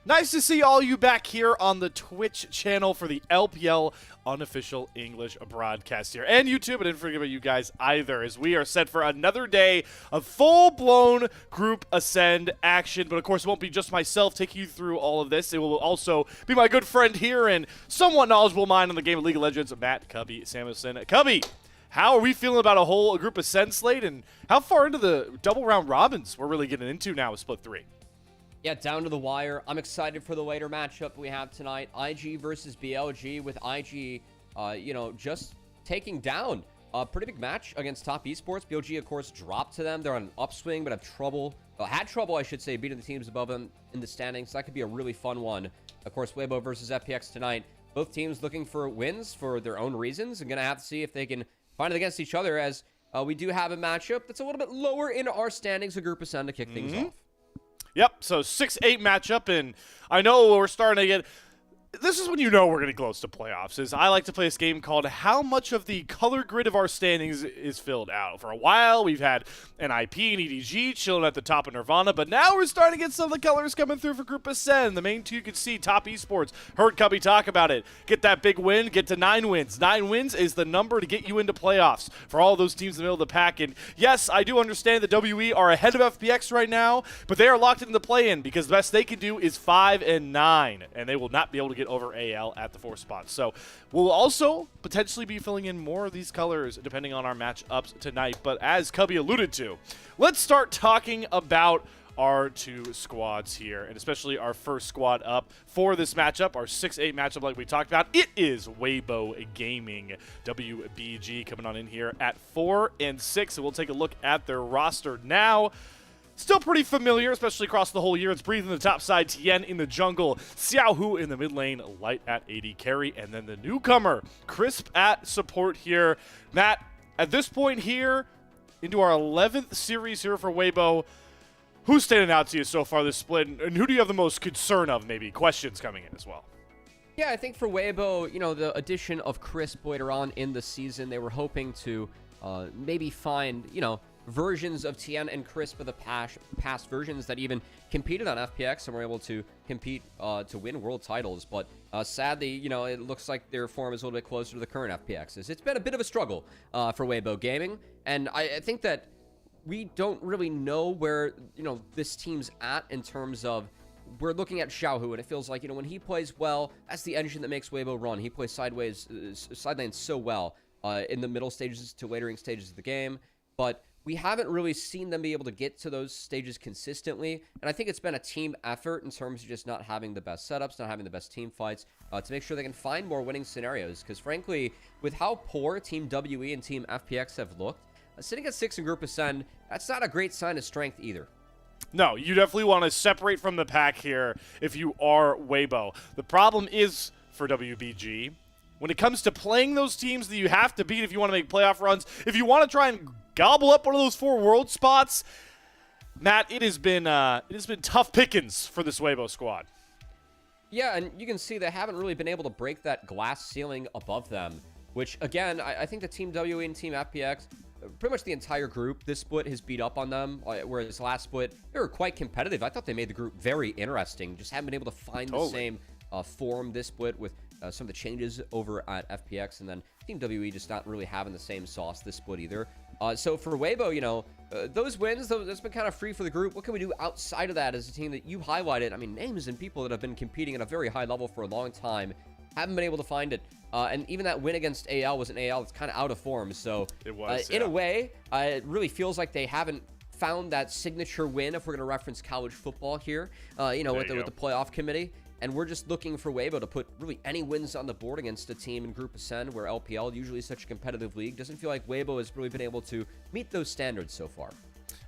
Nice to see all you back here on the Twitch channel for the LPL unofficial English broadcast here. And YouTube, I didn't forget about you guys either, as we are set for another day of full-blown group ascend action. But of course, it won't be just myself taking you through all of this. It will also be my good friend here and somewhat knowledgeable mind on the game of League of Legends, Matt Cubby Samuelson. Cubby, how are we feeling about a whole group ascend slate, and how far into the double round robins we're really getting into now with Split 3? Yeah, down to the wire. I'm excited for the later matchup we have tonight. IG versus BLG, with IG, just taking down a pretty big match against Top Esports. BLG, of course, dropped to them. They're on an upswing, but had trouble, I should say, beating the teams above them in the standings. So that could be a really fun one. Of course, Waybo versus FPX tonight. Both teams looking for wins for their own reasons, and going to have to see if they can find it against each other, as we do have a matchup that's a little bit lower in our standings, a group ascend to kick things off. Yep, so 6-8 matchup, and I know we're starting to get... This is when you know we're getting close to playoffs, is I like to play this game called How Much of the Color Grid of Our Standings is Filled Out. For a while, we've had NIP and EDG chilling at the top of Nirvana, but now we're starting to get some of the colors coming through for Group Ascend. The main two you can see, Top Esports, heard Cubby talk about it. Get that big win, get to 9 wins. 9 wins is the number to get you into playoffs for all those teams in the middle of the pack. And yes, I do understand that WE are ahead of FPX right now, but they are locked into the play-in because the best they can do is 5-9, and they will not be able to get over AL at the 4th spot. So we'll also potentially be filling in more of these colors depending on our matchups tonight. But as Cubby alluded to, let's start talking about our two squads here, and especially our first squad up for this matchup, our 6-8 matchup like we talked about. It is Waybo Gaming, WBG, coming on in here at 4 and 6, and we'll take a look at their roster now. Still pretty familiar, especially across the whole year. It's Breathe in the top side, Tien in the jungle, Xiaohu in the mid lane, Light at AD carry, and then the newcomer, Crisp at support here. Matt, at this point here, into our 11th series here for Waybo, who's standing out to you so far this split, and who do you have the most concern of, maybe questions coming in as well? Yeah, I think for Waybo, the addition of Crisp later on in the season, they were hoping to maybe find, versions of Tien and Crisp of the past versions that even competed on FPX and were able to compete to win world titles. But sadly, it looks like their form is a little bit closer to the current FPXs. It's been a bit of a struggle for Waybo Gaming, and I think that we don't really know where, this team's at in terms of, we're looking at Xiaohu, and it feels like, when he plays well, that's the engine that makes Waybo run. He plays side lanes so well in the middle stages to latering stages of the game, but we haven't really seen them be able to get to those stages consistently, and I think it's been a team effort in terms of just not having the best setups, not having the best team fights, to make sure they can find more winning scenarios, because frankly, with how poor Team WE and Team FPX have looked, sitting at 6 in Group Ascend, that's not a great sign of strength either. No, you definitely want to separate from the pack here if you are Waybo. The problem is, for WBG, when it comes to playing those teams that you have to beat if you want to make playoff runs, if you want to try and gobble up one of those 4 world spots, Matt, it has been tough pickings for this Waybo squad. Yeah, and you can see they haven't really been able to break that glass ceiling above them, which, again, I think the Team WE and Team FPX, pretty much the entire group, this split has beat up on them, whereas last split, they were quite competitive. I thought they made the group very interesting, just haven't been able to find the same form this split with some of the changes over at FPX, and then Team WE just not really having the same sauce this split either. So for Waybo, those wins, that's been kind of free for the group. What can we do outside of that as a team that you highlighted? I mean, names and people that have been competing at a very high level for a long time haven't been able to find it. And even that win against AL was an AL that's kind of out of form. So it was, in a way, it really feels like they haven't found that signature win, if we're going to reference college football here, with the playoff committee. And we're just looking for Waybo to put really any wins on the board against a team in Group Ascend, where LPL, usually such a competitive league, doesn't feel like Waybo has really been able to meet those standards so far.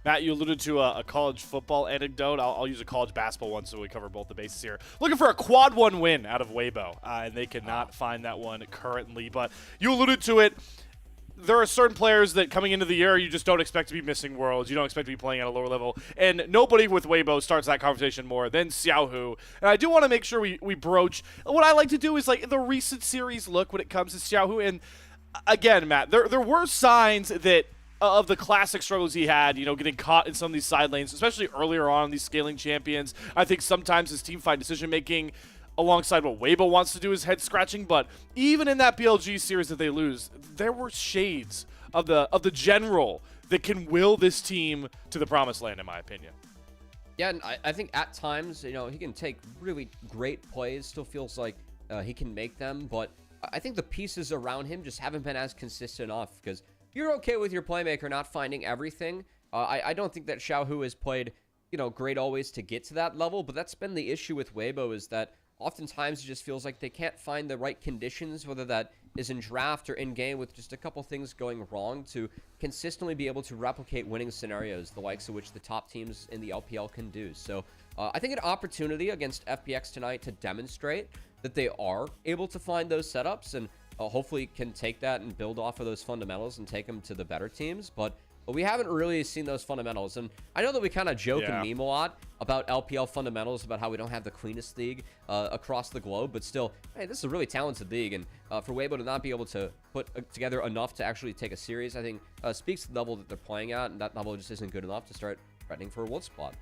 Matt, you alluded to a college football anecdote. I'll use a college basketball one so we cover both the bases here. Looking for a quad 1 win out of Waybo, and they cannot find that one currently. But you alluded to it. There are certain players that coming into the year you just don't expect to be missing worlds. You don't expect to be playing at a lower level. And nobody with Waybo starts that conversation more than Xiaohu. And I do want to make sure we broach. What I like to do is like the recent series look when it comes to Xiaohu. And again, Matt, there were signs that of the classic struggles he had, getting caught in some of these side lanes, especially earlier on in these scaling champions. I think sometimes his team fight decision-making alongside what Waybo wants to do is head-scratching, but even in that BLG series that they lose, there were shades of the general that can will this team to the promised land, in my opinion. Yeah, and I think at times, he can take really great plays, still feels like he can make them, but I think the pieces around him just haven't been as consistent enough, because you're okay with your playmaker not finding everything. I don't think that Xiaohu has played, great always to get to that level, but that's been the issue with Waybo, is that oftentimes it just feels like they can't find the right conditions, whether that is in draft or in game, with just a couple things going wrong, to consistently be able to replicate winning scenarios, the likes of which the top teams in the LPL can do. So I think an opportunity against FPX tonight to demonstrate that they are able to find those setups, and hopefully can take that and build off of those fundamentals and take them to the better teams. But we haven't really seen those fundamentals. And I know that we kind of joke and meme a lot about LPL fundamentals, about how we don't have the cleanest league across the globe, but still, hey, this is a really talented league. And for Waybo to not be able to put together enough to actually take a series, I think speaks to the level that they're playing at, and that level just isn't good enough to start threatening for a world spot.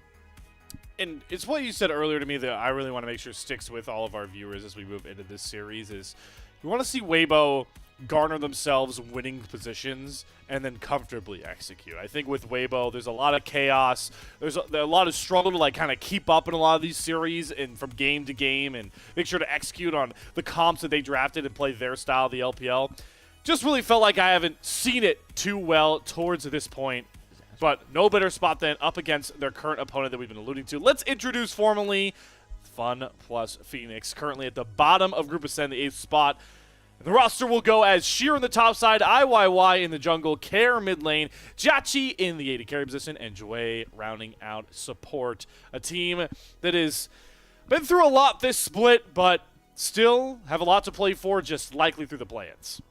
And it's what you said earlier to me that I really want to make sure sticks with all of our viewers as we move into this series, is we want to see Waybo garner themselves winning positions and then comfortably execute. I think with Waybo, there's a lot of chaos. There's a lot of struggle to kind of keep up in a lot of these series and from game to game and make sure to execute on the comps that they drafted and play their style of the LPL. Just really felt like I haven't seen it too well towards this point. But no better spot than up against their current opponent that we've been alluding to. Let's introduce formally Funplus Phoenix, currently at the bottom of Group Ascend, the 8th spot. The roster will go as Sheer in the top side, IYY in the jungle, Care mid lane, Jachi in the AD carry position, and Jue rounding out support. A team that has been through a lot this split, but still have a lot to play for, just likely through the play-ins.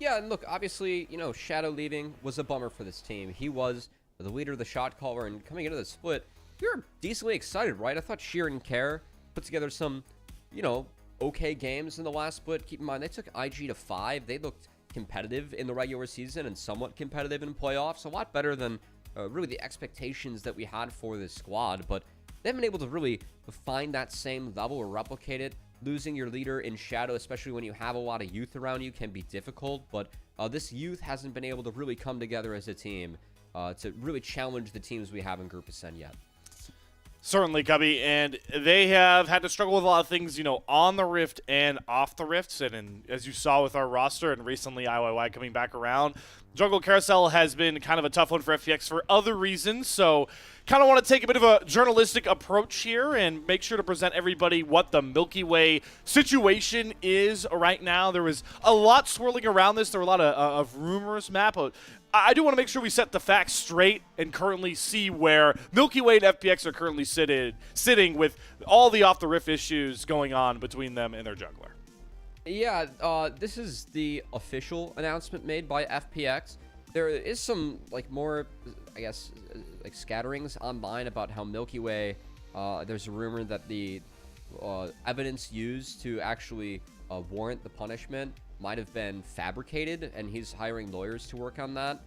Yeah, and look, obviously, Shadow leaving was a bummer for this team. He was the leader, the shot caller, and coming into the split, we were decently excited, right? I thought Sheer and Care put together some, okay games in the last split. Keep in mind, they took IG to 5. They looked competitive in the regular season and somewhat competitive in playoffs. A lot better than really the expectations that we had for this squad. But they haven't been able to really find that same level or replicate it. Losing your leader in Shadow, especially when you have a lot of youth around you, can be difficult. But this youth hasn't been able to really come together as a team to really challenge the teams we have in Group Ascend yet. Certainly, Cubby, and they have had to struggle with a lot of things, on the Rift and off the Rifts, and as you saw with our roster, and recently IYY coming back around, Jungle Carousel has been kind of a tough one for FPX for other reasons, so kind of want to take a bit of a journalistic approach here and make sure to present everybody what the Milky Way situation is right now. There was a lot swirling around this. There were a lot of rumors, Matt, but I do want to make sure we set the facts straight and currently see where Milky Way and FPX are currently sitting with all the off-the-riff issues going on between them and their jungler. Yeah, this is the official announcement made by FPX. There is some, more, I guess, scatterings online about how Milky Way, there's a rumor that the evidence used to actually warrant the punishment might have been fabricated, and he's hiring lawyers to work on that,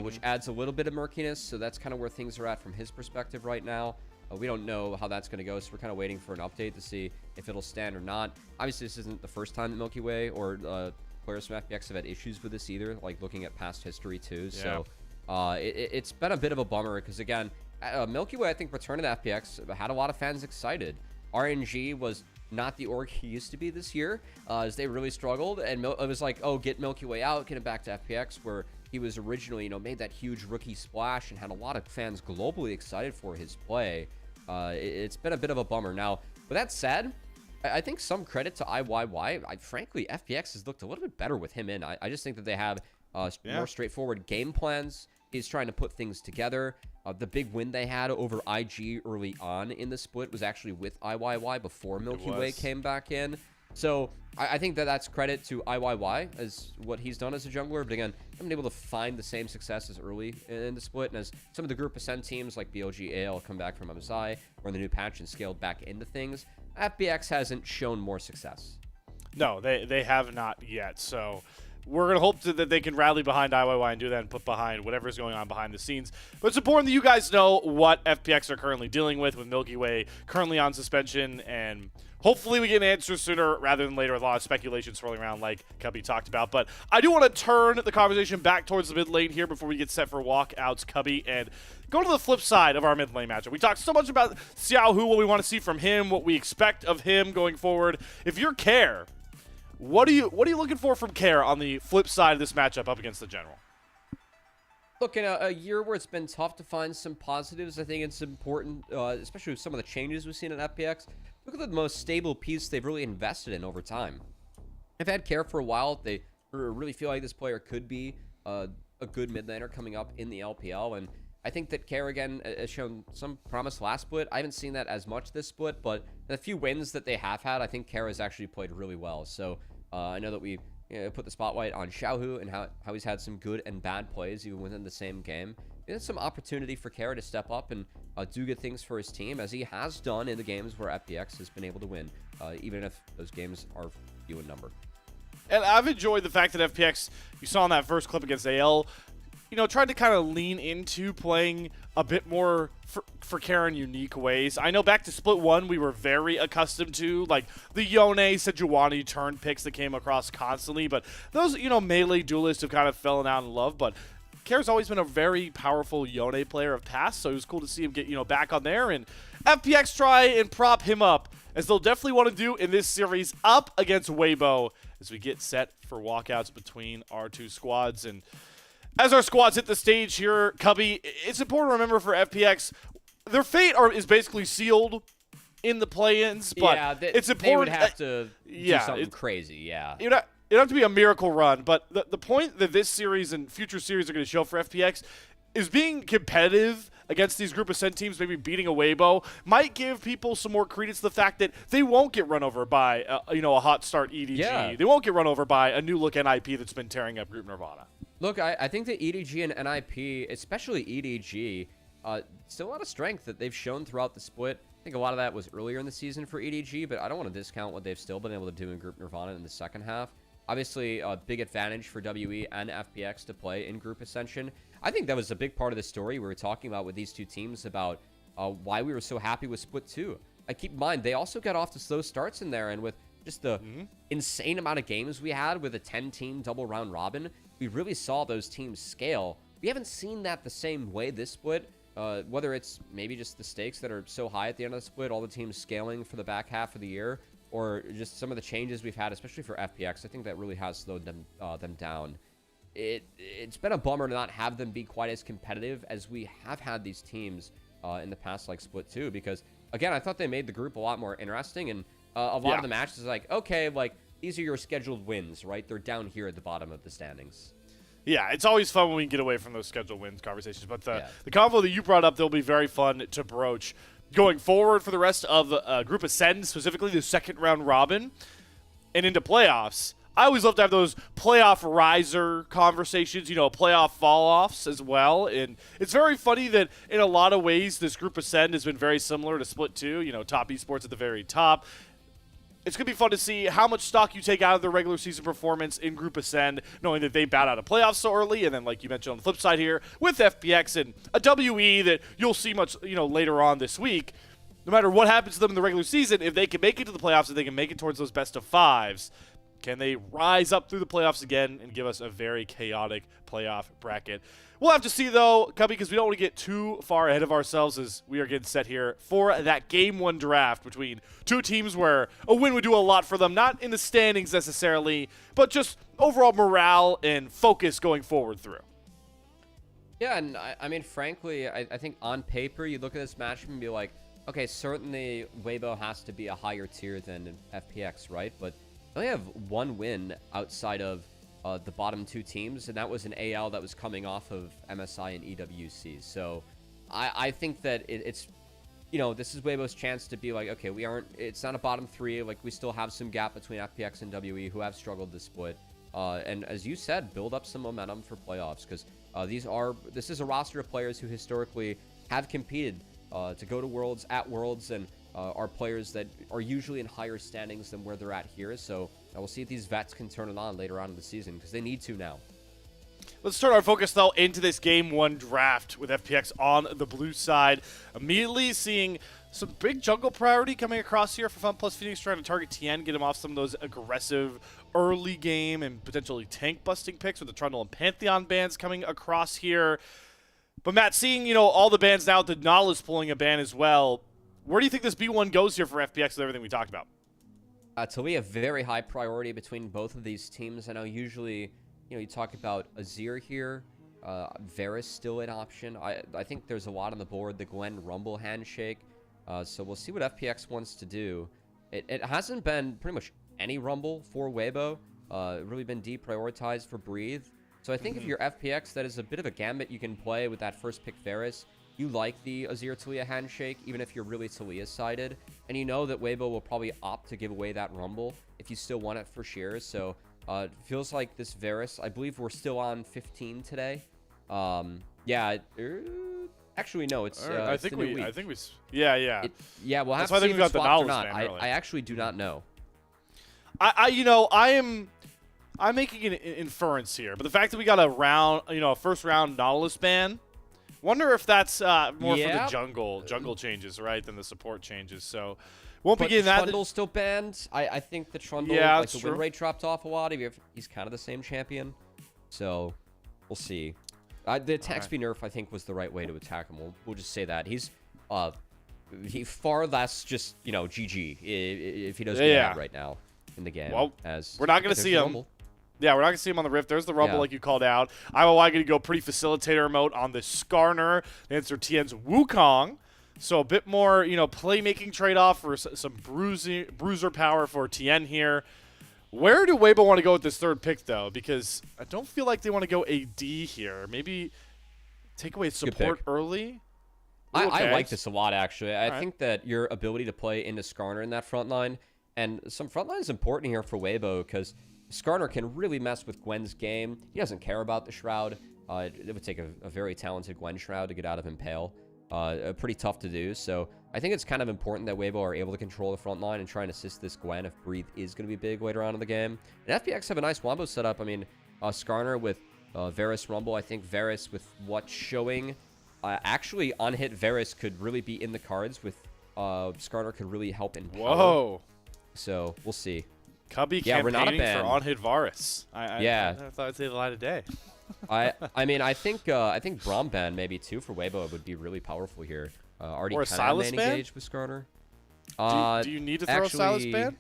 which adds a little bit of murkiness. So that's kind of where things are at from his perspective right now. We don't know how that's going to go, so we're kind of waiting for an update to see if it'll stand or not. Obviously, this isn't the first time that Milky Way or players from FPX have had issues with this either, looking at past history too. Yeah. So it's been a bit of a bummer because, again, Milky Way, I think, returning to FPX had a lot of fans excited. RNG was not the org he used to be this year, as they really struggled, and it was like, oh, get Milky Way out, get him back to FPX, where he was originally, made that huge rookie splash and had a lot of fans globally excited for his play. It's been a bit of a bummer. Now, with that said, I think some credit to IYY. Frankly, FPX has looked a little bit better with him in. I just think that they have more straightforward game plans. He's trying to put things together. The big win they had over IG early on in the split was actually with IYY before Milky Way came back in. So I think that that's credit to IYY as what he's done as a jungler. But again, I've been able to find the same success as early in the split. And as some of the Group Ascend teams like BLG, AL come back from MSI or in the new patch and scaled back into things, FPX hasn't shown more success. No, they have not yet. So we're going to hope that they can rally behind IYY and do that and put behind whatever's going on behind the scenes. But it's important that you guys know what FPX are currently dealing with Milky Way currently on suspension, and hopefully we get an answer sooner rather than later with a lot of speculation swirling around like Cubby talked about. But I do want to turn the conversation back towards the mid lane here before we get set for walkouts, Cubby, and go to the flip side of our mid lane matchup. We talked so much about Xiaohu, what we want to see from him, what we expect of him going forward. If you're Care, what are you looking for from Care on the flip side of this matchup up against the General? Look, in a year where it's been tough to find some positives, I think it's important, especially with some of the changes we've seen in FPX. Look at the most stable piece they've really invested in over time. I've had Care for a while. They really feel like this player could be a good mid laner coming up in the LPL, and I think that Care, again, has shown some promise last split. I haven't seen that as much this split, but the few wins that they have had, I think Care has actually played really well. So I know that we put the spotlight on Xiaohu and how he's had some good and bad plays even within the same game. There's some opportunity for Care to step up and do good things for his team, as he has done in the games where FPX has been able to win, even if those games are few in number. And I've enjoyed the fact that FPX, you saw in that first clip against AL, tried to kind of lean into playing a bit more for Care in unique ways. I know back to Split 1, we were very accustomed to, like, the Yone, Sejuani turn picks that came across constantly, but those, melee duelists have kind of fallen out in love, but Care's always been a very powerful Yone player of past, so it was cool to see him get, back on there, and FPX try and prop him up, as they'll definitely want to do in this series, up against Waybo, as we get set for walkouts between our two squads. And as our squads hit the stage here, Cubby, it's important to remember for FPX, their fate is basically sealed in the play-ins, but yeah, it's important. They would have to do something crazy, yeah. It'd have to be a miracle run, but the point that this series and future series are going to show for FPX is being competitive against these Group Ascent teams, maybe beating a Waybo, might give people some more credence to the fact that they won't get run over by, a hot start EDG. Yeah. They won't get run over by a new look NIP that's been tearing up Group Nirvana. Look, I think that EDG and NIP, especially EDG, still a lot of strength that they've shown throughout the split. I think a lot of that was earlier in the season for EDG, but I don't want to discount what they've still been able to do in Group Nirvana in the second half. Obviously, a big advantage for WE and FPX to play in Group Ascension. I think that was a big part of the story we were talking about with these two teams about why we were so happy with Split 2. Keep in mind, they also got off to slow starts in there, and with just the insane amount of games we had with a 10-team double round robin, we really saw those teams scale. We haven't seen that the same way this split, whether it's maybe just the stakes that are so high at the end of the split, all the teams scaling for the back half of the year, or just some of the changes we've had, especially for FPX. I think that really has slowed them down. It's been a bummer to not have them be quite as competitive as we have had these teams in the past, like Split 2, because, again, I thought they made the group a lot more interesting, and a lot of the matches is like, okay, like, these are your scheduled wins, right? They're down here at the bottom of the standings. Yeah, it's always fun when we can get away from those scheduled wins conversations, but the convo that you brought up, they'll be very fun to broach going forward for the rest of Group Ascend, specifically the second round robin, and into playoffs. I always love to have those playoff riser conversations, playoff fall-offs as well. And it's very funny that in a lot of ways this Group Ascend has been very similar to Split 2, top esports at the very top. It's going to be fun to see how much stock you take out of their regular season performance in Group Ascend, knowing that they bowed out of playoffs so early, and then, like you mentioned on the flip side here, with FPX and a WE that you'll see much, later on this week. No matter what happens to them in the regular season, if they can make it to the playoffs, if they can make it towards those best of fives, can they rise up through the playoffs again and give us a very chaotic playoff bracket? We'll have to see, though, Cubby, because we don't want to get too far ahead of ourselves as we are getting set here for that Game 1 draft between two teams where a win would do a lot for them, not in the standings necessarily, but just overall morale and focus going forward through. Yeah, and I mean, frankly, I think on paper, you look at this match and be like, okay, certainly Waybo has to be a higher tier than FPX, right? But they only have one win outside of the bottom two teams, and that was an AL that was coming off of MSI and EWC. So I think that it's, this is Waybo's chance to be like, okay, it's not a bottom three. Like, we still have some gap between FPX and WE, who have struggled this split. And as you said, build up some momentum for playoffs, because this is a roster of players who historically have competed to go to Worlds, at Worlds, and are players that are usually in higher standings than where they're at here. So we'll see if these vets can turn it on later on in the season, because they need to now. Let's turn our focus, though, into this Game 1 draft with FPX on the blue side. Immediately seeing some big jungle priority coming across here for Funplus. Phoenix trying to target TN, get him off some of those aggressive early game and potentially tank-busting picks with the Trundle and Pantheon bans coming across here. But, Matt, seeing, you know, all the bans now, the Nautilus pulling a ban as well, where do you think this B1 goes here for FPX with everything we talked about? To me, a very high priority between both of these teams. I know usually, you know, you talk about Azir here, Varus still an option. I think there's a lot on the board, the Gwen Rumble handshake. So we'll see what FPX wants to do. It hasn't been pretty much any Rumble for Waybo. Really been deprioritized for Breathe. So I think if you're FPX, that is a bit of a gambit you can play with that first pick Varus. You like the Azir Talia handshake, even if you're really Talia sided. And you know that Waybo will probably opt to give away that Rumble if you still want it for shares. So it feels like this Varus, I believe we're still on 15 today. Yeah, actually, no, it's I think we, yeah. Yeah, we'll have That's to see why I if think we got it's the swapped or Nautilus not. ban early. I actually do not know. I'm making an inference here, but the fact that we got a first round Nautilus ban, wonder if that's more for the jungle changes, right, than the support changes. So won't be getting that. Trundle's still banned. I think the Trundle, Yeah, like that's the true. win rate dropped off a lot. He's kind of the same champion, so we'll see. The attack speed nerf, I think, was the right way to attack him. We'll just say that he's far less just, you know, GG if he doesn't get out right now in the game. Well, as we're not going to see him. Rumble. Yeah, we're not going to see him on the Rift. There's the Rumble, Yeah. like you called out. IOI going to go pretty facilitator mode on the Skarner. Answer TN's Wukong. So a bit more, you know, playmaking trade-off for some bruiser power for TN here. Where do Waybo want to go with this third pick, though? Because I don't feel like they want to go AD here. Maybe take away support early? I Okay. like this a lot, actually. I think that your ability to play into Skarner in that front line, and some front line is important here for Waybo, because Skarner can really mess with Gwen's game. He doesn't care about the Shroud. It would take a very talented Gwen Shroud to get out of Impale. Pretty tough to do, so I think it's kind of important that Waybo are able to control the front line and try and assist this Gwen if Breathe is going to be big later on in the game. And FPX have a nice Wombo setup. I mean, Skarner with Varus Rumble. I think Varus with what's showing, actually on-hit Varus could really be in the cards with Skarner could really help in power. Whoa. So we'll see. Cubby Renata campaigning for ban. on-hit Varus. Yeah. I thought I'd say the light of day. I mean, I think Braum ban maybe too for Waybo would be really powerful here. Already Or a kind of Silas main ban? engaged with Skarner. Do you need to throw a Silas ban?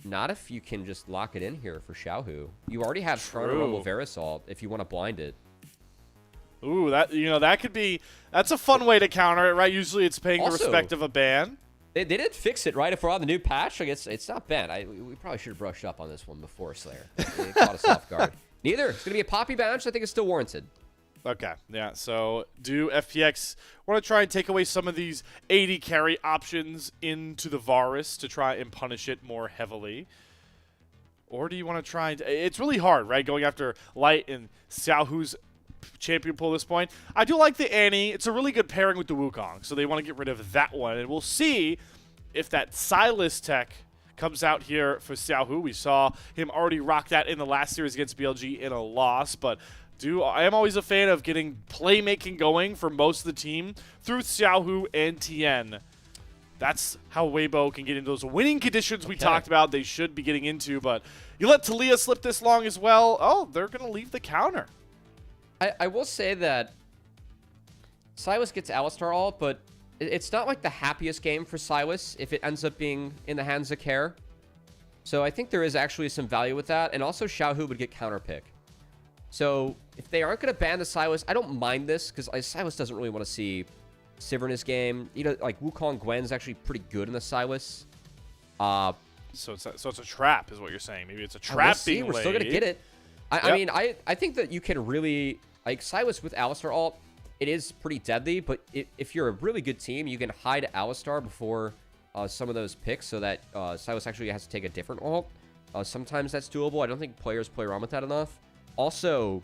Not if you can just lock it in here for Xiaohu. You already have Skarner True. Rumble Verisol if you want to blind it. Ooh, that could be. That's a fun way to counter it, right? Usually, it's paying the Also, respect of a ban. They did fix it, right? If we're on the new patch, like it's not banned. We probably should have brushed up on this one before Slayer. It caught us off guard. Neither. It's going to be a Poppy ban, which I think is still warranted. Okay, yeah. So, do FPX want to try and take away some of these 80 carry options into the Varus to try and punish it more heavily? Or do you want to try and... It's really hard, right, going after Light and Xiaohu's champion pool at this point. I do like the Annie. It's a really good pairing with the Wukong, so they want to get rid of that one. And we'll see if that Silas tech comes out here for Xiaohu. We saw him already rock that in the last series against BLG in a loss, but I am always a fan of getting playmaking going for most of the team through Xiaohu and Tien. That's how Waybo can get into those winning conditions we talked about they should be getting into, but you let Talia slip this long as well. Oh, they're going to leave the counter. I will say that Silas gets Alistar ult, but it's not like the happiest game for Silas if it ends up being in the hands of Care. So I think there is actually some value with that, and also Xiaohu would get counter pick. So if they aren't going to ban the Silas, I don't mind this, because Silas doesn't really want to see Sivir in his game. You know, like Wukong Gwen's actually pretty good in the Silas. So it's a trap, is what you're saying. Maybe it's a we'll trap see. being We're still going to laid. get it. I mean, I think that you can really... Like, Silas with Alistar ult, it is pretty deadly, but if you're a really good team, you can hide Alistar before some of those picks so that Silas actually has to take a different ult. Sometimes that's doable. I don't think players play around with that enough. Also,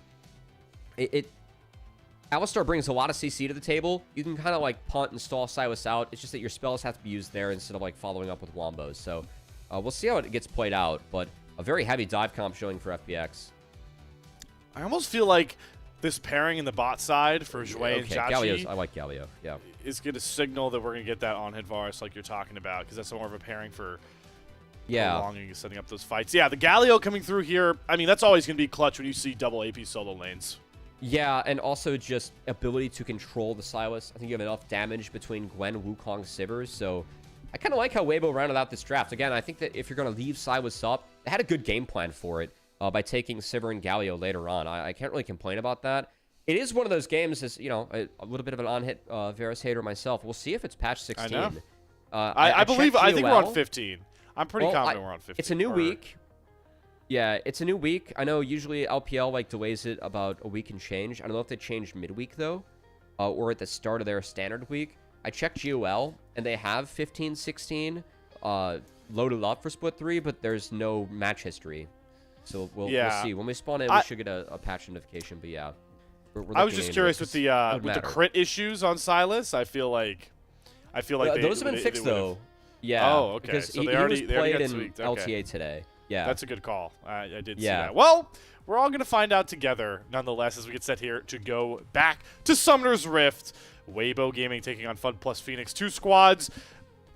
Alistar brings a lot of CC to the table. You can kind of like punt and stall Silas out. It's just that your spells have to be used there instead of like following up with wombos. So we'll see how it gets played out, but a very heavy dive comp showing for FPX. I almost feel like this pairing in the bot side for Jouet and Jachi I like Galio, yeah. is going to signal that we're going to get that on-hit Varus like you're talking about, because that's more of a pairing for prolonging and setting up those fights. Yeah, the Galio coming through here, I mean, that's always going to be clutch when you see double AP solo lanes. Yeah, and also just ability to control the Silas. I think you have enough damage between Gwen, Wukong, Sivers, so I kind of like how Waybo rounded out this draft. Again, I think that if you're going to leave Silas up, they had a good game plan for it by taking Sivir and Galio later on. I can't really complain about that. It is one of those games, as you know, a little bit of an on-hit Varus hater myself. We'll see if it's patch 16. I know. I think we're on 15. I'm pretty confident we're on 15. It's a new week. Yeah, it's a new week. I know usually LPL like delays it about a week and change. I don't know if they changed midweek though, or at the start of their standard week. I checked GOL and they have 15, 16 loaded up for Split 3, but there's no match history. So we'll see. When we spawn in, we should get a patch notification. But yeah, I was just curious with the crit issues on Silas. I feel like those have been fixed though. Yeah. Oh, okay. Because so he was played in LTA today. Yeah. That's a good call. I did see that. Well, we're all going to find out together, nonetheless, as we get set here to go back to Summoner's Rift. Waybo Gaming taking on Funplus Phoenix. Two squads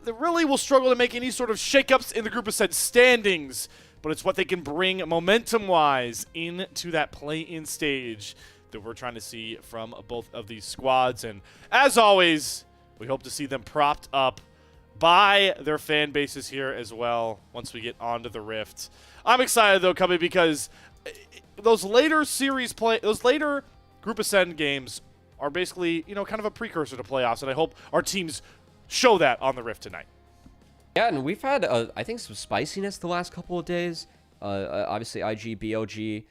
that really will struggle to make any sort of shakeups in the group of said standings, but it's what they can bring momentum-wise into that play-in stage that we're trying to see from both of these squads. And as always, we hope to see them propped up by their fan bases here as well once we get onto the Rift. I'm excited though, Cubby, because those later group ascend games are basically, you know, kind of a precursor to playoffs, and I hope our teams show that on the Rift tonight. Yeah, and we've had, I think, some spiciness the last couple of days. Obviously, IG, BLG.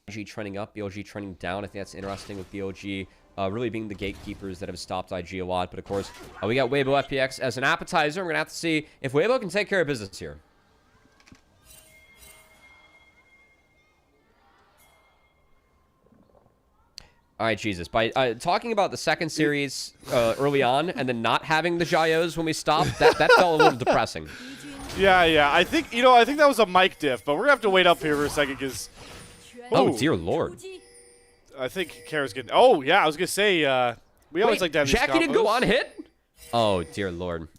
IG trending up, BLG trending down. I think that's interesting with BLG really being the gatekeepers that have stopped IG a lot. But, of course, we got Waybo FPX as an appetizer. We're going to have to see if Waybo can take care of business here. All right, Jesus. By talking about the second series early on and then not having the Jayos when we stopped, that felt a little depressing. Yeah. I think that was a mic diff, but we're going to have to wait up here for a second because... Oh, dear Lord. I think Kara's getting... Oh, yeah, I was going to say, we always like to have these Jackie didn't go on hit? Oh, dear Lord.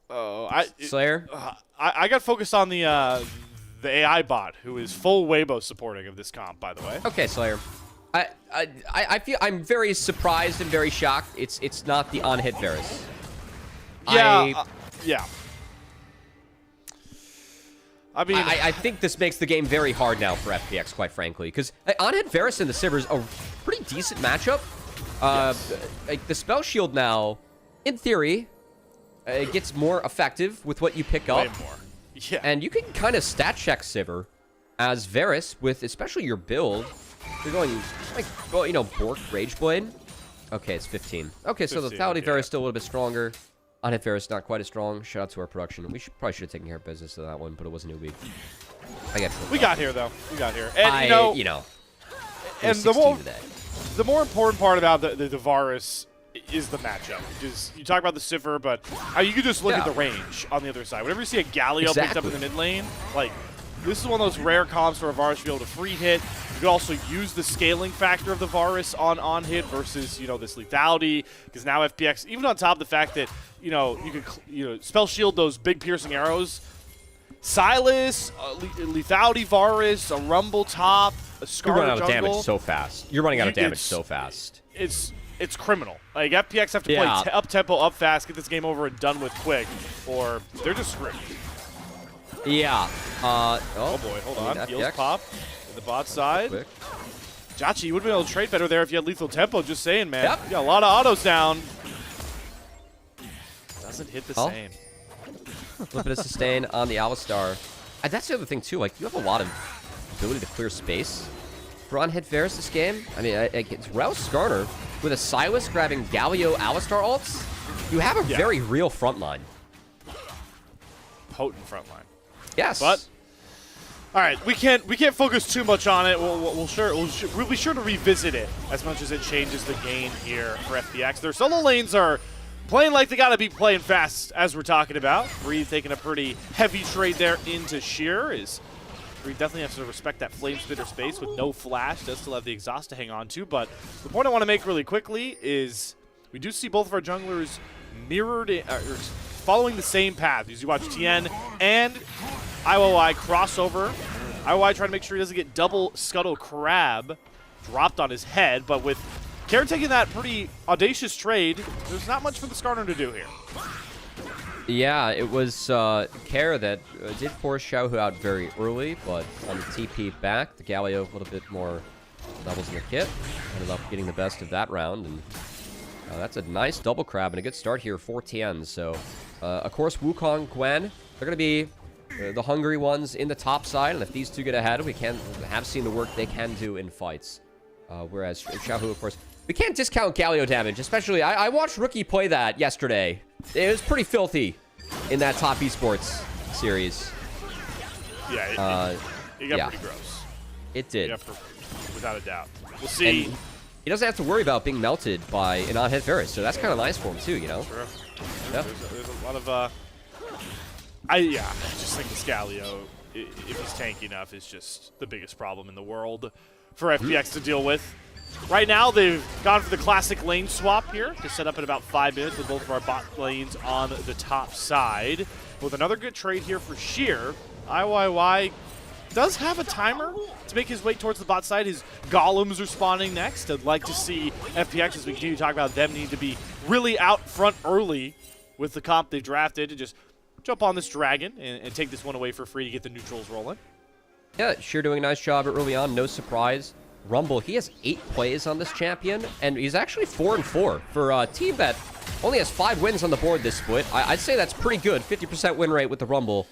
Oh, Slayer? I got focused on the AI bot, who is full Waybo supporting of this comp, by the way. Okay, Slayer. I feel I'm very surprised and very shocked. It's not the on-hit Varus. Yeah, yeah. I mean, I think this makes the game very hard now for FPX, quite frankly, because on-hit Varus and the Sivers are a pretty decent matchup. Yes. Like the spell shield now, in theory, it gets more effective with what you pick up. Way more. Yeah. And you can kind of stat check Sivir as Varus with especially your build. You're going like, well, you know, Bork Rageblade. Okay, it's 15. Okay, so the Lethality Varus is still a little bit stronger. On-hit Varus not quite as strong. Shout out to our production. We probably should have taken care of business of that one, but it was a new week. We got here though. We got here, and you know, and the more important part about the Varus is the matchup. Because you talk about the Sivir, but you could just look at the range on the other side. Whenever you see a Galio picked up in the mid lane, like this is one of those rare comps where a Varus should be able to free hit. You could also use the scaling factor of the Varus on hit versus, you know, this lethality, because now FPX, even on top of the fact that, you know, you could spell shield those big piercing arrows. Silas, lethality Varus, a Rumble top, a Scar You're running out of damage so fast. You're running out of damage so fast. It's criminal. Like FPX have to play up tempo, up fast, get this game over and done with quick, or they're just screwed. Yeah. Oh boy, hold on. Heals pop in the bot side. Jachi, you would have been able to trade better there if you had lethal tempo. Just saying, man. Yep. You got a lot of autos down. Doesn't hit the same. A little bit of sustain on the Alistar. And that's the other thing, too. Like, you have a lot of ability to clear space for on-hit Varus this game. I mean, it's Rouse Skarner with a Silas grabbing Galio Alistar ults. You have a very real front line. Potent front line. Yes. But All right, we can't focus too much on it. We'll be sure to revisit it as much as it changes the game here for FPX. Their solo lanes are playing like they gotta be playing fast, as we're talking about. Breathe taking a pretty heavy trade there into Sheer. Breathe definitely has to respect that flame spitter space with no flash. Does still have the exhaust to hang on to, but the point I want to make really quickly is we do see both of our junglers mirrored following the same path. As you watch Tien and IOI crossover. IOI trying to make sure he doesn't get double scuttle crab dropped on his head, but with Care taking that pretty audacious trade, there's not much for the Skarner to do here. Yeah, it was Care that did force Xiaohu out very early, but on the TP back, the Galio a little bit more levels in the kit. Ended up getting the best of that round, and that's a nice double crab and a good start here for Tien. So, of course, Wukong, Gwen, they're going to be the hungry ones in the top side, and if these two get ahead, we have seen the work they can do in fights. Whereas Xiaohu, of course, we can't discount Galio damage, especially, I watched Rookie play that yesterday. It was pretty filthy in that top esports series. Yeah, it got pretty gross. It did. Without a doubt. We'll see. And he doesn't have to worry about being melted by an on-hit Varus, so that's kind of nice for him too, you know? Sure. Yeah. There's a lot of, I just think this Galio, if he's tanky enough, is just the biggest problem in the world for FPX to deal with. Right now, they've gone for the classic lane swap here to set up in about 5 minutes with both of our bot lanes on the top side. With another good trade here for Sheer, IYY does have a timer to make his way towards the bot side. His golems are spawning next. I'd like to see FPX, as we continue to talk about them, need to be really out front early with the comp they drafted to just jump on this dragon and take this one away for free to get the neutrals rolling. Yeah, Sheer doing a nice job early on, no surprise. Rumble, he has 8 plays on this champion, and he's actually 4-4. For a team that only has 5 wins on the board this split, I'd say that's pretty good. 50% win rate with the Rumble.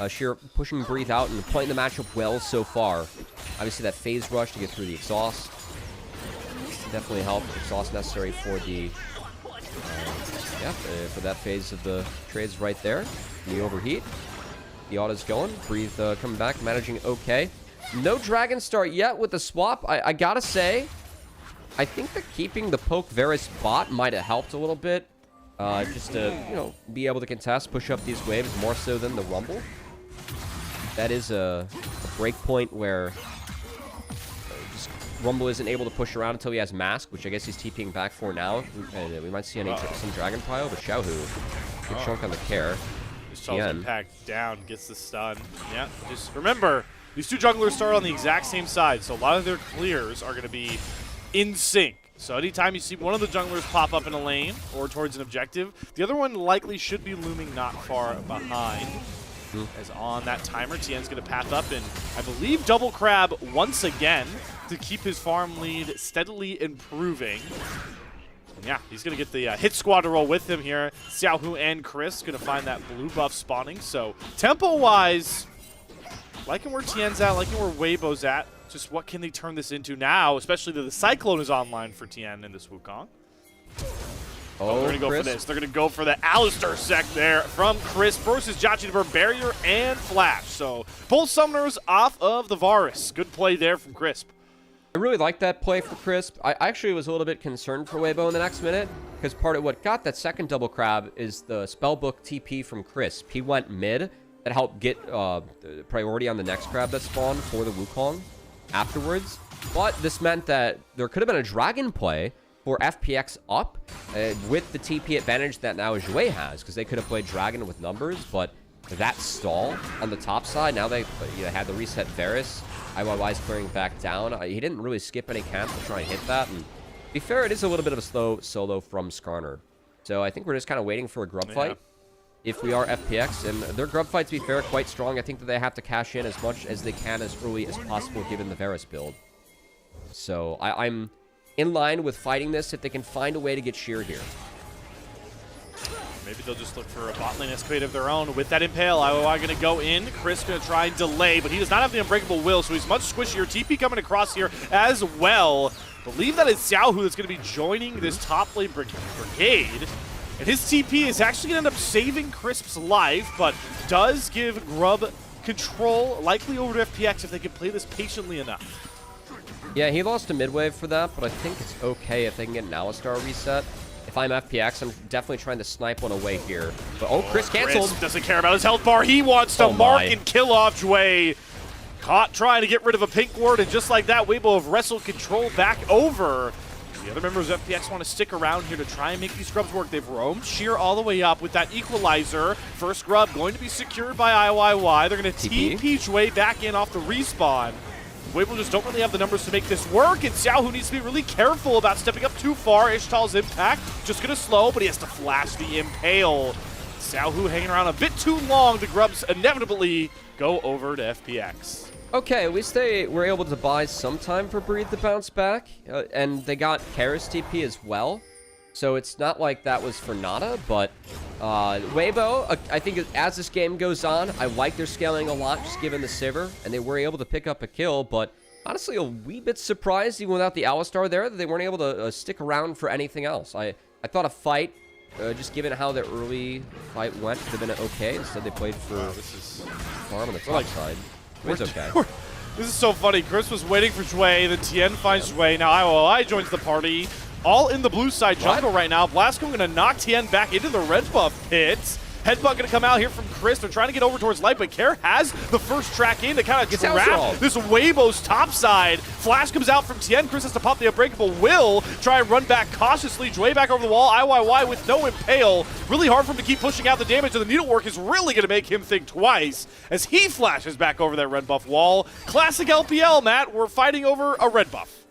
Sheer pushing Breathe out and playing the matchup well so far. Obviously, that phase rush to get through the exhaust definitely helped. Exhaust necessary for the for that phase of the trades right there. The overheat. The auto's going. Breathe coming back, managing okay. No dragon start yet with the swap. I gotta say, I think that keeping the poke Varus bot might have helped a little bit. Just to, be able to contest, push up these waves more so than the Rumble. That is a break point where just Rumble isn't able to push around until he has Mask, which I guess he's TPing back for now. And we might see some Dragon Pile, but Xiaohu, good chunk on the Care. Just impact down, gets the stun. Yeah, just remember, these two junglers start on the exact same side, so a lot of their clears are going to be in sync. So anytime you see one of the junglers pop up in a lane or towards an objective, the other one likely should be looming not far behind. As on that timer, Tien's going to path up and, I believe, double crab once again to keep his farm lead steadily improving. And yeah, he's going to get the hit squad to roll with him here. Xiaohu and Chris going to find that blue buff spawning. So tempo-wise, liking where Tien's at, liking where Waybo's at. Just what can they turn this into now, especially that the Cyclone is online for Tien in this Wukong. Oh, they're going to go for this. They're going to go for the Alistar sec there from Chris versus Jachi for Barrier and Flash. So both summoners off of the Varus. Good play there from Crisp. I really like that play for Crisp. I actually was a little bit concerned for Waybo in the next minute, because part of what got that second double crab is the spellbook TP from Crisp. He went mid. That helped get priority on the next crab that spawned for the Wukong afterwards. But this meant that there could have been a dragon play for FPX up with the TP advantage that now Jouet has, because they could have played dragon with numbers, but that stall on the top side, now they had the reset Varus. IYY's clearing back down. He didn't really skip any camp to try and hit that, and to be fair, it is a little bit of a slow solo from Skarner. So I think we're just kind of waiting for a grub fight. If we are FPX, and their grub fight, to be fair, quite strong. I think that they have to cash in as much as they can as early as possible given the Varus build. So I'm in line with fighting this if they can find a way to get Sheer here. Maybe they'll just look for a bot lane escapade of their own. With that Impale, IOI going to go in. Chris going to try and delay, but he does not have the Unbreakable Will, so he's much squishier. TP coming across here as well. Believe that is Xiaohu that's going to be joining this top lane brigade. And his TP is actually going to end up saving Crisp's life, but does give Grub control, likely over to FPX if they can play this patiently enough. Yeah, he lost a mid-wave for that, but I think it's okay if they can get an Alistar reset. If I'm FPX, I'm definitely trying to snipe one away here. But Chris canceled. Chris doesn't care about his health bar. He wants to mark and kill off Jway. Caught trying to get rid of a pink ward, and just like that, Waybo have wrestled control back over. The other members of FPX want to stick around here to try and make these scrubs work. They've roamed sheer all the way up with that equalizer. First scrub going to be secured by IYY. They're going to TP Jway back in off the respawn. Waybo just don't really have the numbers to make this work, and Xiaohu needs to be really careful about stepping up too far. Ishtal's impact just going to slow, but he has to flash the Impale. Xiaohu hanging around a bit too long. The Grubs inevitably go over to FPX. Okay, at least they were able to buy some time for Breathe to bounce back, and they got Karis TP as well. So it's not like that was for nada, but Waybo, I think as this game goes on, I like their scaling a lot, just given the Sivir, and they were able to pick up a kill, but honestly a wee bit surprised, even without the Alistar there, that they weren't able to stick around for anything else. I thought a fight, just given how the early fight went, could have been okay. Instead they played for farm on the top side. It's okay. This is so funny. Chris was waiting for Jway, then Tien finds Jway, now IOI joins the party. All in the blue side jungle right now. Blasco going to knock Tien back into the red buff pit. Headbutt going to come out here from Chris. They're trying to get over towards Light, but Care has the first track in to kind of trap this Waybo's top side. Flash comes out from Tien. Chris has to pop the Unbreakable Will. Try and run back cautiously. Jway back over the wall. IYY with no Impale. Really hard for him to keep pushing out the damage, and the needlework is really going to make him think twice as he flashes back over that red buff wall. Classic LPL, Matt. We're fighting over a red buff.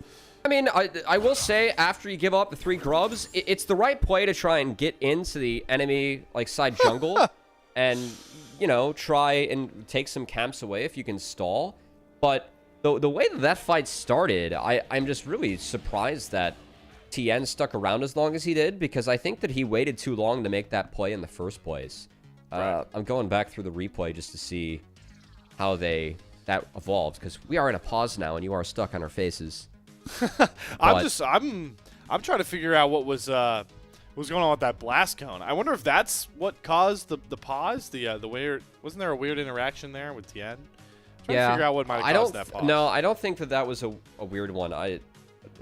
I mean, I will say, after you give up the 3 grubs, it's the right play to try and get into the enemy side jungle and, you know, try and take some camps away if you can stall. But the way that fight started, I'm just really surprised that Tien stuck around as long as he did, because I think that he waited too long to make that play in the first place. I'm going back through the replay just to see how that evolved, because we are in a pause now and you are stuck on our faces. I'm trying to figure out what was going on with that blast cone. I wonder if that's what caused the pause. The weird, wasn't there a weird interaction there with Tien? Trying to figure out what might have caused that pause. No, I don't think that was a weird one. It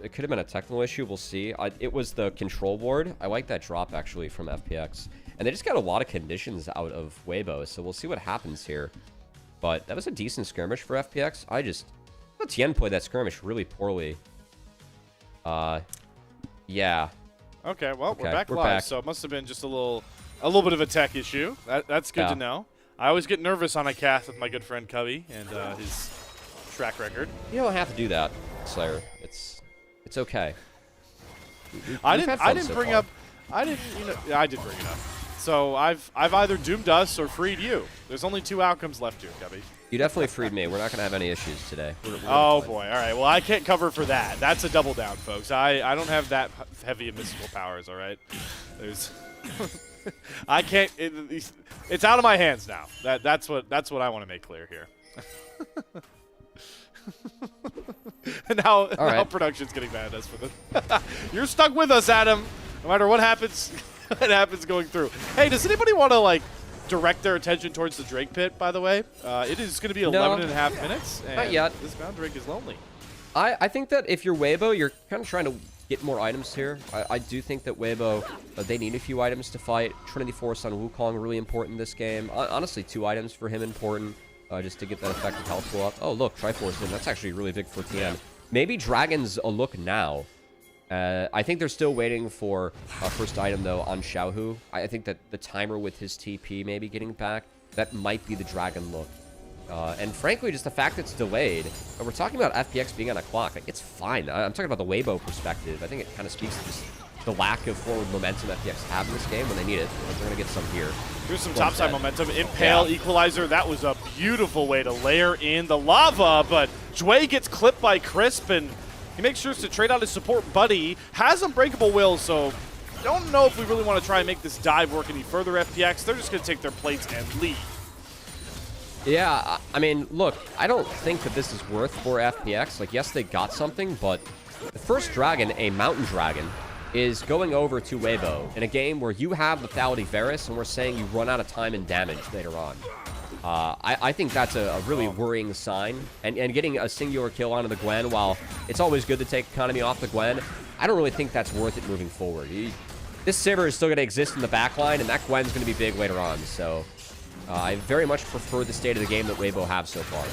could have been a technical issue. We'll see. It was the control board. I like that drop actually from FPX, and they just got a lot of conditions out of Waybo. So we'll see what happens here. But that was a decent skirmish for FPX. I thought Tien played that skirmish really poorly. Yeah. Okay, well, we're back live, so it must have been just a little bit of a tech issue. That's good to know. I always get nervous on a cast with my good friend Cubby and his track record. You don't have to do that, Slayer. It's okay. I did bring it up. So I've either doomed us or freed you. There's only 2 outcomes left here, Cubby. You definitely freed me. We're not going to have any issues today. Oh, boy. All right. Well, I can't cover for that. That's a double down, folks. I don't have that heavy of mystical powers, all right? There's... I can't... It's out of my hands now. That's what I want to make clear here. And now production's getting mad at us for this. You're stuck with us, Adam. No matter what happens... What happens going through. Hey, does anybody want to, direct their attention towards the Drake pit, by the way? It is going to be 11 and a half minutes. And not yet. This Mount Drake is lonely. I think that if you're Waybo, you're kind of trying to get more items here. I do think that Waybo, they need a few items to fight. Trinity Force on Wukong, really important this game. Honestly, 2 items for him important, just to get that effective health pull up. Oh, look, Triforce, and that's actually really big for Tien. Maybe Dragon's a look now. I think they're still waiting for first item, though, on Xiaohu. I think that the timer with his TP maybe getting back, that might be the Dragon look. And frankly, just the fact it's delayed. We're talking about FPX being on a clock. It's fine. I'm talking about the Waybo perspective. I think it kind of speaks to just the lack of forward momentum FPX have in this game when they need it. They're going to get some here. Here's some topside momentum. Impale, Equalizer. That was a beautiful way to layer in the lava, but Jway gets clipped by Crisp, and he makes sure to trade out his support buddy. Has Unbreakable Will, so don't know if we really want to try and make this dive work any further, FPX. They're just going to take their plates and leave. Yeah, I mean, look, I don't think that this is worth for FPX. Yes, they got something, but the first dragon, a mountain dragon, is going over to Waybo in a game where you have Lethality Varus, and we're saying you run out of time and damage later on. I think that's a really worrying sign. And getting a singular kill onto the Gwen, while it's always good to take economy off the Gwen, I don't really think that's worth it moving forward. This Sivir is still going to exist in the backline, and that Gwen's going to be big later on. So I very much prefer the state of the game that Waybo have so far.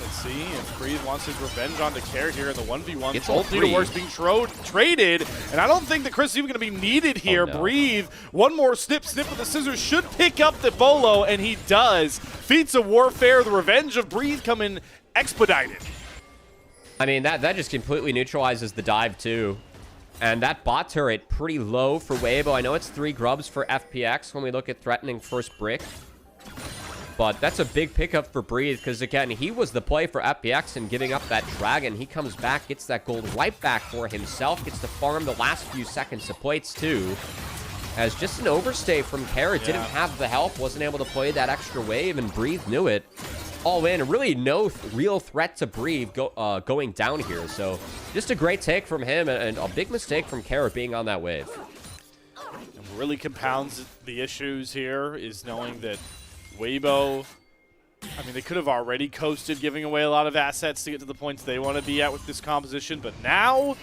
Let's see if Breathe wants his revenge on Care here in the 1v1. all Both leader works being traded, and I don't think that Chris is even going to be needed here. No. Breathe, one more snip with the scissors, should pick up the bolo, and he does. Feats of Warfare, the revenge of Breathe coming expedited. I mean, that just completely neutralizes the dive, too. And that bot turret, pretty low for Waybo. I know it's 3 grubs for FPX when we look at threatening first brick. But that's a big pickup for Breathe, because, again, he was the play for FPX and giving up that dragon. He comes back, gets that gold right back for himself, gets to farm the last few seconds of plates, too. As just an overstay from Carrot, didn't have the help, wasn't able to play that extra wave, and Breathe knew it. All in, really no real threat to Breathe going down here. So just a great take from him, and a big mistake from Carrot being on that wave. And what really compounds the issues here is knowing that Waybo, I mean, they could have already coasted, giving away a lot of assets to get to the points they want to be at with this composition, but now,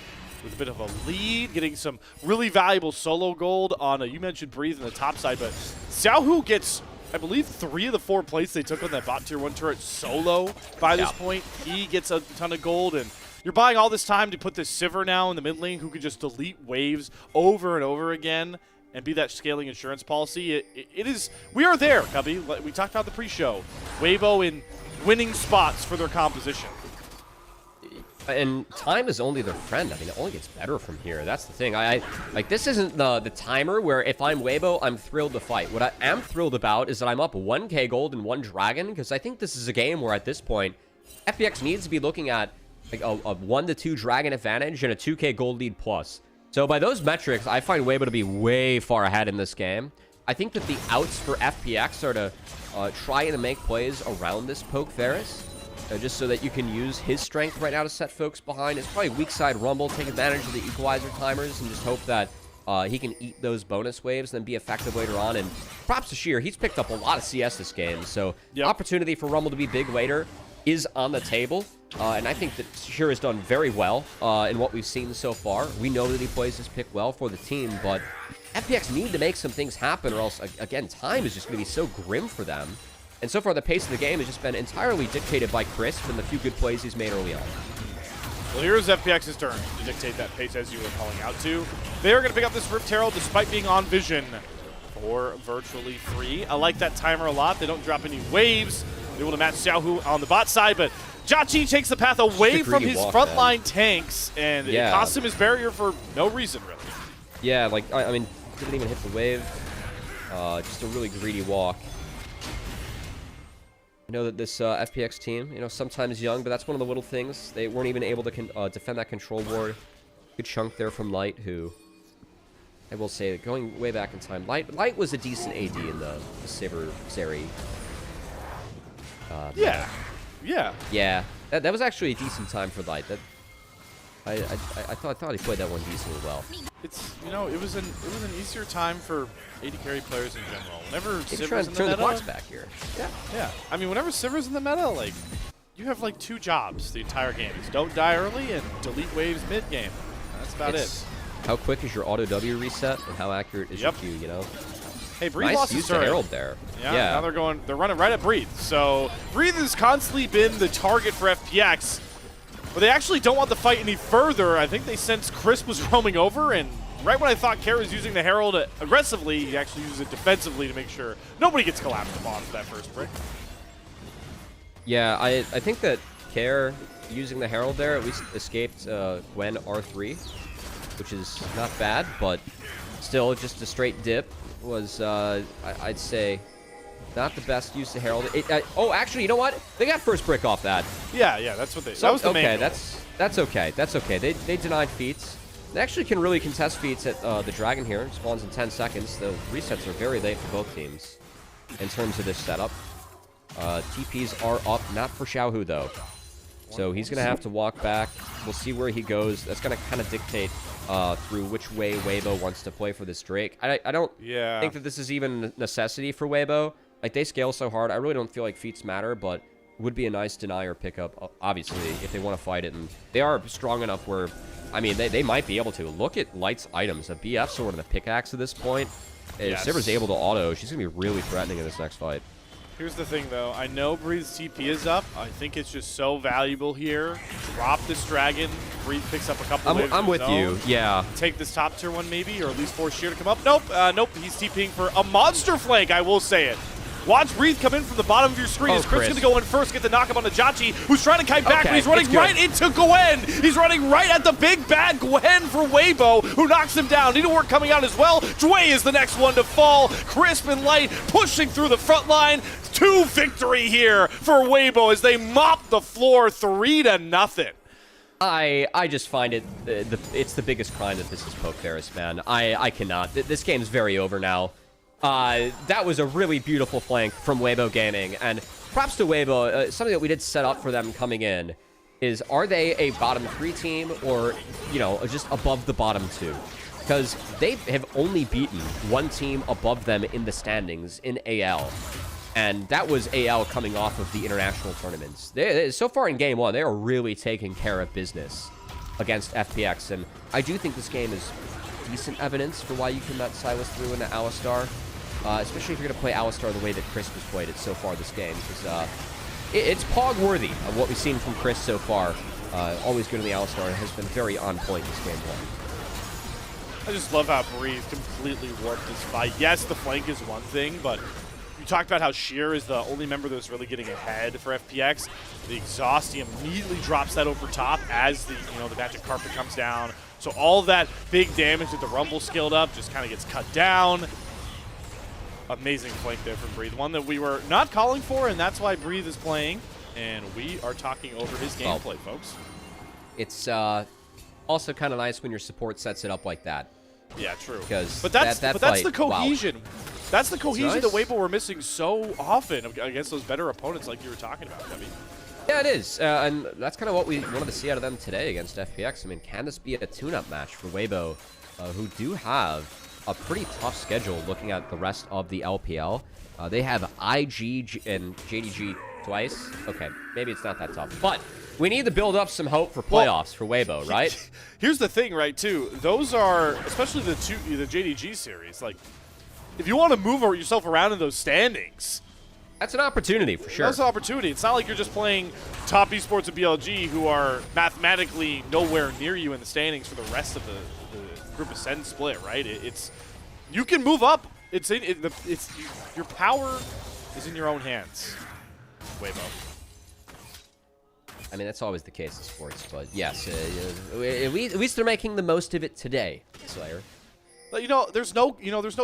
with a bit of a lead, getting some really valuable solo gold on you mentioned Breathe on the top side, but Xiaohu gets, I believe, 3 of the 4 plates they took on that bot tier 1 turret solo by this point. He gets a ton of gold, and you're buying all this time to put this Sivir now in the mid lane who could just delete waves over and over again and be that scaling insurance policy. It is, we are there, Cubby. We talked about the pre-show. Waybo in winning spots for their composition. And time is only their friend. I mean, it only gets better from here. That's the thing. Like, this isn't the timer where if I'm Waybo, I'm thrilled to fight. What I am thrilled about is that I'm up 1k gold and 1 dragon, because I think this is a game where at this point, FPX needs to be looking at like a 1 to 2 dragon advantage and a 2k gold lead plus. So by those metrics, I find Waybo to be way far ahead in this game. I think that the outs for FPX are to try and make plays around this Poke Ferris. Just so that you can use his strength right now to set folks behind. It's probably weak side Rumble, take advantage of the equalizer timers, and just hope that he can eat those bonus waves and then be effective later on. And props to Sheer, he's picked up a lot of CS this game, so opportunity for Rumble to be big later is on the table. And I think that Sheer has done very well in what we've seen so far. We know that he plays this pick well for the team, but FPX need to make some things happen, or else, again, time is just going to be so grim for them. And so far, the pace of the game has just been entirely dictated by Crisp and the few good plays he's made early on. Well, here's FPX's turn to dictate that pace, as you were calling out to. They are going to pick up this Rift Herald despite being on vision for virtually free. I like that timer a lot. They don't drop any waves. They're able to match Xiaohu on the bot side, but Jia takes the path away from his frontline tanks, and it costs him his barrier for no reason, really. Yeah, like, I mean, didn't even hit the wave. Just a really greedy walk. I know that this FPX team, you know, sometimes young, but that's one of the little things. They weren't even able to defend that control ward. Good chunk there from Light, who, I will say, going way back in time, Light was a decent AD in the Sivir Zeri. Yeah. That was actually a decent time for Light. That I thought he played that one decently well. It's, you know, it was an easier time for AD carry players in general. Whenever Sivir's in the meta, turn the clocks back here. Yeah. I mean, whenever Sivir's in the meta, like, you have like 2 jobs the entire game. It's don't die early and delete waves mid game. That's about it. How quick is your auto W reset, and how accurate is your Q? You know. Hey, Breathe nice lost use his of Herald there. Yeah. Now they're running right at Breathe. So Breathe has constantly been the target for FPX. But they actually don't want the fight any further. I think they sensed Crisp was roaming over, and right when I thought Kara was using the Herald aggressively, he actually uses it defensively to make sure nobody gets collapsed upon for that first brick. Yeah, I think that Kara using the Herald there at least escaped Gwen R3, which is not bad, but still just a straight dip was, I'd say, not the best use of Herald. Oh, actually, you know what? They got first brick off that. Yeah, that's what they. So, that was the main. Okay, that's okay. That's okay. They denied feats. They actually can really contest feats at the Dragon here. It spawns in 10 seconds. The resets are very late for both teams in terms of this setup. TPs are up, not for Xiaohu though. So he's going to have to walk back. We'll see where he goes. That's going to kind of dictate through which way Waybo wants to play for this Drake. I don't think that this is even a necessity for Waybo. Like, they scale so hard. I really don't feel like feats matter, but would be a nice denier pickup, obviously, if they want to fight it. And they are strong enough where, I mean, they might be able to. Look at Light's items. A BF sword and a pickaxe at this point. If Sivir's able to auto, she's going to be really threatening in this next fight. Here's the thing, though. I know Breeze's TP is up. I think it's just so valuable here. Drop this dragon. Breeze picks up a couple waves. I'm with you. Yeah. Take this top tier one, maybe, or at least force Sheer to come up. Nope. Nope. He's TPing for a monster flank, I will say it. Watch Breeze come in from the bottom of your screen. Is Chris going to go in first, get the knock up on the Jachi, who's trying to kite back, but he's running right into Gwen. He's running right at the big bad Gwen for Waybo, who knocks him down. Needlework coming out as well. Dway is the next one to fall. Crisp and Light pushing through the front line. 2 victory here for Waybo as they mop the floor 3-0. I just find it, it's the biggest crime that this is Poke Ferris, man. I cannot. This game's very over now. That was a really beautiful flank from Waybo Gaming, and props to Waybo. Something that we did set up for them coming in is, are they a bottom 3 team or, you know, just above the bottom 2? Because they have only beaten one team above them in the standings in AL, and that was AL coming off of the international tournaments. So far in Game 1, they are really taking care of business against FPX, and I do think this game is decent evidence for why you cannot Silas through into Alistar. Especially if you're going to play Alistar the way that Chris has played it so far this game. Because it's Pog-worthy of what we've seen from Chris so far. Always good in the Alistar, and has been very on point this game 1. I just love how Breeze completely warped this fight. Yes, the flank is one thing, but you talked about how Sheer is the only member that's really getting ahead for FPX. The exhaust, he immediately drops that over top as the the magic carpet comes down. So all of that big damage that the Rumble skilled up just kind of gets cut down. Amazing flank there from Breeze. One that we were not calling for, and that's why Breeze is playing. And we are talking over his gameplay, folks. It's also kind of nice when your support sets it up like that. Yeah, true. But that's the cohesion. Wow. That's the cohesion nice. that Waybo were missing so often against those better opponents like you were talking about, Kevin. Yeah, it is. And that's kind of what we wanted to see out of them today against FPX. I mean, can this be a tune-up match for Waybo, who do have a pretty tough schedule looking at the rest of the LPL? They have IG and JDG twice. Okay, maybe it's not that tough. But we need to build up some hope for playoffs for Waybo, right? Here's the thing, right, too. Those are, especially the JDG series, like, if you want to move yourself around in those standings, that's an opportunity for sure. That's an opportunity. It's not like you're just playing top esports of BLG, who are mathematically nowhere near you in the standings for the rest of the Group Ascend split, right? It's you can move up. Your power is in your own hands. Waybo. I mean, that's always the case in sports, but yes, at least they're making the most of it today, Slayer. But there's no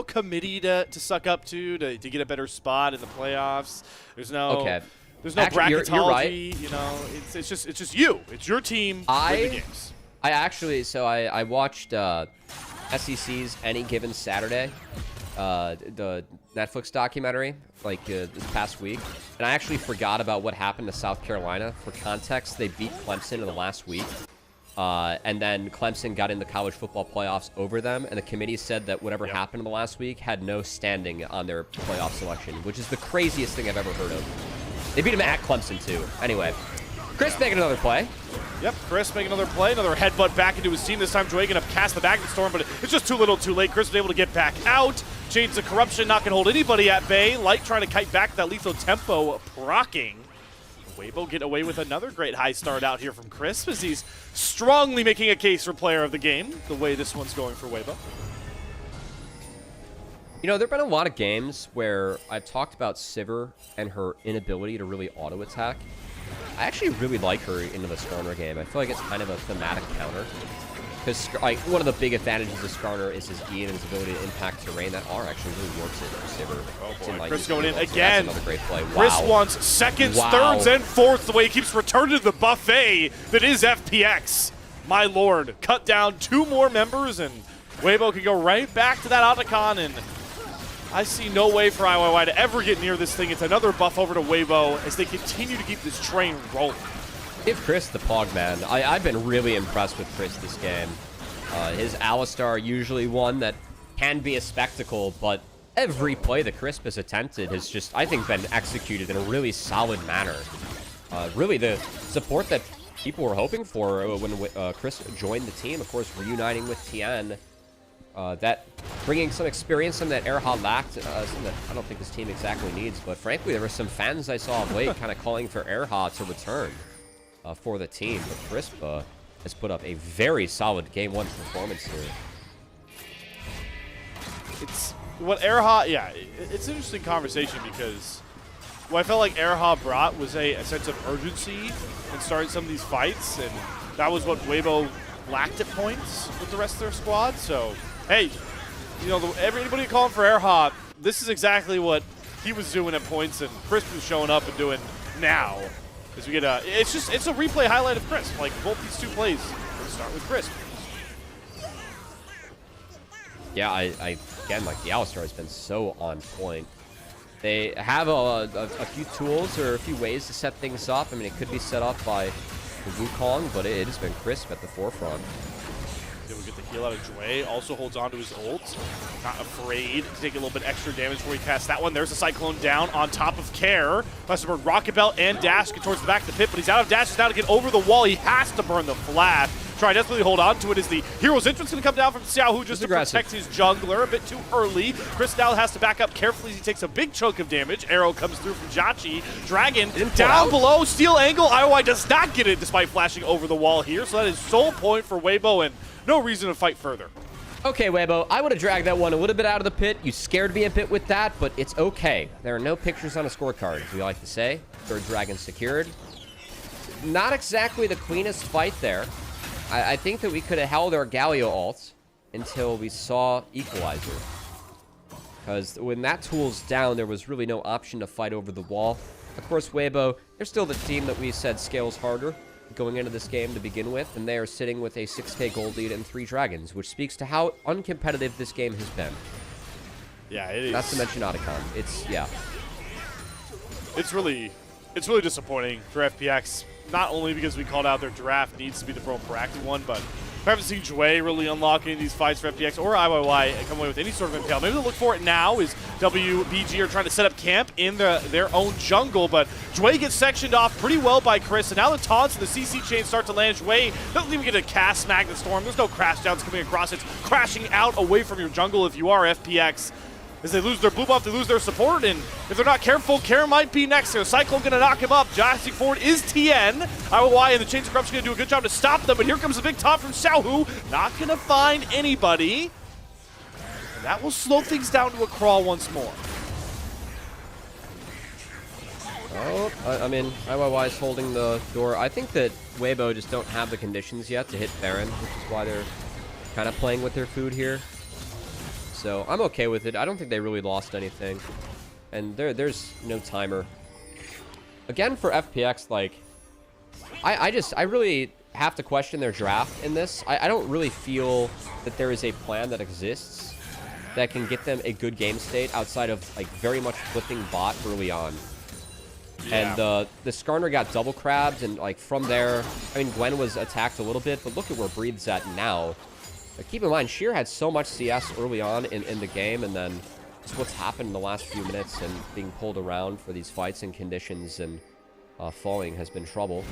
committee to suck up to get a better spot in the playoffs. There's no bracketology. You're right. It's just you. It's your team win the games. I watched SEC's Any Given Saturday, the Netflix documentary, this past week, and I actually forgot about what happened to South Carolina. For context, they beat Clemson in the last week, and then Clemson got in the college football playoffs over them, and the committee said that whatever happened in the last week had no standing on their playoff selection, which is the craziest thing I've ever heard of. They beat them at Clemson, too. Anyway, Chris making another play. Yep, Chris making another play, another headbutt back into his team. This time, Joy going to cast the back of the storm, but it's just too little too late. Chris was able to get back out. Shades of Corruption not going to hold anybody at bay. Light trying to kite back that lethal tempo, procking. Waybo get away with another great high start out here from Chris, as he's strongly making a case for player of the game, the way this one's going for Waybo. There have been a lot of games where I've talked about Sivir and her inability to really auto-attack. I actually really like her into the Skarner game. I feel like it's kind of a thematic counter. Because one of the big advantages of Skarner is his E and his ability to impact terrain. That R actually really works it for Sivir. Oh boy, Chris going in again. That's another great play. Wow. Chris wants seconds, thirds, and fourths, the way he keeps returning to the buffet that is FPX. My lord, cut down 2 more members, and Waybo can go right back to that Otacon, and I see no way for IYY to ever get near this thing. It's another buff over to Waybo as they continue to keep this train rolling. Give Chris the Pog, man. I've been really impressed with Chris this game. His Alistar usually one that can be a spectacle, but every play that Crisp has attempted has just, I think, been executed in a really solid manner. Really, the support that people were hoping for when Crisp joined the team, of course, reuniting with Tien, that bringing some experience, some that Erha lacked, some that I don't think this team exactly needs. But frankly, there were some fans I saw of late kind of calling for Erha to return for the team. But Crisp has put up a very solid Game 1 performance here. It's what Erha, yeah, it's an interesting conversation because what I felt like Erha brought was a sense of urgency in starting some of these fights, and that was what Waybo lacked at points with the rest of their squad. So, hey, you know, anybody calling for Erha, this is exactly what he was doing at points, and Crisp was showing up and doing now. As we get it's a replay highlight of Crisp. Like both these two plays, let's start with Crisp. Yeah, I again, like the Alistar has been so on point. They have a few tools or a few ways to set things up. I mean, it could be set up by the Wukong, but it has been Crisp at the forefront. Then we get the heal out of Jway. Also holds on to his ult. Not afraid to take a little bit extra damage before he casts that one. There's a Cyclone down on top of Care. Must burn Rocket Belt and Dash get towards the back of the pit, but he's out of dashes now to get over the wall. He has to burn the flash. Try desperately hold on to it as the hero's entrance going to come down from Xiaohu just to protect his jungler. A bit too early. Chris now has to back up carefully as he takes a big chunk of damage. Arrow comes through from Jachi. Dragon down below. Steel angle. IOI does not get it despite flashing over the wall here. So that is sole point for Waybo and no reason to fight further. Okay, Waybo, I would have dragged that one a little bit out of the pit. You scared me a bit with that, but it's okay. There are no pictures on a scorecard, as we like to say. Third dragon secured. Not exactly the cleanest fight there. I think that we could have held our Galio ult until we saw Equalizer. Because when that tool's down, there was really no option to fight over the wall. Of course, Waybo, they're still the team that we said scales harder going into this game to begin with, and they are sitting with a 6k gold lead and 3 dragons, which speaks to how uncompetitive this game has been. Yeah, it is. Not to mention Otacon. Yeah. It's really disappointing for FPX. Not only because we called out their draft needs to be the more proactive one, but we haven't seen Jway really unlocking these fights for FPX or IYY come away with any sort of impale. Maybe they'll look for it now as WBG are trying to set up camp in their own jungle, but Jway gets sectioned off pretty well by Chris, and now the taunts and the CC chains start to land. Jway doesn't even get a cast Magnet Storm. There's no crash downs coming across. It's crashing out away from your jungle if you are FPX. As they lose their blue buff, they lose their support, and if they're not careful, Care might be next there. Cyclone gonna knock him up. Joshing forward is Tien. IOI and the Chains of Corruption gonna do a good job to stop them, but here comes a big taunt from Xiaohu. Not gonna find anybody. And that will slow things down to a crawl once more. Oh, I mean, IYY is holding the door. I think that Waybo just don't have the conditions yet to hit Baron, which is why they're kind of playing with their food here. So I'm okay with it. I don't think they really lost anything. And there's no timer. Again, for FPX, like, I really have to question their draft in this. I don't really feel that there is a plan that exists that can get them a good game state outside of, like, very much flipping bot early on. Yeah. And the Skarner got double crabbed, and, like, from there, I mean, Gwen was attacked a little bit, but look at where Breathe's at now. Keep in mind, Sheer had so much CS early on in the game, and then just what's happened in the last few minutes and being pulled around for these fights and conditions and falling has been trouble.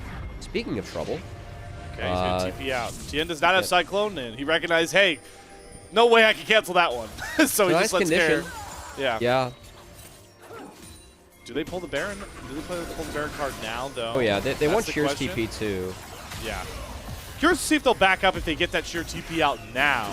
Speaking of trouble... Okay, he's going to TP out. Tien does not have Cyclone, and he recognized, hey, no way I can cancel that one. So he just lets Care. Yeah. Do they pull the Baron? Do they pull the Baron card now, though? Oh, yeah. They want Sheer's TP, too. Yeah. Curious to see if they'll back up if they get that sheer TP out now.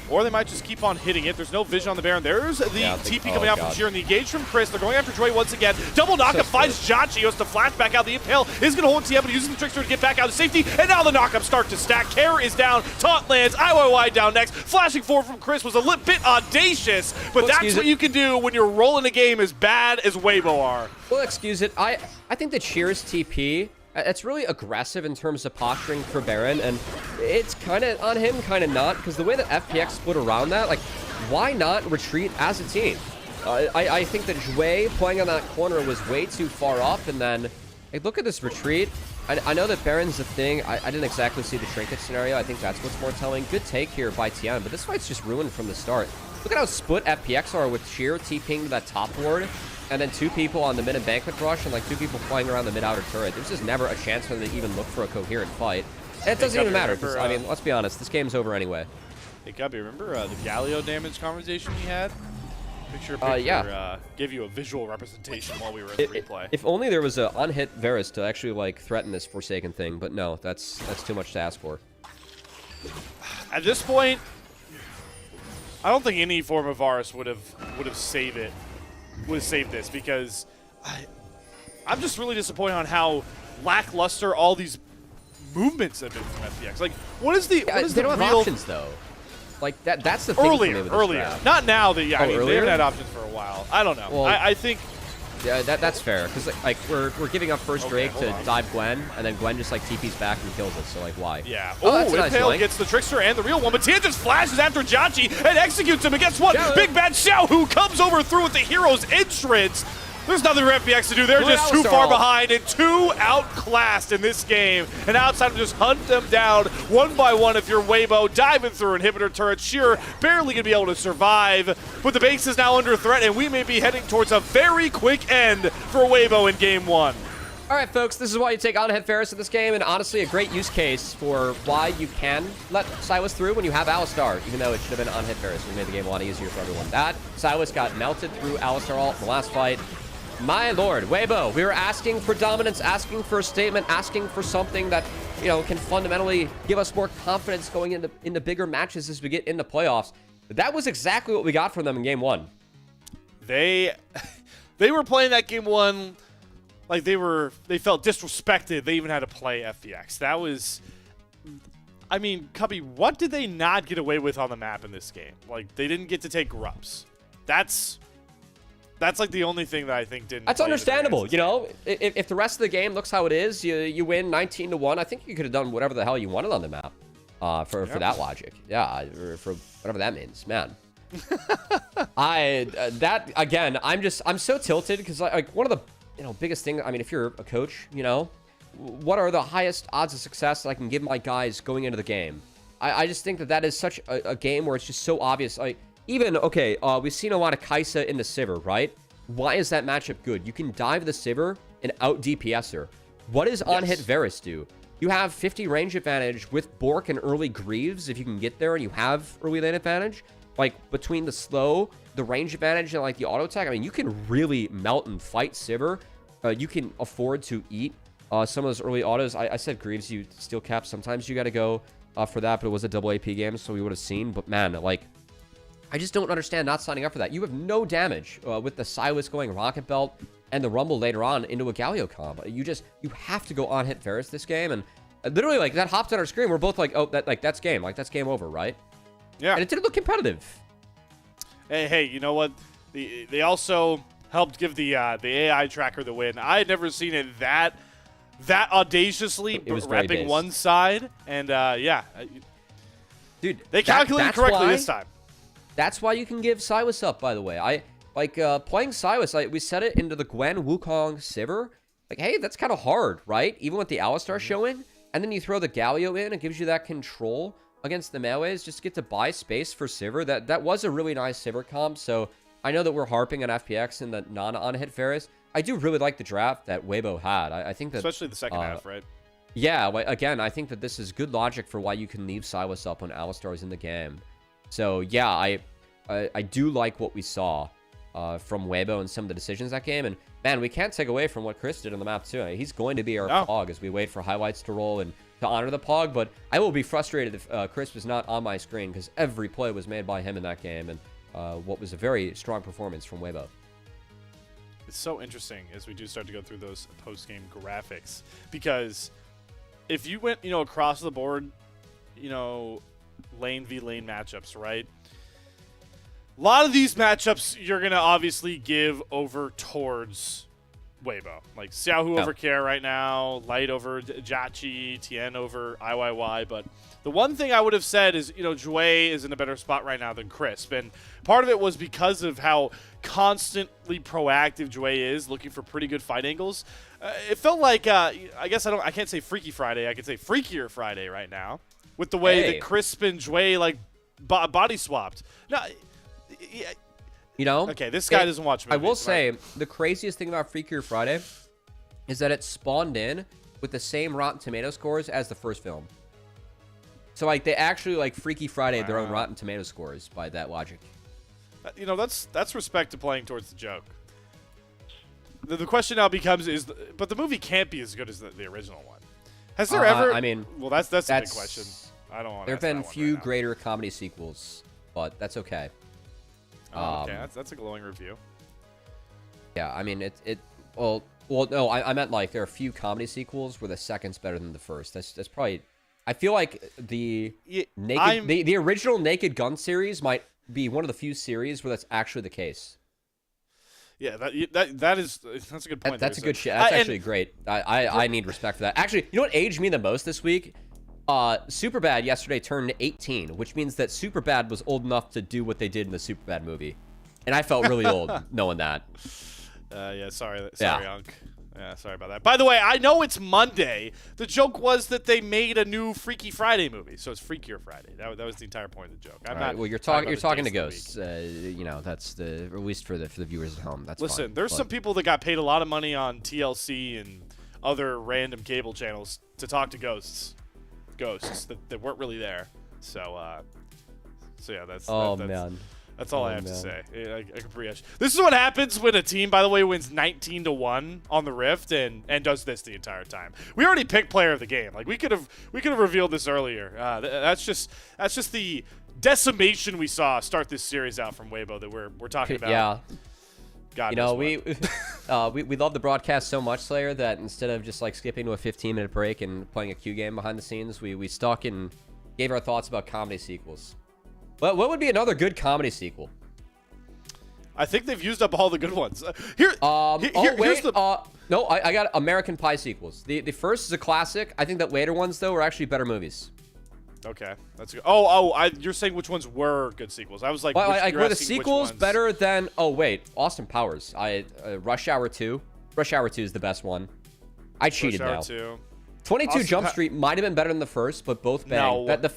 Or they might just keep on hitting it. There's no vision on the Baron. There's the TP coming out from Sheer and the engage from Chris. They're going after Jway once again. Double knockup finds Jachi. He has to flash back out. The impale is going to hold TM, but uses the Trickster to get back out to safety. And now the knockups start to stack. Care is down. Taunt lands. IYY down next. Flashing forward from Chris was a bit audacious, but that's what you can do when you're rolling a game as bad as Waybo are. Well, excuse it. I think that Sheer's TP... it's really aggressive in terms of posturing for Baron, and it's kind of on him, kind of not, because the way that FPX split around that, like, why not retreat as a team? I think that Jway playing on that corner was way too far up, and then, like, look at this retreat. I know that Baron's the thing. I didn't exactly see the trinket scenario. I think that's what's more telling. Good take here by Tien, but this fight's just ruined from the start. Look at how split FPX are with Sheer TPing to that top ward, and then 2 people on the mid and banquet rush, and like 2 people flying around the mid outer turret. There's just never a chance for them to even look for a coherent fight. And it doesn't even matter, because, I mean, let's be honest, this game's over anyway. Hey, Gubby, remember the Galio damage conversation we had? Picture, yeah. Give you a visual representation while we were in the replay. If only there was an unhit Varus to actually, like, threaten this Forsaken thing, but no, that's too much to ask for. At this point, I don't think any form of Varus would have saved it. Would have saved this, because I'm just really disappointed on how lackluster all these movements have been from FPX. Like, what is the what is they the don't real have options though? Like that's the thing earlier, not now. That I mean, they haven't had options for a while. I don't know. Well, I think. Yeah, that's fair, because like we're giving up first Drake to dive Gwen, and then Gwen just like TP's back and kills us. So like, why? Yeah. Oh, Impale gets the Trickster and the real one, but Tian just flashes after Jachi and executes him. And guess what? Big Bad Xiao, who comes over through with the hero's entrance. There's nothing for FPX to do. They're just too far behind and too outclassed in this game. And outside of just hunt them down one by one if you're Waybo, diving through inhibitor turret. Sheer barely going to be able to survive. But the base is now under threat, and we may be heading towards a very quick end for Waybo in game 1. All right, folks, this is why you take on-head Ferris in this game, and honestly, a great use case for why you can let Silas through when you have Alistar, even though it should have been on-head Ferris. We made the game a lot easier for everyone. That Silas got melted through Alistar ult in the last fight. My lord, Waybo, we were asking for dominance, asking for a statement, asking for something that, you know, can fundamentally give us more confidence going into bigger matches as we get into playoffs. But that was exactly what we got from them in game 1. They were playing that game 1 like they felt disrespected. They even had to play FPX. That was, I mean, Cubby, what did they not get away with on the map in this game? Like, they didn't get to take Grubs. That's like the only thing that I think didn't. That's understandable, you know. If the rest of the game looks how it is, you win 19-1. I think you could have done whatever the hell you wanted on the map, for that logic. Yeah, for whatever that means, man. That again, I'm so tilted because like one of the biggest thing. I mean, if you're a coach, what are the highest odds of success that I can give my guys going into the game? I just think that is such a game where it's just so obvious. Like. Even, okay, we've seen a lot of Kai'Sa in the Sivir, right? Why is that matchup good? You can dive the Sivir and out-DPS her. What does on-hit Varus do? You have 50 range advantage with Bork and early Greaves if you can get there and you have early lane advantage. Like, between the slow, the range advantage, and, like, the auto attack, I mean, you can really melt and fight Sivir. You can afford to eat some of those early autos. I said Greaves, you steal cap. Sometimes you got to go for that, but it was a double AP game, so we would have seen. But, man, like... I just don't understand not signing up for that. You have no damage with the Silas going Rocket Belt and the Rumble later on into a Galio combo. You have to go on hit Varus this game. And literally, like, that hopped on our screen. We're both like, oh, that's game. Like, that's game over, right? Yeah. And it didn't look competitive. Hey, you know what? They also helped give the AI tracker the win. I had never seen it that audaciously repping one side. And, yeah. Dude, they calculated correctly this time. That's why you can give Silas up, by the way. I like playing Silas. We set it into the Gwen, Wukong, Sivir. Like, hey, that's kind of hard, right? Even with the Alistar showing. And then you throw the Galio in. It gives you that control against the melees. Just get to buy space for Sivir. That was a really nice Sivir comp. So I know that we're harping on FPX and the non-on-hit Varus. I do really like the draft that Waybo had. I think that... Especially the second half, right? Yeah, again, I think that this is good logic for why you can leave Silas up when Alistar is in the game. So, yeah, I do like what we saw from Waybo and some of the decisions that game. And, man, we can't take away from what Chris did on the map, too. He's going to be our Pog as we wait for highlights to roll and to honor the Pog. But I will be frustrated if Chris was not on my screen because every play was made by him in that game. And what was a very strong performance from Waybo. It's so interesting as we do start to go through those post-game graphics. Because if you went, across the board, lane v lane matchups, right? A lot of these matchups you're going to obviously give over towards Waybo. Like Xiaohu over Kier right now, Light over Jachi, Tien over IYY. But the one thing I would have said is, Jue is in a better spot right now than Crisp. And part of it was because of how constantly proactive Jue is, looking for pretty good fight angles. It felt like, I guess I can't say Freaky Friday. I could say Freakier Friday right now with the way that Crisp and Jue, like, body swapped. Now, Yeah. You know? Okay, this guy doesn't watch movies. I will say, the craziest thing about Freakier Friday is that it spawned in with the same Rotten Tomato scores as the first film. So, like, they actually, like, Freaky Friday their own Rotten Tomato scores by that logic. You know, that's respect to playing towards the joke. The question now becomes but the movie can't be as good as the original one. Has there ever? I mean, well, that's a big question. I don't want. There have been few greater comedy sequels, but that's okay. Oh, okay, that's a glowing review. Yeah, I mean well, no, I meant like there are a few comedy sequels where the second's better than the first. That's probably. I feel like the original Naked Gun series might be one of the few series where that's actually the case. Yeah, that's a good point. That's a good shit. That's actually great. I need respect for that. Actually, you know what aged me the most this week? Superbad yesterday turned 18, which means that Superbad was old enough to do what they did in the Superbad movie, and I felt really old knowing that. Yeah, sorry, Unc. Yeah, sorry about that. By the way, I know it's Monday. The joke was that they made a new Freaky Friday movie, so it's Freakier Friday. That was the entire point of the joke. I'm not. Well, you're talking to ghosts. You know, that's at least for the viewers at home. That's Listen, fine, there's some people that got paid a lot of money on TLC and other random cable channels to talk to ghosts that weren't really there. So yeah, that's. Man. That's all I have to say. I can pretty. This is what happens when a team, by the way, wins 19-1 on the Rift and does this the entire time. We already picked player of the game. Like we could have revealed this earlier. That's just the decimation we saw start this series out from Waybo that we're talking about. Yeah. God, you know, we love the broadcast so much, Slayer, that instead of just like skipping to a 15-minute break and playing a Q game behind the scenes, we stuck and gave our thoughts about comedy sequels. Well, what would be another good comedy sequel? I think they've used up all the good ones. Here's no, I got American Pie sequels. The first is a classic. I think that later ones, though, are actually better movies. Okay, that's good. You're saying which ones were good sequels? I was like, were the sequels better than? Oh wait, Austin Powers. Rush Hour 2. Rush Hour 2 is the best one. I cheated now. 22 Jump Street might have been better than the first, but both bang. No.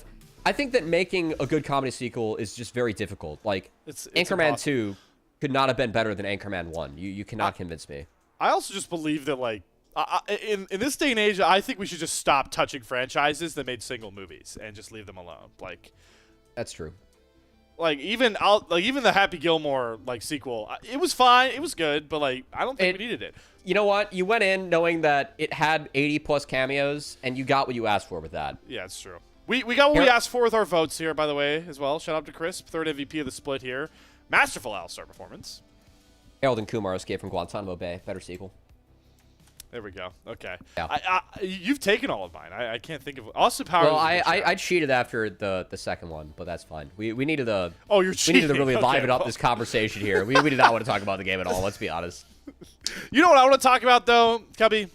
I think that making a good comedy sequel is just very difficult. Like, it's Anchorman impossible. 2 could not have been better than Anchorman 1. You cannot convince me. I also just believe that, like, in this day and age, I think we should just stop touching franchises that made single movies and just leave them alone. Like, that's true. Like, even the Happy Gilmore, like, sequel, it was fine. It was good, but, like, I don't think we needed it. You know what? You went in knowing that it had 80-plus cameos, and you got what you asked for with that. Yeah, it's true. We got what we asked for with our votes here, by the way, as well. Shout out to Crisp, third MVP of the split here. Masterful All-Star performance. Harold and Kumar Escape from Guantanamo Bay. Better sequel. There we go. Okay. Yeah. You've taken all of mine. I can't think of Austin Powers. Well, I cheated after the second one, but that's fine. We needed to. Oh, you're cheating. We needed to really liven up this conversation here. We did not want to talk about the game at all. Let's be honest. You know what I want to talk about, though, Cubby?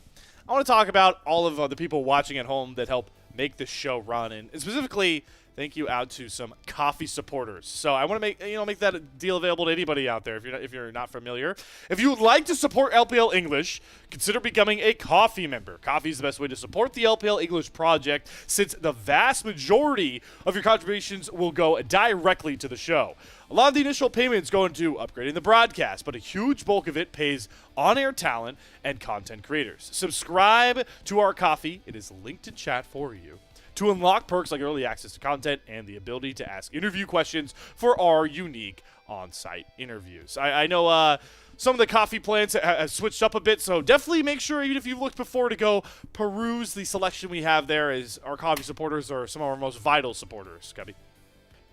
I want to talk about all of the people watching at home that help make this show run, and specifically, thank you out to some coffee supporters. So I want to make that deal available to anybody out there if you're not familiar. If you would like to support LPL English, consider becoming a coffee member. Coffee is the best way to support the LPL English project, since the vast majority of your contributions will go directly to the show. A lot of the initial payments go into upgrading the broadcast, but a huge bulk of it pays on-air talent and content creators. Subscribe to our coffee. It is linked in chat for you to unlock perks like early access to content and the ability to ask interview questions for our unique on-site interviews. I know some of the coffee plans have switched up a bit, so definitely make sure, even if you've looked before, to go peruse the selection we have there, as our coffee supporters are some of our most vital supporters. Cubby.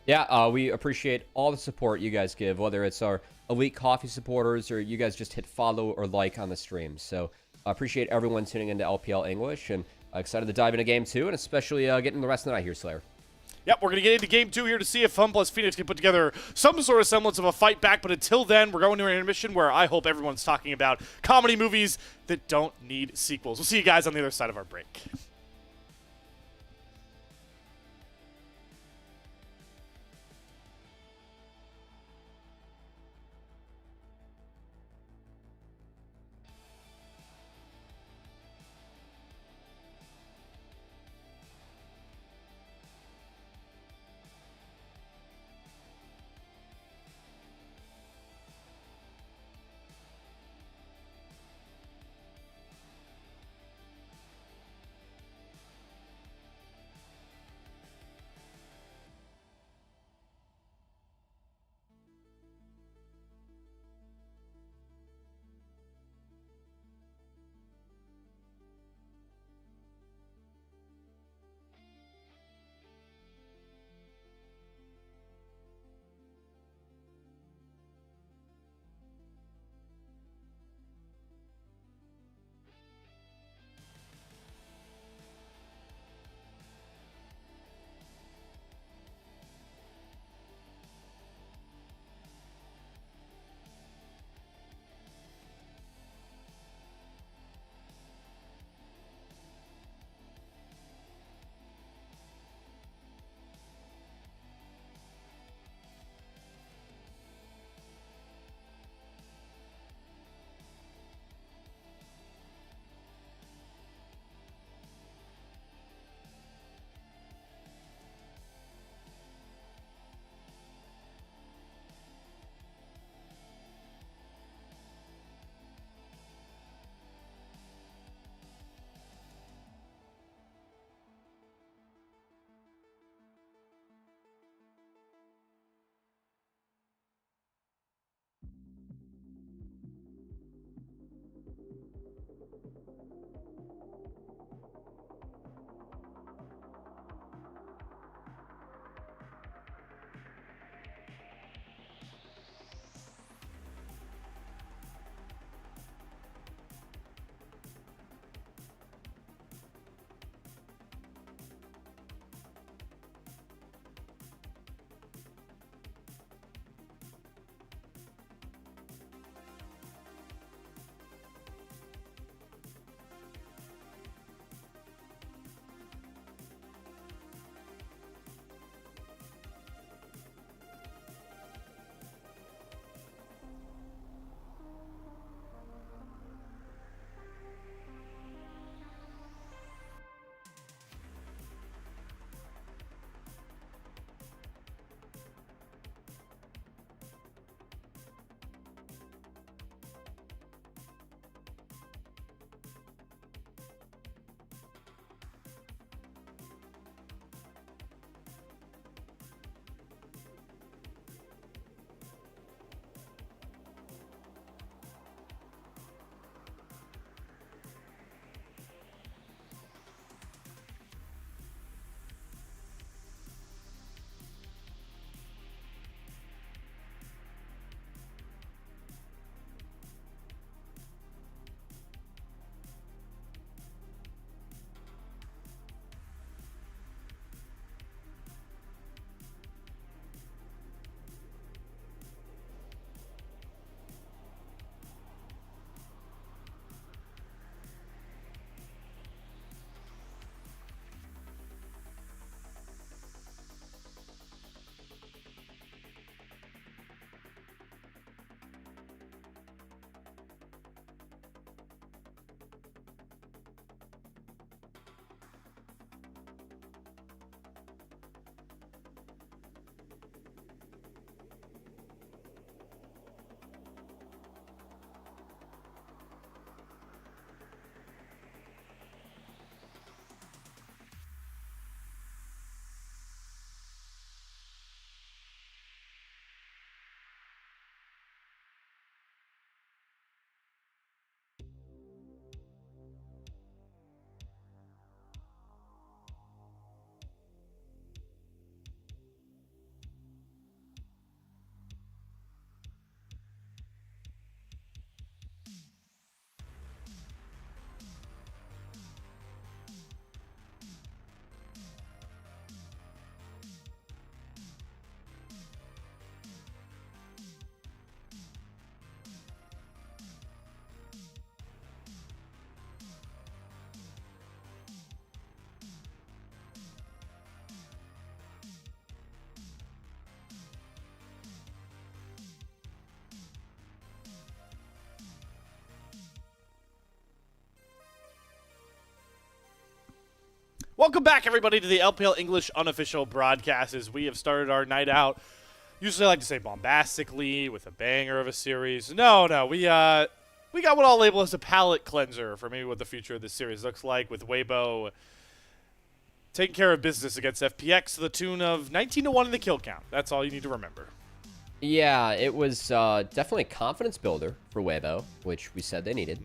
Yeah, we appreciate all the support you guys give, whether it's our elite coffee supporters or you guys just hit follow or like on the stream. So I appreciate everyone tuning into LPL English, and excited to dive into Game 2, and especially getting the rest of the night here, Slayer. Yep, we're going to get into Game 2 here to see if Funplus Phoenix can put together some sort of semblance of a fight back, but until then, we're going to an intermission where I hope everyone's talking about comedy movies that don't need sequels. We'll see you guys on the other side of our break. Welcome back, everybody, to the LPL English unofficial broadcast as we have started our night out. Usually I like to say bombastically with a banger of a series. No, we got what I'll label as a palate cleanser for maybe what the future of this series looks like, with Waybo taking care of business against FPX to the tune of 19-1 in the kill count. That's all you need to remember. Yeah, it was definitely a confidence builder for Waybo, which we said they needed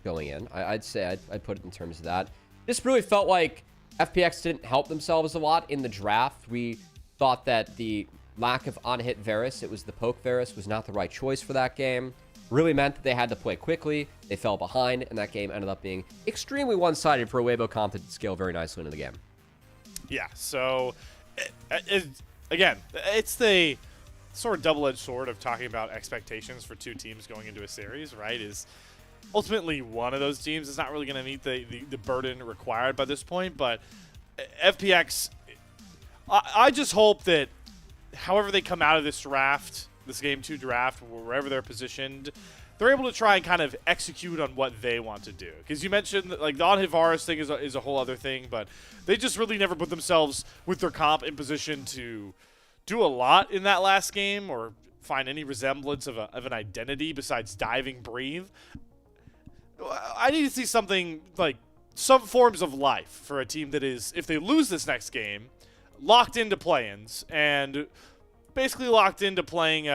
going in. I'd say I'd put it in terms of that. This really felt like FPX didn't help themselves a lot in the draft. We thought that the lack of on-hit Varus, it was the poke Varus, was not the right choice for that game. Really meant that they had to play quickly. They fell behind, and that game ended up being extremely one-sided for a Waybo comp to scale very nicely into the game. Yeah, so, again, it's the sort of double-edged sword of talking about expectations for two teams going into a series, right? Is ultimately one of those teams is not really going to meet the burden required by this point, but FPX, I just hope that however they come out of this draft, this Game 2 draft, wherever they're positioned, they're able to try and kind of execute on what they want to do. Because you mentioned, like, the on-hit Varus thing is a whole other thing, but they just really never put themselves with their comp in position to do a lot in that last game or find any resemblance of an identity besides diving breathe. I need to see something, like, some forms of life for a team that is, if they lose this next game, locked into play-ins and basically locked into playing,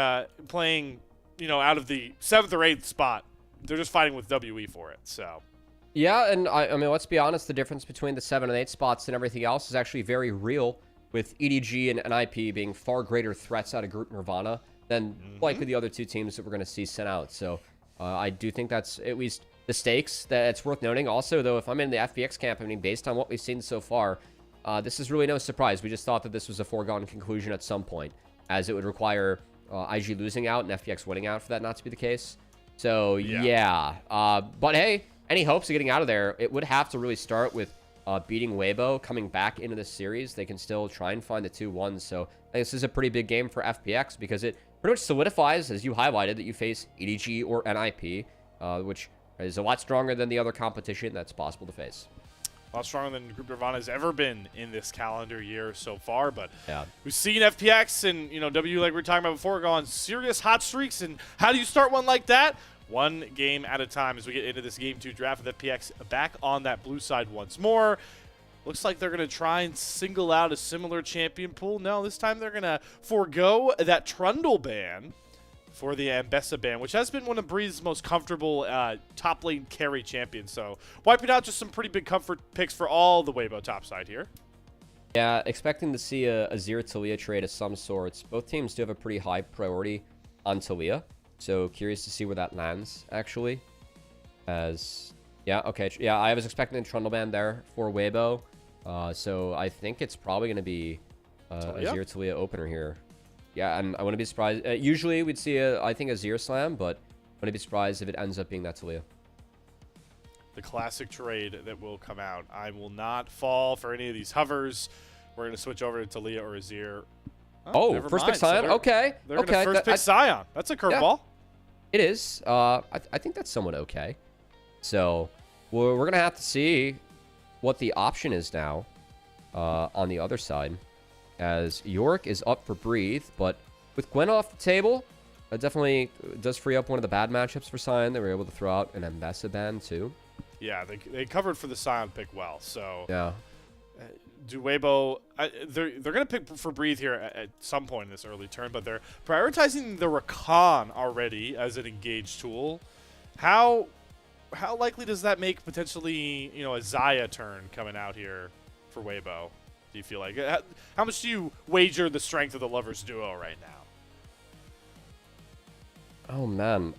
you know, out of the 7th or 8th spot. They're just fighting with WE for it, so. Yeah, and I mean, let's be honest, the difference between the 7 and 8 spots and everything else is actually very real, with EDG and NIP being far greater threats out of Group Nirvana than likely the other two teams that we're going to see sent out. So I do think that's at least the stakes that it's worth noting. Also, though, if I'm in the FPX camp, I mean, based on what we've seen so far, this is really no surprise. We just thought that this was a foregone conclusion at some point, as it would require IG losing out and FPX winning out for that not to be the case. So, yeah. But hey, any hopes of getting out of there, it would have to really start with beating Waybo, coming back into this series. They can still try and find the 2-1. So, I think this is a pretty big game for FPX because it pretty much solidifies, as you highlighted, that you face EDG or NIP, which is a lot stronger than the other competition that's possible to face. A lot stronger than Group Nirvana has ever been in this calendar year so far, but yeah, we've seen FPX and, you know, W, like we were talking about before, go on serious hot streaks. And how do you start one like that? One game at a time as we get into this Game 2 draft with FPX back on that blue side once more. Looks like they're going to try and single out a similar champion pool. No, this time they're going to forego that Trundle ban for the Ambessa ban, which has been one of Breeze's most comfortable top lane carry champions. So wiping out just some pretty big comfort picks for all the Waybo top side here. Yeah, expecting to see a Azir Talia trade of some sorts. Both teams do have a pretty high priority on Talia, so curious to see where that lands, actually. As, yeah, okay. Yeah, I was expecting a Trundle ban there for Waybo, so I think it's probably going to be Azir Talia opener here. Yeah, and I wouldn't be surprised. Usually we'd see, I think, a Azir Slam, but I wouldn't be surprised if it ends up being that Talia. The classic trade that will come out. I will not fall for any of these hovers. We're going to switch over to Talia or Azir. Oh, first pick Sion? Okay. They're going to first pick Sion. That's a curveball. Yeah, it is. I think that's somewhat okay. So we're going to have to see what the option is now on the other side. As Yorick is up for Breathe, but with Gwen off the table, it definitely does free up one of the bad matchups for Sion. They were able to throw out an Ambessa ban, too. Yeah, they covered for the Sion pick well, so... Yeah. Do Waybo... They're going to pick for Breathe here at some point in this early turn, but they're prioritizing the Rakan already as an engaged tool. How likely does that make potentially, you know, a Xayah turn coming out here for Waybo? Do you feel like? How much do you wager the strength of the Lovers duo right now? Oh, man.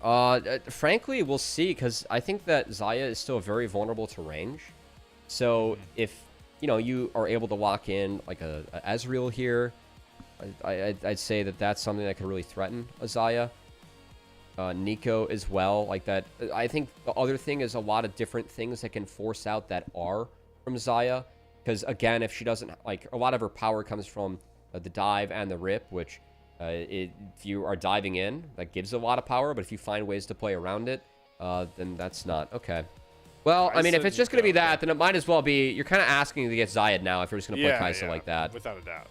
Frankly, we'll see, because I think that Xayah is still very vulnerable to range. So if, you know, you are able to lock in like a Ezreal here, I'd say that that's something that could really threaten a Xayah. Nico as well, like that. I think the other thing is a lot of different things that can force out that R from Xayah. Because, again, if she doesn't, like, a lot of her power comes from the dive and the rip, which if you are diving in, that gives a lot of power. But if you find ways to play around it, then that's not. Okay. Well, I mean, if Kaisa, it's just going to be Nico. that, then it might as well be... You're kind of asking to get Zayed now if you're just going to play Yeah, Kaisa yeah, like that. without a doubt.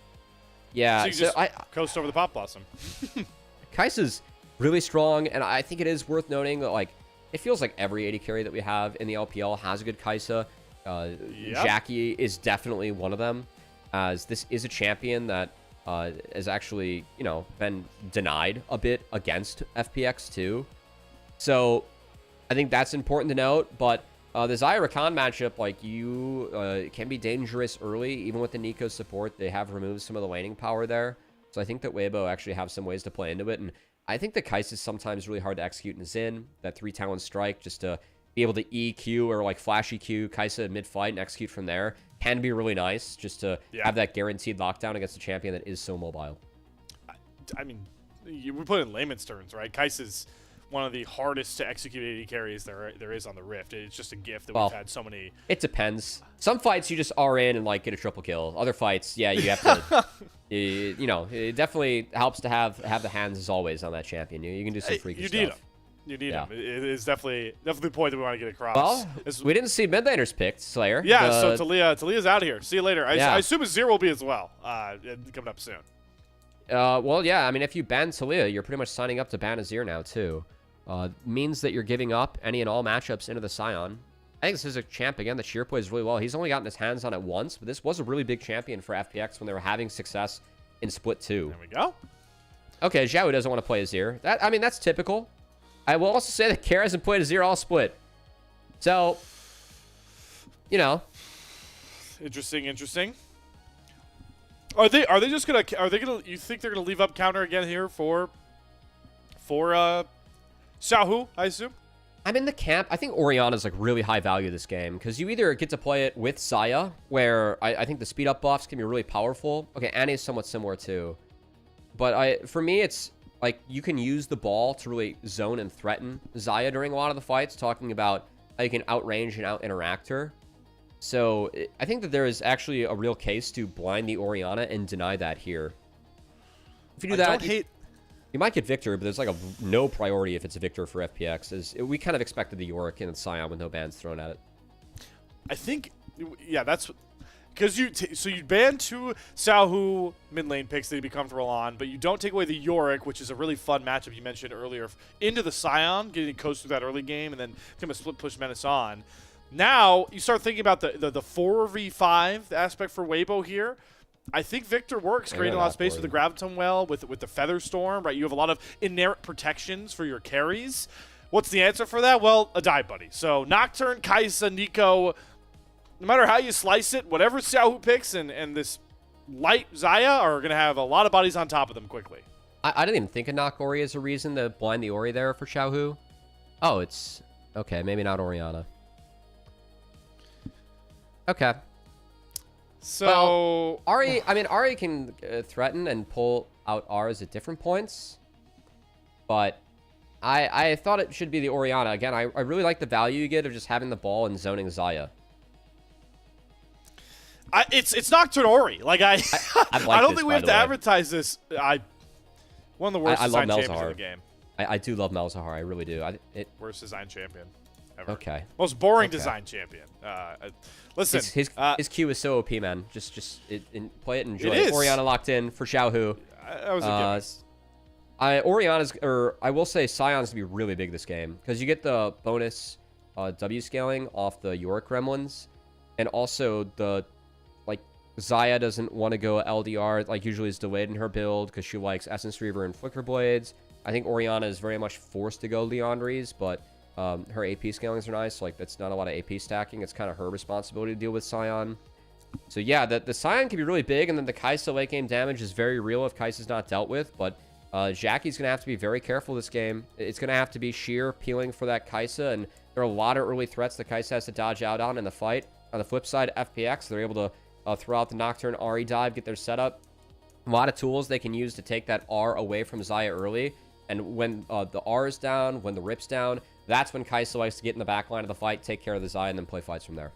Yeah, So you just coast over the Pop Blossom. Kaisa's really strong, and I think it is worth noting that, like, it feels like every AD carry that we have in the LPL has a good Kaisa. Jackie is definitely one of them, as this is a champion that has actually, you know, been denied a bit against FPX too. So I think that's important to note, but the Xayah Rakan matchup, like, you can be dangerous early, even with the Nico support. They have removed some of the laning power there. So I think that Waybo actually have some ways to play into it. And I think that Kaisa is sometimes really hard to execute in Xin. That 3-talent strike, just to be able to EQ or like flash EQ Kaisa mid-fight and execute from there can be really nice, just to have that guaranteed lockdown against a champion that is so mobile. I mean, we put it in layman's terms, right? Kaisa's one of the hardest to execute AD carries there is on the Rift. It's just a gift that we've had so many. It depends. Some fights you just are in and like get a triple kill. Other fights, yeah, you have to. You know, it definitely helps to have the hands as always on that champion. You can do some freaky stuff. You need them. You need them. It is definitely the point that we want to get across. Well, we didn't see mid laners picked, Slayer. Yeah, so Talia's out of here. See you later. I assume Azir will be as well. Coming up soon. Well, yeah. I mean, if you ban Talia, you're pretty much signing up to ban Azir now too. Means that you're giving up any and all matchups into the Scion. I think this is a champ, again, that Sheer plays really well. He's only gotten his hands on it once, but this was a really big champion for FPX when they were having success in Split 2. There we go. Okay, Xiao doesn't want to play Azir. I mean, that's typical. I will also say that Kara hasn't played Azir all Split. So, you know. Interesting. You think they're gonna leave up counter again here for Xiaohu, I assume? I'm in the camp. I think Orianna's like really high value this game because you either get to play it with Xayah, where I think the speed up buffs can be really powerful. Okay, Annie is somewhat similar too. But for me, it's like you can use the ball to really zone and threaten Xayah during a lot of the fights, talking about how you can outrange and out-interact her. So I think that there is actually a real case to blind the Orianna and deny that here. If you do that, you might get Victor, but there's like no priority if it's a Victor for FPX. We kind of expected the Yorick and Scion with no bans thrown at it. I think, yeah, that's because so you ban two Xiaohu mid lane picks that you'd be comfortable on, but you don't take away the Yorick, which is a really fun matchup you mentioned earlier, into the Scion, getting coast through that early game, and then become a split push menace on. Now you start thinking about the 4v5 aspect for Waybo here. I think Victor works, creating a lot of space with the Graviton Well, with the Feather Storm, right? You have a lot of inherent protections for your carries. What's the answer for that? Well, a dive buddy. So Nocturne, Kaisa, Nico, no matter how you slice it, whatever Xiaohu picks and this light Xayah are going to have a lot of bodies on top of them quickly. I didn't even think of Knock Ori as a reason to blind the Ori there for Xiaohu. Oh, it's... Okay, maybe not Orianna. Okay. So well, Ari can threaten and pull out R's at different points, but I thought it should be the Orianna. Again, I really like the value you get of just having the ball and zoning Xayah. It's Nocturne Ori. Like I don't think we have to advertise this. One of the worst design champions in the game. I do love Malzahar. I really do. Worst design champion ever. Okay. Most boring design champion. Listen, his Q is so OP, man. Just play it and enjoy. It is. Orianna locked in for Xiaohu. That was a Orianna's, or I will say Scion's gonna be really big this game because you get the bonus W scaling off the Yorick Gremlins, and also the Xayah doesn't want to go LDR, like usually is delayed in her build because she likes Essence Reaver and Flicker Blades. I think Orianna is very much forced to go Leandries, but her AP scalings are nice. Like, that's not a lot of AP stacking. It's kind of her responsibility to deal with Scion. So yeah, the Scion can be really big, and then the Kaisa late game damage is very real if Kaisa's not dealt with, but Jackie's going to have to be very careful this game. It's going to have to be sheer peeling for that Kaisa, and there are a lot of early threats that Kaisa has to dodge out on in the fight. On the flip side, FPX, they're able to throw out the Nocturne Ari dive, get their setup. A lot of tools they can use to take that R away from Xayah early, and when the R is down, when the Rip's down, that's when Kaisa likes to get in the back line of the fight, take care of the Xayah, and then play fights from there.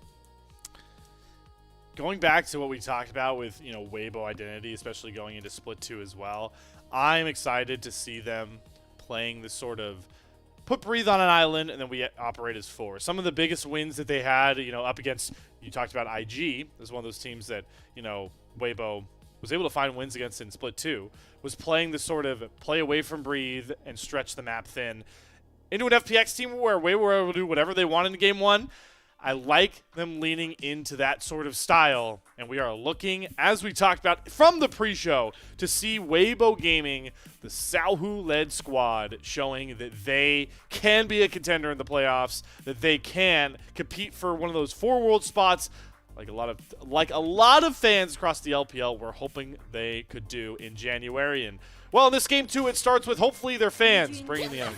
Going back to what we talked about with, Waybo identity, especially going into Split 2 as well, I'm excited to see them playing this sort of put Breathe on an island, and then we operate as 4. Some of the biggest wins that they had, up against, you talked about IG, is one of those teams that, Waybo was able to find wins against in Split 2, was playing this sort of play away from Breathe and stretch the map thin into an FPX team where Waybo were able to do whatever they wanted in Game 1. I like them leaning into that sort of style, and we are looking, as we talked about from the pre-show, to see Waybo Gaming, the Xiaohu-led squad, showing that they can be a contender in the playoffs, that they can compete for one of those 4 world spots, like a lot of fans across the LPL were hoping they could do in January. And well, in this game too, it starts with hopefully their fans bringing the energy.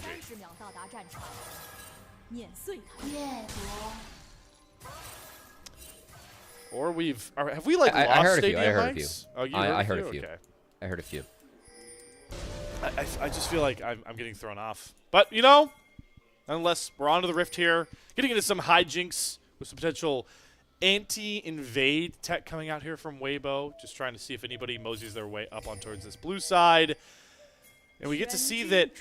Or have we lost I heard stadium a few. I heard mics? a few. Oh, I heard a few. Okay. I heard a few. I just feel like I'm getting thrown off. But, nonetheless, we're on to the Rift here. Getting into some hijinks with some potential anti-invade tech coming out here from Waybo. Just trying to see if anybody moseys their way up on towards this blue side. And we get to see that,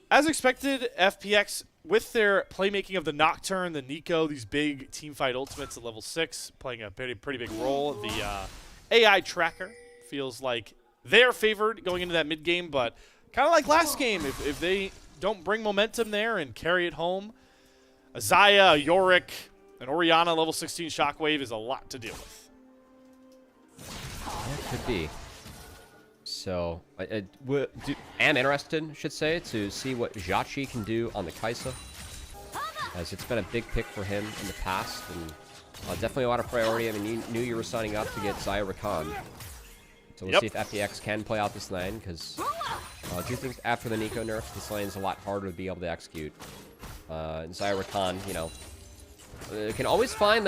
as expected, FPX, with their playmaking of the Nocturne, the Nico, these big teamfight ultimates at level 6, playing a pretty big role. The AI tracker feels like they're favored going into that mid-game, but kind of like last game, if they don't bring momentum there and carry it home, Azaya, Yorick, and Orianna level 16 Shockwave is a lot to deal with. Yeah, could be. So, am interested, should say, to see what Jachi can do on the Kaisa, as it's been a big pick for him in the past, and definitely a lot of priority. I mean, you knew you were signing up to get Zaya Rakan. So we'll see if FPX can play out this lane, because do you think after the Nico nerf, this lane is a lot harder to be able to execute? And Zaya Rakan, can always find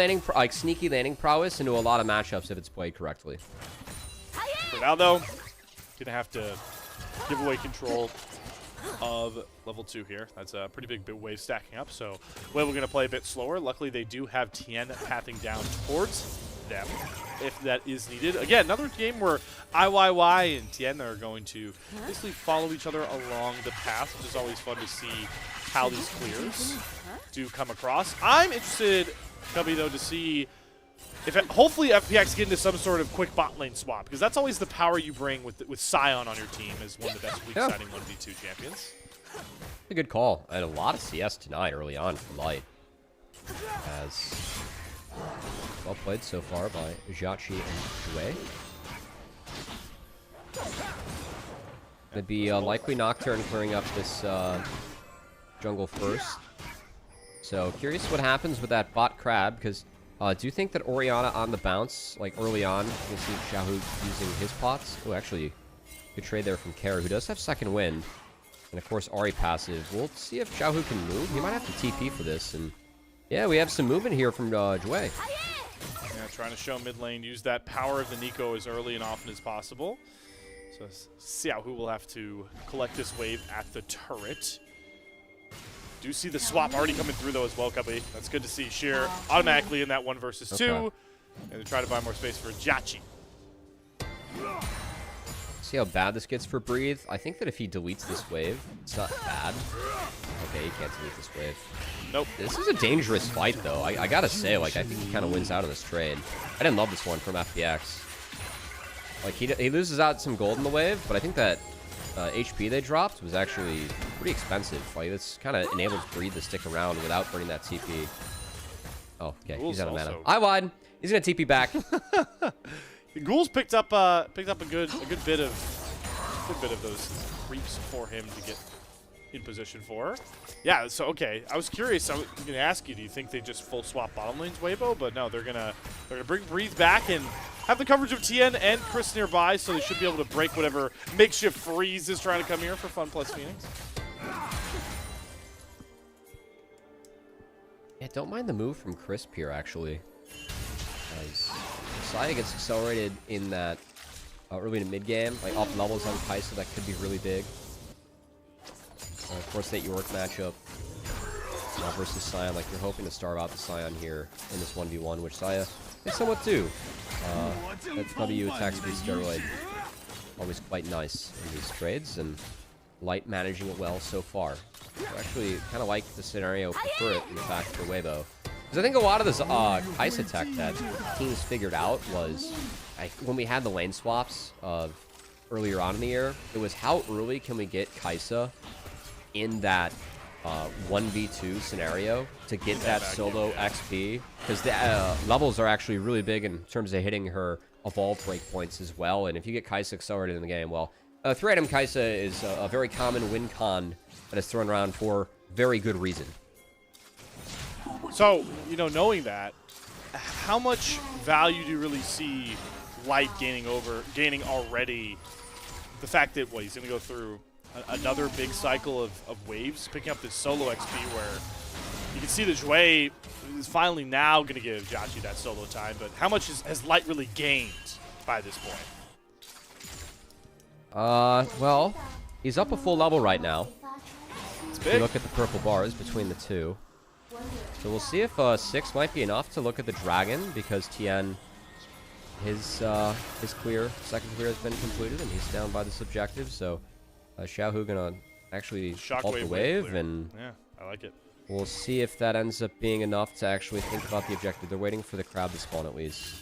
sneaky landing prowess into a lot of matchups if it's played correctly. For now, though, gonna have to give away control of level 2 here. That's a pretty big wave stacking up, so we're going to play a bit slower. Luckily, they do have Tien pathing down towards them if that is needed. Again, another game where IYY and Tien are going to basically follow each other along the path, which is always fun to see how these clears do come across. I'm interested, Cubby, though, to see if hopefully FPX get into some sort of quick bot lane swap, because that's always the power you bring with Sion on your team as one of the best weak-siding 1v2 champions. A good call. And a lot of CS tonight early on for Light. As well played so far by Jachi and Wei. Gonna be likely Nocturne clearing up this jungle first. So curious what happens with that bot crab, because do you think that Orianna on the bounce, like early on, you see Xiaohu using his pots? Oh, actually, good trade there from Kara, who does have second wind. And of course, Ahri passive. We'll see if Xiaohu can move. He might have to TP for this. And yeah, we have some movement here from Jue. Yeah, trying to show mid lane, use that power of the Nico as early and often as possible. So Xiaohu will have to collect this wave at the turret. Do see the swap already coming through, though, as well, Cubby. That's good to see. Sheer automatically in that 1 versus 2. And they try to buy more space for Jachi. See how bad this gets for Breathe? I think that if he deletes this wave, it's not bad. Okay, he can't delete this wave. Nope. This is a dangerous fight, though. I gotta say, I think he kind of wins out of this trade. I didn't love this one from FPX. He loses out some gold in the wave, but I think that HP they dropped was actually pretty expensive. This kind of enables Breathe to stick around without burning that TP. Oh, okay, he's out of mana. I wide. He's gonna TP back. Ghouls picked up a good bit of those creeps for him to get in position for. Yeah, so okay. I was curious. I was gonna ask you, do you think they just full swap bottom lanes, Waybo? But no, they're gonna bring Breathe back and have the coverage of Tien and Chris nearby, so they should be able to break whatever makeshift freeze is trying to come here for Funplus Phoenix. Yeah, don't mind the move from Crisp here, actually. As Saya gets accelerated in that early to mid-game, up levels on Kaisa, that could be really big. Of course, that York matchup versus Sion, you're hoping to starve out the Sion here in this 1v1, which Saya can somewhat do. That W attack speed steroid, always quite nice in these trades, and Light managing it well so far. I actually kind of like the scenario, prefer it, in fact, for Waybo. Because I think a lot of this Kai'Sa tech that teams figured out was, when we had the lane swaps of earlier on in the year, it was how early can we get Kai'Sa in that 1v2 scenario to get that solo XP, because the levels are actually really big in terms of hitting her evolve breakpoints as well. And if you get Kai'Sa accelerated in the game, well, 3-item Kai'Sa is a very common win con that is thrown around for very good reason. So, you know, knowing that, how much value do you really see Light gaining already? The fact that, he's going to go through another big cycle of waves, picking up this solo XP where you can see that Jue is finally now going to give Jhachi that solo time, but how much has Light really gained by this point? Well, he's up a full level right now. It's If big. you look at the purple bars between the two. So we'll see if 6 might be enough to look at the dragon, because Tien, his second clear has been completed, and he's down by this objective. So Xiaohu gonna actually halt the wave, and yeah, I like it. we'll see if that ends up being enough to actually think about the objective. They're waiting for the crab to spawn at least.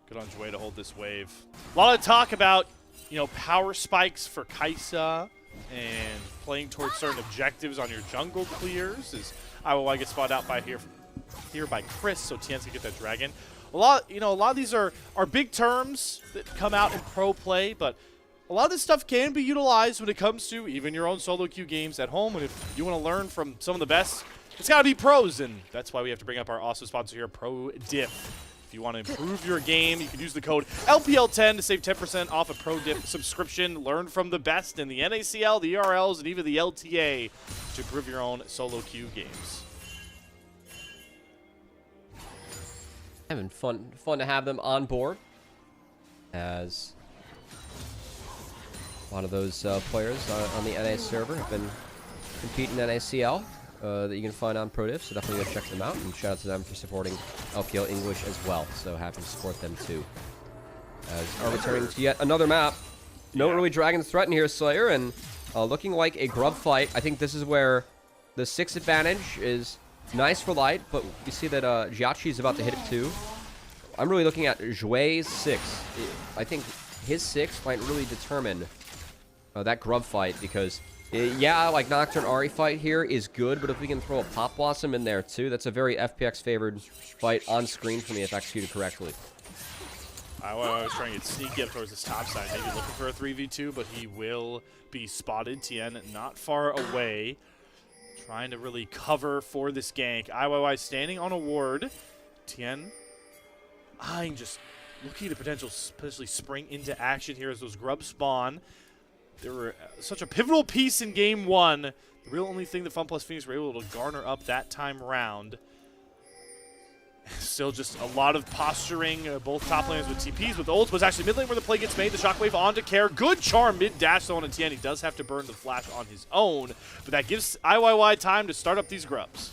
Good on Jue to hold this wave. A lot of talk about, you know, power spikes for Kai'Sa and playing towards certain objectives on your jungle clears. As IOI gets spotted out by here by Chris, so Tien's gonna get that dragon. A lot of these are big terms that come out in pro play, but a lot of this stuff can be utilized when it comes to even your own solo queue games at home. And if you want to learn from some of the best, it's got to be pros, and that's why we have to bring up our awesome sponsor here, prodiff. If you want to improve your game, you can use the code LPL10 to save 10% off a prodiff subscription. Learn from the best in the NACL, the ERLs, and even the LTA to improve your own solo queue games. Having fun to have them on board, as a lot of those players on the NA server have been competing in NACL that you can find on prodiff, so definitely go check them out, and shout out to them for supporting LPL English as well, so happy to support them too. As are returning to yet another map. No early dragons threatened here, Slayer, and looking like a grub fight. I think this is where the 6 advantage is nice for Light, but you see that Jhachi is about to hit it too. I'm really looking at Jue's 6. I think his 6 might really determine that grub fight, because yeah, like Nocturne Ahri fight here is good, but if we can throw a Pop Blossom in there too, that's a very FPX favored fight on screen for me if executed correctly. I was trying to get sneaky up towards this top side, maybe looking for a 3v2, but he will be spotted. Tien not far away, trying to really cover for this gank. IYY standing on a ward. Tien eyeing, just looking to potentially spring into action here as those grubs spawn. They were such a pivotal piece in game 1. The real only thing that Funplus Phoenix were able to garner up that time round. Still just a lot of posturing, both top laners with TPs, with ults, but actually mid lane where the play gets made. The shockwave onto Care. Good charm mid-dash though on Tien. He does have to burn the flash on his own, but that gives IYY time to start up these grubs.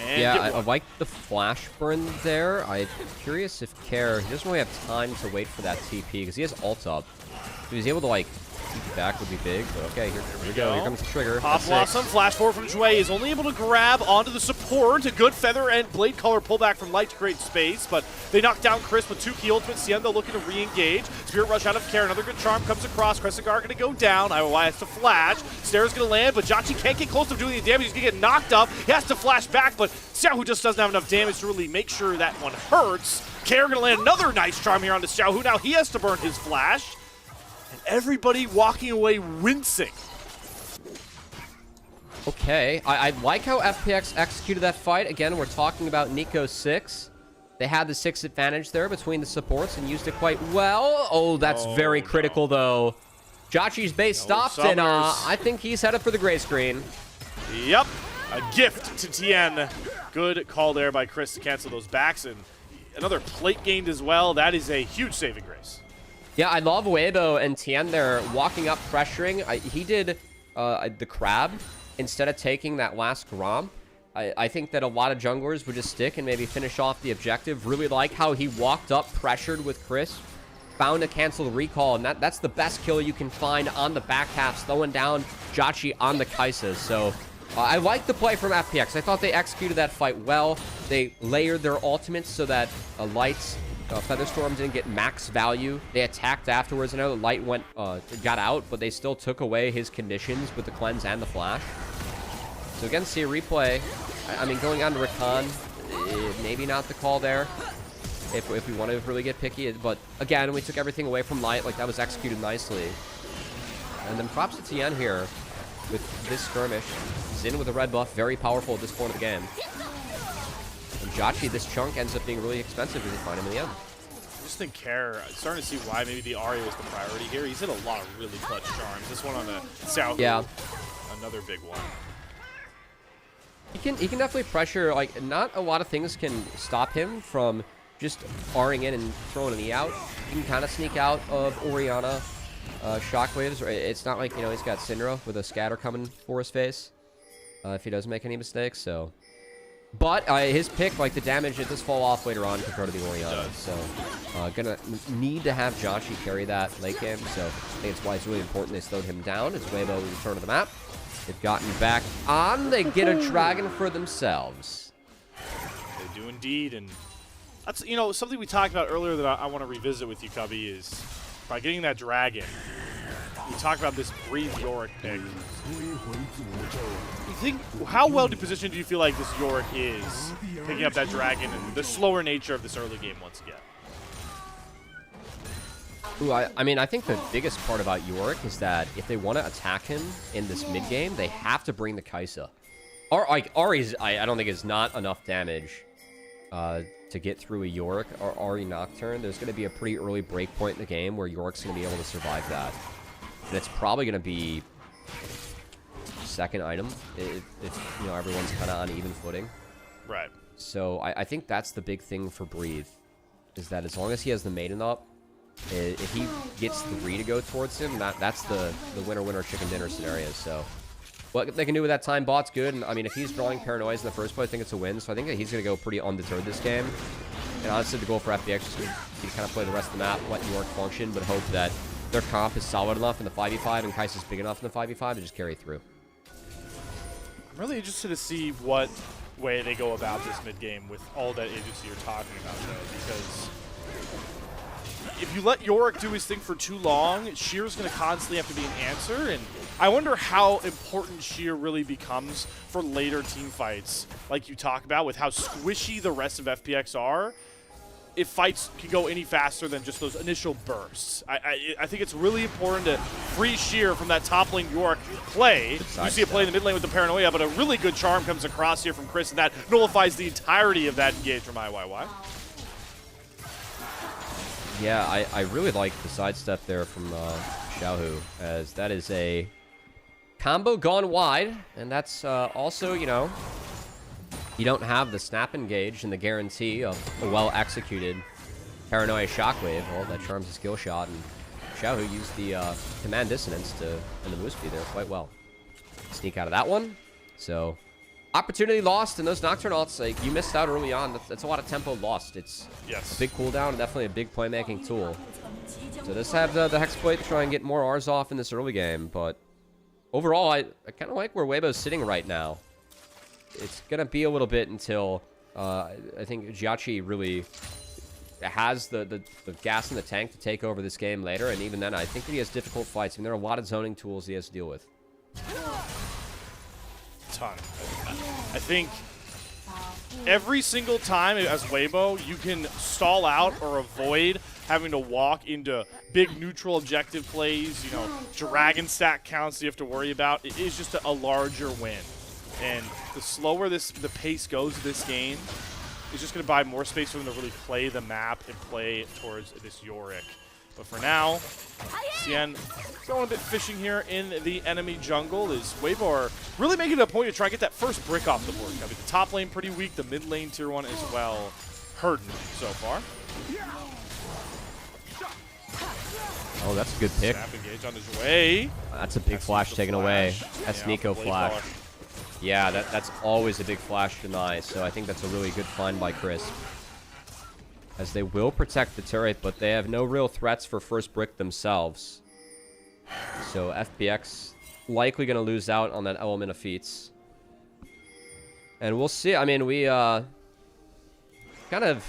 And yeah, I like the flash burn there. I'm curious if Care, he doesn't really have time to wait for that TP, because he has ult up. If he's able to, like, TP back would be big, but okay, here we go. Here comes the trigger. Pop Blossom, flash forward from Jue, is only able to grab onto the support. A good feather and blade color pullback from Light to create space, but they knock down Chris with 2 key ultimates. Siendo looking to re-engage. Spirit Rush out of Care. Another good charm comes across. Kresigar going to go down. IOI has to flash. Snare is going to land, but Jhachi can't get close to doing the damage. He's going to get knocked up. He has to flash back, but Xiaohu just doesn't have enough damage to really make sure that one hurts. Care going to land another nice charm here onto Xiaohu. Now he has to burn his flash. And everybody walking away wincing. Okay, I like how FPX executed that fight. Again, we're talking about Nico 6. They had the 6 advantage there between the supports and used it quite well. Oh, that's very critical, though. Jhachi's base stopped, and I think he's headed for the gray screen. Yep, a gift to Tien. Good call there by Chris to cancel those backs, and another plate gained as well. That is a huge saving grace. Yeah, I love Waybo and Tien there walking up, pressuring. He did the crab instead of taking that last Gromp. I think that a lot of junglers would just stick and maybe finish off the objective. Really like how he walked up, pressured with Chris, found a canceled recall, and that's the best kill you can find on the back half, slowing down Jotchi on the Kaisa. So I like the play from FPX. I thought they executed that fight well. They layered their ultimates so that Light's Featherstorm didn't get max value. They attacked afterwards. I know the Light got out, but they still took away his conditions with the cleanse and the flash. So again, see a replay. I mean, going on to Rakan, maybe not the call there if we want to really get picky. But again, we took everything away from Light. Like, that was executed nicely. And then props to Tien here with this skirmish. He's in with a red buff. Very powerful at this point of the game. And Jotchi, this chunk ends up being really expensive if they find him in the end. I just think Care, starting to see why maybe the Ahri was the priority here. He's hit a lot of really clutch charms. This one on the south. Yeah. Another big one. He can definitely pressure. Like, not a lot of things can stop him from just R'ing in and throwing an E out. He can kind of sneak out of Orianna shockwaves. It's not like, you know, he's got Syndra with a scatter coming for his face if he doesn't make any mistakes. So, but his pick, like, the damage, it does fall off later on compared to the Orianna. So gonna need to have Jotchi carry that late game. So I think it's why it's really important they slowed him down. It's Waybo in return to the map. They've gotten back on. They get a dragon for themselves. They do indeed, and that's, you know, something we talked about earlier that I want to revisit with you, Cubby, is by getting that dragon. We talked about this Breathe Yorick pick. You think, how well positioned do you feel like this Yorick is picking up that dragon and the slower nature of this early game once again? Ooh, I mean, I think the biggest part about Yorick is that if they want to attack him in this mid game, they have to bring the Kaisa. Or like Ahri's, I don't think is not enough damage to get through a Yorick or Ahri Nocturne. There's going to be a pretty early break point in the game where Yorick's going to be able to survive that. And it's probably going to be second item if you know, everyone's kind of on even footing. Right. So I think that's the big thing for Breathe, is that as long as he has the Maiden up, if he gets 3 to go towards him, that's the winner chicken dinner scenario. So what they can do with that time bot's good. And I mean, if he's drawing Paranoias in the first place, I think it's a win. So I think that he's going to go pretty undeterred this game. And honestly, the goal for FPX is to kind of play the rest of the map, let York function, but hope that their comp is solid enough in the 5v5 and Kaisa's big enough in the 5v5 to just carry through. I'm really interested to see what way they go about this mid game with all that agency you're talking about, though, because if you let Yorick do his thing for too long, Shear's going to constantly have to be an answer, and I wonder how important Shear really becomes for later team fights, like you talk about, with how squishy the rest of FPX are, if fights can go any faster than just those initial bursts. I think it's really important to free Shear from that top lane Yorick play. You see a play in the mid lane with the Paranoia, but a really good charm comes across here from Chris, and that nullifies the entirety of that engage from IYY. Yeah, I really like the sidestep there from Xiaohu, as that is a combo gone wide, and that's also, you know, you don't have the snap engage and the guarantee of a well-executed Paranoia Shockwave. Well, that charms a skill shot, and Xiaohu used the command dissonance to end the move speed there quite well. Sneak out of that one, so opportunity lost, and those Nocturne ults, like, you missed out early on. That's a lot of tempo lost. It's a big cooldown and definitely a big playmaking tool. So this have the Hexblade to try and get more Rs off in this early game, but overall, I kind of like where Waybo's sitting right now. It's going to be a little bit until I think Jotchi really has the gas in the tank to take over this game later, and even then, I think that he has difficult fights. I mean, there are a lot of zoning tools he has to deal with. Ton. I think every single time as Waybo, you can stall out or avoid having to walk into big neutral objective plays, you know, dragon stack counts you have to worry about. It is just a larger win. And the slower the pace goes this game, it's just going to buy more space for them to really play the map and play towards this Yorick. But for now, Tien going a bit fishing here in the enemy jungle. Is Waybo are really making it a point to try and get that first brick off the board. I mean, the top lane pretty weak, the mid lane tier 1 as well. Hurting so far. Oh, that's a good pick. Snap engage on his way. That's a big flash taken away. That's Nico flash. Yeah, that's always a big flash deny, so I think that's a really good find by Chris. as they will protect the turret, but they have no real threats for first brick themselves. So FPX likely going to lose out on that element of feats. And we'll see. I mean, we kind of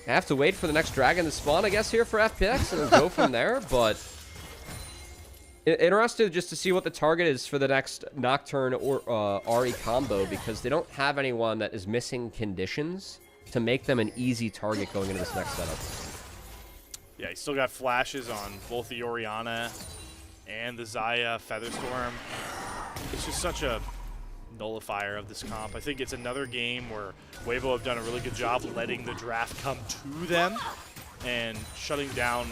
have to wait for the next dragon to spawn, I guess, here for FPX, and then go from there. But interested just to see what the target is for the next Nocturne or Ari combo, because they don't have anyone that is missing conditions to make them an easy target going into this next setup. Yeah, he's still got flashes on both the Orianna and the Xayah Featherstorm. It's just such a nullifier of this comp. I think it's another game where Waybo have done a really good job letting the draft come to them and shutting down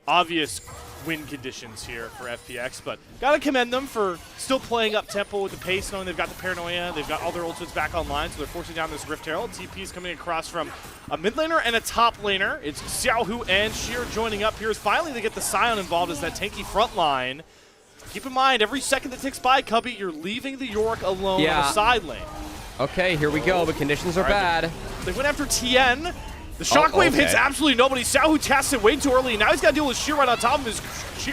obvious win conditions here for FPX, but gotta commend them for still playing up tempo with the pace, knowing they've got the paranoia, they've got all their ultimates back online, so they're forcing down this Rift Herald. TP is coming across from a mid laner and a top laner. It's Xiaohu and Sheer joining up here. Finally, they get the Scion involved as that tanky front line. Keep in mind, every second that ticks by, Cubby, you're leaving the Yorick alone on the side lane. Okay, here we go. The conditions are bad. They went after Tien. The shockwave hits absolutely nobody. Xiaohu casts it way too early, and now he's got to deal with Sheer right on top of his.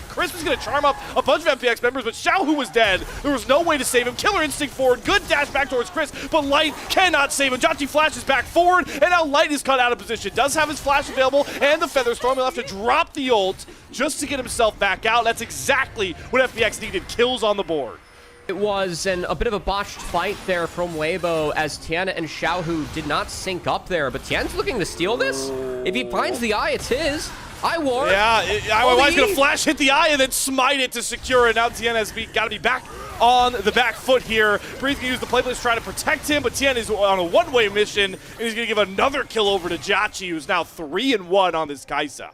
Chris was going to charm up a bunch of FPX members, but Xiaohu was dead. There was no way to save him. Killer instinct forward. Good dash back towards Chris, but Light cannot save him. Jhachi flashes back forward, and now Light is cut out of position. Does have his flash available, and the Featherstorm. He'll have to drop the ult just to get himself back out. That's exactly what FPX needed. Kills on the board. It was a bit of a botched fight there from Waybo, as Tiana and Xiaohu did not sync up there, but Tian's looking to steal this. If he finds the eye, it's his. I ward. Yeah, IYY's going to flash, hit the eye, and then smite it to secure it. Now Tien has got to be back on the back foot here. Breathe can use the playplace trying to protect him, but Tien is on a one-way mission, and he's going to give another kill over to Jhachi, who's now 3-1 on this Kai'Sa.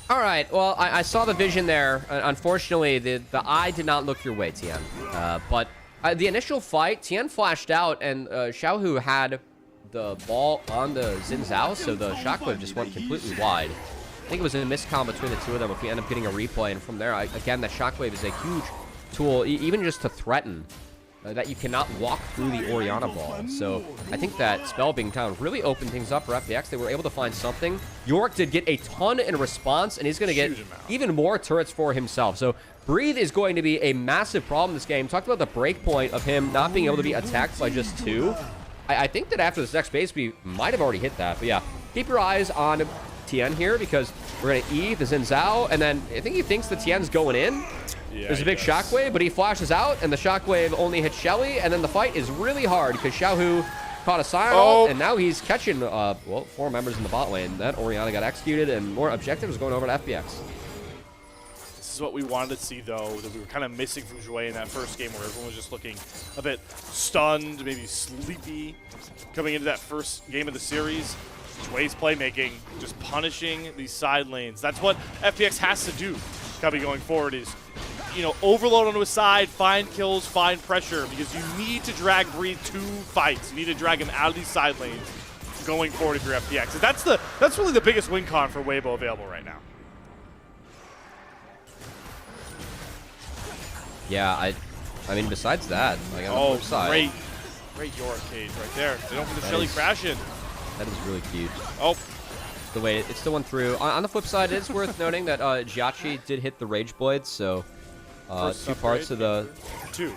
All right, well, I saw the vision there. Unfortunately, the eye did not look your way, Tien. But the initial fight, Tien flashed out, and Xiaohu had the ball on the Xin Zhao, so the shockwave just went completely wide. I think it was a miscom between the two of them if we end up getting a replay, and from there, again, that shockwave is a huge tool, even just to threaten that you cannot walk through the Orianna ball. So I think that spell being down really opened things up for FPX. They were able to find something. Yorick did get a ton in response, and he's going to get even more turrets for himself. So Breathe is going to be a massive problem in this game. Talked about the break point of him not being able to be attacked by just 2. I think that after this next base, we might have already hit that. But yeah, keep your eyes on Tien here, because we're going to E the Xin Zhao, and then I think he thinks the Tien's going in. Yeah, there's a big shockwave, but he flashes out, and the shockwave only hits Shelly, and then the fight is really hard because Xiaohu caught a Scion, and now he's catching, well, 4 members in the bot lane. That Orianna got executed, and more objectives going over to FPX. This is what we wanted to see, though, that we were kind of missing from Jouet in that first game, where everyone was just looking a bit stunned, maybe sleepy, coming into that first game of the series. Jouet's playmaking, just punishing these side lanes. That's what FPX has to do, going forward, is, you know, overload onto a side, find kills, find pressure, because you need to drag Breathe to fights. You need to drag him out of these side lanes going forward if you're FPX. That's really the biggest win con for Waybo available right now. Yeah, I mean, besides that, like on the flip side, great Yorick cage right there. They don't get the Shelly crash in. That is really cute. Oh. The way it still went through. On the flip side, it is worth noting that Jhachi did hit the Rage Blade, so 2 parts of the 2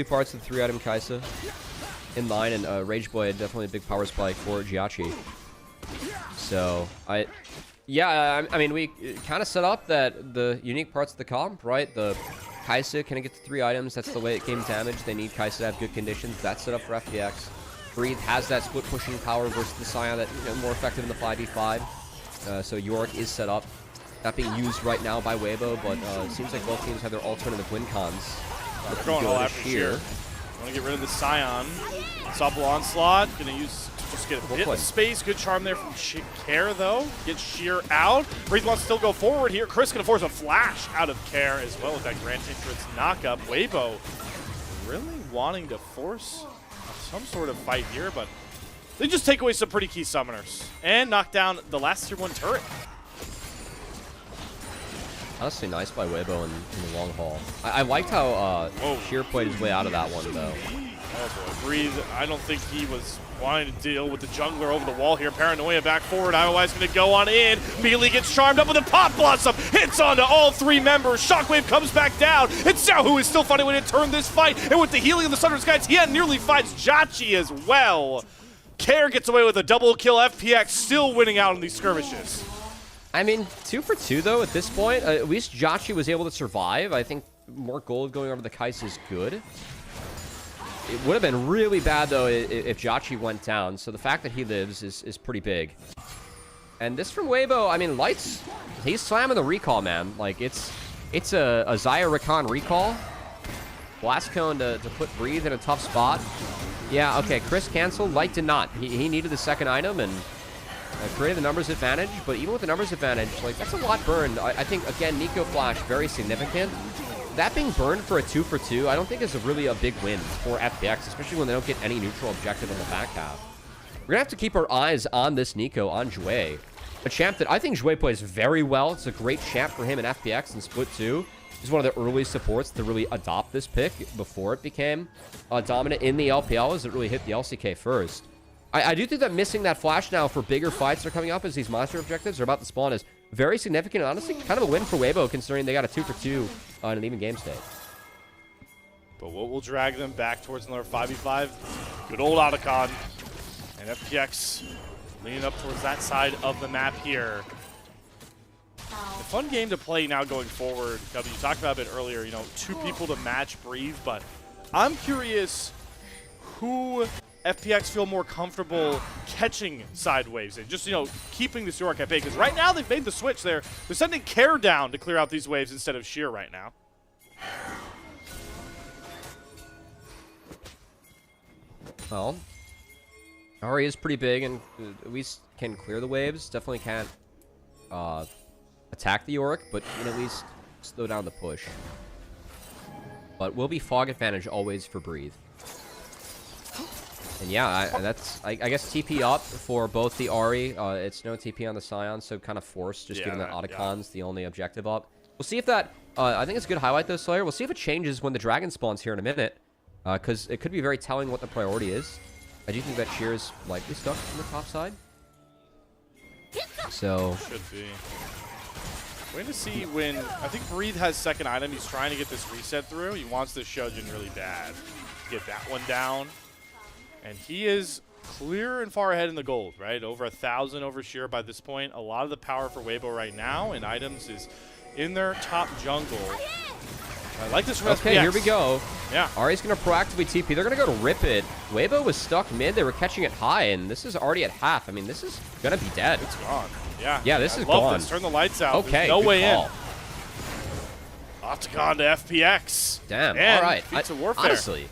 parts of the 3-item Kai'Sa in line, and Rage Blade definitely a big power spike for Jhachi. So I mean, we kind of set up that the unique parts of the comp, right? The Kai'Sa can get to 3 items. That's the way it came damage. They need Kai'Sa to have good conditions. That's set up for FPX. Breathe has that split pushing power versus the Scion that, you know, more effective in the 5v5. So Yorick is set up. Not being used right now by Waybo, but it seems like both teams have their alternative win cons. They're going all after Sheer. Want to get rid of the Scion. Supple onslaught. Going to use just get a bit of space. Good charm there from Care, though. Get Sheer out. Breathe wants to still go forward here. Chris going to force a flash out of Care as well with that Grand Entrance knockup. Waybo really wanting to force some sort of fight here, but they just take away some pretty key summoners and knock down the last tier 1 turret. Honestly, nice by Waybo in the long haul. I liked how Sheer played his way out of that one, though. Oh boy, Breathe, I don't think he was wanting to deal with the jungler over the wall here. Paranoia back forward, Otherwise going to go on in. Immediately gets charmed up with a Pop Blossom. Hits onto all three members. Shockwave comes back down. It's Xiao who is still finding a way to turn this fight. And with the healing of the Sundered Skies, he nearly fights Jachi as well. Care gets away with a double kill. FPX still winning out in these skirmishes. I mean, 2 for 2, though, at this point. At least Jachi was able to survive. I think more gold going over the Kais is good. It would have been really bad, though, if Jachi went down. So the fact that he lives is pretty big. And this from Waybo, I mean, Lights, he's slamming the recall, man. Like, it's a Xayah Rakan recall. Blast Cone to put Breathe in a tough spot. Yeah, okay, Chris canceled. Light did not. He needed the second item and created the numbers advantage. But even with the numbers advantage, like, that's a lot burned. I think, again, Nico Flash, very significant. That being burned for a 2 for 2, I don't think is really a big win for FPX, especially when they don't get any neutral objective in the back half. We're going to have to keep our eyes on this Nico, on Jouet. A champ that I think Jouet plays very well. It's a great champ for him in FPX and Split 2. He's one of the early supports to really adopt this pick before it became dominant in the LPL, as it really hit the LCK first. I do think that missing that flash now for bigger fights that are coming up as these monster objectives are about to spawn is very significant. Honestly, kind of a win for Waybo, considering they got a 2 for 2 in an even game state. But what will drag them back towards another 5v5? Good old Otacon. And FPX leaning up towards that side of the map here. A fun game to play now going forward. W, you talked about it earlier, you know, 2 people to match Breathe, but I'm curious who FPX feel more comfortable catching side waves and just, you know, keeping this York at bay. Because right now they've made the switch there. They're sending Care down to clear out these waves instead of Sheer right now. Well, Ari is pretty big and at least can clear the waves. Definitely can't attack the Yorick, but can at least slow down the push. But will be fog advantage always for Breathe. And yeah, I guess TP up for both the Ari. It's no TP on the Scion, so kind of forced, just given that Otacon's the only objective up. We'll see if that, I think it's a good highlight though, Slayer. We'll see if it changes when the Dragon spawns here in a minute, because it could be very telling what the priority is. I do think that Sheer is likely stuck on the top side. So should be. Waiting to see when, I think Breathe has second item. He's trying to get this reset through. He wants this Shojin really bad. Get that one down. And he is clear and far ahead in the gold, right? Over 1,000 over Sheer by this point. A lot of the power for Waybo right now and items is in their top jungle. I like this. Okay, FPX. Here we go. Yeah. Ari's going to proactively TP. They're going to go to rip it. Waybo was stuck mid. They were catching it high, and this is already at half. I mean, this is going to be dead. It's gone. Yeah. Yeah, this is love gone. This. Turn the lights out. Okay, There's no way call. in. Octagon to FPX. Damn. And all right. Feats of Warfare. Honestly,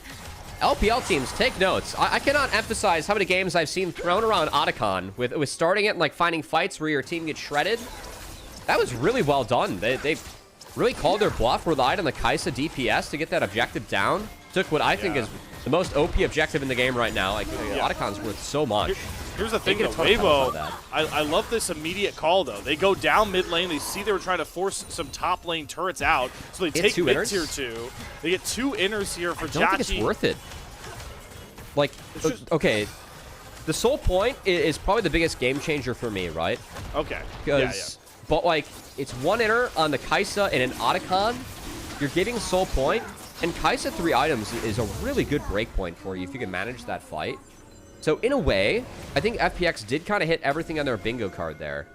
LPL teams, take notes. I cannot emphasize how many games I've seen thrown around Otacon with starting it and like finding fights where your team gets shredded. That was really well done. They really called their bluff, relied on the Kaisa DPS to get that objective down. Took what I think is the most OP objective in the game right now. Like, Otacon's worth so much. Here's the thing, though. Waybo, I love this immediate call, though. They go down mid lane. They see they were trying to force some top lane turrets out, so they take mid tier 2. They get 2 inners here for Jachi. I don't think it's worth it. Like, okay, the Soul Point is probably the biggest game changer for me, right? Okay. But, like, it's 1 inner on the Kaisa and an Otacon. You're getting Soul Point, and Kaisa 3 items is a really good breakpoint for you if you can manage that fight. So, in a way, I think FPX did kind of hit everything on their bingo card there.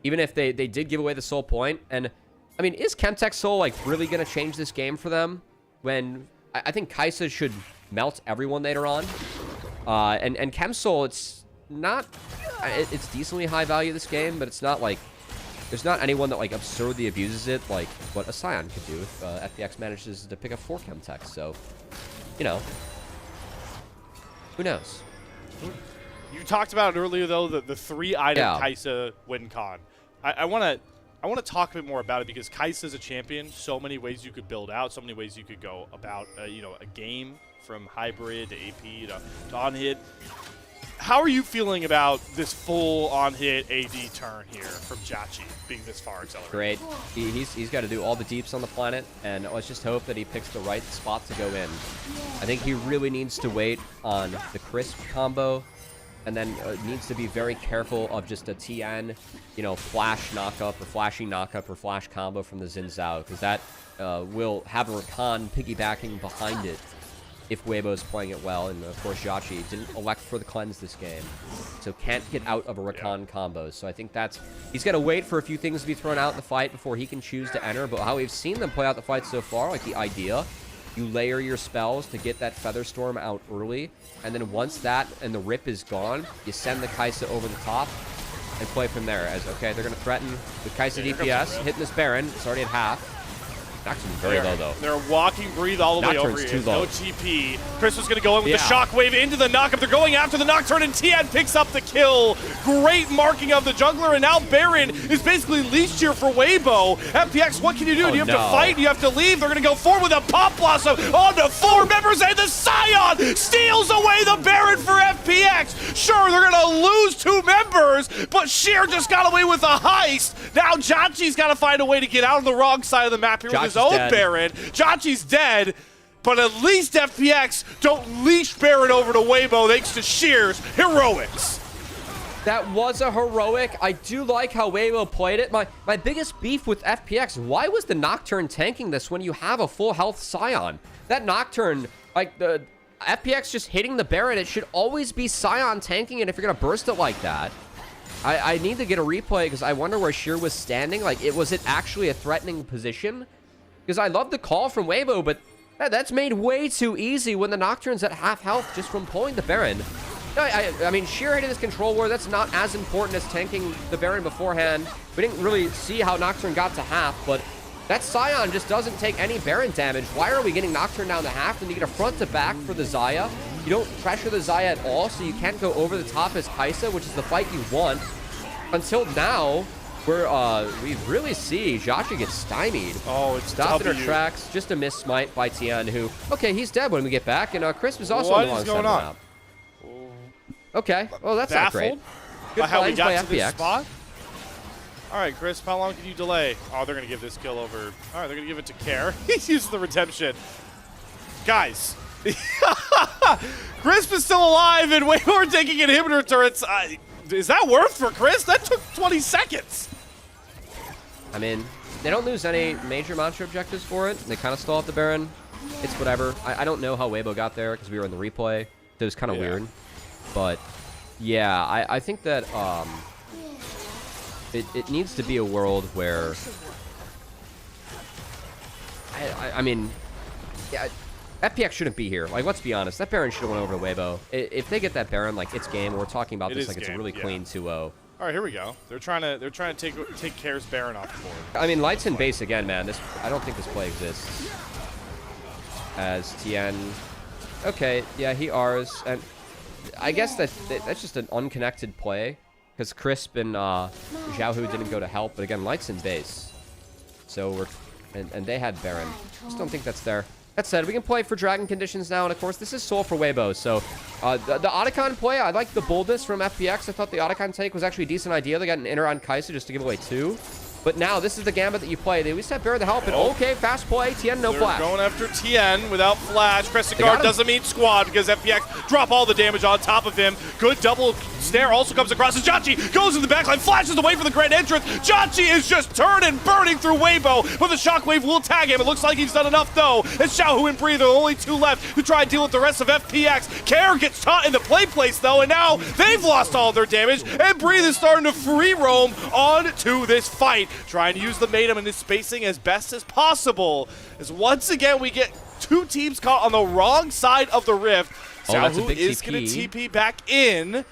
Even if they did give away the Soul Point. And, I mean, is Chemtech Soul, like, really going to change this game for them? When I think Kaisa should melt everyone later on. And Chem Soul, it's not... It's decently high value this game, but it's not, like... There's not anyone that, like, absurdly abuses it like what a Scion could do if FPX manages to pick up 4 Chemtechs. So, you know. Who knows? You talked about it earlier, though, the 3-item Kaisa win con. I want to talk a bit more about it because Kaisa is a champion. So many ways you could build out. So many ways you could go about, you know, a game from hybrid to AP to on hit. how are you feeling about this full-on hit AD turn here from Jachi being this far accelerated? Great. He's got to do all the deeps on the planet, and let's just hope that he picks the right spot to go in. I think he really needs to wait on the Crisp combo, and then needs to be very careful of just a TN, you know, flash knockup or flashy knockup or flash combo from the Xin Zhao, because that will have a Rakan piggybacking behind it if Waybo is playing it well. And of course, Jachi didn't elect for the cleanse this game, so can't get out of a Rakan combo. So I think he's got to wait for a few things to be thrown out in the fight before he can choose to enter. But how we've seen them play out the fight so far, like the idea, you layer your spells to get that Featherstorm out early, and then once that and the rip is gone, you send the Kai'Sa over the top and play from there. As okay, they're going to threaten with Kai'Sa DPS, hitting this Baron. It's already at half. Nocturne's very low, though. They're walking Breathe all the way over here. Too low. No TP. Chris was going to go in with the Shockwave into the knockup. They're going after the Nocturne, and Tian picks up the kill. Great marking of the jungler, and now Baron is basically leashed here for Waybo. FPX, what can you do? Do you have to fight? Do you have to leave? They're going to go forward with a Pop Blossom on the 4 members, and the Scion steals away the Baron for FPX. Sure, they're going to lose 2 members, but Sheer just got away with a heist. Now Jachi's got to find a way to get out on the wrong side of the map here with his own Baron. Jachi's dead, but at least FPX don't leash Baron over to Waybo thanks to Sheer's heroics. That was a heroic. I do like how Waybo played it. My biggest beef with FPX, why was the Nocturne tanking this when you have a full health Scion? That Nocturne, like the FPX just hitting the Baron, it should always be Scion tanking it if you're going to burst it like that. I need to get a replay because I wonder where Sheer was standing. Like, was it actually a threatening position? Because I love the call from Waybo, but that's made way too easy when the Nocturne's at half health just from pulling the Baron. I mean, Sheer hitting his control ward, that's not as important as tanking the Baron beforehand. We didn't really see how Nocturne got to half, but that Scion just doesn't take any Baron damage. Why are we getting Nocturne down to half? And you get a front to back for the Xayah. You don't pressure the Xayah at all, so you can't go over the top as Kai'Sa, which is the fight you want. Until now, where we really see Jachi get stymied. Oh, it's stopped in her tracks. Just a miss smite by Tian, who, okay, he's dead when we get back, and Chris was also on the wrong side of the map. Okay, well, that's not great. Good how we got to this spot. All right, Chris, how long can you delay? Oh, they're going to give this kill over. All right, they're going to give it to Care. He's using the redemption. Guys, Crisp is still alive, and we're taking inhibitor turrets. Is that worth for Chris? That took 20 seconds. I mean, they don't lose any major monster objectives for it. They kind of stall at the Baron. It's whatever. I don't know how Waybo got there because we were in the replay. It was kind of weird. But, yeah, I think that it needs to be a world where... I mean... Yeah, FPX shouldn't be here. Like, let's be honest. That Baron should have went over to Waybo. If they get that Baron, like, it's game. We're talking about this like it's a really clean 2-0. All right, here we go. They're trying to take Care's Baron off the board. I mean, Lights in base again, man. I don't think this play exists. As Tian, okay, yeah, he R's, and I guess that's just an unconnected play because Crisp and Xiaohu didn't go to help. But again, Lights in base, so and they had Baron. Just don't think that's there. That said, we can play for Dragon Conditions now, and of course, this is Soul for Waybo. So, the Otacon play, I like the boldness from FPX. I thought the Otacon take was actually a decent idea. They got an inner on Kai'Sa just to give away 2. But now, this is the gambit that you play. They at least have Baron to help, and okay, fast play. Tien, no flash. They're going after Tien without flash. Crescent Guard doesn't mean squad because FPX drop all the damage on top of him. Good double snare also comes across as Jachi goes in the backline, flashes away for the grand entrance. Jachi is just turning, burning through Waybo, but the Shockwave will tag him. It looks like he's done enough, though. As Xiaohu and Breathe are the only 2 left to try and deal with the rest of FPX. Care gets caught in the play place, though, and now they've lost all their damage, and Breathe is starting to free roam on to this fight, trying to use the Matum and his spacing as best as possible. As once again, we get 2 teams caught on the wrong side of the rift. Xiaohu is going to TP back in.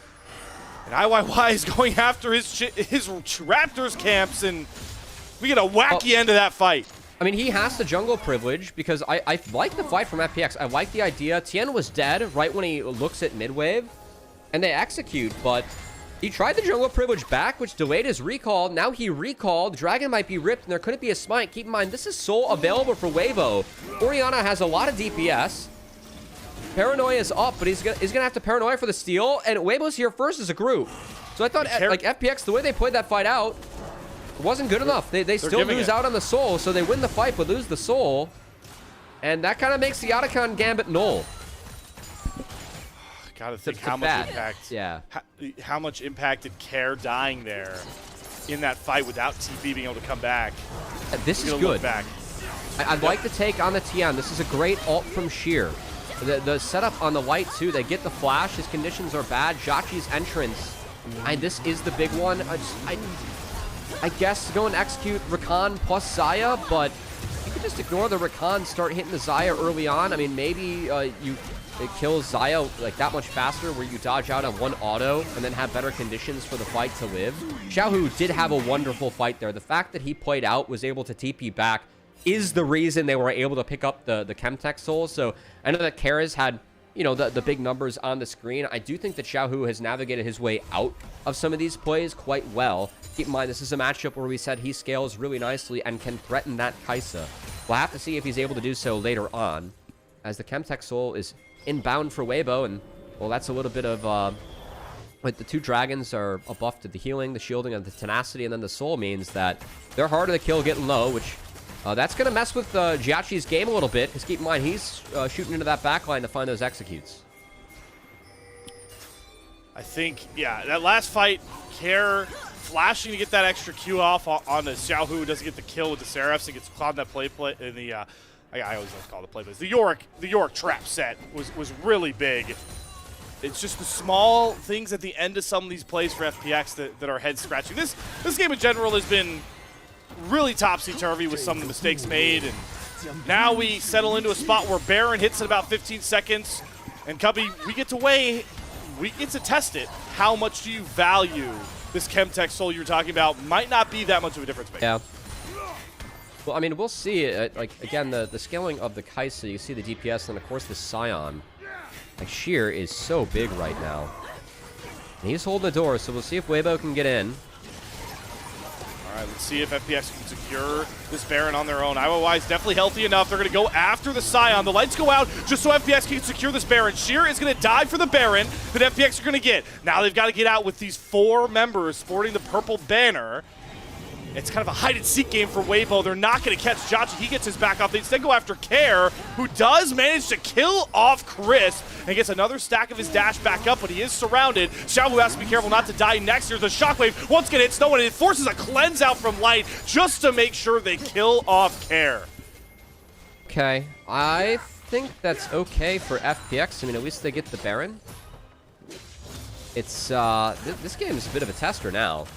And IYY is going after his Raptors camps, and we get a wacky end of that fight. I mean, he has the jungle privilege because I like the fight from FPX. I like the idea. Tien was dead right when he looks at mid-wave, and they execute, but he tried the jungle privilege back, which delayed his recall. Now he recalled. Dragon might be ripped, and there couldn't be a smite. Keep in mind, this is Soul available for Waybo. Orianna has a lot of DPS. Paranoia is up, but he's gonna have to Paranoia for the steal, and Waybo's here first as a group. So I thought, like, FPX, the way they played that fight out, wasn't good enough. They still lose out on the soul, so they win the fight but lose the soul. And that kind of makes the Otacon Gambit null. Gotta think how much impact. Yeah. How much impact did Care dying there in that fight without TP being able to come back? This is good. I'd like to take on the Tian. This is a great ult from Sheer. The setup on the White, too. They get the flash. His conditions are bad. Jhachi's entrance. This is the big one. I guess go and execute Rakan plus Xayah, but you could just ignore the Rakan, start hitting the Xayah early on. I mean, maybe it kills Xayah like that much faster where you dodge out on one auto and then have better conditions for the fight to live. Xiaohu did have a wonderful fight there. The fact that he played out, was able to TP back, is the reason they were able to pick up the Chemtech Soul. So I know that Kara's had, you know, the big numbers on the screen. I do think that Xiaohu has navigated his way out of some of these plays quite well. Keep in mind, this is a matchup where we said he scales really nicely and can threaten that Kai'Sa. We'll have to see if he's able to do so later on, as the Chemtech Soul is inbound for Waybo, and, well, that's a little bit of, like, the two dragons are a buff to the healing, the shielding, and the tenacity, and then the soul means that they're harder to kill getting low, which, that's going to mess with Jhachi's game a little bit, because keep in mind, he's shooting into that backline to find those executes. I think, yeah, that last fight, Care flashing to get that extra Q off on the Xiaohu, who doesn't get the kill with the Seraphs, and gets caught in that play in the, I always like to call it the play plays. The York trap set was really big. It's just the small things at the end of some of these plays for FPX that are head scratching. This game in general has been really topsy-turvy with some of the mistakes made, and now we settle into a spot where Baron hits in about 15 seconds, and Cubby, we get to test it. How much do you value this Chemtech Soul you're talking about? Might not be that much of a difference maker. Yeah. Well, I mean, we'll see. Like, again, the scaling of the Kai'Sa, you see the DPS, and of course the Scion. Like, Sheer is so big right now. And he's holding the door, so we'll see if Waybo can get in. All right, let's see if FPX can secure this Baron on their own. IOI's definitely healthy enough. They're going to go after the Scion. The lights go out just so FPX can secure this Baron. Sheer is going to die for the Baron that FPX are going to get. Now they've got to get out with these 4 members sporting the purple banner. It's kind of a hide-and-seek game for Waybo. They're not going to catch Jhachi. He gets his back off. They instead go after Care, who does manage to kill off Chris and gets another stack of his dash back up, but he is surrounded. Xiaohu has to be careful not to die next. Here's a shockwave. Once again, hits no one, and it forces a cleanse out from Light just to make sure they kill off Care. Okay. I think that's okay for FPX. I mean, at least they get the Baron. It's, this game is a bit of a tester now.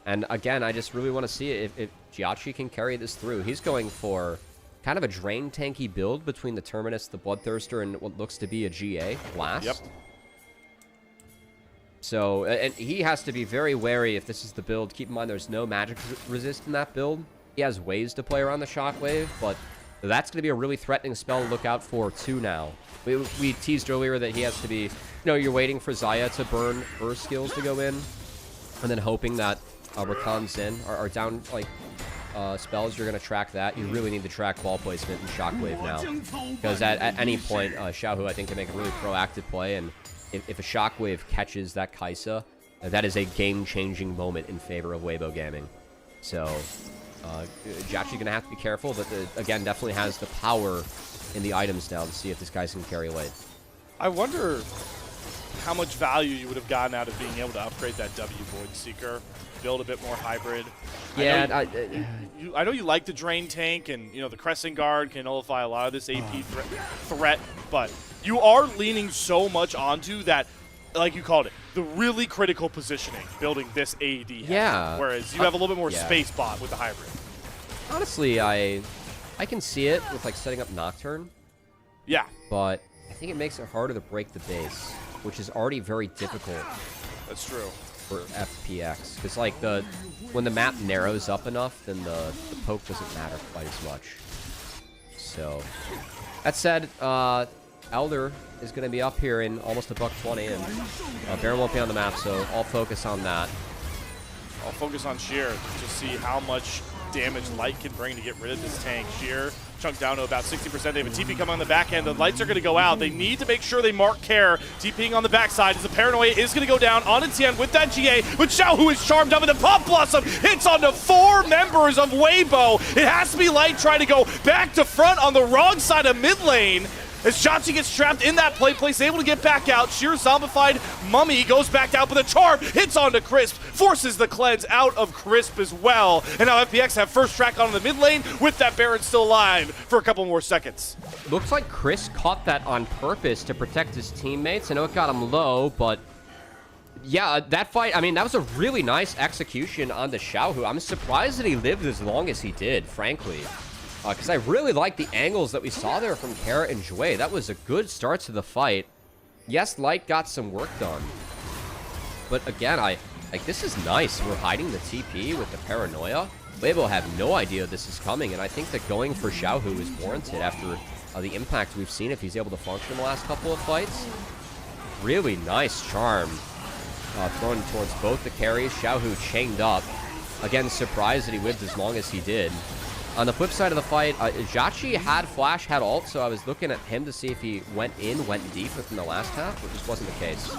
And again, I just really want to see if Jhachi can carry this through. He's going for kind of a drain tanky build between the Terminus, the Bloodthirster, and what looks to be a GA Blast. Yep. So, and he has to be very wary if this is the build. Keep in mind, there's no magic resist in that build. He has ways to play around the Shockwave, but that's going to be a really threatening spell to look out for, too, now. We teased earlier that he has to be, you know, you're waiting for Xayah to burn her skills to go in, and then hoping that Rakan's in, or down, like, spells, you're going to track that. You really need to track ball placement and Shockwave now. Because at any point, Xiaohu, I think, can make a really proactive play, and if a Shockwave catches that Kai'Sa, that is a game-changing moment in favor of Waybo Gaming. So, Jhachi's going to have to be careful, but, again, definitely has the power in the items now to see if this guy can carry late. I wonder how much value you would have gotten out of being able to upgrade that W Void Seeker, build a bit more hybrid. Yeah, I know you like the Drain Tank, and you know the Crescent Guard can nullify a lot of this AP threat, but you are leaning so much onto that, like you called it, the really critical positioning, building this AD. Yeah. Whereas you have a little bit more space bot with the hybrid. Honestly, I can see it with like setting up Nocturne. Yeah. But I think it makes it harder to break the base, which is already very difficult. That's true. For FPX, because like when the map narrows up enough, then the poke doesn't matter quite as much. So that said, Elder is going to be up here in almost $120, and Baron won't be on the map, so I'll focus on that. I'll focus on Sheer to see how much damage Light can bring to get rid of this tank. Sheer chunked down to about 60%. They have a TP coming on the back end. The lights are going to go out. They need to make sure they mark care. TPing on the backside as the Paranoia is going to go down on Etienne with that GA. But Xiao, who is charmed up, and the Pop Blossom hits onto 4 members of Waybo. It has to be Light trying to go back to front on the wrong side of mid lane. As Chachi gets trapped in that place, able to get back out. Sheer zombified Mummy goes back out, but the charm hits onto Crisp, forces the cleanse out of Crisp as well. And now FPX have first track on the mid lane with that Baron still alive for a couple more seconds. Looks like Chris caught that on purpose to protect his teammates. I know it got him low, but yeah, that fight, I mean, that was a really nice execution on the Xiaohu. I'm surprised that he lived as long as he did, frankly. Because I really like the angles that we saw there from Kara and Jue. That was a good start to the fight. Yes, Light got some work done. But again, this is nice. We're hiding the TP with the Paranoia. Waybo have no idea this is coming, and I think that going for Xiaohu is warranted after the impact we've seen if he's able to function in the last couple of fights. Really nice charm thrown towards both the carries. Xiaohu chained up. Again, surprised that he lived as long as he did. On the flip side of the fight, Jachi had flash, had ult, so I was looking at him to see if he went deep within the last half, but just wasn't the case.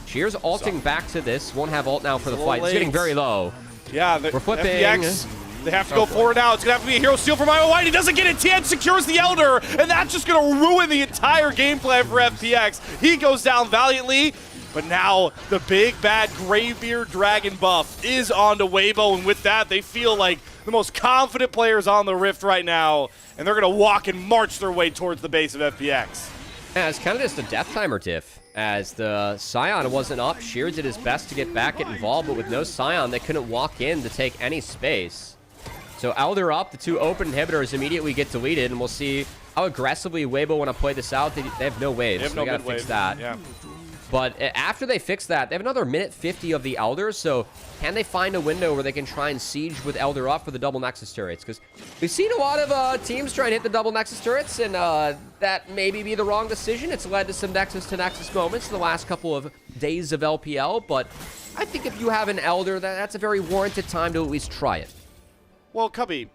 Shears ulting back to this, won't have ult now for the fight. It's getting very low. Yeah, we're flipping. FPX, they have to go forward now. It's going to have to be a hero steal from Iowa White. He doesn't get it. Tien secures the Elder, and that's just going to ruin the entire game plan for FPX. He goes down valiantly. But now the big bad Greybeard Dragon buff is onto Waybo, and with that, they feel like the most confident players on the Rift right now, and they're going to walk and march their way towards the base of FPX. Yeah, it's kind of just a death timer diff. As the Scion wasn't up, Sheer did his best to get back, get involved, but with no Scion, they couldn't walk in to take any space. So Elder up, the 2 open inhibitors immediately get deleted, and we'll see how aggressively Waybo want to play this out. They have no waves, so they got to fix that. Yeah. But after they fix that, they have another minute 50 of the Elders, so can they find a window where they can try and siege with Elder up for the double Nexus turrets? Because we've seen a lot of teams try and hit the double Nexus turrets, and that maybe be the wrong decision. It's led to some Nexus-to-Nexus moments in the last couple of days of LPL, but I think if you have an Elder, that's a very warranted time to at least try it. Well, Cubby,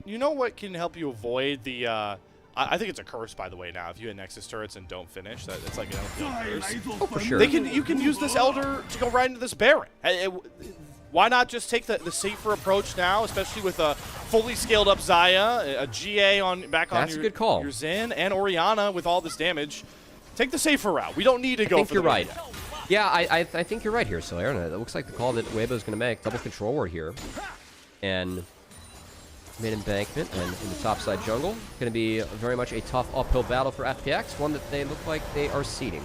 you know what can help you avoid the... I think it's a curse, by the way, now. If you hit Nexus turrets and don't finish, it's like an LPL curse. Oh, for sure. You can use this Elder to go right into this Baron. Why not just take the safer approach now, especially with a fully scaled up Xayah, a GA back on That's a good call. Your Xin, and Orianna with all this damage. Take the safer route. We don't need to go for the you're right. Yeah, I think you're right here, Solaire. It looks like the call that Waybo's going to make. Double control ward here. And mid embankment and in the topside jungle. Going to be very much a tough uphill battle for FPX, one that they look like they are seeding,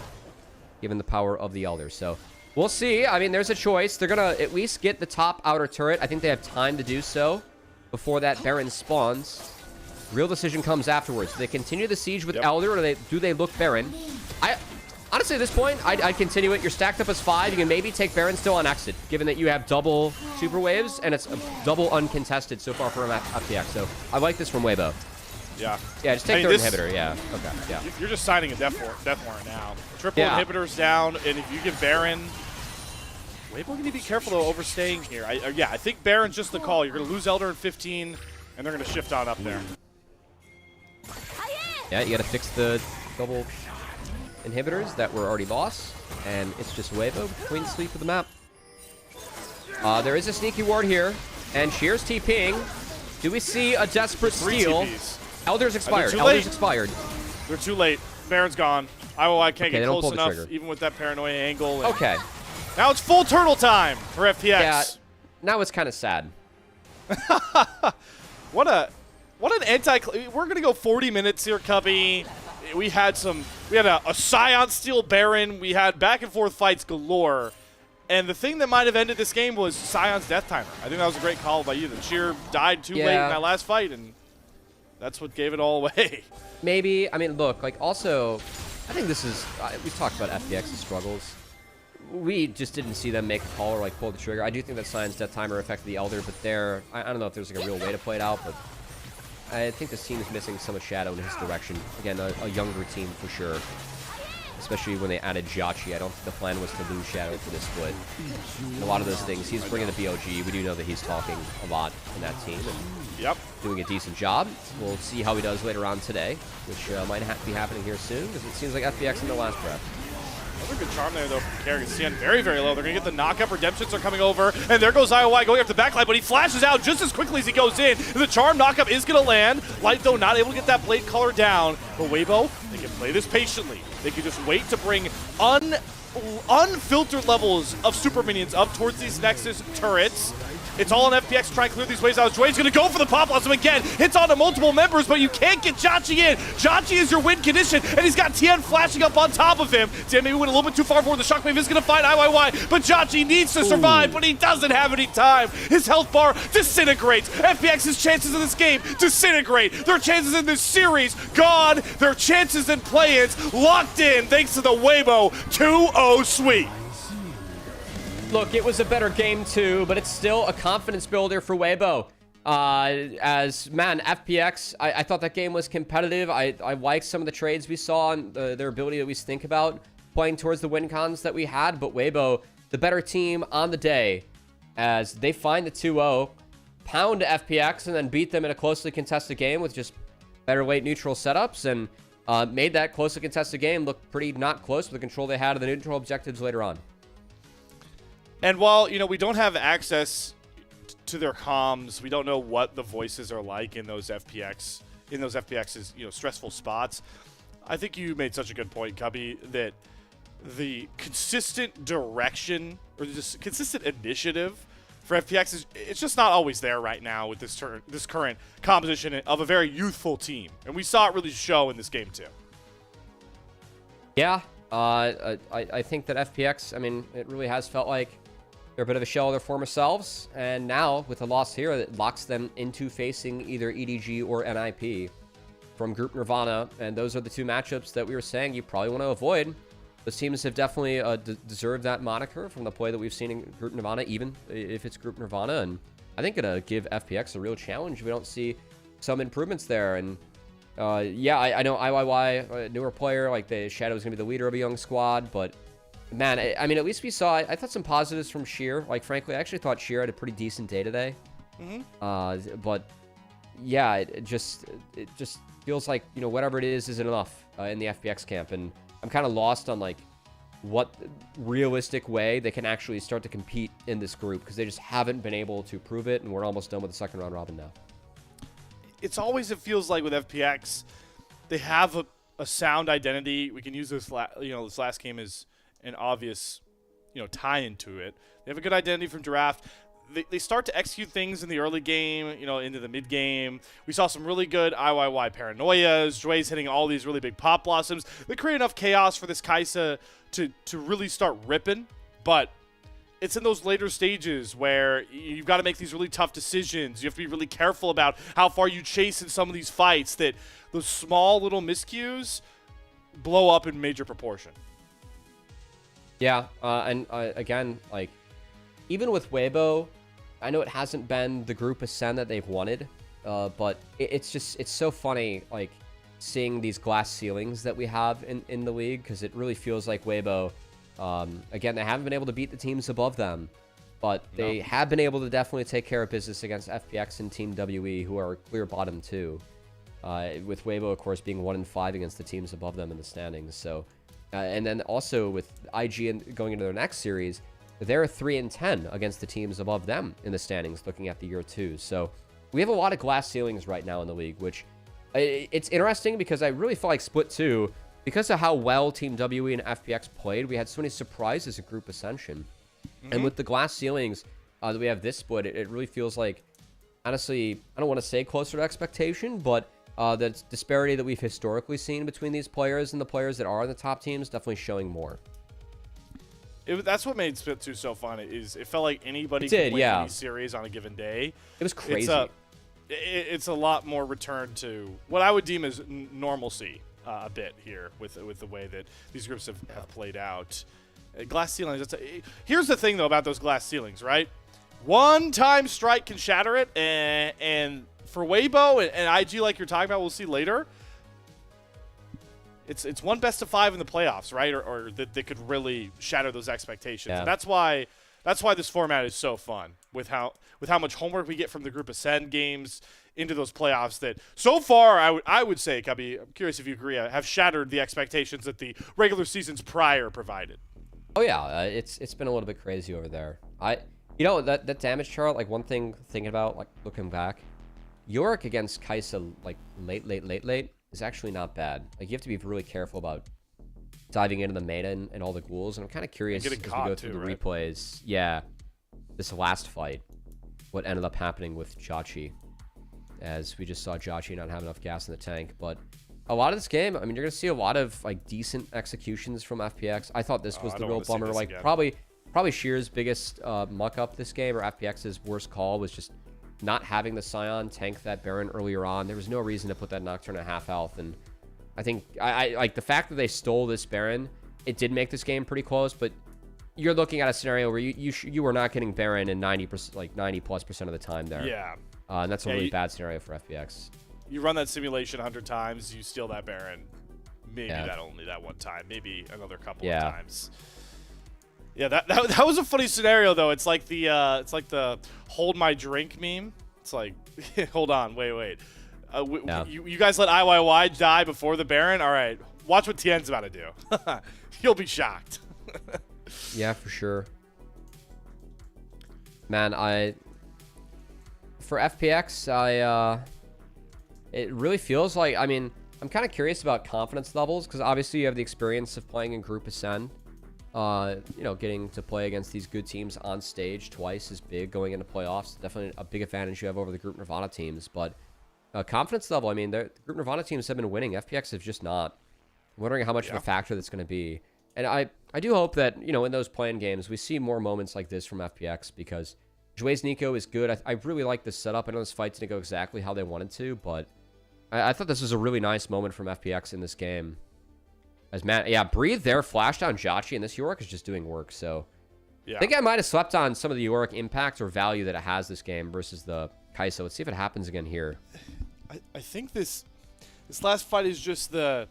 given the power of the Elder. So we'll see. I mean, there's a choice. They're going to at least get the top outer turret. I think they have time to do so before that Baron spawns. Real decision comes afterwards. Do they continue the siege with Elder, or do they look Baron? Honestly, at this point, I'd continue it. You're stacked up as 5. You can maybe take Baron still on exit, given that you have double super waves, and it's a double uncontested so far for FPX. So I like this from Waybo. Yeah. Yeah, just take third inhibitor. Yeah. Okay. Yeah. You're just signing a death warrant now. Triple inhibitors down, and if you give Baron... Waybo going to be careful, though, overstaying here. I think Baron's just the call. You're going to lose Elder in 15, and they're going to shift on up there. Yeah, you got to fix the double inhibitors that were already lost, and it's just Waybo between sleep of the map. There is a sneaky ward here, and Shears TPing. Do we see a desperate steal? Elder's expired. Elder's expired. They're too late. Baron's gone. I can't get close enough, even with that paranoia angle. Okay. Now it's full turtle time for FPX. Yeah, now it's kind of sad. What an anti... We're going to go 40 minutes here, Cubby. We had a Scion steal Baron. We had back and forth fights galore. And the thing that might have ended this game was Scion's death timer. I think that was a great call by you. The Cheer died too late in that last fight, and that's what gave it all away. Maybe. I mean, look, like, also, I think this is... we've talked about FPX's struggles. We just didn't see them make a call or, like, pull the trigger. I do think that Scion's death timer affected the Elder, but I don't know if there's, like, a real way to play it out, but I think this team is missing some of Shadow in his direction. Again, a younger team for sure. especially when they added Jachi. I don't think the plan was to lose Shadow for this split. And a lot of those things, he's bringing the BLG. We do know that he's talking a lot in that team and doing a decent job. We'll see how he does later on today, which might be happening here soon, because it seems like FPX in the last breath. Another good charm there, though, from Kerrigan. CN very, very low. They're going to get the knockup. Redemptions are coming over. And there goes IOI going up the backline, but he flashes out just as quickly as he goes in. And the charm knockup is going to land. Light, though, not able to get that blade color down. But Waybo, they can play this patiently. They can just wait to bring unfiltered levels of super minions up towards these Nexus turrets. It's all on FPX to try and clear these waves out. Joy's going to go for the Pop Blossom again. Hits onto multiple members, but you can't get Jachi in. Jachi is your win condition, and he's got Tien flashing up on top of him. Tien maybe went a little bit too far forward. The Shockwave is going to find IYY, but Jachi needs to survive, but he doesn't have any time. His health bar disintegrates. FPX's chances in this game disintegrate. Their chances in this series gone. Their chances in play-ins locked in thanks to the Waybo 2-0 sweep. Look, it was a better game too, but it's still a confidence builder for Waybo. Man, FPX, I thought that game was competitive. I liked some of the trades we saw and their ability that we think about playing towards the win cons that we had, but Waybo, the better team on the day, as they find the 2-0, pound FPX, and then beat them in a closely contested game with just better weight neutral setups, and made that closely contested game look pretty not close with the control they had of the neutral objectives later on. And while, you know, we don't have access to their comms, we don't know what the voices are like in those FPX's, you know, stressful spots. I think you made such a good point, Cubby, that the consistent direction or just consistent initiative for FPX is it's just not always there right now with this current composition of a very youthful team. And we saw it really show in this game too. Yeah, I think that FPX, I mean, it really has felt like they're a bit of a shell of their former selves, and now with a loss here, it locks them into facing either EDG or NIP from Group Nirvana, and those are the two matchups that we were saying you probably want to avoid. Those teams have definitely deserved that moniker from the play that we've seen in Group Nirvana, even if it's Group Nirvana, and I think it'll give FPX a real challenge if we don't see some improvements there. And yeah, I know IYY, a newer player, like the Shadow's going to be the leader of a young squad, but man, I mean, at least we saw, I thought some positives from Sheer. Like, frankly, I actually thought Sheer had a pretty decent day today. But yeah, it just feels like, you know, whatever it is isn't enough in the FPX camp. And I'm kind of lost on, like, what realistic way they can actually start to compete in this group, because they just haven't been able to prove it, and we're almost done with the second round robin now. It's always, it feels like with FPX, they have a sound identity. We can use this, this last game as an obvious, you know, tie into it. They have a good identity from draft. They start to execute things in the early game, you know, into the mid game. We saw some really good IYY paranoias. Joy's hitting all these really big pop blossoms. They create enough chaos for this Kaisa to really start ripping, but it's in those later stages where you've got to make these really tough decisions. You have to be really careful about how far you chase in some of these fights, that those small little miscues blow up in major proportion. Yeah, and again, like, even with Waybo, I know it hasn't been the group ascend that they've wanted, but it's so funny, like, seeing these glass ceilings that we have in the league, because it really feels like Waybo, again, they haven't been able to beat the teams above them, but they have been able to definitely take care of business against FPX and Team WE, who are clear bottom two, with Waybo, of course, being 1-5 against the teams above them in the standings. So, and then also with IG going into their next series, they're 3-10 against the teams above them in the standings, looking at the year two. So we have a lot of glass ceilings right now in the league, which it's interesting because I really felt like Split 2, because of how well Team WE and FPX played, we had so many surprises in Group Ascension. And with the glass ceilings that we have this split, it really feels like, honestly, I don't want to say closer to expectation, but the disparity that we've historically seen between these players and the players that are in the top teams definitely showing more. That's what made Split 2 so fun, is it felt like anybody could win any series on a given day. It was crazy. It's a lot more return to what I would deem as normalcy a bit here with the way that these groups have played out. Glass ceilings. Here's the thing, though, about those glass ceilings, right? One-time strike can shatter it, and for Waybo and IG, like you're talking about, we'll see later, it's one best of 5 in the playoffs, right? Or that could really shatter those expectations. Yeah. And that's why this format is so fun with how much homework we get from the Group Ascend games into those playoffs that so far I would say, Cubby, I'm curious if you agree, have shattered the expectations that the regular seasons prior provided. Oh yeah, it's been a little bit crazy over there. That damage chart, like one thing thinking about, like looking back, Yorick against Kaisa like late is actually not bad. Like you have to be really careful about diving into the meta and all the ghouls, and I'm kind of curious as we go through the replays. Yeah, this last fight, what ended up happening with Jachi, as we just saw Jachi not have enough gas in the tank. But a lot of this game, I mean, you're gonna see a lot of like decent executions from FPX. I thought this was the real bummer. Like probably Shear's biggest muck up this game, or FPX's worst call, was just not having the Scion tank that Baron earlier on. There was no reason to put that Nocturne at half health, and I think I like the fact that they stole this Baron. It did make this game pretty close, but you're looking at a scenario where you were not getting Baron in 90% of the time there. Yeah, and that's a really bad scenario for FPX. You run that simulation 100 times, you steal that Baron, maybe only that one time, maybe another couple of times. Yeah, that was a funny scenario though. It's like the hold my drink meme. It's like, hold on, wait. You guys let IYY die before the Baron? All right, watch what Tien's about to do. You'll be shocked. Yeah, for sure. Man, for FPX, it really feels like, I mean, I'm kind of curious about confidence levels, because obviously you have the experience of playing in Group Ascend. Getting to play against these good teams on stage twice is big going into playoffs. Definitely a big advantage you have over the Group Nirvana teams. But confidence level, I mean, the Group Nirvana teams have been winning. FPX have just not. I'm wondering how much of a factor that's going to be. And I do hope that, in those playing games, we see more moments like this from FPX, because Joue's Nico is good. I really like this setup. I know this fight didn't go exactly how they wanted to, but I thought this was a really nice moment from FPX in this game. As Matt, breathe there, flash down Jachi, and this Yorick is just doing work. So I think I might have slept on some of the Yorick impact or value that it has this game versus the Kai'Sa. Let's see if it happens again here. I think this last fight is just the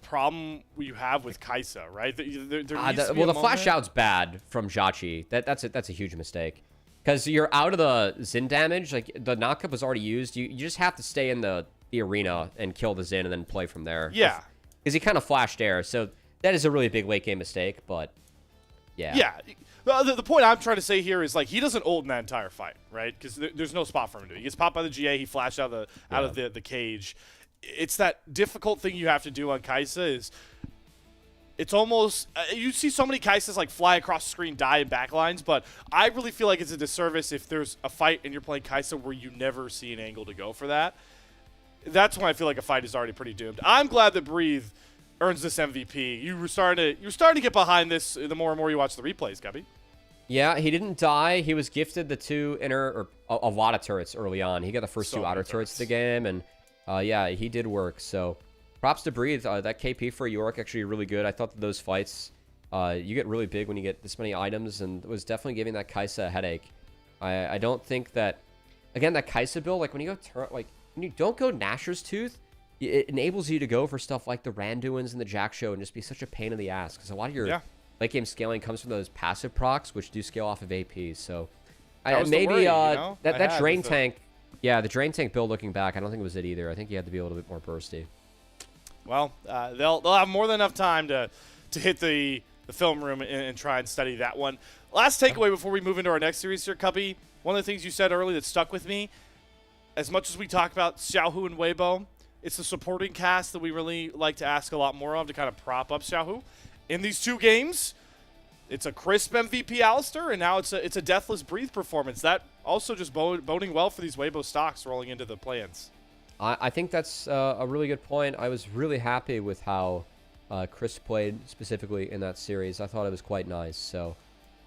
problem you have with Kai'Sa, right? The flash out's bad from Jachi. That's a huge mistake, because you're out of the Xin damage. Like the knockup was already used. You just have to stay in the arena and kill the Xin and then play from there. Yeah. Because he kind of flashed air, so that is a really big late game mistake, but yeah. Yeah. The point I'm trying to say here is, like, he doesn't ult in that entire fight, right? Because there's no spot for him to. He gets popped by the GA, he flashed out of the cage. It's that difficult thing you have to do on Kai'Sa is it's almost you see so many Kaisas like fly across the screen, die in backlines, but I really feel like it's a disservice if there's a fight and you're playing Kai'Sa where you never see an angle to go for that. That's when I feel like a fight is already pretty doomed. I'm glad that Breathe earns this MVP. You're starting to get behind this the more and more you watch the replays, Gubby. Yeah, he didn't die. He was gifted the two inner, or a lot of turrets early on. He got the first two outer turrets of the game, and he did work. So props to Breathe. That KP for Yorick actually really good. I thought that those fights, you get really big when you get this many items, and it was definitely giving that Kai'Sa a headache. I don't think that, again, that Kai'Sa build, like when you go when you don't go Nashor's Tooth, it enables you to go for stuff like the Randuins and the Jack Show and just be such a pain in the ass, because a lot of your late game scaling comes from those passive procs, which do scale off of AP. So maybe that drain tank, the drain tank build looking back, I don't think it was it either. I think you had to be a little bit more bursty. Well, they'll have more than enough time to hit the film room and try and study that one. Last takeaway before we move into our next series here, Cubby. One of the things you said earlier that stuck with me, as much as we talk about Xiaohu and Waybo, it's the supporting cast that we really like to ask a lot more of to kind of prop up Xiaohu. In these two games, it's a crisp MVP Alistair, and now it's a Deathless Breathe performance. That also just boding well for these Waybo stocks rolling into the play-ins. I think that's a really good point. I was really happy with how Chris played specifically in that series. I thought it was quite nice. So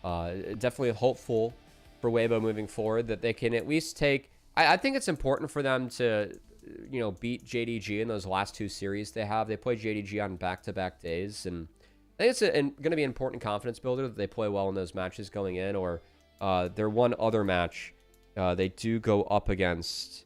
definitely hopeful for Waybo moving forward that they can at least take... I think it's important for them to, beat JDG in those last two series they have. They play JDG on back-to-back days, and I think it's going to be an important confidence builder that they play well in those matches going in, or their one other match, they do go up against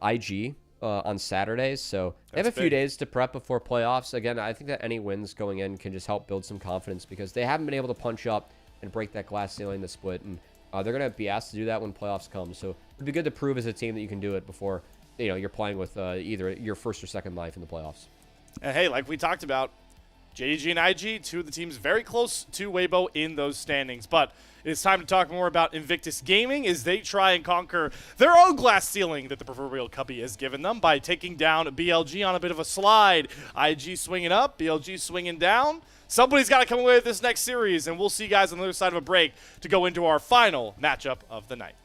IG on Saturdays, so they have a few days to prep before playoffs. Again, I think that any wins going in can just help build some confidence because they haven't been able to punch up and break that glass ceiling in the split, and they're going to be asked to do that when playoffs come. So it'd be good to prove as a team that you can do it before you're playing with either your first or second life in the playoffs. And hey, like we talked about, JDG and IG, two of the teams very close to Waybo in those standings. But it's time to talk more about Invictus Gaming as they try and conquer their own glass ceiling that the proverbial Cubby has given them by taking down BLG on a bit of a slide. IG swinging up, BLG swinging down. Somebody's got to come away with this next series, and we'll see you guys on the other side of a break to go into our final matchup of the night.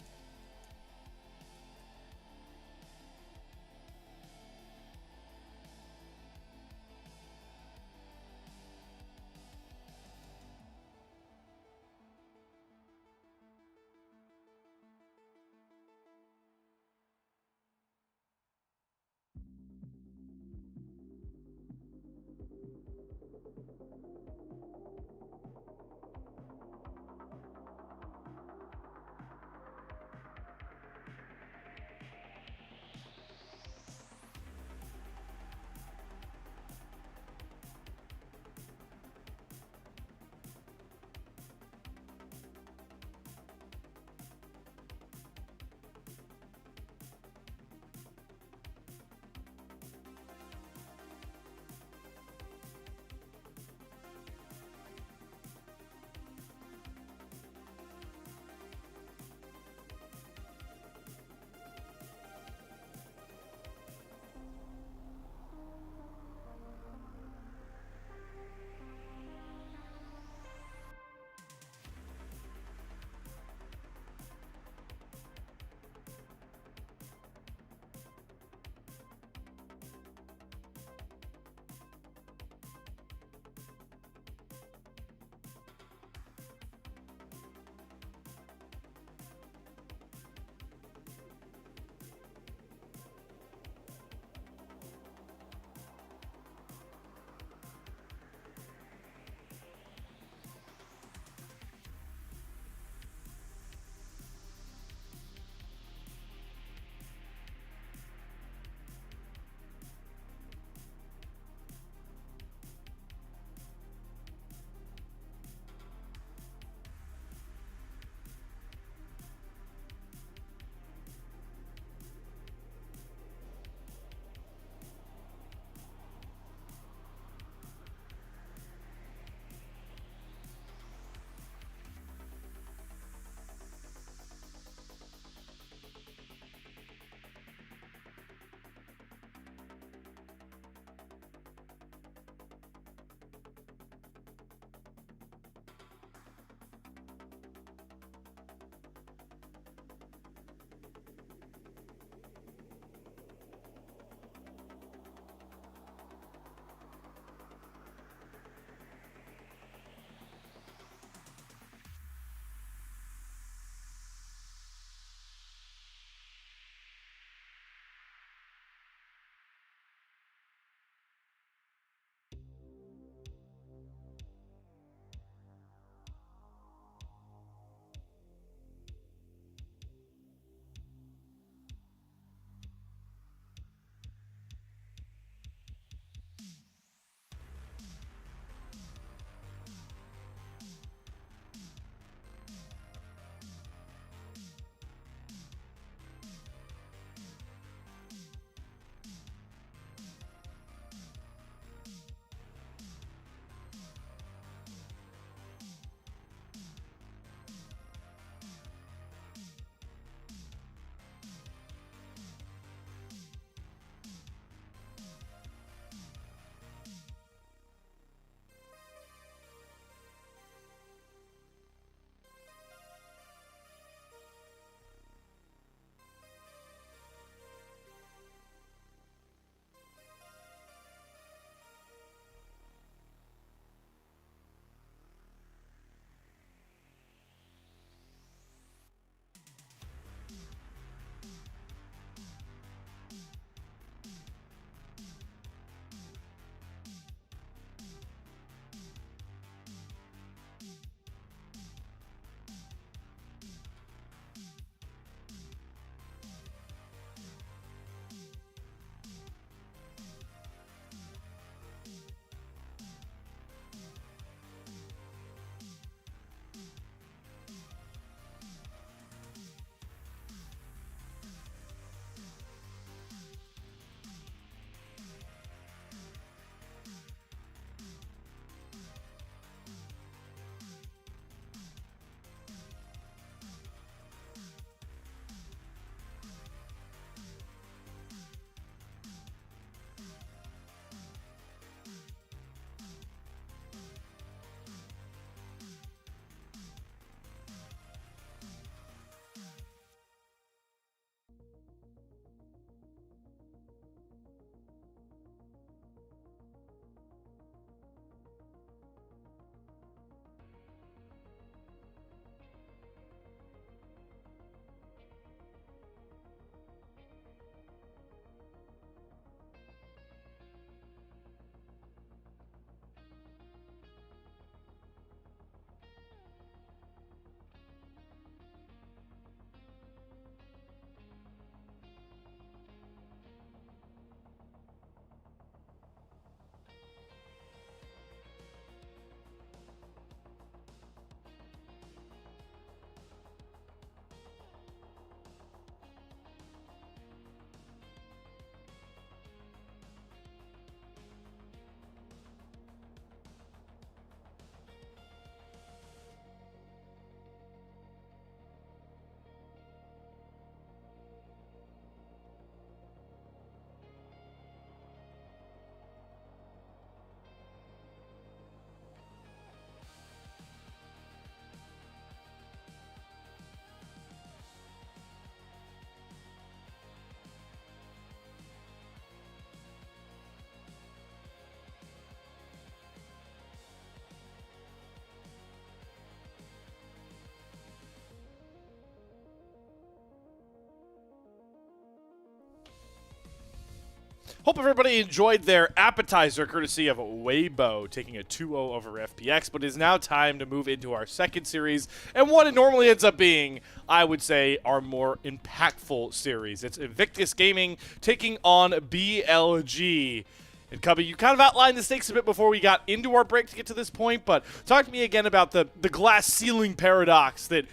Hope everybody enjoyed their appetizer courtesy of Waybo taking a 2-0 over FPX, but it is now time to move into our second series, and what it normally ends up being, I would say, our more impactful series. It's Invictus Gaming taking on BLG. And Cubby, you kind of outlined the stakes a bit before we got into our break to get to this point, but talk to me again about the glass ceiling paradox that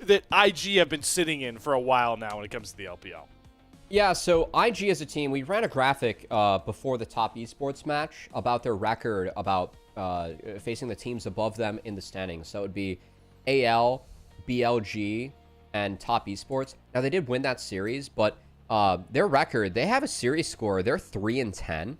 IG have been sitting in for a while now when it comes to the LPL. Yeah, so IG as a team, we ran a graphic before the top esports match about their record about facing the teams above them in the standings. So it would be AL, BLG, and top esports. Now, they did win that series, but their record, they have a series score. They're 3-10,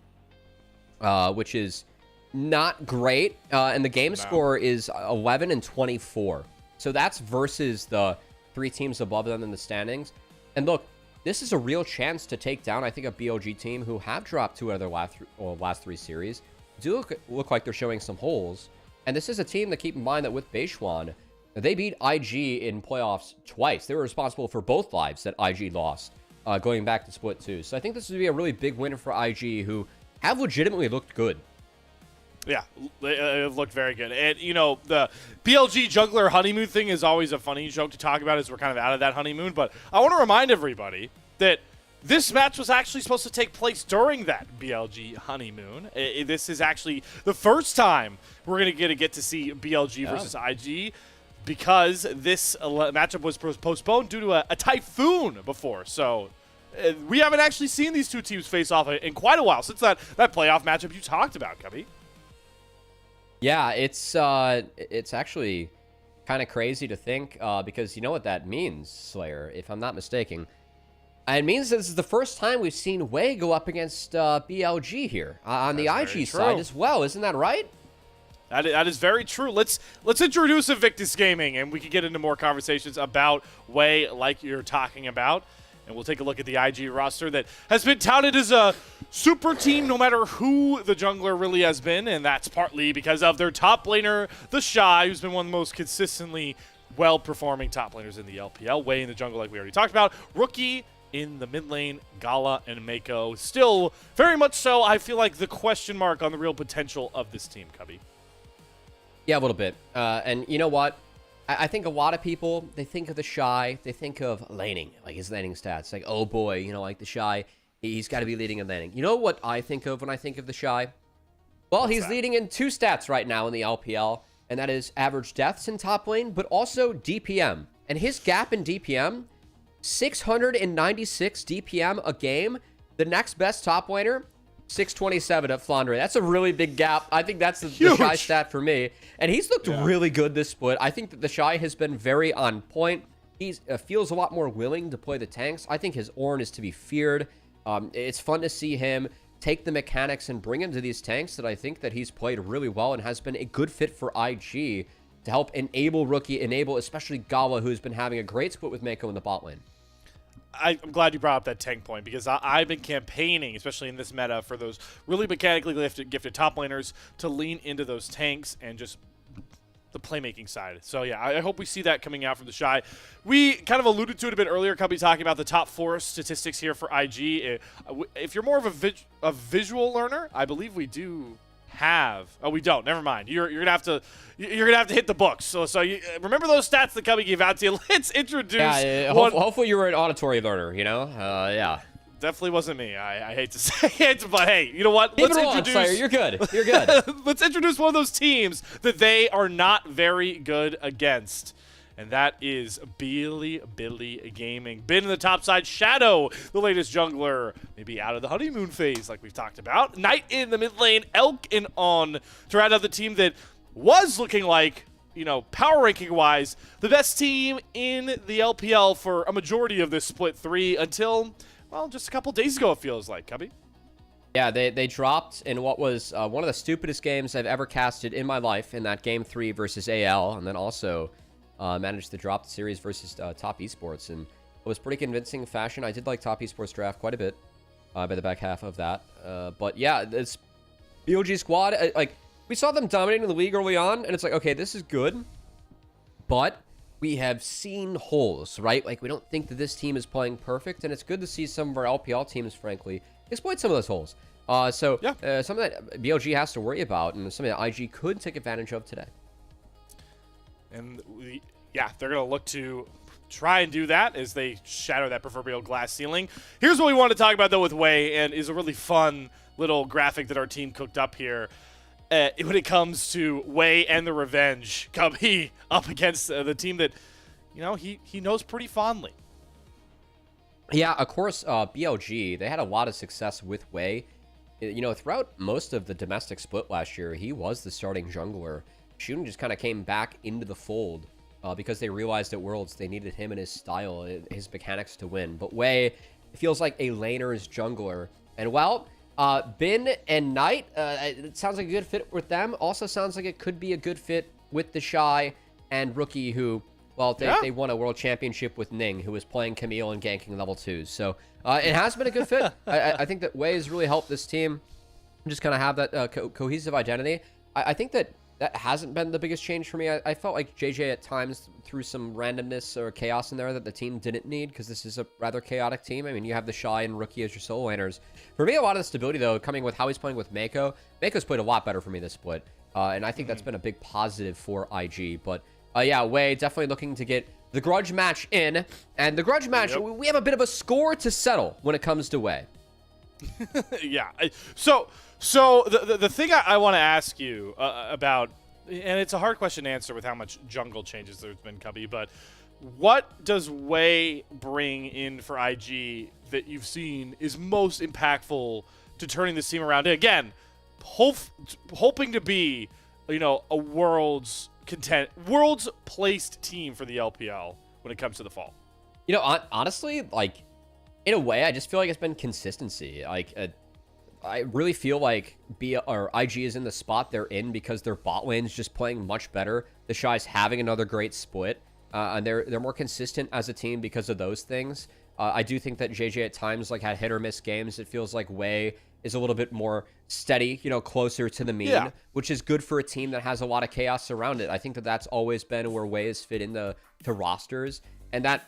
which is not great. And the game score is 11-24. So that's versus the 3 teams above them in the standings. And look, this is a real chance to take down, I think, a BLG team who have dropped 2 out of their last 3 series. Do look like they're showing some holes. And this is a team that, keep in mind that with Beishuan, they beat IG in playoffs twice. They were responsible for both lives that IG lost, going back to Split 2. So I think this would be a really big win for IG, who have legitimately looked good. Yeah, it looked very good. And, you know, the BLG jungler honeymoon thing is always a funny joke to talk about as we're kind of out of that honeymoon. But I want to remind everybody that this match was actually supposed to take place during that BLG honeymoon. This is actually the first time we're going to get to see BLG versus IG, because this matchup was postponed due to a typhoon before. So we haven't actually seen these two teams face off in quite a while since that playoff matchup you talked about, Cubby. Yeah, it's actually kind of crazy to think, because you know what that means, Slayer, if I'm not mistaken. It means this is the first time we've seen Way go up against BLG here on the IG side as well. Isn't that right? That is very true. Let's introduce Invictus Gaming, and we can get into more conversations about Way like you're talking about. And we'll take a look at the IG roster that has been touted as a super team no matter who the jungler really has been, and that's partly because of their top laner, the Shy, who's been one of the most consistently well-performing top laners in the LPL. Way in the jungle, like we already talked about. Rookie in the mid lane, Gala and Mako. Still, very much so, I feel like the question mark on the real potential of this team, Cubby. Yeah, a little bit. And you know what? I think a lot of people, they think of the Shy, they think of laning, like his laning stats. Like, oh boy, you know, like the Shy, he's got to be leading in laning. You know what I think of when I think of the Shy? Well, he's leading in 2 stats right now in the LPL, and that is average deaths in top lane, but also DPM. And his gap in DPM, 696 DPM a game. The next best top laner, 627 at Flandre. That's a really big gap. I think that's the Shy stat for me. And he's looked really good this split. I think that the Shy has been very on point. He feels a lot more willing to play the tanks. I think his Ornn is to be feared. It's fun to see him take the mechanics and bring him to these tanks that I think that he's played really well and has been a good fit for IG to help enable Rookie, enable especially Gala, who's been having a great split with Mako in the bot lane. I'm glad you brought up that tank point, because I've been campaigning, especially in this meta, for those really mechanically gifted top laners to lean into those tanks and just the playmaking side. So yeah, I hope we see that coming out from the Shy. We kind of alluded to it a bit earlier, Cubby, talking about the top 4 statistics here for IG. If you're more of a visual learner, I believe we do have. Oh, we don't. Never mind. You're gonna have to hit the books. So you remember those stats that Cubby gave out to you. Let's introduce. Yeah. Hopefully you were an auditory learner. You know. Yeah. Definitely wasn't me. I hate to say it, but hey, you know what? Let's introduce. Slayer. You're good. You're good. Let's introduce one of those teams that they are not very good against. And that is Billy Gaming. Been in the top side. Shadow, the latest jungler, maybe out of the honeymoon phase like we've talked about. Knight in the mid lane. Elk in on to round out the team that was looking like, you know, power ranking wise, the best team in the LPL for a majority of this split 3 until, well, just a couple days ago it feels like, Cubby. Yeah, they dropped in what was one of the stupidest games I've ever casted in my life in that game 3 versus AL, and then also managed to drop the series versus Top Esports, and it was pretty convincing fashion. I did like Top Esports draft quite a bit by the back half of that. But yeah, this BLG squad, like, we saw them dominating the league early on, and it's like, okay, this is good, but we have seen holes, right? Like, we don't think that this team is playing perfect, and it's good to see some of our LPL teams, frankly, exploit some of those holes. So Yeah. something that BLG has to worry about, and something that IG could take advantage of today. And yeah, they're going to look to try and do that as they shatter that proverbial glass ceiling. Here's what we want to talk about, though, with Way, and is a really fun little graphic that our team cooked up here. When it comes to Way and the Revenge Cubby up against the team that, he knows pretty fondly. Yeah, of course, BLG, they had a lot of success with Way. Throughout most of the domestic split last year, he was the starting jungler. Shooting just kind of came back into the fold because they realized at Worlds they needed him and his style, his mechanics to win. But Way feels like a laner's jungler. And well, Bin and Knight, it sounds like a good fit with them. Also sounds like it could be a good fit with the Shy and Rookie, who, well, they won a world championship with Ning, who was playing Camille and ganking level 2s. So it has been a good fit. I think that Way has really helped this team just kind of have that cohesive identity. I think that hasn't been the biggest change for me. I felt like JJ at times threw some randomness or chaos in there that the team didn't need, because this is a rather chaotic team. I mean, you have the Shy and Rookie as your solo laners. For me, a lot of the stability, though, coming with how he's playing with Mako. Mako's played a lot better for me this split, and I think that's been a big positive for IG. But yeah, Way definitely looking to get the grudge match in, and the grudge match, we have a bit of a score to settle when it comes to Way. Yeah. So the thing I want to ask you about, and it's a hard question to answer with how much jungle changes there's been, Cubby, but what does Way bring in for IG that you've seen is most impactful to turning this team around? Again, hoping to be, a world's placed team for the LPL when it comes to the fall. Honestly, like, in a way, I just feel like it's been consistency. Like, I really feel like IG is in the spot they're in because their bot lane's just playing much better. The Shy's having another great split, and they're more consistent as a team because of those things. I do think that JJ at times had hit or miss games. It feels like Way is a little bit more steady, closer to the mean, which is good for a team that has a lot of chaos around it. I think that that's always been where Way is fit into rosters, and that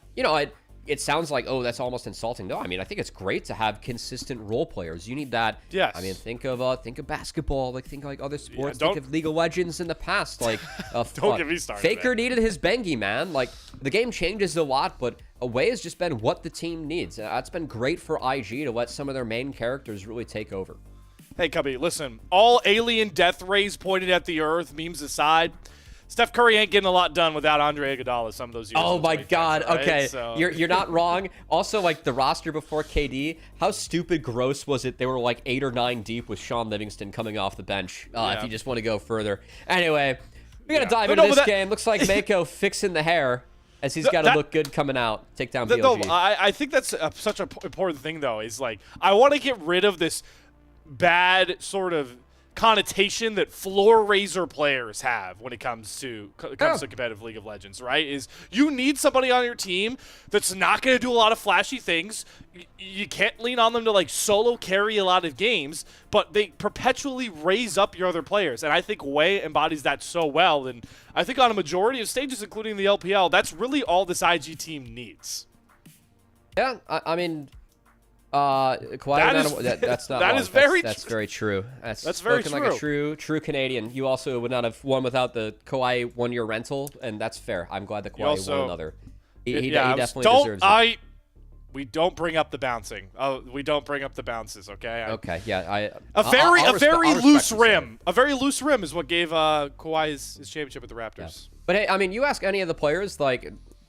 it sounds like, oh, that's almost insulting. No, I mean, I think it's great to have consistent role players. You need that. Yes. I mean, think of basketball, think of other sports. Think of League of Legends in the past. Don't get me started. Faker man. needed his Bengi, man. The game changes a lot, but Way has just been what the team needs. That's been great for IG to let some of their main characters really take over. Hey, Cubby, listen. All alien death rays pointed at the earth, memes aside, Steph Curry ain't getting a lot done without Andre Iguodala some of those years. Oh my God! Right? Okay, so. you're not wrong. Also, the roster before KD, how stupid gross was it? They were 8 or 9 deep with Sean Livingston coming off the bench. If you just want to go further. Anyway, we gotta dive into this game. Looks like Mako fixing the hair as he's got to look good coming out. Take down BLG. I think that's such an important thing, though. Is I want to get rid of this bad sort of connotation that floor raiser players have when it comes to competitive League of Legends, right? Is you need somebody on your team that's not going to do a lot of flashy things. You can't lean on them to solo carry a lot of games, but they perpetually raise up your other players. And I think Way embodies that so well. And I think on a majority of stages, including the LPL, that's really all this IG team needs. Yeah, I mean, that's not. That is very. That's very true. That's very true. Like a true Canadian. You also would not have won without the Kawhi 1-year rental, and that's fair. I'm glad that Kawhi won another. He definitely deserves it. We don't bring up the bouncing. We don't bring up the bounces. Okay. Okay. Yeah. A very loose rim. A very loose rim is what gave Kawhi his championship with the Raptors. Yeah. But hey, I mean, you ask any of the players,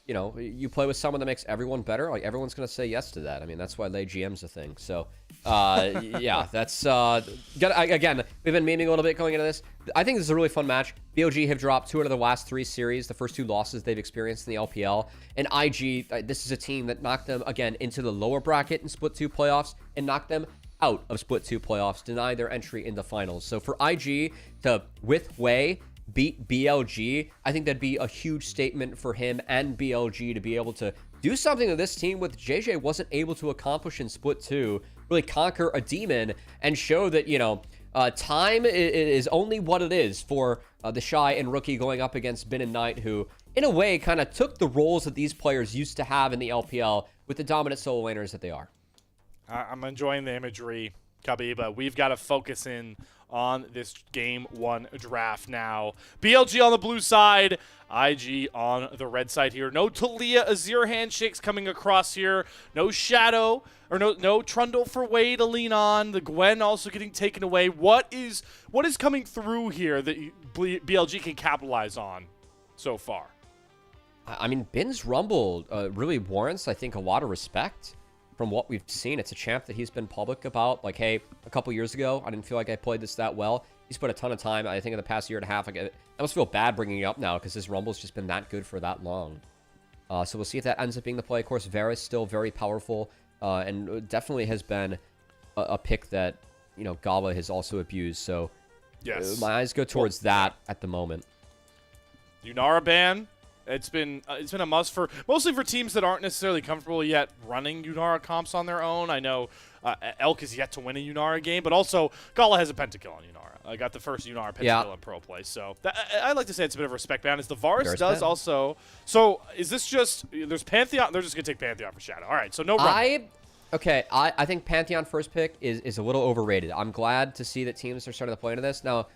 you play with someone that makes everyone better, everyone's going to say yes to that. I mean, that's why lay GM's a thing. So, yeah, that's again, we've been memeing a little bit going into this. I think this is a really fun match. BLG have dropped 2 out of the last 3 series, the first 2 losses they've experienced in the LPL. And IG, this is a team that knocked them, again, into the lower bracket in Split 2 playoffs and knocked them out of Split 2 playoffs, denied their entry in the finals. So for IG to, with Way, beat BLG, I think that'd be a huge statement for him and BLG to be able to do something that this team with JJ wasn't able to accomplish in Split 2, really conquer a demon and show that, time is only what it is for the Shy and Rookie going up against Bin and Knight, who, in a way, kind of took the roles that these players used to have in the LPL with the dominant solo laners that they are. I'm enjoying the imagery. Cubby, but we've got to focus in on this Game 1 draft now. BLG on the blue side, IG on the red side here. No Talia Azir handshakes coming across here. No Shadow, or no Trundle for Way to lean on. The Gwen also getting taken away. What is coming through here that BLG can capitalize on so far? I mean, Bin's Rumble really warrants, I think, a lot of respect from what we've seen. It's a champ that he's been public about. Like, hey, a couple years ago, I didn't feel like I played this that well. He's put a ton of time, I think, in the past year and a half. I almost feel bad bringing it up now because his Rumble's just been that good for that long. So we'll see if that ends up being the play. Of course, Vera's still very powerful and definitely has been a pick that, you know, Gala has also abused. So yes, my eyes go towards that at the moment. Yunara ban. It's been a must mostly for teams that aren't necessarily comfortable yet running Yunara comps on their own. I know Elk is yet to win a Yunara game, but also Gala has a pentakill on Yunara. I got the first Yunara pentakill in pro play, so I like to say it's a bit of a respect ban. As the Varus does also. So is this just there's Pantheon? They're just gonna take Pantheon for Shadow. All right, so no. Okay, I think Pantheon first pick is a little overrated. I'm glad to see that teams are starting to play into this now.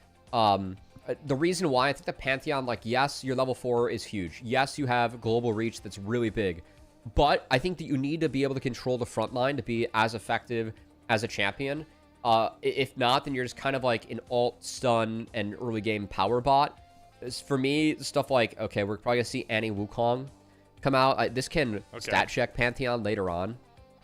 The reason why I think the Pantheon, like, yes, your level 4 is huge. Yes, you have global reach that's really big. But I think that you need to be able to control the front line to be as effective as a champion. If not, then you're just kind of like an alt stun and early game power bot. For me, stuff like, okay, we're probably going to see Annie Wukong come out. This can stat check Pantheon later on.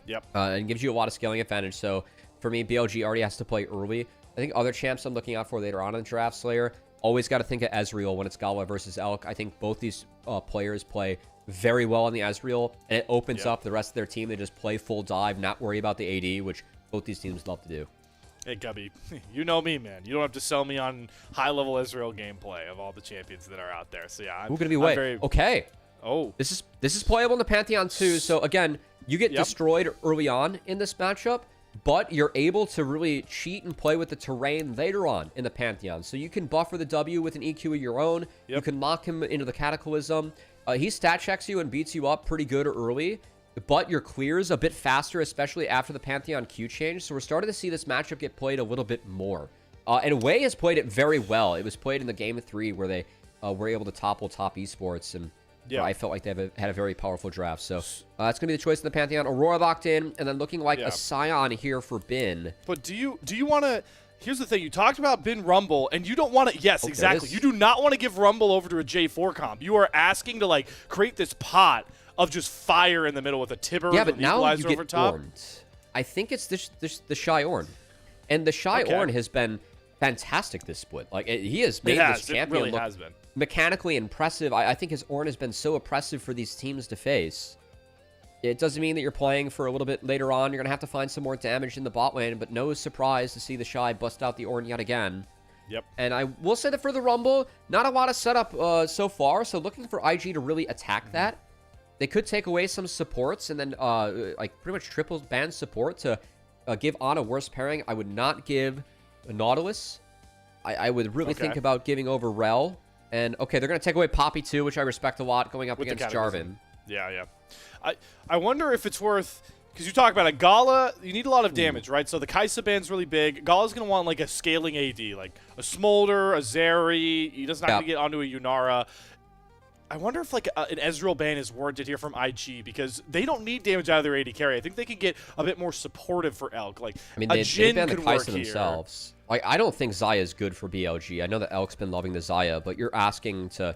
Yep. And gives you a lot of scaling advantage. So for me, BLG already has to play early. I think other champs I'm looking out for later on in the draft, Slayer. Always got to think of Ezreal when it's Gala versus Elk. I think both these players play very well on the Ezreal, and it opens up the rest of their team. They just play full dive, not worry about the AD, which both these teams love to do. Hey, Gubby, you know me, man. You don't have to sell me on high-level Ezreal gameplay of all the champions that are out there. So, yeah, who's going to be Way? Okay. Oh. This is playable in the Pantheon, too. So, again, you get destroyed early on in this matchup, but you're able to really cheat and play with the terrain later on in the Pantheon. So you can buffer the W with an EQ of your own. You can lock him into the Cataclysm. He stat checks you and beats you up pretty good early, but your clear's a bit faster, especially after the Pantheon Q change. So we're starting to see this matchup get played a little bit more. And Way has played it very well. It was played in the Game of 3 where they were able to topple top esports, and I felt like they had a very powerful draft. So that's going to be the choice in the Pantheon. Aurora locked in, and then looking like a Scion here for Bin. But do you want to... Here's the thing. You talked about Bin Rumble, and you don't want to... Yes, exactly. You do not want to give Rumble over to a J4 comp. You are asking to, like, create this pot of just fire in the middle with a Tibber with an equalizer over top. Orned. I think it's the Shy Ornn. And the Shy Ornn has been fantastic this split. Like, he has made this champion look mechanically impressive. I think his Ornn has been so oppressive for these teams to face. It doesn't mean that you're playing for a little bit later on. You're going to have to find some more damage in the bot lane, but no surprise to see the Shy bust out the Ornn yet again. Yep. And I will say that for the Rumble, not a lot of setup so far, so looking for IG to really attack that. They could take away some supports and then like pretty much triple ban support to give on a worse pairing. I would not give a Nautilus. I would really think about giving over Rel. And, okay, they're going to take away Poppy, too, which I respect a lot, going up against Jarvan. Yeah. I wonder if it's worth... Because you talk about a Gala, you need a lot of damage, right? So the Kai'Sa ban's really big. Gala's going to want, like, a scaling AD, like a Smolder, a Zeri. He doesn't have to get onto a Yunara. I wonder if, like, an Ezreal ban is warranted here from IG, because they don't need damage out of their AD carry. I think they can get a bit more supportive for Elk. Like, I mean, they banned the Kai'Sa themselves. Like, I don't think Xayah is good for BLG. I know that Elk's been loving the Xayah, but you're asking to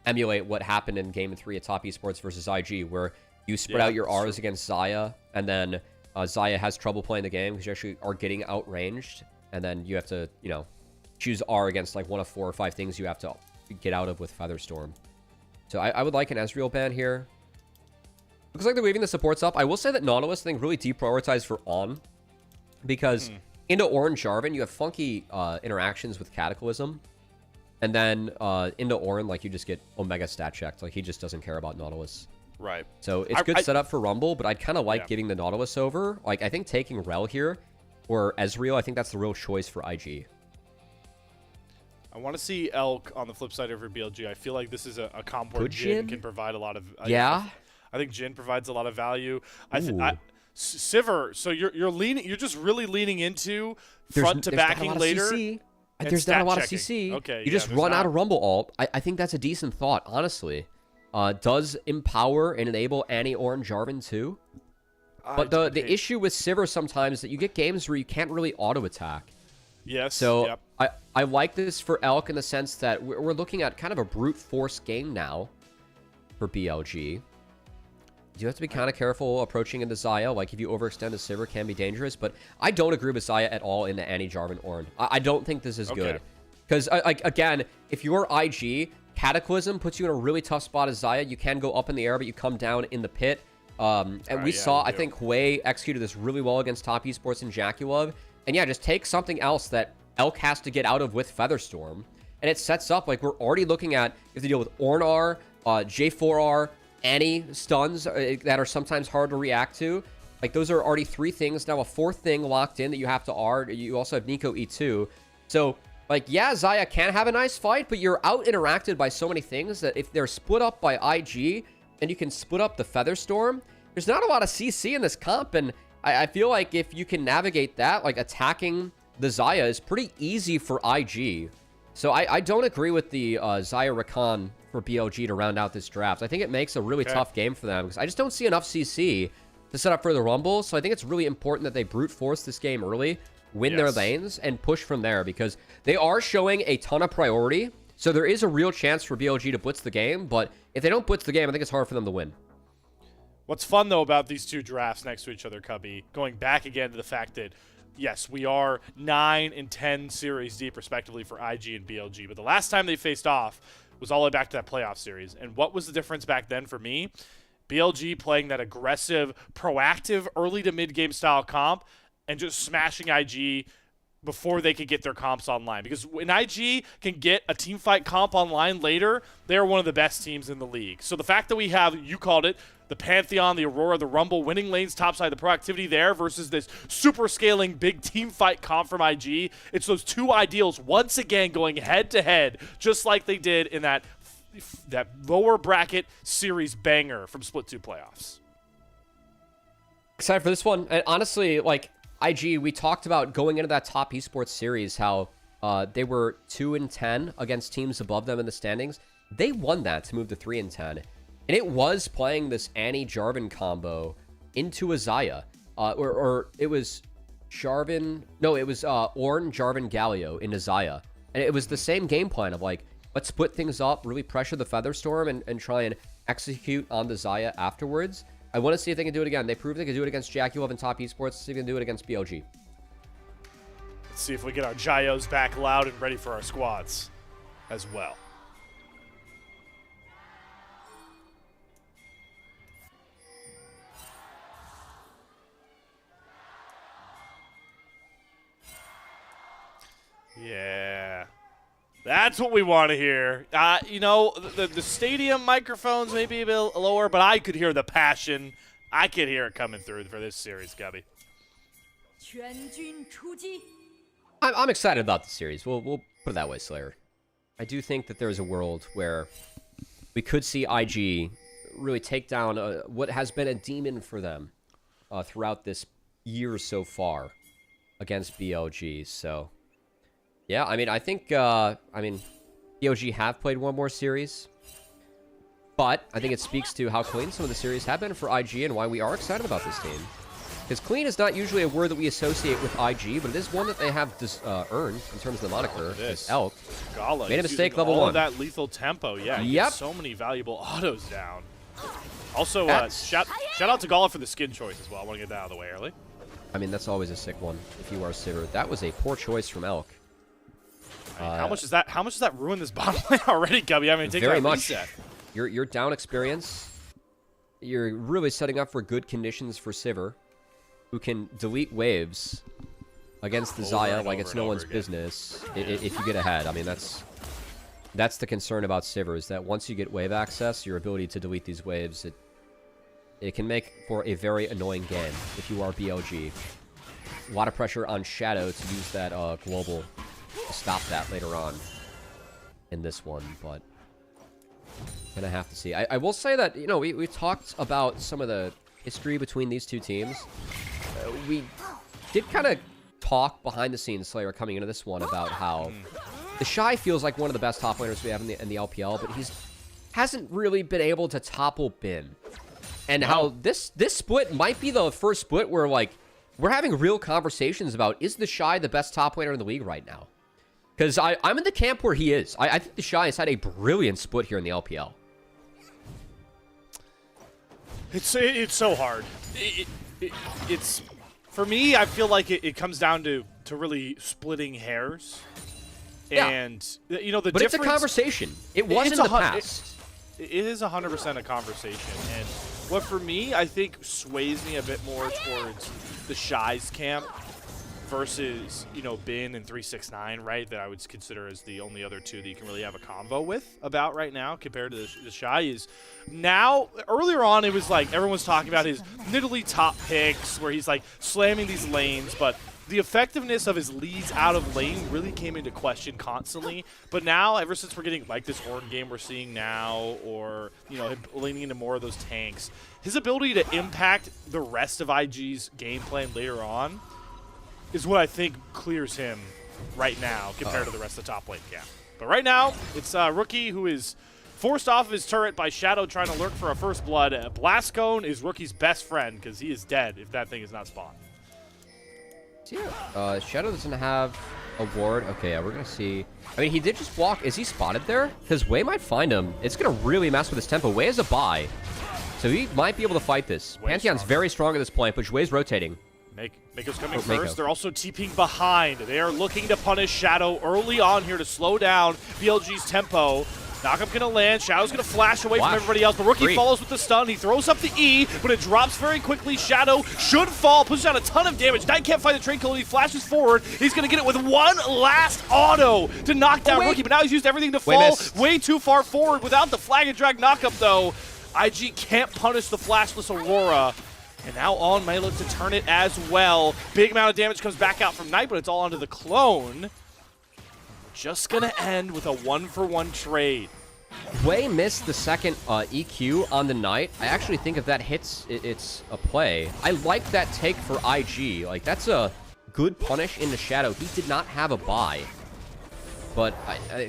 emulate what happened in Game 3 at Top Esports versus IG, where you spread out your Rs against Xayah, and then Xayah has trouble playing the game because you actually are getting outranged, and then you have to, you know, choose R against, like, one of 4 or 5 things you have to get out of with Featherstorm. So I would like an Ezreal ban here. Looks like they're leaving the supports up. I will say that Nautilus, I think, really deprioritized for On, because... Into Ornn Jarvan, you have funky interactions with Cataclysm. And then into Ornn, like, you just get Omega stat checked. Like, he just doesn't care about Nautilus. Right. So it's good setup for Rumble, but I'd kind of like giving the Nautilus over. Like, I think taking Rel here, or Ezreal, I think that's the real choice for IG. I want to see Elk on the flip side over BLG. I feel like this is a comp where Jhin can provide a lot of... I think Jhin provides a lot of value. Sivir, so you're just really leaning into front to backing later. There's not a lot of CC. Okay, you just run out of Rumble ult. I think that's a decent thought, honestly. Does Empower and enable Annie or Jarvan too? But the issue with Sivir sometimes is that you get games where you can't really auto-attack. Yes. So I like this for Elk in the sense that we're looking at kind of a brute force game now for BLG. You have to be kind of careful approaching into Xayah. Like, if you overextend the Sivir, can be dangerous. But I don't agree with Xayah at all in the Annie, Jarvan, Ornn. I don't think this is good. Because, again, if you're IG, Cataclysm puts you in a really tough spot as Xayah. You can go up in the air, but you come down in the pit. And we saw, I think, Hwei executed this really well against Top Esports and JackeyLove. And yeah, just take something else that Elk has to get out of with Featherstorm. And it sets up, like, we're already looking at, if they deal with Ornn, J4R, Annie stuns that are sometimes hard to react to. Like, those are already 3 things. Now a 4th thing locked in that you have to R. You also have Nico E2. So, like, yeah, Xayah can have a nice fight, but you're out-interacted by so many things that if they're split up by IG, and you can split up the Featherstorm, there's not a lot of CC in this comp, and I feel like if you can navigate that, like, attacking the Xayah is pretty easy for IG. So I don't agree with the Xayah Rakan for BLG to round out this draft. I think it makes a really tough game for them because I just don't see enough CC to set up for the Rumble. So I think it's really important that they brute force this game early, win their lanes, and push from there because they are showing a ton of priority. So there is a real chance for BLG to blitz the game, but if they don't blitz the game, I think it's hard for them to win. What's fun, though, about these 2 drafts next to each other, Cubby, going back again to the fact that, yes, we are 9 and 10 series deep, respectively, for IG and BLG. But the last time they faced off was all the way back to that playoff series. And what was the difference back then for me? BLG playing that aggressive, proactive, early to mid-game style comp and just smashing IG before they could get their comps online. Because when IG can get a team fight comp online later, they're one of the best teams in the league. So the fact that we have, you called it, the Pantheon, the Aurora, the Rumble, winning lanes topside, the proactivity there versus this super scaling big team fight comp from IG, it's those 2 ideals once again going head-to-head, just like they did in that lower bracket series banger from Split 2 playoffs. Excited for this one. And honestly, like, IG, we talked about going into that Top Esports series, how they were 2 and 10 against teams above them in the standings. They won that to move to 3 and 10. And it was playing this Annie Jarvan combo into a Xayah. Or it was Jarvan. No, it was Ornn, Jarvan, Galio into Xayah. And it was the same game plan of, like, let's split things up, really pressure the Featherstorm, and try and execute on the Xayah afterwards. I want to see if they can do it again. They proved they could do it against JackeyLove and Top Esports. Let's see if they can do it against BLG. Let's see if we get our Gyos back loud and ready for our squads as well. Yeah. That's what we want to hear. You know, the stadium microphones may be a bit lower, but I could hear the passion. I could hear it coming through for this series, Gubby. I'm excited about the series. We'll put it that way, Slayer. I do think that there's a world where we could see IG really take down what has been a demon for them throughout this year so far against BLG. So, yeah, I mean, I think, BLG have played one more series. But I think it speaks to how clean some of the series have been for IG and why we are excited about this team. Because clean is not usually a word that we associate with IG, but it is one that they have earned in terms of the moniker. This Elk Gala made a mistake level all 1. Of that lethal tempo, yeah. Yep. So many valuable autos down. Also, shout out to Gala for the skin choice as well. I want to get that out of the way early. I mean, that's always a sick one if you are Sivir. That was a poor choice from Elk. I mean, how much does that ruin this bottom lane already, Gubby? I mean, take very that much. reset. Your down experience. You're really setting up for good conditions for Sivir, who can delete waves against the Xayah like it's no one's business if you get ahead. I mean, that's the concern about Sivir, is that once you get wave access, your ability to delete these waves, it can make for a very annoying game if you are BLG. A lot of pressure on Shadow to use that global to stop that later on in this one, but gonna have to see. I will say that, you know, we talked about some of the history between these two teams. We did kind of talk behind the scenes, Slayer, coming into this one about how the Shy feels like one of the best top laners we have in the LPL, but hasn't really been able to topple Bin. And how this split might be the first split where, like, we're having real conversations about, is the Shy the best top laner in the league right now? Because I'm in the camp where he is. I think the Shy has had a brilliant split here in the LPL. It's so hard. It's for me, I feel like it comes down to really splitting hairs. Yeah. And, you know, the but difference... it's a conversation. It was in the past. It is 100% a conversation. And what, for me, I think sways me a bit more towards the Shy's camp versus, you know, Bin and 369, right? That I would consider as the only other two that you can really have a convo with about right now compared to the Shy is now. Earlier on, it was like everyone's talking about his literally top picks where he's like slamming these lanes, but the effectiveness of his leads out of lane really came into question constantly. But now, ever since we're getting like this Horn game we're seeing now, or, you know, him leaning into more of those tanks, his ability to impact the rest of IG's game plan later on is what I think clears him right now compared to the rest of the top lane camp. But right now, it's Rookie who is forced off of his turret by Shadow trying to lurk for a first blood. Blast Cone is Rookie's best friend because he is dead if that thing is not spawned. Yeah. Shadow doesn't have a ward. Okay, yeah, we're going to see. I mean, he did just walk. Is he spotted there? Because Way might find him. It's going to really mess with his tempo. Way has a buy, so he might be able to fight this. Way's Pantheon's strong. very strong at this point, but Way's rotating. Mako's coming first. Mako. They're also TPing behind. They are looking to punish Shadow early on here to slow down BLG's tempo. Knockup gonna land. Shadow's gonna flash away from everybody else, but Rookie follows with the stun. He throws up the E, but it drops very quickly. Shadow should fall, pushes out a ton of damage. Knight can't find the train kill. He flashes forward. He's gonna get it with one last auto to knock down Rookie, but now he's used everything to fall way too far forward without the flag and drag knockup though. IG can't punish the flashless Aurora. And now On may look to turn it as well. Big amount of damage comes back out from Knight, but it's all onto the clone. Just gonna end with a 1-for-1 trade. Way missed the second EQ on the Knight. I actually think if that hits, it's a play. I like that take for IG. Like, that's a good punish into Shadow. He did not have a buy. But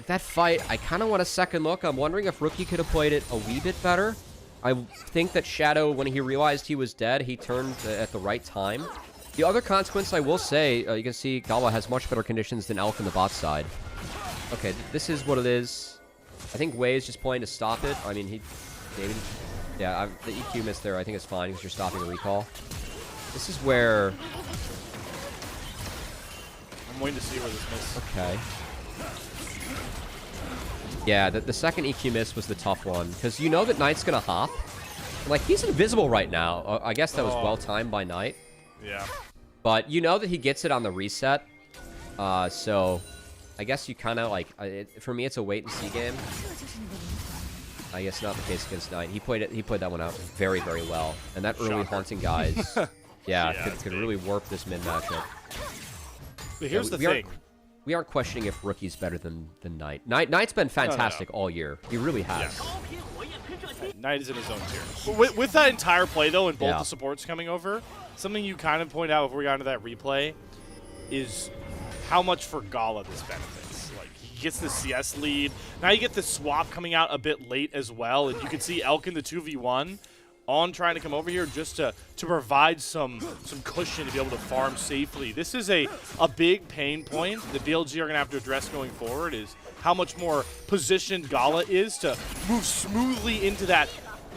that fight, I kind of want a second look. I'm wondering if Rookie could have played it a wee bit better. I think that Shadow, when he realized he was dead, he turned at the right time. The other consequence, I will say, you can see Gala has much better conditions than Elk on the bot side. Okay, this is what it is. I think Way is just playing to stop it. I mean, maybe, yeah, the EQ miss there, I think it's fine because you're stopping the recall. This is where... I'm waiting to see where this miss. Okay. Yeah, the second EQ miss was the tough one, because you know that Knight's going to hop. Like, he's invisible right now. I guess that was well-timed by Knight. Yeah. But you know that he gets it on the reset. So, I guess you kind of, like, for me, it's a wait-and-see game. I guess not the case against Knight. He played that one out very, very well. And that early haunting guys, yeah, could really warp this mid matchup. But here's the thing. We aren't questioning if Rookie's better than Knight. Knight's been fantastic all year. He really has. Yeah. Knight is in his own tier. With that entire play, though, and both the supports coming over, something you kind of point out before we got into that replay is how much for Gala this benefits. Like, he gets the CS lead. Now you get the swap coming out a bit late as well, and you can see Elk in the 2v1. On trying to come over here just to provide some cushion to be able to farm safely. This is a big pain point that BLG are going to have to address going forward, is how much more positioned Gala is to move smoothly into that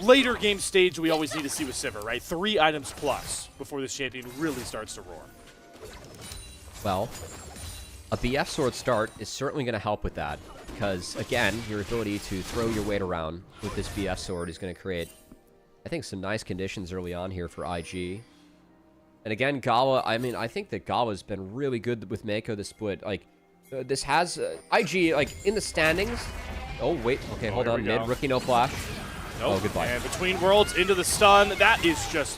later game stage we always need to see with Sivir, right? 3 items plus before this champion really starts to roar. Well, a BF sword start is certainly going to help with that, because, again, your ability to throw your weight around with this BF sword is going to create, I think, some nice conditions early on here for IG. And again, Gala, I mean, I think that Gala's been really good with Mako this split. Like, this has IG, like, in the standings. Oh, wait. Okay, hold on. Mid, Rookie, no flash. Nope. Oh, goodbye. And between worlds into the stun. That is just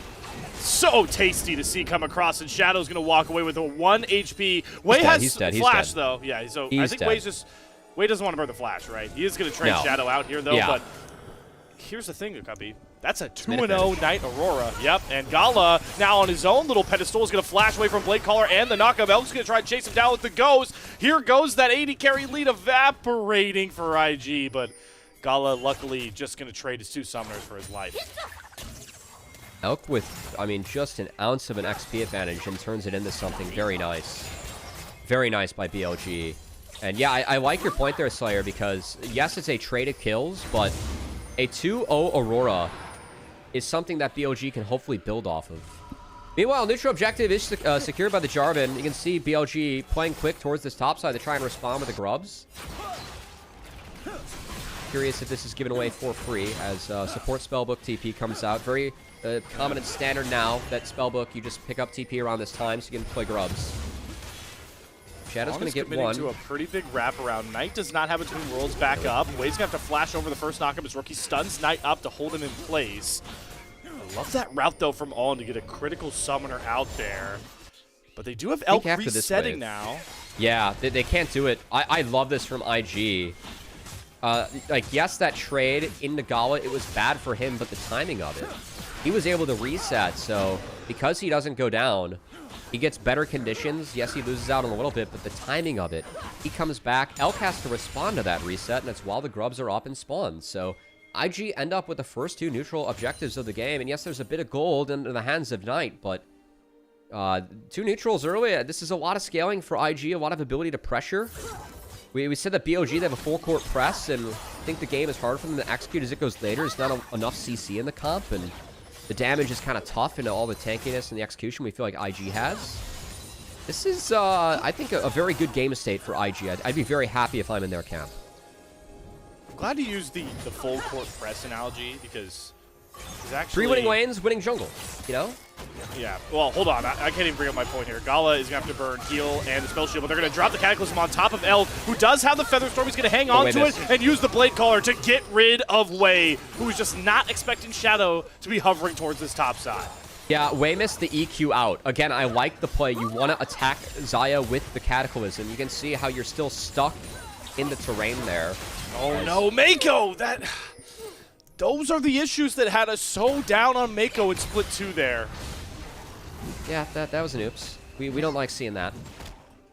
so tasty to see come across. And Shadow's going to walk away with a 1 HP. Way has flash, though. Yeah, so I think Way doesn't want to burn the flash, right? He is going to trade Shadow out here, though. Yeah. But here's the thing, Guppy. That's a 2-0 Knight Aurora. Yep, and Gala now on his own little pedestal is going to flash away from Blade Caller and the knockup. Elk's going to try and chase him down with the goes. Here goes that 80 carry lead evaporating for IG, but Gala luckily just going to trade his 2 summoners for his life. Elk with, I mean, just an ounce of an XP advantage and turns it into something very nice. Very nice by BLG. And yeah, I like your point there, Slayer, because yes, it's a trade of kills, but a 2-0 Aurora is something that BLG can hopefully build off of. Meanwhile, neutral objective is secured by the Jarvan. You can see BLG playing quick towards this top side to try and respond with the grubs. Curious if this is given away for free as support spellbook TP comes out. Very common and standard now that spellbook, you just pick up TP around this time so you can play grubs. Shadow's going to get one. To a pretty big wraparound. Knight does not have a Twin Worlds back up. Wade's going to have to flash over the first knockup as Rookie stuns Knight up to hold him in place. I love that route, though, from Aln to get a critical summoner out there. But they do have Elk resetting now. Yeah, they can't do it. I love this from IG. Like, yes, that trade in Nagala, it was bad for him, but the timing of it. He was able to reset, so because he doesn't go down, he gets better conditions. Yes, he loses out a little bit, but the timing of it, he comes back. Elk has to respond to that reset, and it's while the grubs are up and spawned. So IG end up with the first 2 neutral objectives of the game. And yes, there's a bit of gold in the hands of Knight, but 2 neutrals early. This is a lot of scaling for IG, a lot of ability to pressure. We said that BLG, they have a full-court press, and I think the game is hard for them to execute as it goes later. There's not enough CC in the comp, and the damage is kind of tough into all the tankiness and the execution we feel like IG has. This is, I think, a very good game state for IG. I'd be very happy if I'm in their camp. I'm glad you used the full court press analogy because it's actually 3 winning lanes, winning jungle, you know? Yeah. Well, hold on. I can't even bring up my point here. Gala is going to have to burn heal and the spell shield, but they're going to drop the Cataclysm on top of Elk, who does have the Feather Storm. He's going to hang on to it and use the Blade Caller to get rid of Way, who is just not expecting Shadow to be hovering towards this top side. Yeah, Way missed the EQ out. Again, I like the play. You want to attack Xayah with the Cataclysm. You can see how you're still stuck in the terrain there. Oh no, Mako! Those are the issues that had us so down on Mako in Split 2 there. Yeah, that was an oops. We don't like seeing that.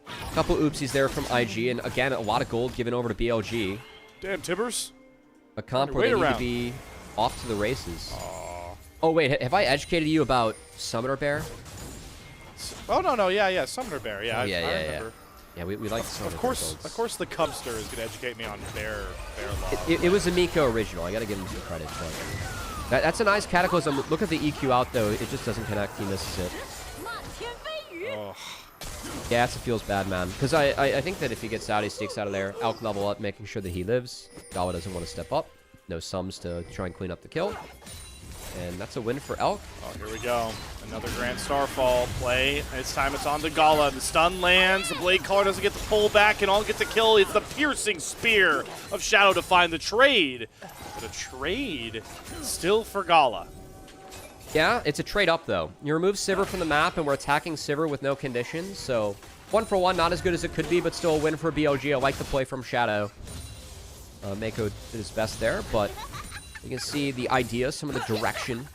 A couple oopsies there from IG, and again, a lot of gold given over to BLG. Damn, Tibbers. A comp where they need to be off to the races. Oh, wait, have I educated you about Summoner Bear? Oh, no, yeah, Summoner Bear, yeah. Oh, yeah. Yeah, we like the Summoner Bear. Of course the Cubster is going to educate me on Bear law. It was a Miko original. I got to give him some credit. But that's a nice Cataclysm. Look at the EQ out, though. It just doesn't connect. He misses it. Oh. Yeah, it feels bad, man. Because I think that if he gets out, he sticks out of there. Elk level up, making sure that he lives. Dawa doesn't want to step up. No sums to try and clean up the kill. And that's a win for Elk. Oh, here we go. Another Grand Starfall play. This time it's on to Gala. The stun lands. The Blade Caller doesn't get the pull back, and all gets the kill. It's the piercing spear of Shadow to find the trade. But a trade still for Gala. Yeah, it's a trade up, though. You remove Sivir from the map, and we're attacking Sivir with no conditions. So 1-for-1, not as good as it could be, but still a win for BLG. I like the play from Shadow. Mako did his best there, but you can see the idea, some of the direction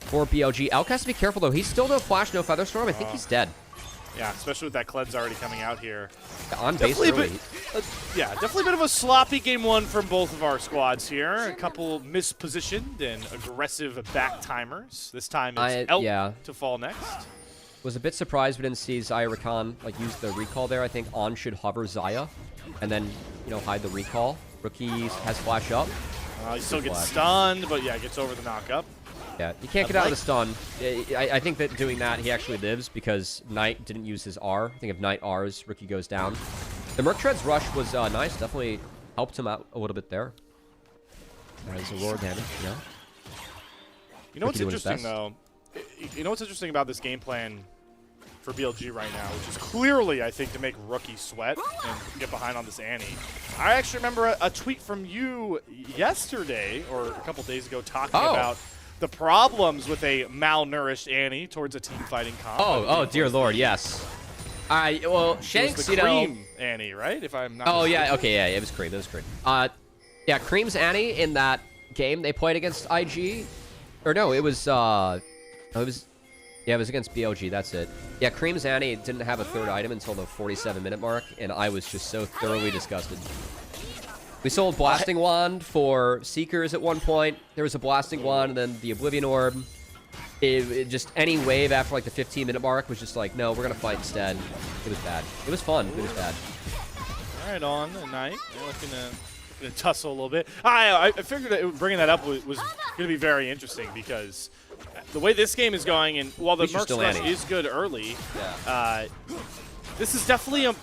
for BLG. Elk has to be careful, though. He's still no Flash, no Feather Storm. I think he's dead. Yeah, especially with that cleanse already coming out here. On base early. Definitely a bit of a sloppy game 1 from both of our squads here. A couple mispositioned and aggressive back timers. This time it's Elk to fall next. Was a bit surprised we didn't see Xayah Rakan use the recall there. I think On should hover Xayah and then, hide the recall. Rookie has Flash up. He still gets stunned, but yeah, gets over the knockup. Yeah, you can't get out of the stun. I think that doing that, he actually lives because Knight didn't use his R. I think if Knight R's, Rookie goes down. The Merc Tread's rush was nice. Definitely helped him out a little bit there. There's Aurora damage, You know what's interesting, though? You know what's interesting about this game plan for BLG right now, which is clearly, I think, to make Rookie sweat and get behind on this Annie. I actually remember a tweet from you yesterday, or a couple days ago, talking about the problems with a malnourished Annie towards a team fighting comp. Oh, dear Lord, yes. Well, Shanks, the Cream Annie, right? If I'm not mistaken. Yeah, okay, yeah, it was Cream, Yeah, Cream's Annie in that game they played against IG, or no, it was yeah, it was against BLG. That's it. Yeah, Cream's Annie didn't have a third item until the 47-minute mark, and I was just so thoroughly disgusted. We sold Blasting Wand for Seekers at one point. There was a Blasting Wand, and then the Oblivion Orb. It just any wave after like the 15-minute mark was just like, no, we're gonna fight instead. It was bad. It was fun. It was bad. All right, on the night. They're looking to tussle a little bit. I figured that bringing that up was going to be very interesting because the way this game is going, and while the Mercs rush is good early, this is definitely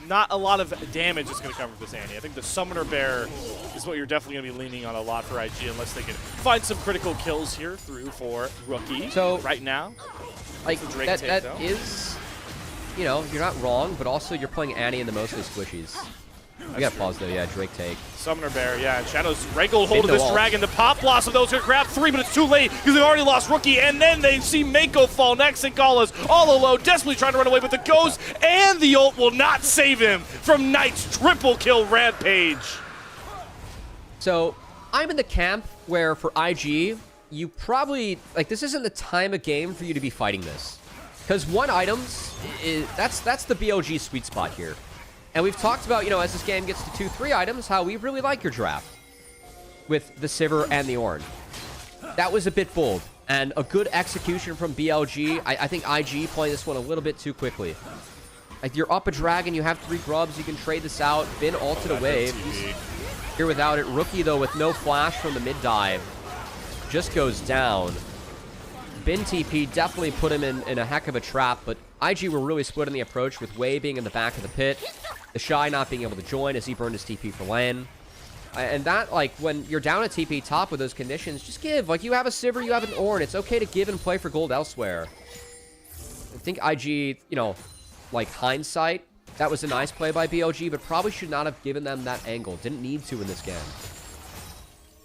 not a lot of damage that's going to come from this Annie. I think the Summoner Bear is what you're definitely going to be leaning on a lot for IG unless they can find some critical kills here through for Rookie. So right now, like that is, you know, you're not wrong, but also you're playing Annie in the mostly squishies. We got to pause though, yeah, Drake take. Summoner Bear, yeah, and Shadow's wrangled hold of this dragon. The Pop Blossom, those are grab 3, but it's too late because they've already lost Rookie, and then they see Mako fall next, and Gala's all alone, desperately trying to run away, but the Ghost and the ult will not save him from Knight's triple kill rampage. So, I'm in the camp where for IG, you probably, like, this isn't the time of game for you to be fighting this. Because 1 items, that's the BLG sweet spot here. And we've talked about, you know, as this game gets to 2-3 items, how we really like your draft with the Sivir and the Ornn. That was a bit bold, and a good execution from BLG. I think IG playing this one a little bit too quickly. Like, you're up a dragon, you have 3 grubs, you can trade this out. Bin ulted away. He's here without it. Rookie, though, with no flash from the mid dive, just goes down. Bin TP definitely put him in a heck of a trap, but IG were really split in the approach with Way being in the back of the pit. The Shy not being able to join as he burned his TP for lane. And that, like, when you're down a TP top with those conditions, just give. Like, you have a Sivir, you have an Ornn. It's okay to give and play for gold elsewhere. I think IG, you know, like, hindsight, that was a nice play by BLG, but probably should not have given them that angle. Didn't need to in this game.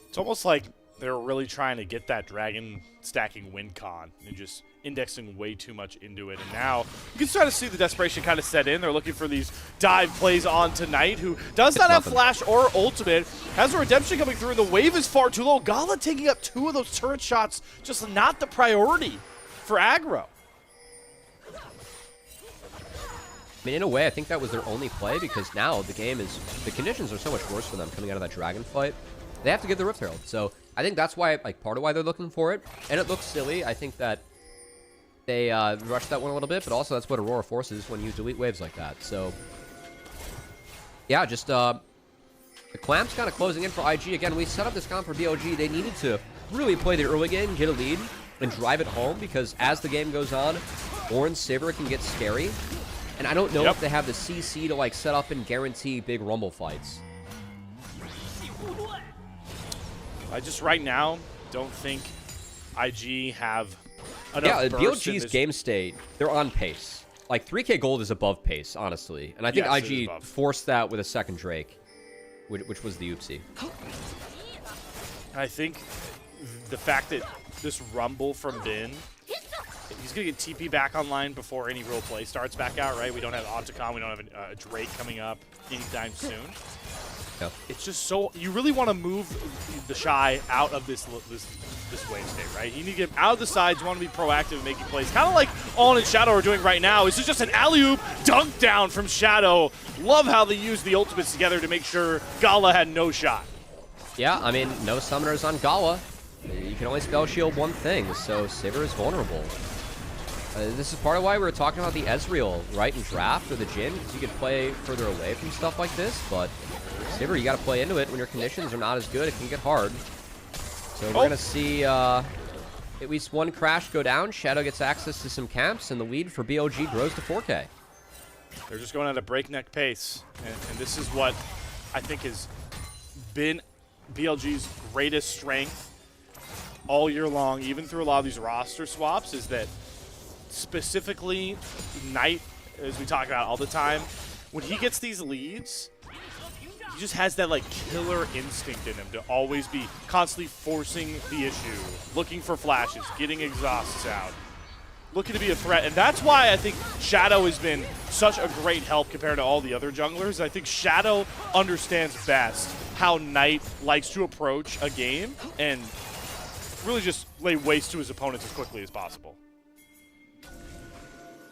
It's almost like they were really trying to get that dragon stacking win con and just indexing way too much into it. And now you can start to see the desperation kind of set in. They're looking for these dive plays on Tonight, who does not have flash or ultimate, has a redemption coming through, and the wave is far too low. Gala taking up 2 of those turret shots, just not the priority for aggro. I mean, in a way, I think that was their only play, because now the game is, the conditions are so much worse for them coming out of that dragon fight. They have to get the Rift Herald. So I think that's why, like, part of why they're looking for it. And it looks silly. I think that they rushed that one a little bit, but also that's what Aurora forces when you delete waves like that. So, yeah, just the Clamp's kind of closing in for IG. Again, we set up this comp for BLG. They needed to really play the early game, get a lead, and drive it home, because as the game goes on, Ornn Sivir can get scary. And I don't know if they have the CC to, like, set up and guarantee big Rumble fights. I just right now don't think IG have enough. Yeah, BLG's game state, they're on pace. Like, 3K gold is above pace, honestly. And I think IG forced that with a second Drake, which was the oopsie. I think the fact that this Rumble from Bin, he's going to get TP back online before any real play starts back out, right? We don't have Opticon, we don't have a Drake coming up anytime soon. Yep. It's just so, you really want to move the Shy out of this wave state, right? You need to get him out of the sides. You want to be proactive in making plays. Kind of like All and Shadow are doing right now. This is just an alley-oop dunk down from Shadow. Love how they used the ultimates together to make sure Gala had no shot. Yeah, I mean, no summoners on Gala. You can only spell shield one thing, so Sivir is vulnerable. This is part of why we were talking about the Ezreal, right, in draft, or the Jhin, because you could play further away from stuff like this, but Sivir, you got to play into it. When your conditions are not as good, it can get hard. So we're going to see at least one crash go down. Shadow gets access to some camps, and the lead for BLG grows to 4K. They're just going at a breakneck pace, and this is what I think has been BLG's greatest strength all year long, even through a lot of these roster swaps, is that specifically Knight, as we talk about all the time, when he gets these leads, he just has that, like, killer instinct in him to always be constantly forcing the issue, looking for flashes, getting exhausts out. looking to be a threat. And that's why I think Shadow has been such a great help compared to all the other junglers. I think Shadow understands best how Knight likes to approach a game and really just lay waste to his opponents as quickly as possible.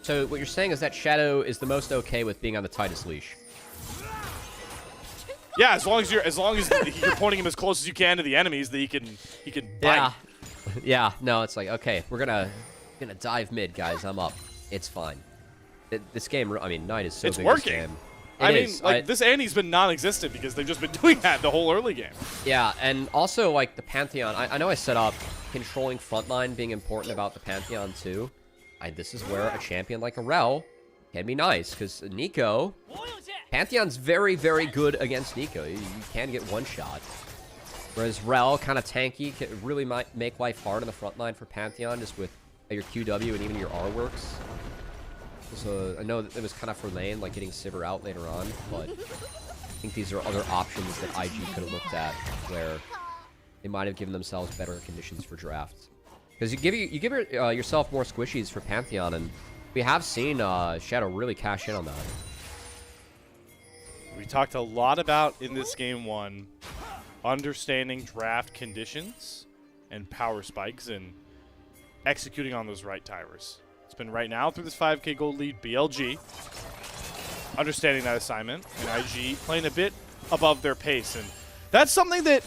So what you're saying is that Shadow is the most okay with being on the tightest leash. Yeah, as long as you're pointing him as close as you can to the enemies that he can bite. Yeah. Yeah, no, it's like, okay, we're gonna dive mid, guys. I'm up. It's fine. This game, I mean, Knight is so It's big working. this game. I mean, like, this Annie's been non-existent because they've just been doing that the whole early game. Yeah, and also, like, the Pantheon. I know I set up controlling frontline being important about the Pantheon, too. This is where a champion like Arel can be nice, because Nico... Pantheon's very, very good against Nico. You can get one shot. Whereas Rel, kind of tanky, can really might make life hard on the front line for Pantheon, just with your QW and even your R works. So I know that it was kind of for lane, like getting Sivir out later on, but I think these are other options that IG could have looked at, where they might have given themselves better conditions for drafts. Because you give yourself more squishies for Pantheon, and we have seen Shadow really cash in on that. We talked a lot about in this game one understanding draft conditions and power spikes and executing on those right timers. It's been right now through this 5K gold lead, BLG understanding that assignment, and IG playing a bit above their pace. And that's something that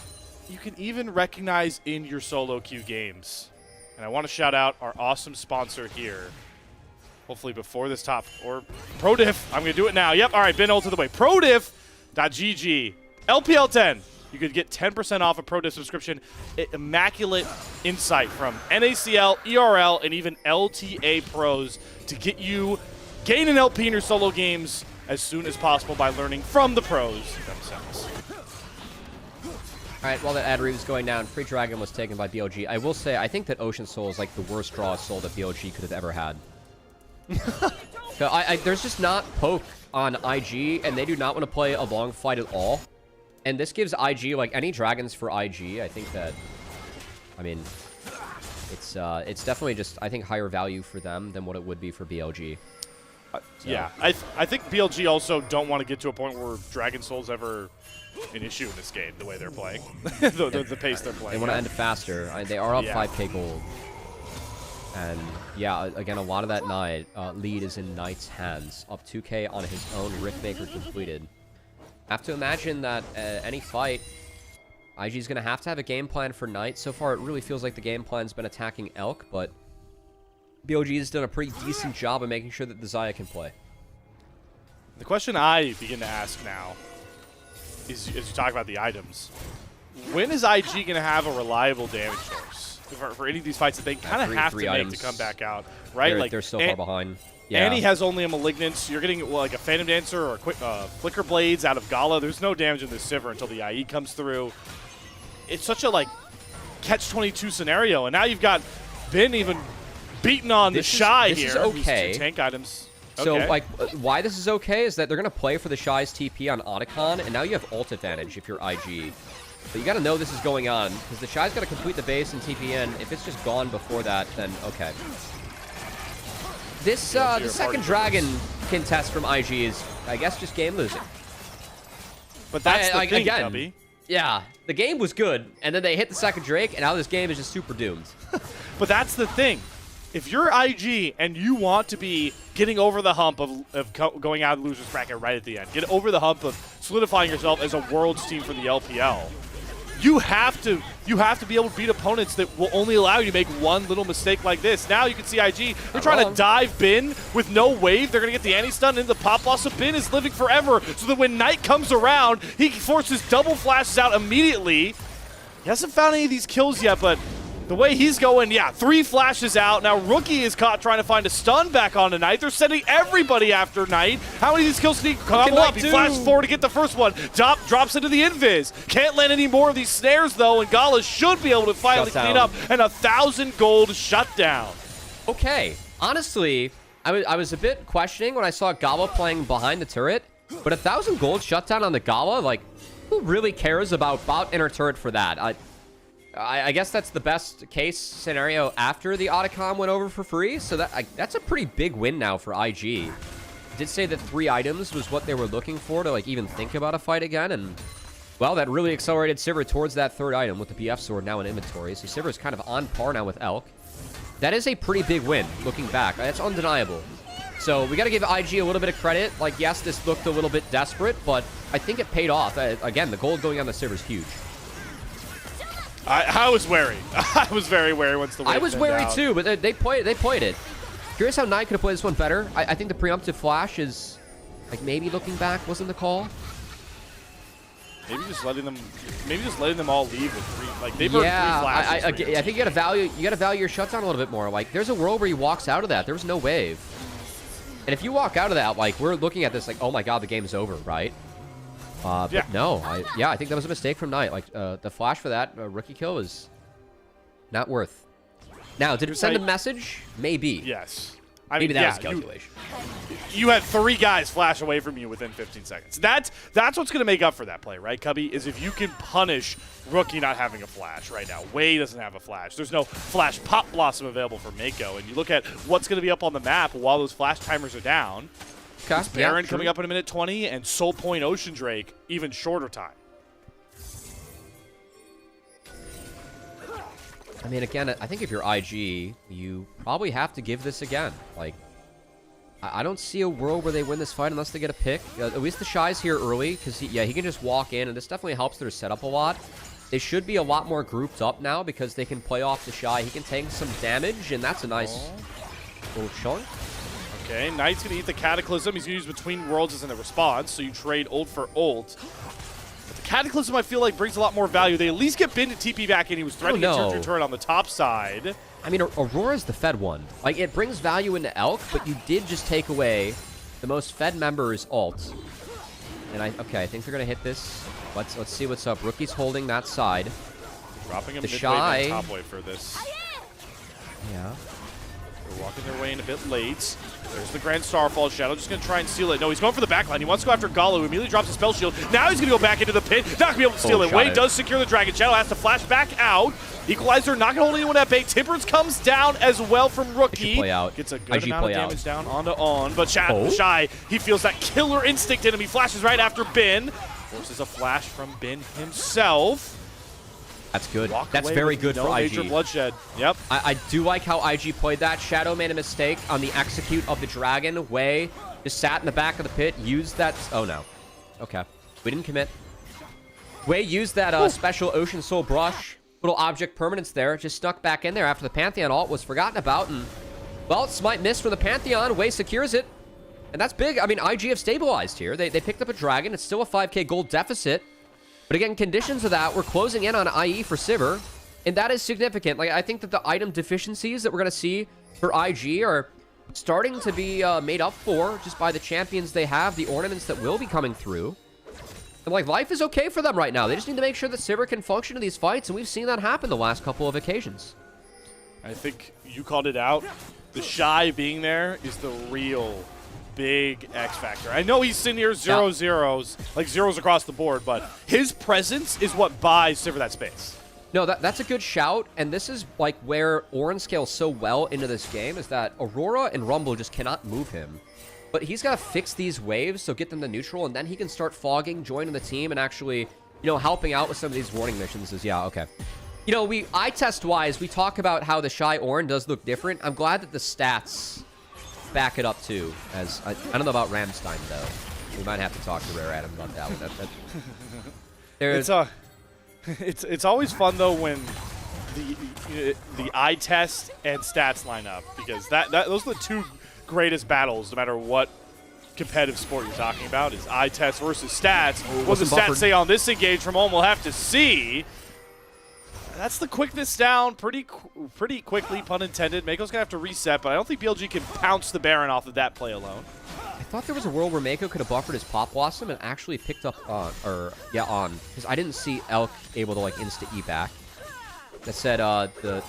you can even recognize in your solo queue games. And I want to shout out our awesome sponsor here. Hopefully before this top, or prodiff. I'm going to do it now. Yep, all right, been ult to the way. Prodiff.gg. LPL 10. You could get 10% off a prodiff subscription. Immaculate insight from NACL, ERL, and even LTA pros to get you gain an LP in your solo games as soon as possible by learning from the pros themselves. All right, while that ad read was going down, Free Dragon was taken by BLG. I will say, I think that Ocean Soul is like the worst draw of Soul that BLG could have ever had. So there's just not poke on IG, and they do not want to play a long fight at all. And this gives IG, like, any dragons for IG. I think that, I mean, it's definitely just, I think, higher value for them than what it would be for BLG. So. Yeah, I think BLG also don't want to get to a point where Dragon Soul's ever an issue in this game, the way they're playing, the pace they're playing. They want to end it faster. They are up 5K gold. And, yeah, again, a lot of that lead is in Knight's hands. Up 2K on his own, Riftmaker completed. I have to imagine that any fight, IG's going to have a game plan for Knight. So far, it really feels like the game plan's been attacking Elk, but BLG has done a pretty decent job of making sure that the Xayah can play. The question I begin to ask now is, as you talk about the items, when is IG going to have a reliable damage source for any of these fights that they kind of have to make to come back out, right? They're so far behind. Yeah. Annie has only a Malignance. You're getting like a Phantom Dancer or a quick Flicker Blades out of Gala. There's no damage in this Sivir until the IE comes through. It's such a like catch-22 scenario, and now you've got Ben even beaten on the Shy here. This is okay. These 2 tank items. So, okay. like, why this is okay is that they're going to play for the Shy's TP on Otacon, and now you have ult advantage if you're IG. But you got to know this is going on, because the Shy's got to complete the base and TP in. If it's just gone before that, then okay. This, the second Dragon contest from IG is, I guess, just game losing. But that's the thing, again, Tubby. Yeah, the game was good, and then they hit the second Drake, and now this game is just super doomed. But that's the thing. If you're IG and you want to be getting over the hump of going out of the loser's bracket right at the end, get over the hump of solidifying yourself as a Worlds team for the LPL, you have to be able to beat opponents that will only allow you to make one little mistake like this. Now you can see IG, they're trying to dive Bin with no wave. They're going to get the anti-stun into the pop loss, so Bin is living forever, so that when Knight comes around, he forces double flashes out immediately. He hasn't found any of these kills yet, but the way he's going, yeah, 3 flashes out. Now Rookie is caught trying to find a stun back onto Knight. They're sending everybody after Knight. How many of these kills can he come up? He flashes forward to get the first one. Drops into the invis. Can't land any more of these snares, though, and Gala should be able to finally clean up. And 1,000 gold shutdown. Okay. Honestly, I was a bit questioning when I saw Gala playing behind the turret, but 1,000 gold shutdown on the Gala, like, who really cares about bot inner turret for that? I guess that's the best case scenario after the Otacon went over for free. So that's a pretty big win now for IG. Did say that 3 items was what they were looking for to like even think about a fight again, and well, that really accelerated Sivir towards that 3rd item with the BF sword now in inventory. So Sivir is kind of on par now with Elk. That is a pretty big win looking back. That's undeniable. So we got to give IG a little bit of credit. Like, yes, this looked a little bit desperate, but I think it paid off. Again, the gold going on the Sivir is huge. I was wary. I was very wary once the wave I was thinned wary out. too, but they played it. Curious how Knight could have played this one better. I think the preemptive flash is, like, maybe looking back wasn't the call. Maybe just letting them all leave with 3. Like they burned 3 flashes. I think you gotta value your shutdown a little bit more. Like, there's a world where he walks out of that. There was no wave, and if you walk out of that, like, we're looking at this like, oh my god, the game's over, right? But yeah. No, I think that was a mistake from Knight. Like, the flash for that rookie kill was not worth. Now, did it send a message? Maybe. Yes. Maybe that was a calculation. You had 3 guys flash away from you within 15 seconds. That's what's going to make up for that play, right, Cubby? Is if you can punish Rookie not having a flash right now. Way doesn't have a flash. There's no flash pop blossom available for Mako. And you look at what's going to be up on the map while those flash timers are down. Okay. Baron coming up in a minute 20, and Soul Point Ocean Drake even shorter time. I mean, again, I think if you're IG, you probably have to give this again. Like, I don't see a world where they win this fight unless they get a pick. At least the Shy's here early, because he can just walk in, and this definitely helps their setup a lot. They should be a lot more grouped up now because they can play off the Shy. He can take some damage, and that's a nice little chunk. Okay, Knight's going to eat the Cataclysm. He's going to use Between Worlds as in the response, so you trade ult for ult. But the Cataclysm, I feel like, brings a lot more value. They at least get Bin to TP back in. He was threatening a tier 2 turret on the top side. I mean, Aurora's the fed one. Like, it brings value into Elk, but you did just take away the most fed member's ult. And I think they're going to hit this. Let's see what's up. Rookie's holding that side. Dropping him the mid Shy. wave and top wave for this. Yeah. They're walking their way in a bit late. There's the Grand Starfall. Shadow just going to try and steal it. No, he's going for the backline. He wants to go after Galu. Immediately drops a spell shield. Now he's going to go back into the pit. Not going to be able to steal it. Wade does secure the Dragon. Shadow has to flash back out. Equalizer not going to hold anyone at bay. Temperance comes down as well from Rookie. Play out. Gets a good amount of damage down onto On. But Shy, he feels that killer instinct in him. He flashes right after Bin. Forces a flash from Bin himself. That's good. That's very good for IG. Major bloodshed. Yep. I do like how IG played that. Shadow made a mistake on the execute of the Dragon. Way just sat in the back of the pit, used that. Oh, no. Okay. We didn't commit. Way used that special Ocean Soul Brush. Little object permanence there. Just stuck back in there after the Pantheon ult was forgotten about. And, well, smite miss from the Pantheon. Way secures it. And that's big. I mean, IG have stabilized here. They picked up a Dragon. It's still a 5k gold deficit. But again, conditions of that, we're closing in on IE for Sivir, and that is significant. Like, I think that the item deficiencies that we're going to see for IG are starting to be made up for just by the champions they have, the ornaments that will be coming through. And, like, life is okay for them right now. They just need to make sure that Sivir can function in these fights, and we've seen that happen the last couple of occasions. I think you called it out. The Shy being there is the real big X factor. I know he's sitting here zeros, like zeros across the board, but his presence is what buys Sivir that space. No, that's a good shout, and this is like where Orin scales so well into this game is that Aurora and Rumble just cannot move him. But he's got to fix these waves, so get them to neutral, and then he can start fogging, joining the team, and actually, you know, helping out with some of these warning missions is, okay. You know, eye test-wise, we talk about how the Shy Orin does look different. I'm glad that the stats back it up too. As I don't know about Ramstein though. We might have to talk to Rare Adam about that one. It's always fun though when the eye test and stats line up, because those are the two greatest battles no matter what competitive sport you're talking about, is eye test versus stats. What the stats say on this engage from home, we'll have to see. That's the quickness down pretty quickly, pun intended. Mako's going to have to reset, but I don't think BLG can pounce the Baron off of that play alone. I thought there was a world where Mako could have buffered his Pop Blossom and actually picked up on, because I didn't see Elk able to, like, insta-E back. That said, the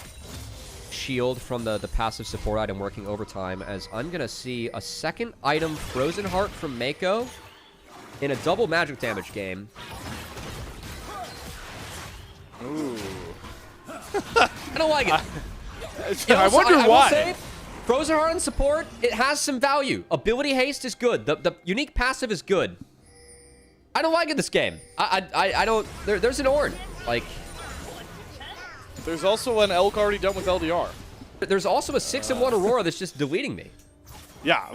shield from the passive support item working overtime, as I'm going to see a second item Frozen Heart from Mako in a double magic damage game. Ooh. I don't like it. I wonder I why. will say, Frozen Heart in support, it has some value. Ability haste is good. The unique passive is good. I don't like it this game. I don't. There's an Ornn. Like, there's also an Elk already done with LDR. there's also a 6-in-1 Aurora that's just deleting me. Yeah,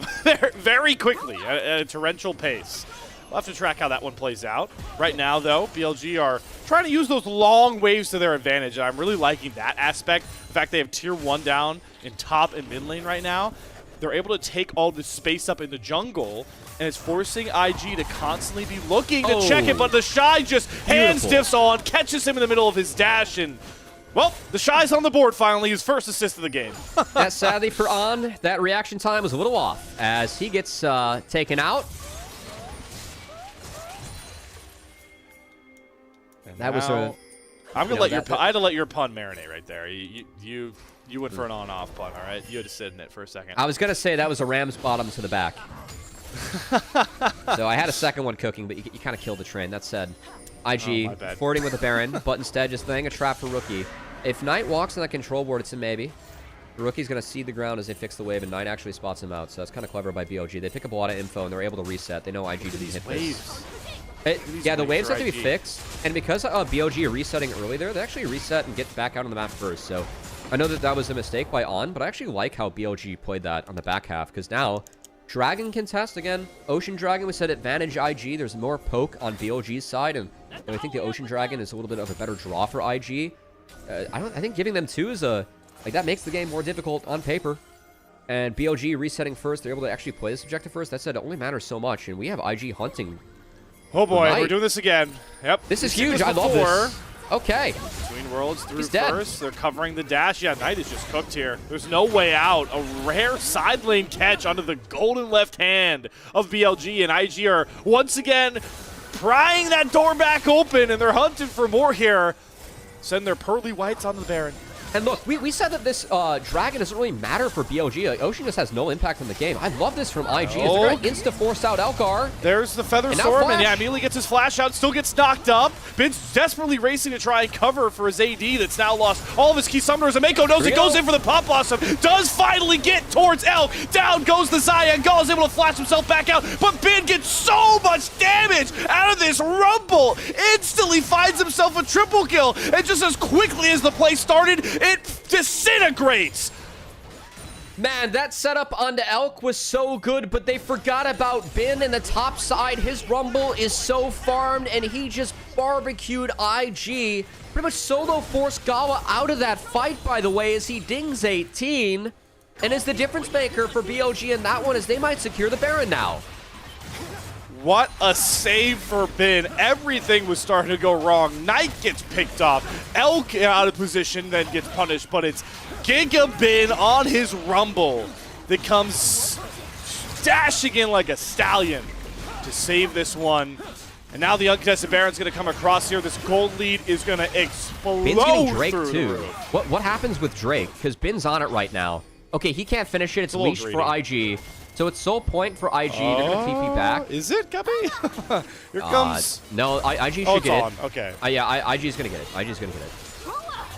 very quickly at a torrential pace. We'll have to track how that one plays out. Right now, though, BLG are trying to use those long waves to their advantage, and I'm really liking that aspect. In fact, they have tier 1 down in top and mid lane right now. They're able to take all the space up in the jungle, and it's forcing IG to constantly be looking to check it, but the Shy just hand stiffs on, catches him in the middle of his dash, and well, the Shy's on the board finally, his first assist of the game. That sadly for On, that reaction time was a little off as he gets taken out. That was a. I'm gonna let your I had to let your pun marinate right there. You went for an on-off pun, all right? You had to sit in it for a second. I was gonna say that was a Ram's bottom to the back. So I had a second one cooking, but you kind of killed the train. That said, IG forwarding with a Baron, but instead just laying a trap for Rookie. If Knight walks on that control board, it's a maybe. The Rookie's gonna seed the ground as they fix the wave, and Knight actually spots him out. So that's kind of clever by BLG. They pick up a lot of info, and they're able to reset. They know IG to hit this. Yeah, the waves have to be fixed, and because BLG are resetting early there, they actually reset and get back out on the map first. So I know that was a mistake by On, but I actually like how BLG played that on the back half, because now Dragon can test again. Ocean Dragon was said advantage IG. There's more poke on BLG's side, and I think the Ocean Dragon is a little bit of a better draw for IG. I think giving them 2 is that makes the game more difficult on paper. And BLG resetting first, they're able to actually play this objective first. That said, it only matters so much, and we have IG hunting. Oh boy, we're doing this again. Yep. This is huge. I love this. Okay. Between worlds through first. They're covering the dash. Yeah, Knight is just cooked here. There's no way out. A rare side lane catch onto the golden left hand of BLG, and IG are once again prying that door back open, and they're hunting for more here. Send their pearly whites on the Baron. And look, we said that this Dragon doesn't really matter for BLG. Like, Ocean just has no impact on the game. I love this from IG. They're going to insta-force out Elkar. There's the Feather Storm, and yeah, immediately gets his flash out, still gets knocked up. Bin's desperately racing to try and cover for his AD that's now lost all of his key summoners. And Mako knows it, goes in for the Pop Blossom, does finally get towards Elk. Down goes the Xayah. Gall is able to flash himself back out, but Bin gets so much damage out of this Rumble. Instantly finds himself a triple kill, and just as quickly as the play started, it disintegrates. Man, that setup onto Elk was so good, but they forgot about Bin in the top side. His Rumble is so farmed, and he just barbecued IG. Pretty much solo forced Gawa out of that fight, by the way, as he dings 18. And is the difference maker for BLG in that one, as they might secure the Baron now. What a save for Bin. Everything was starting to go wrong. Knight gets picked off. Elk out of position, then gets punished, but it's Giga Bin on his Rumble that comes dashing in like a stallion to save this one. And now the uncontested Baron's going to come across here. This gold lead is going to explode. Bin's getting Drake too. What happens with Drake? Because Bin's on it right now. Okay, he can't finish it. It's leashed for IG. So it's sole point for IG. They're going to TP back. Is it, Guppy? Here comes... No, IG should get it. Okay. Yeah, IG's going to get it. IG's going to get it.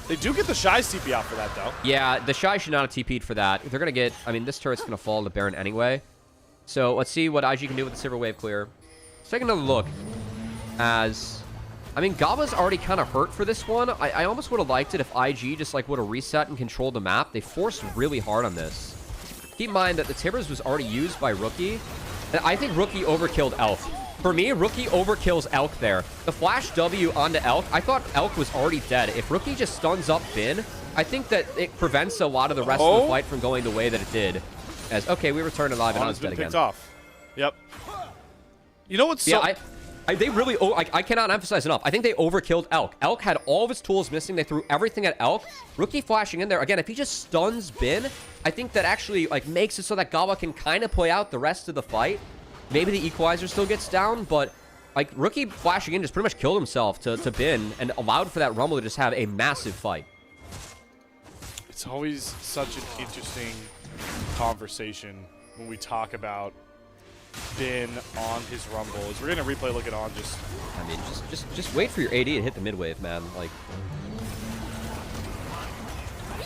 They do get the Shy's TP out for that, though. Yeah, the Shy should not have TP'd for that. They're going to get... I mean, this turret's going to fall to Baron anyway. So let's see what IG can do with the Silver Wave clear. Let's take another look. As... I mean, Gaba's already kind of hurt for this one. I almost would have liked it if IG just like would have reset and controlled the map. They forced really hard on this. Keep in mind that the Tibbers was already used by Rookie. And I think Rookie overkilled Elk. For me, Rookie overkills Elk there. The flash W onto Elk, I thought Elk was already dead. If Rookie just stuns up Bin, I think that it prevents a lot of the rest of the fight from going the way that it did. As, okay, we return alive and On's dead again. Picked off. Yep. You know what's so... They really, I cannot emphasize enough. I think they overkilled Elk. Elk had all of his tools missing. They threw everything at Elk. Rookie flashing in there. Again, if he just stuns Bin, I think that actually like makes it so that Gawa can kind of play out the rest of the fight. Maybe the equalizer still gets down, but like Rookie flashing in just pretty much killed himself to Bin and allowed for that Rumble to just have a massive fight. It's always such an interesting conversation when we talk about Bin on his Rumble. As we're gonna replay, look at On just... I mean, just wait for your AD to hit the mid wave, man. Like,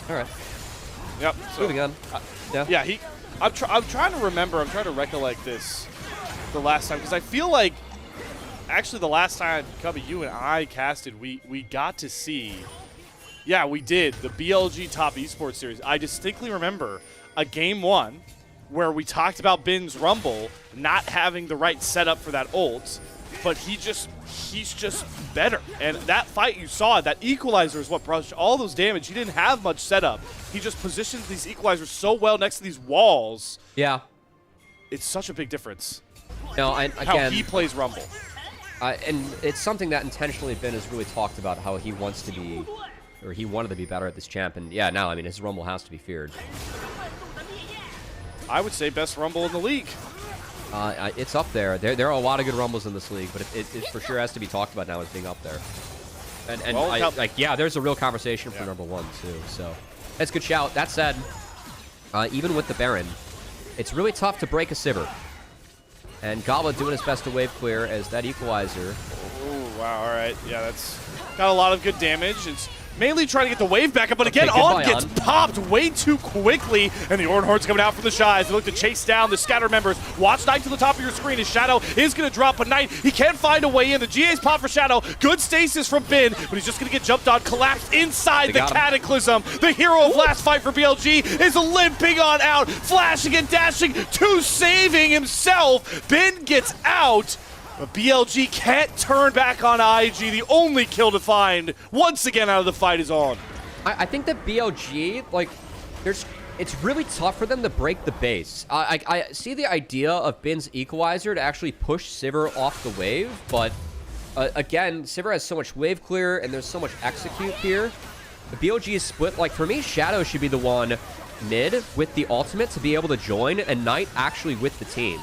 All right. Yep. So, Moving on. yeah, I'm trying to remember. I'm trying to recollect this the last time because I feel like actually the last time Cubby, you and I casted, we got to see. Yeah, we did the BLG Top Esports Series. I distinctly remember a game 1 where we talked about Bin's Rumble not having the right setup for that ult, but he's just better. And that fight you saw, that equalizer is what brought all those damage. He didn't have much setup. He just positions these equalizers so well next to these walls. Yeah. It's such a big difference. No, How again, he plays Rumble. and it's something that intentionally Ben has really talked about, how he wants to be, or he wanted to be better at this champ. And yeah, now, I mean, his Rumble has to be feared. I would say best Rumble in the league. It's up there. There are a lot of good Rumbles in this league, but it for sure has to be talked about now as being up there. And Well, yeah, there's a real conversation for number 1 too. So that's a good shout. That said, even with the Baron, it's really tough to break a Sivir. And Gala doing his best to wave clear as that equalizer. Oh wow! All right, yeah, that's got a lot of good damage. It's mainly trying to get the wave back up, but again, Okay, On goodbye, gets On. popped way too quickly, and the Horn's coming out from the Shies. They look to chase down the Scatter members. Watch Knight to the top of your screen. His Shadow is going to drop, but Knight, he can't find a way in. The GA's pop for Shadow. Good stasis from Bin, but he's just going to get jumped on, collapsed inside the Cataclysm. The hero of last fight for BLG is limping on out, flashing and dashing to saving himself. Bin gets out. But BLG can't turn back on IG. The only kill to find once again out of the fight is On. I think that BLG, like, it's really tough for them to break the base. I see the idea of Bin's equalizer to actually push Sivir off the wave, but again, Sivir has so much wave clear and there's so much execute here. The BLG is split. Like, for me, Shadow should be the one mid with the ultimate to be able to join, and Knight actually with the team.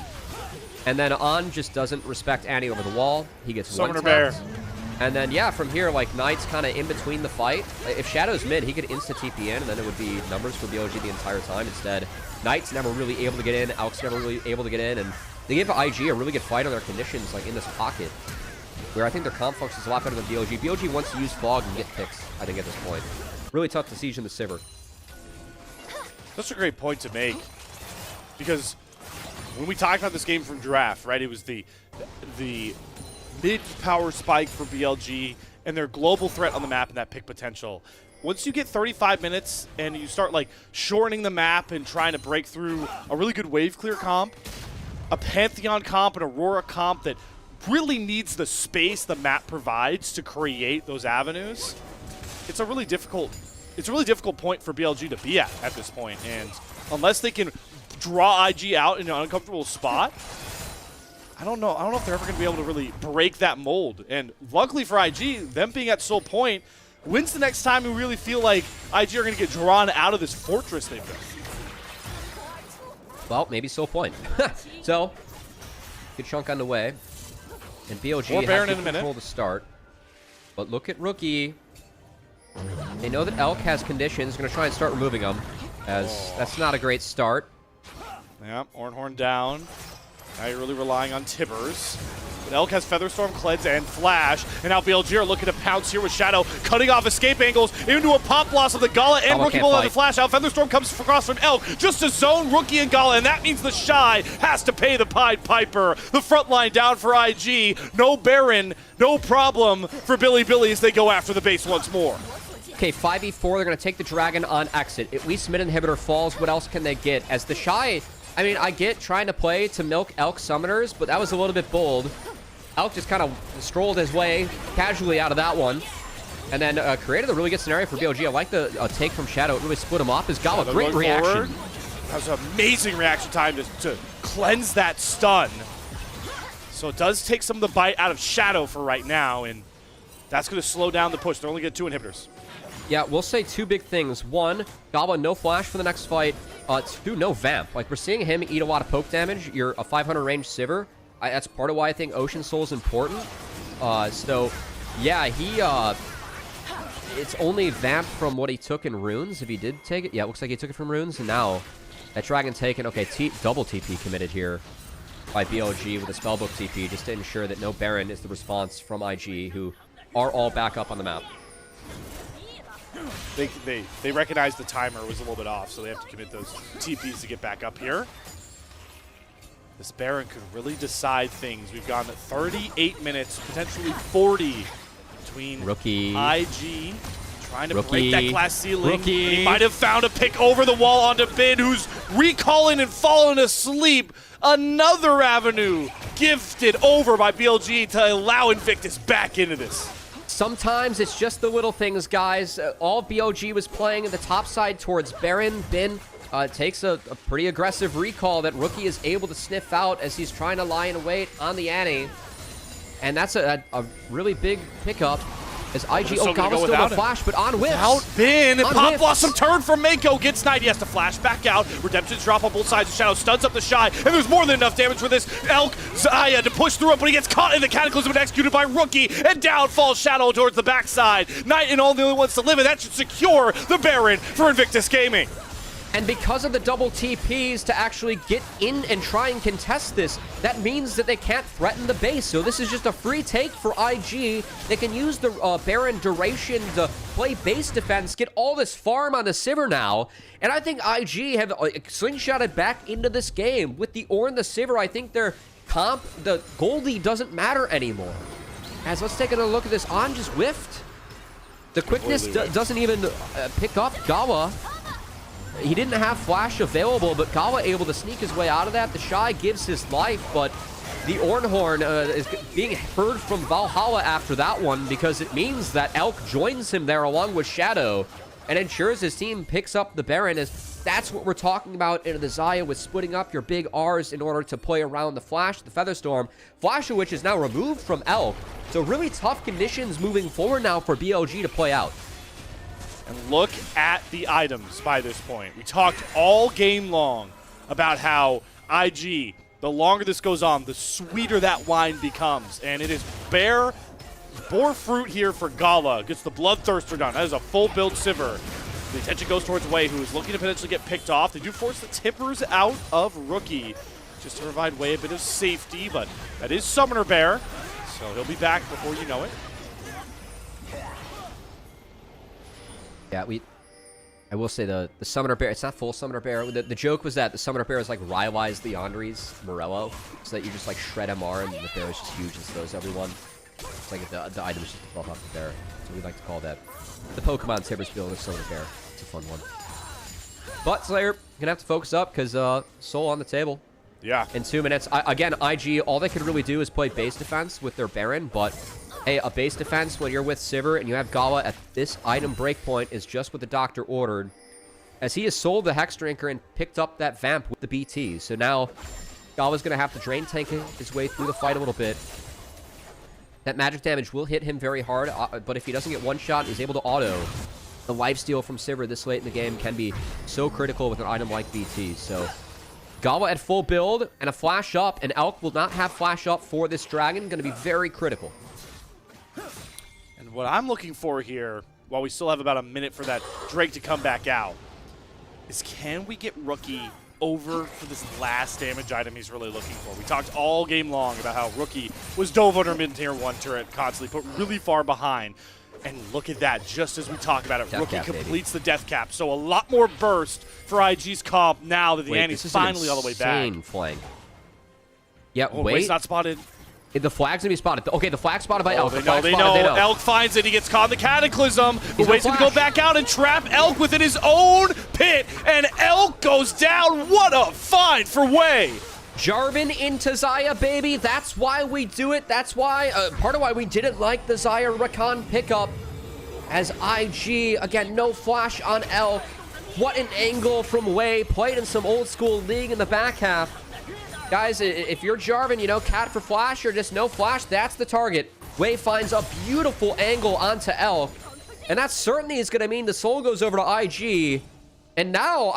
And then On just doesn't respect Annie over the wall. He gets Summoner one-tapped. Bear. And then, yeah, from here, like, Knight's kind of in between the fight. If Shadow's mid, he could insta-TP in, and then it would be numbers for BLG the entire time. Instead, Knight's never really able to get in, Elk's never really able to get in, and they gave IG a really good fight on their conditions, like, in this pocket, where I think their comp focus is a lot better than BLG. BLG wants to use Fog and get picks, I think, at this point. Really tough to siege in the Sivir. That's a great point to make, because when we talked about this game from draft, right, it was the mid-power spike for BLG and their global threat on the map and that pick potential. Once you get 35 minutes and you start, like, shortening the map and trying to break through a really good wave clear comp, a Pantheon comp, an Aurora comp that really needs the space the map provides to create those avenues, it's a really difficult point for BLG to be at this point. And unless they can draw IG out in an uncomfortable spot, I don't know if they're ever going to be able to really break that mold. And luckily for IG, them being at Soul Point, when's the next time we really feel like IG are going to get drawn out of this fortress they've built? Well, maybe Soul Point. So, good chunk on the way. And BLG More has Baron good in a minute. control to start. But look at Rookie. They know that Elk has conditions. Going to try and start removing them, as that's not a great start. Yeah, Ornhorn down. Now you're really relying on Tibbers. But Elk has Featherstorm, Cleanse, and Flash. And now BLG are looking to pounce here with Shadow, cutting off escape angles into a pop loss of the Gala and Gala Rookie can't will have fight. the Flash out. Featherstorm comes across from Elk just to zone Rookie and Gala, and that means the Shy has to pay the Pied Piper. The front line down for IG. No Baron, no problem for Billy as they go after the base once more. Okay, 5v4, they're going to take the Dragon on exit. At least mid inhibitor falls. What else can they get? As the Shy, I mean, I get trying to play to milk Elk summoners, but that was a little bit bold. Elk just kind of strolled his way casually out of that one. And then created a really good scenario for BLG. I like the take from Shadow. It really split him off. His Gala, They're great going reaction. forward. That was an amazing reaction time to cleanse that stun. So it does take some of the bite out of Shadow for right now, and that's going to slow down the push. They're only getting 2 inhibitors. Yeah, we'll say 2 big things. 1, Gala, no flash for the next fight. 2, no vamp. Like, we're seeing him eat a lot of poke damage. You're a 500 range Sivir. That's part of why I think Ocean Soul is important. So, yeah, it's only vamp from what he took in runes, if he did take it. Yeah, it looks like he took it from runes. And now, that Dragon taken. Okay, double TP committed here by BLG with a Spellbook TP, just to ensure that no Baron is the response from IG, who are all back up on the map. they recognize the timer was a little bit off, so they have to commit those TPs to get back up here. This Baron could really decide things. We've gone 38 minutes, potentially 40 between Rookie. IG trying to Rookie. break that glass ceiling. Rookie. He might have found a pick over the wall onto Bin, who's recalling and falling asleep. Another avenue gifted over by BLG to allow Invictus back into this. Sometimes it's just the little things, guys. All BLG was playing in the top side towards Baron. Bin takes a pretty aggressive recall that Rookie is able to sniff out as he's trying to lie in wait on the Annie. And that's a really big pickup as IG Okawa still no flash, but on whiffs. Out Bin, and Pop whiffs. Blossom turn from Mako, gets sniped, he has to flash back out. Redemption's drop on both sides of Shadow, stuns up the Shy, and there's more than enough damage for this Elk Zaya to push through it, but he gets caught in the Cataclysm and executed by Rookie, and down falls Shadow towards the backside. Knight and all the only ones to live, and that should secure the Baron for Invictus Gaming. And because of the double TPs to actually get in and try and contest this, that means that they can't threaten the base. So this is just a free take for IG. They can use the Baron duration to play base defense, get all this farm on the Sivir now. And I think IG have slingshotted back into this game. With the Ornn, the Sivir, I think their comp, the Goldie doesn't matter anymore. As let's take another look at this. On just whiffed. The quickness doesn't even pick up Gawa. He didn't have flash available, but Gawa able to sneak his way out of that. The Shy gives his life, but the Ornhorn is being heard from Valhalla after that one because it means that Elk joins him there along with Shadow and ensures his team picks up the Baron. As that's what we're talking about in the Zaya with splitting up your big Rs in order to play around the Flash, the Featherstorm, Flash of which is now removed from Elk. So really tough conditions moving forward now for BLG to play out. And look at the items by this point. We talked all game long about how IG, the longer this goes on, the sweeter that wine becomes. And it is Boar Fruit here for Gala. Gets the Bloodthirster down. That is a full build Sivir. The attention goes towards Way, who is looking to potentially get picked off. They do force the Tippers out of Rookie just to provide Way a bit of safety, but that is Summoner Bear, so he'll be back before you know it. Yeah, I will say the Summoner Bear, it's not full Summoner Bear. The joke was that the Summoner Bear is like Rylai's the Andres Morello, so that you just like shred MR and the bear is just huge and throws everyone. It's like the item is just to buff up the bear. So we like to call that the Pokemon Tibbers build of Summoner Bear. It's a fun one. But Slayer, gonna have to focus up because Soul on the table. Yeah. In 2 minutes. Again, IG, all they could really do is play base defense with their Baron, but hey, a base defense when you're with Sivir and you have Gala at this item breakpoint is just what the doctor ordered. As he has sold the Hex Drinker and picked up that Vamp with the BT. So now Gala's going to have to drain tank his way through the fight a little bit. That magic damage will hit him very hard, but if he doesn't get one shot, he's able to auto. The lifesteal from Sivir this late in the game can be so critical with an item like BT. So Gala at full build and a flash up, and Elk will not have flash up for this dragon. Going to be very critical. And what I'm looking for here, while we still have about a minute for that Drake to come back out, is can we get Rookie over for this last damage item he's really looking for? We talked all game long about how Rookie was dove under mid-tier 1 turret constantly, put really far behind. And look at that, just as we talk about it, Rookie completes the death cap. So a lot more burst for IG's comp now that the Annie's finally all the way back. Insane flank. Yeah, Wait's not spotted. The flag's gonna be spotted. Okay, the flag's spotted by Elk. They know. Elk finds it. He gets caught in the Cataclysm. But Wait's gonna go back out and trap Elk within his own pit. And Elk goes down. What a find for Way. Jarvan into Zaya, baby. That's why we do it. That's why, part of why we didn't like the Zaya Rakan pickup. As IG, again, no flash on Elk. What an angle from Way. Played in some old school League in the back half. Guys, if you're Jarvan, you know, cat for flash or just no flash, that's the target. Way finds a beautiful angle onto Elk. And that certainly is going to mean the soul goes over to IG. And now,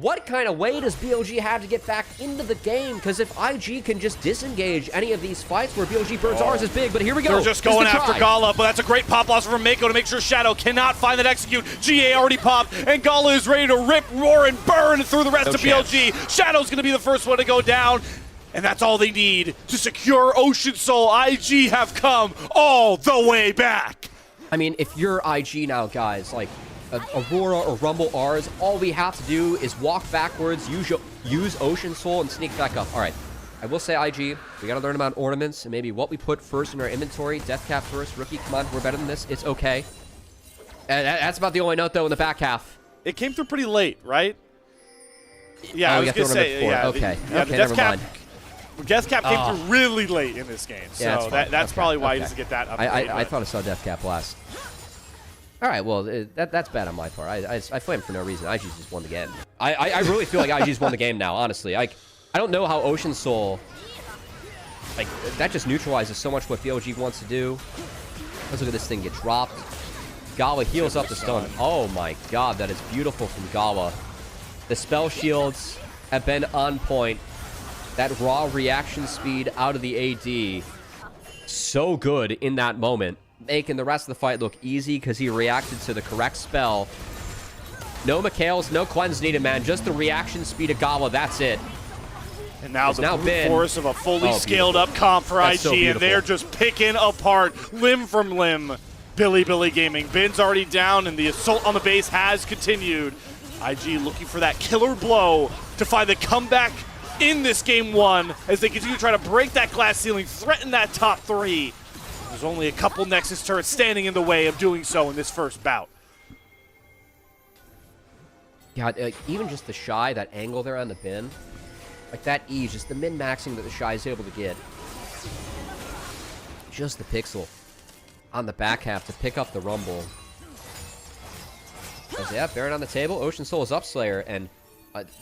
what kind of way does BLG have to get back into the game? Because if IG can just disengage any of these fights where BLG burns ours is big, but here we go. They're just going after Gala, but that's a great pop loss from Mako to make sure Shadow cannot find that execute. GA already popped, and Gala is ready to rip, roar, and burn through the rest of BLG. Shadow's going to be the first one to go down, and that's all they need to secure Ocean Soul. IG have come all the way back. I mean, if you're IG now, guys, like Aurora or Rumble R's, all we have to do is walk backwards, use Ocean Soul, and sneak back up. All right. I will say IG, we got to learn about ornaments and maybe what we put first in our inventory. Death Cap first. Rookie, come on. We're better than this. It's okay. And that's about the only note, though, in the back half. It came through pretty late, right? Yeah, oh, I was going to say, yeah. Okay, the never mind. Death Cap came through really late in this game, so yeah, that's probably why he doesn't get that upgrade. I thought I saw Death Cap last. All right, well, that's bad on my part. I flamed for no reason. IG's just won the game. I really feel like IG's won the game now, honestly. I don't know how Ocean Soul, like, that just neutralizes so much what BLG wants to do. Let's look at this thing get dropped. Gawa heals up the stun. Oh my god, that is beautiful from Gawa. The spell shields have been on point. That raw reaction speed out of the AD, so good in that moment. Making the rest of the fight look easy because he reacted to the correct spell. No Mikhails, no cleanse needed, man. Just the reaction speed of Gawa, that's it. And now the brute force of a fully scaled up comp for IG, and they're just picking apart limb from limb. Billy Gaming. Bin's already down, and the assault on the base has continued. IG looking for that killer blow to find the comeback in this game one as they continue to try to break that glass ceiling, threaten that top three. There's only a couple Nexus turrets standing in the way of doing so in this first bout. God, even just the Shy, that angle there on the bin, like that ease, just the min-maxing that the Shy is able to get. Just the pixel on the back half to pick up the Rumble. As, yeah, Baron on the table, Ocean Soul is up Slayer, and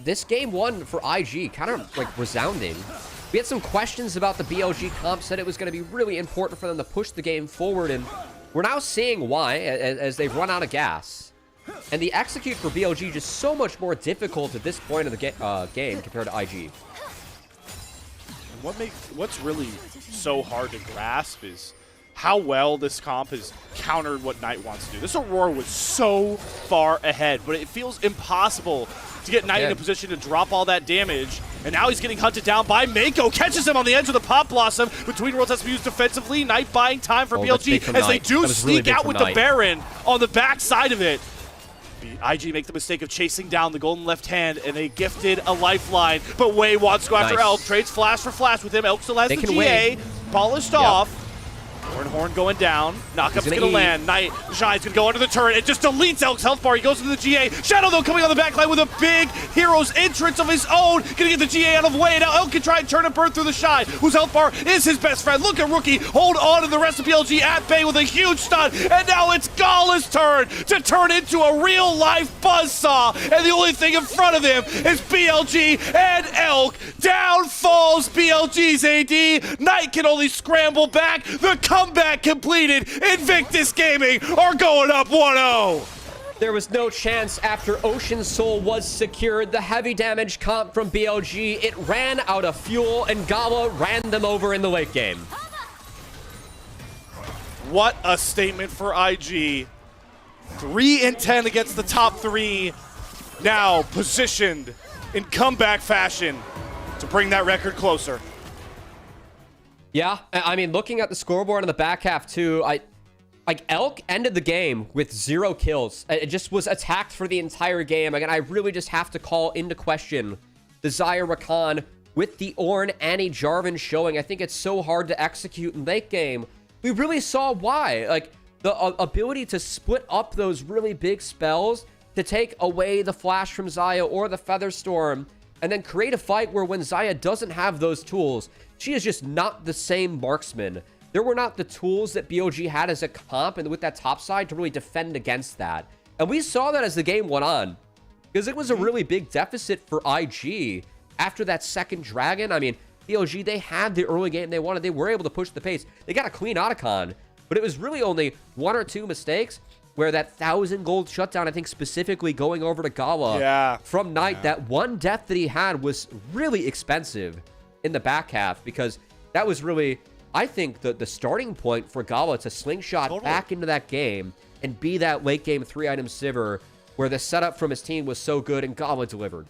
this game one for IG, kind of like resounding. We had some questions about the BLG comp, said it was going to be really important for them to push the game forward, and we're now seeing why as they've run out of gas. And the execute for BLG just so much more difficult at this point of the game compared to IG. And what's really so hard to grasp is how well this comp has countered what Knight wants to do. This Aurora was so far ahead, but it feels impossible to get Knight in a position to drop all that damage. And now he's getting hunted down by Mako. Catches him on the edge of the Pop Blossom. Between Worlds has to be used defensively. Knight buying time for BLG as they do sneak out with the Baron on the back side of it. IG make the mistake of chasing down the golden left hand, and they gifted a lifeline. But Way wants to go after Elk. Trades flash for flash with him. Elk still has the GA. Polished off. Horn going down. Knockup's going to land. Knight, Shy's going to go under the turret. It just deletes Elk's health bar. He goes into the GA. Shadow, though, coming on the back line with a big hero's entrance of his own. Going to get the GA out of the way. Now Elk can try and turn and burn through the Shy, whose health bar is his best friend. Look at Rookie hold on to the rest of BLG at bay with a huge stun. And now it's Gala's turn to turn into a real-life buzzsaw. And the only thing in front of him is BLG and Elk. Down falls BLG's AD. Knight can only scramble back. The comeback completed. Invictus Gaming are going up 1-0. There was no chance after Ocean Soul was secured. The heavy damage comp from BLG, it ran out of fuel, and Gawa ran them over in the late game. What a statement for IG. 3-10 against the top three. Now positioned in comeback fashion to bring that record closer. Yeah, I mean, looking at the scoreboard in the back half, too, like, Elk ended the game with 0 kills. It just was attacked for the entire game. Again, I really just have to call into question the Xayah Rakan with the Ornn Annie Jarvan showing. I think it's so hard to execute in late game. We really saw why. Like, the ability to split up those really big spells to take away the flash from Xayah or the Featherstorm, and then create a fight where when Xayah doesn't have those tools, she is just not the same marksman. There were not the tools that BLG had as a comp and with that top side to really defend against that. And we saw that as the game went on, because it was a really big deficit for IG after that second Dragon. I mean, BLG, they had the early game they wanted. They were able to push the pace. They got a clean Otacon, but it was really only 1 or 2 mistakes where that 1,000 gold shutdown, I think specifically going over to Gawa from Knight, that one death that he had was really expensive in the back half, because that was really, I think, the starting point for Gawa to slingshot back into that game and be that late game 3-item Sivir where the setup from his team was so good and Gawa delivered.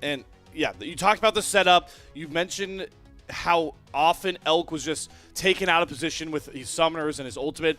And yeah, you talked about the setup. You mentioned how often Elk was just taken out of position with his summoners and his ultimate.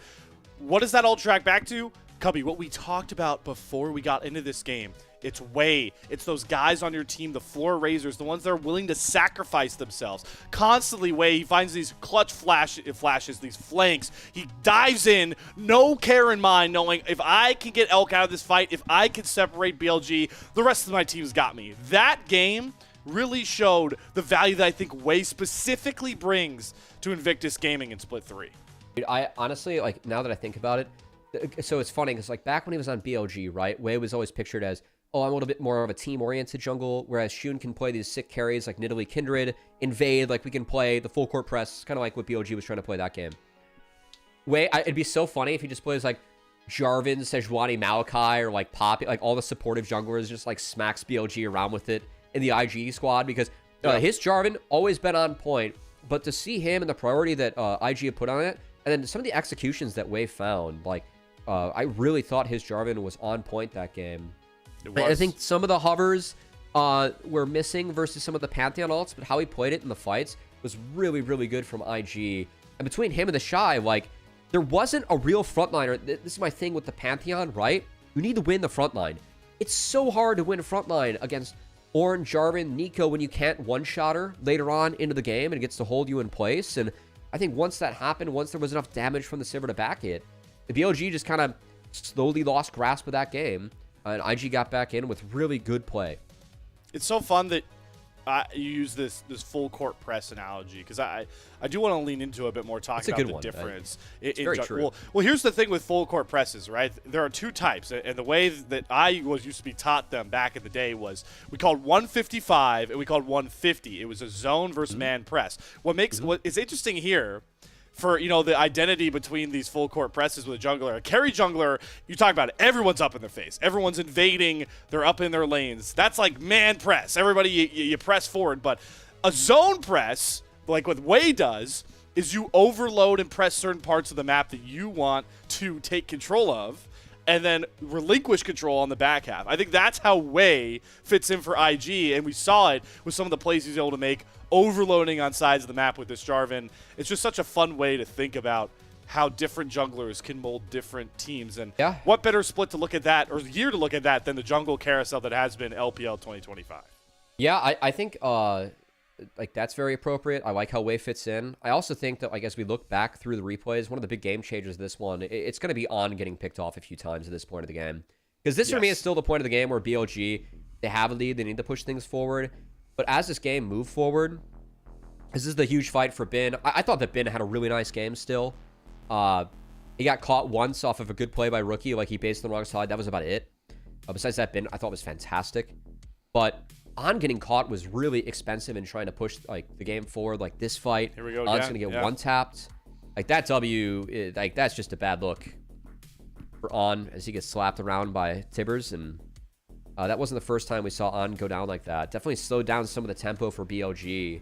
what does that all track back to? Cubby, what we talked about before we got into this game. It's Way. It's those guys on your team, the floor raisers, the ones that are willing to sacrifice themselves. Constantly, Way, he finds these clutch flashes, these flanks. He dives in, no care in mind, knowing if I can get Elk out of this fight, if I can separate BLG, the rest of my team's got me. That game really showed the value that I think Way specifically brings to Invictus Gaming in Split 3. Dude, I honestly, like, now that I think about it, so it's funny, because, like, back when he was on BLG, right, Way was always pictured as, oh, I'm a little bit more of a team-oriented jungle, whereas Shun can play these sick carries like Nidalee Kindred, Invade, like we can play the full court press, kind of like what BLG was trying to play that game. Way, it'd be so funny if he just plays like Jarvan, Sejuani, Maokai, or like Poppy, like all the supportive junglers just like smacks BLG around with it in the IG squad, because his Jarvan always been on point, but to see him and the priority that IG had put on it, and then some of the executions that Way found, like, I really thought his Jarvan was on point that game. I think some of the hovers were missing versus some of the Pantheon ults, but how he played it in the fights was really, really good from IG. And between him and the Shy, like, there wasn't a real frontliner. This is my thing with the Pantheon, right? You need to win the frontline. It's so hard to win a frontline against Ornn, Jarvan, Nico when you can't one-shotter later on into the game and it gets to hold you in place. And I think once that happened, once there was enough damage from the Sivir to back it, the BLG just kind of slowly lost grasp of that game, and IG got back in with really good play. It's so fun that you use this full court press analogy, because I do want to lean into it a bit more, talking about the difference. It's very true. Well, here's the thing with full court presses, right? There are two types, and the way that I used to be taught them back in the day was we called 155 and we called 150. It was a zone versus man press. What is interesting here, for, you know, the identity between these full court presses with a jungler. A carry jungler, you talk about it, everyone's up in their face. Everyone's invading, they're up in their lanes. That's like man press. Everybody, you press forward. But a zone press, like what Way does, is you overload and press certain parts of the map that you want to take control of, and then relinquish control on the back half. I think that's how Way fits in for IG, and we saw it with some of the plays he's able to make, overloading on sides of the map with this Jarvan. It's just such a fun way to think about how different junglers can mold different teams. And what better split to look at that, or year to look at that, than the jungle carousel that has been LPL 2025. Yeah, I think like that's very appropriate. I like how Way fits in. I also think that, like, as we look back through the replays, one of the big game changers of this one, it's going to be On getting picked off a few times at this point of the game. Because this, for me, is still the point of the game where BLG, they have a lead, they need to push things forward. But as this game moved forward, this is the huge fight for Bin. I thought that Bin had a really nice game still. He got caught once off of a good play by Rookie, like he based on the wrong side. That was about it. Besides that, Bin, I thought was fantastic. But On getting caught was really expensive in trying to push, like, the game forward. Like, this fight, here we go, On's gonna get one-tapped. Like, that W, like, that's just a bad look for On as he gets slapped around by Tibbers. And that wasn't the first time we saw On go down like that. Definitely slowed down some of the tempo for BLG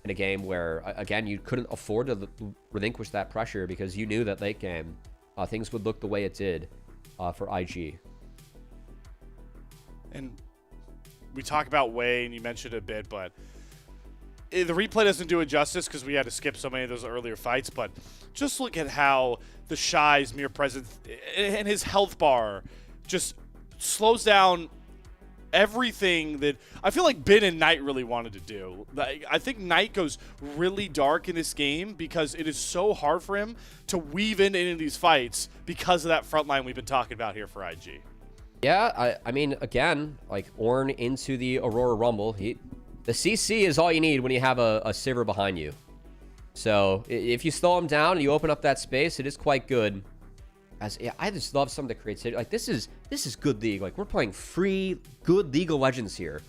in a game where, again, you couldn't afford to relinquish that pressure, because you knew that late game things would look the way it did for IG. And we talk about Way, and you mentioned it a bit, but the replay doesn't do it justice because we had to skip so many of those earlier fights. But just look at how the Shy's mere presence and his health bar just slows down everything that I feel like Bin and Knight really wanted to do. I think Knight goes really dark in this game because it is so hard for him to weave into these fights because of that front line we've been talking about here for IG. Yeah, I mean, again, like, Ornn into the Aurora Rumble. The CC is all you need when you have a Sivir behind you. So if you slow him down and you open up that space, it is quite good. I just love some of the creativity. Like, this is good League. Like, we're playing free, good League of Legends here.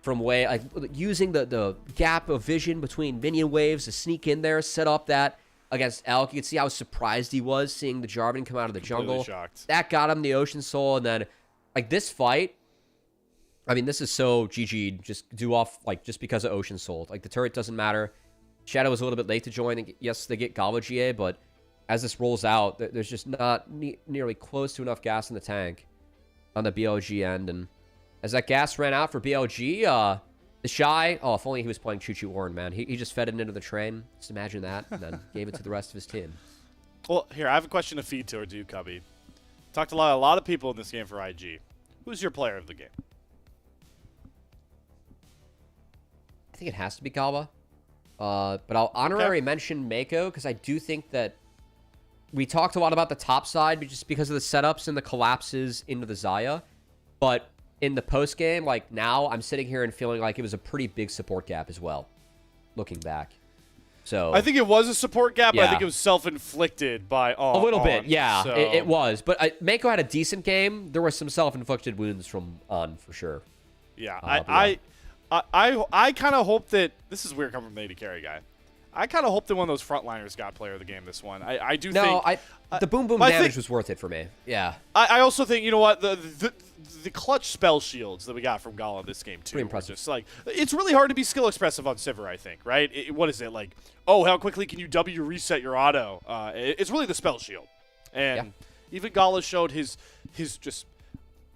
From Way, like, using the gap of vision between minion waves to sneak in there, set up that against Elk. You can see how surprised he was seeing the Jarvan come out of the jungle. Shocked. That got him the Ocean Soul, and then, like, this fight, I mean, this is so GG, just do off, like, just because of Ocean Soul. Like, the turret doesn't matter. Shadow was a little bit late to join. Yes, they get Gala GA, but as this rolls out, there's just not nearly close to enough gas in the tank on the BLG end. And as that gas ran out for BLG, the Shy, oh, if only he was playing Choo Choo Ornn, man. He just fed it into the train. Just imagine that, and then gave it to the rest of his team. Well, here, I have a question to feed towards you, Cubby. Talked to a lot of people in this game for IG. Who's your player of the game? I think it has to be Galba. But I'll honorary mention Mako because I do think that we talked a lot about the top side just because of the setups and the collapses into the Xayah. But in the post game, like now, I'm sitting here and feeling like it was a pretty big support gap as well, looking back. So I think it was a support gap, but I Yeah. think it was self-inflicted by a little bit, yeah, So. it was. But Mako had a decent game. There were some self-inflicted wounds from On for sure. Yeah, but yeah. I kind of hope that this is weird coming from the AD carry guy. I kind of hope that one of those frontliners got player of the game this one. I do No, think the boom boom damage was worth it for me. Yeah, I also think, you know what, the clutch spell shields that we got from Gala this game too. Pretty impressive. Just like, it's really hard to be skill expressive on Sivir, I think, right? What is it like? Oh, how quickly can you W reset your auto? It's really the spell shield, and even Gala showed his just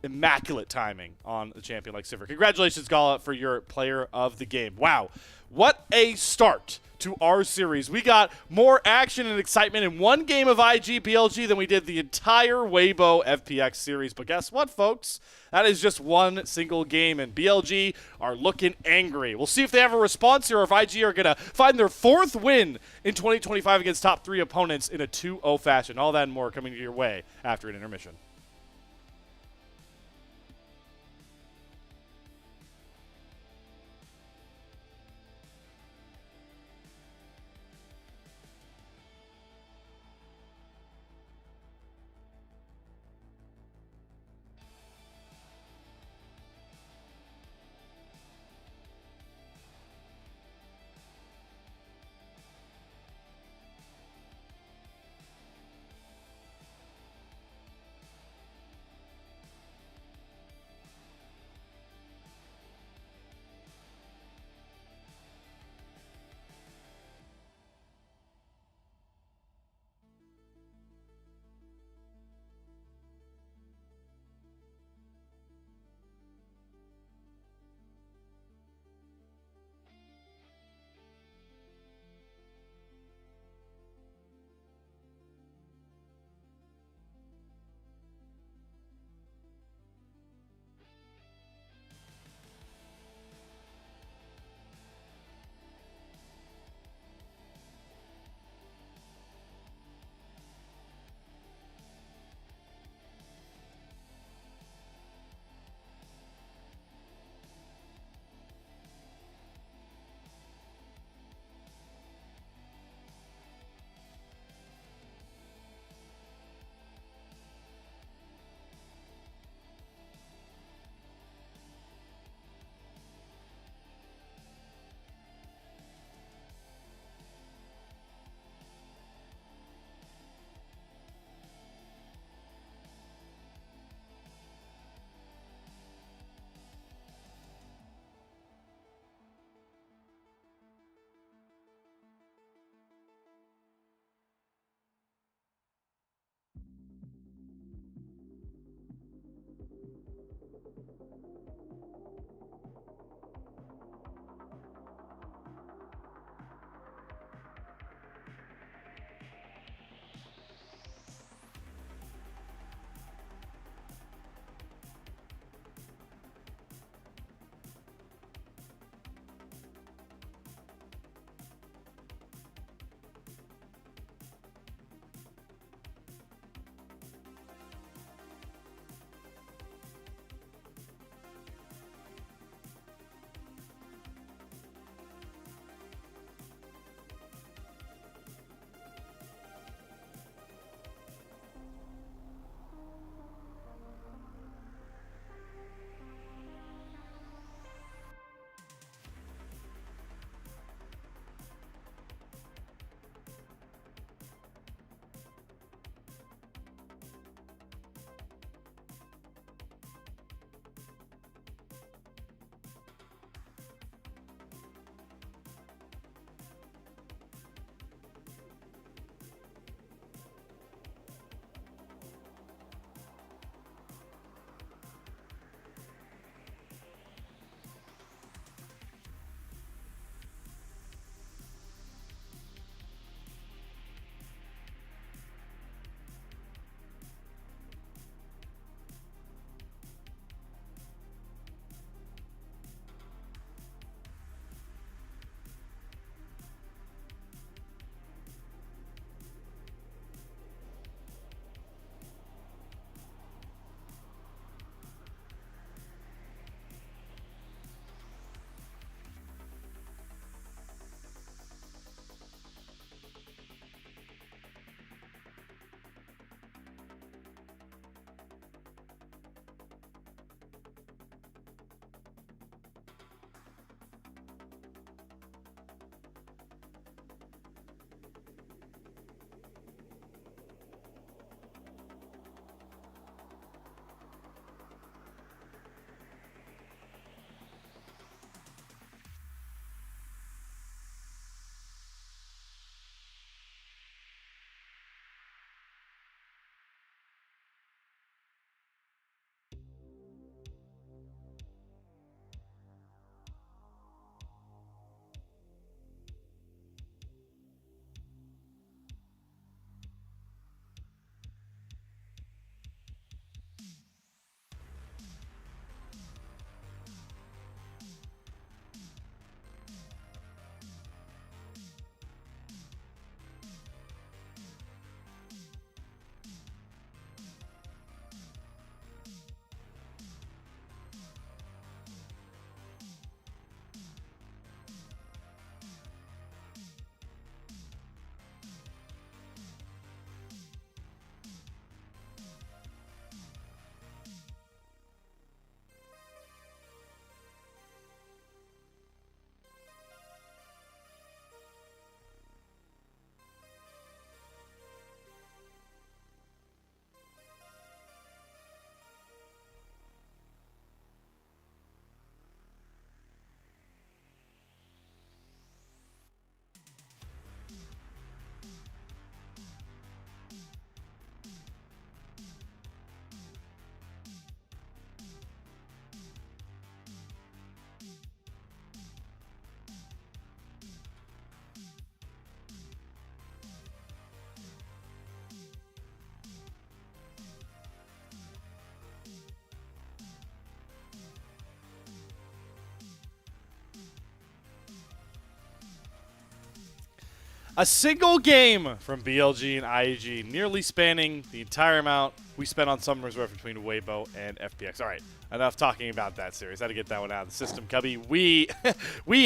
immaculate timing on a champion like Sivir. Congratulations, Gala, for your player of the game. Wow, what a start to our series. We got more action and excitement in one game of IG BLG than we did the entire Waybo FPX series. But guess what, folks? That is just one single game, and BLG are looking angry. We'll see if they have a response here or if IG are going to find their 4th win in 2025 against top 3 opponents in a 2-0 fashion. All that and more coming your way after an intermission. A single game from BLG and IEG, nearly spanning the entire amount we spent on Summer's Rift between Waybo and FPX. All right, enough talking about that series. Had to get that one out of the system, Cubby. We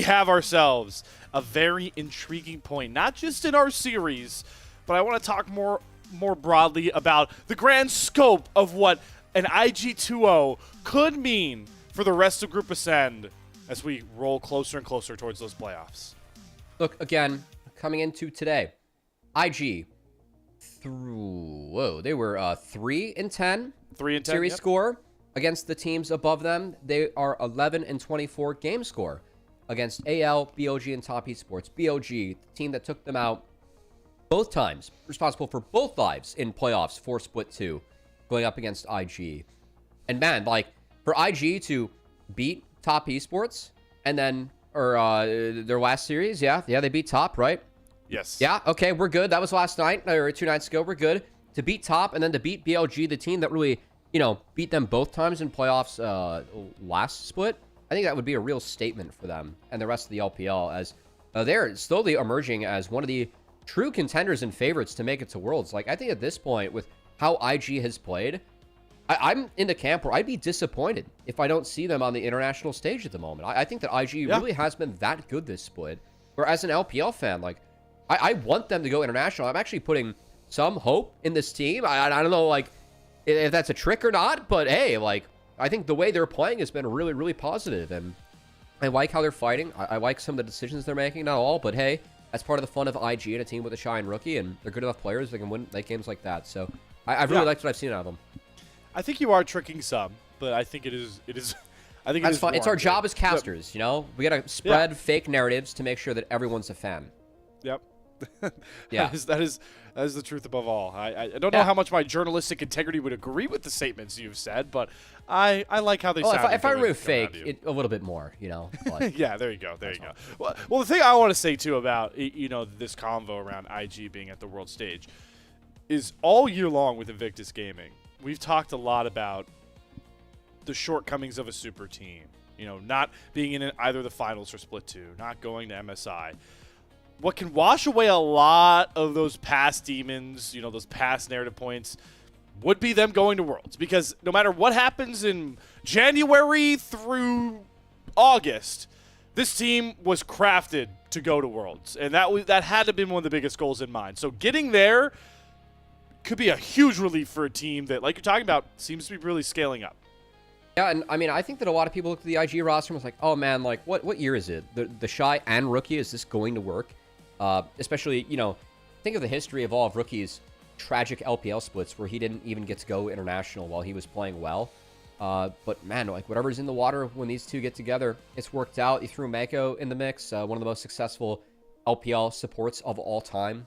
have ourselves a very intriguing point, not just in our series, but I want to talk more broadly about the grand scope of what an IG 2-0 could mean for the rest of Group Ascend as we roll closer and closer towards those playoffs. Look, again, coming into today, IG they were 3-10. 3-10 series yep. score against the teams above them. They are 11-24 game score against AL, BLG, and Top Esports. BLG, the team that took them out both times, responsible for both lives in playoffs for Split 2, going up against IG. And man, like, for IG to beat Top Esports and then, their last series, yeah, they beat Top, right? Yes. Yeah, okay, we're good. That was last night, or 2 nights ago. We're good. To beat Top and then to beat BLG, the team that really, beat them both times in playoffs last split, I think that would be a real statement for them and the rest of the LPL, as they're slowly emerging as one of the true contenders and favorites to make it to Worlds. Like, I think at this point, with how IG has played, I'm in the camp where I'd be disappointed if I don't see them on the international stage at the moment. I think that IG really has been that good this split, where as an LPL fan, like, I want them to go international. I'm actually putting some hope in this team. I don't know, like, if that's a trick or not, but hey, like, I think the way they're playing has been really, really positive, and I like how they're fighting. I like some of the decisions they're making. Not all, but hey, that's part of the fun of IG and a team with a shy and rookie, and they're good enough players. They can win like games like that. So I've really liked what I've seen out of them. I think you are tricking some, but I think it is. I think that's fun. It's our warranted. job as casters, we got to spread fake narratives to make sure that everyone's a fan. Yep. Yeah. That is the truth above all. I don't know how much my journalistic integrity would agree with the statements you've said, but I like how they sound. If I remove fake, a little bit more, But. Yeah, there you go. There you go. Well, the thing I want to say too about this convo around IG being at the world stage is all year long with Invictus Gaming, we've talked a lot about the shortcomings of a super team. Not being in either the finals or Split 2, not going to MSI. What can wash away a lot of those past demons, those past narrative points, would be them going to Worlds. Because no matter what happens in January through August, this team was crafted to go to Worlds. And that had to have been one of the biggest goals in mind. So getting there could be a huge relief for a team that, like you're talking about, seems to be really scaling up. Yeah, and I mean, I think that a lot of people looked at the IG roster and was like, oh man, like, what year is it? The shy and rookie, is this going to work? Especially, think of the history of all of Rookie's tragic LPL splits where he didn't even get to go international while he was playing well. But man, like, whatever's in the water when these two get together, it's worked out. He threw Mako in the mix, one of the most successful LPL supports of all time.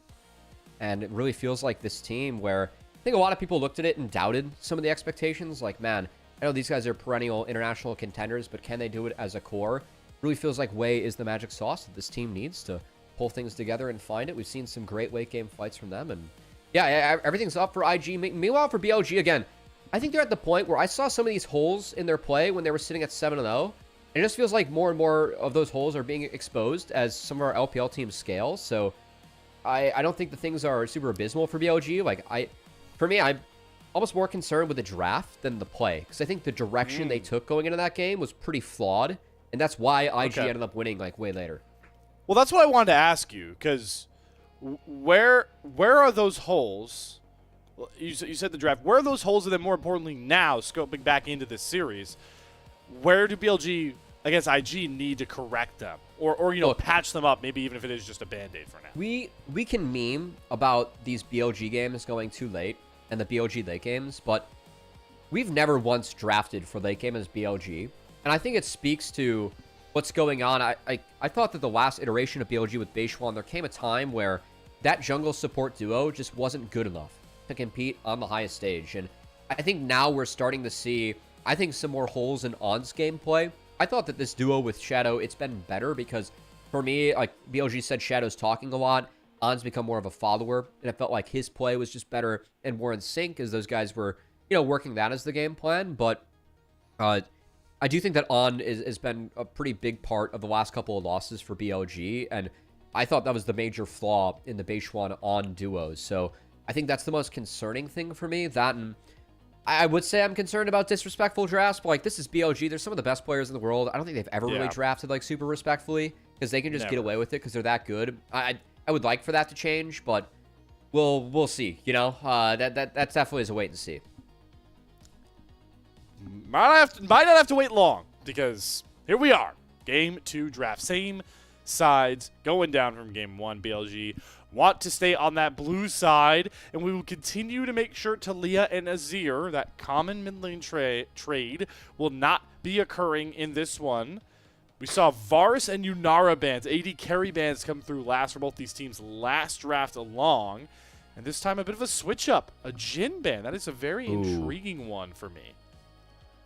And it really feels like this team where I think a lot of people looked at it and doubted some of the expectations. Like, man, I know these guys are perennial international contenders, but can they do it as a core? It really feels like Way is the magic sauce that this team needs to pull things together and find it. We've seen some great late game fights from them, and yeah, everything's up for IG. Meanwhile, for BLG, again, I think they're at the point where I saw some of these holes in their play when they were sitting at 7-0, and it just feels like more and more of those holes are being exposed as some of our LPL teams scale. So I don't think the things are super abysmal for BLG. Like, for me, I'm almost more concerned with the draft than the play, because I think the direction they took going into that game was pretty flawed, and that's why IG ended up winning like way later. Well, that's what I wanted to ask you, because where are those holes? You said the draft. Where are those holes, and then more importantly now, scoping back into this series, where do BLG against IG need to correct them? Or patch them up, maybe even if it is just a Band-Aid for now? We can meme about these BLG games going too late and the BLG late games, but we've never once drafted for late game as BLG, and I think it speaks to what's going on. I thought that the last iteration of BLG with Beishuan, there came a time where that jungle support duo just wasn't good enough to compete on the highest stage. And I think now we're starting to see, I think, some more holes in On's gameplay. I thought that this duo with Shadow, it's been better because for me, like BLG said, Shadow's talking a lot. On's become more of a follower, and it felt like his play was just better and more in sync as those guys were, working that as the game plan. But I do think that On has been a pretty big part of the last couple of losses for BLG, and I thought that was the major flaw in the Beishuan on duos. So I think that's the most concerning thing for me. That, and I would say I'm concerned about disrespectful drafts, but like, this is BLG. They're some of the best players in the world. I don't think they've ever really drafted like super respectfully, because they can just get away with it because they're that good. I would like for that to change, but we'll see. You know, that's definitely is a wait and see. Might not have to wait long, because here we are, game 2 draft. Same sides going down from game 1. BLG want to stay on that blue side, and we will continue to make sure Talia and Azir, that common mid lane trade, will not be occurring in this one. We saw Varus and Yunara bans, AD carry bans come through last for both these teams last draft along, and this time a bit of a switch up, a Jhin ban. That is a very intriguing one for me.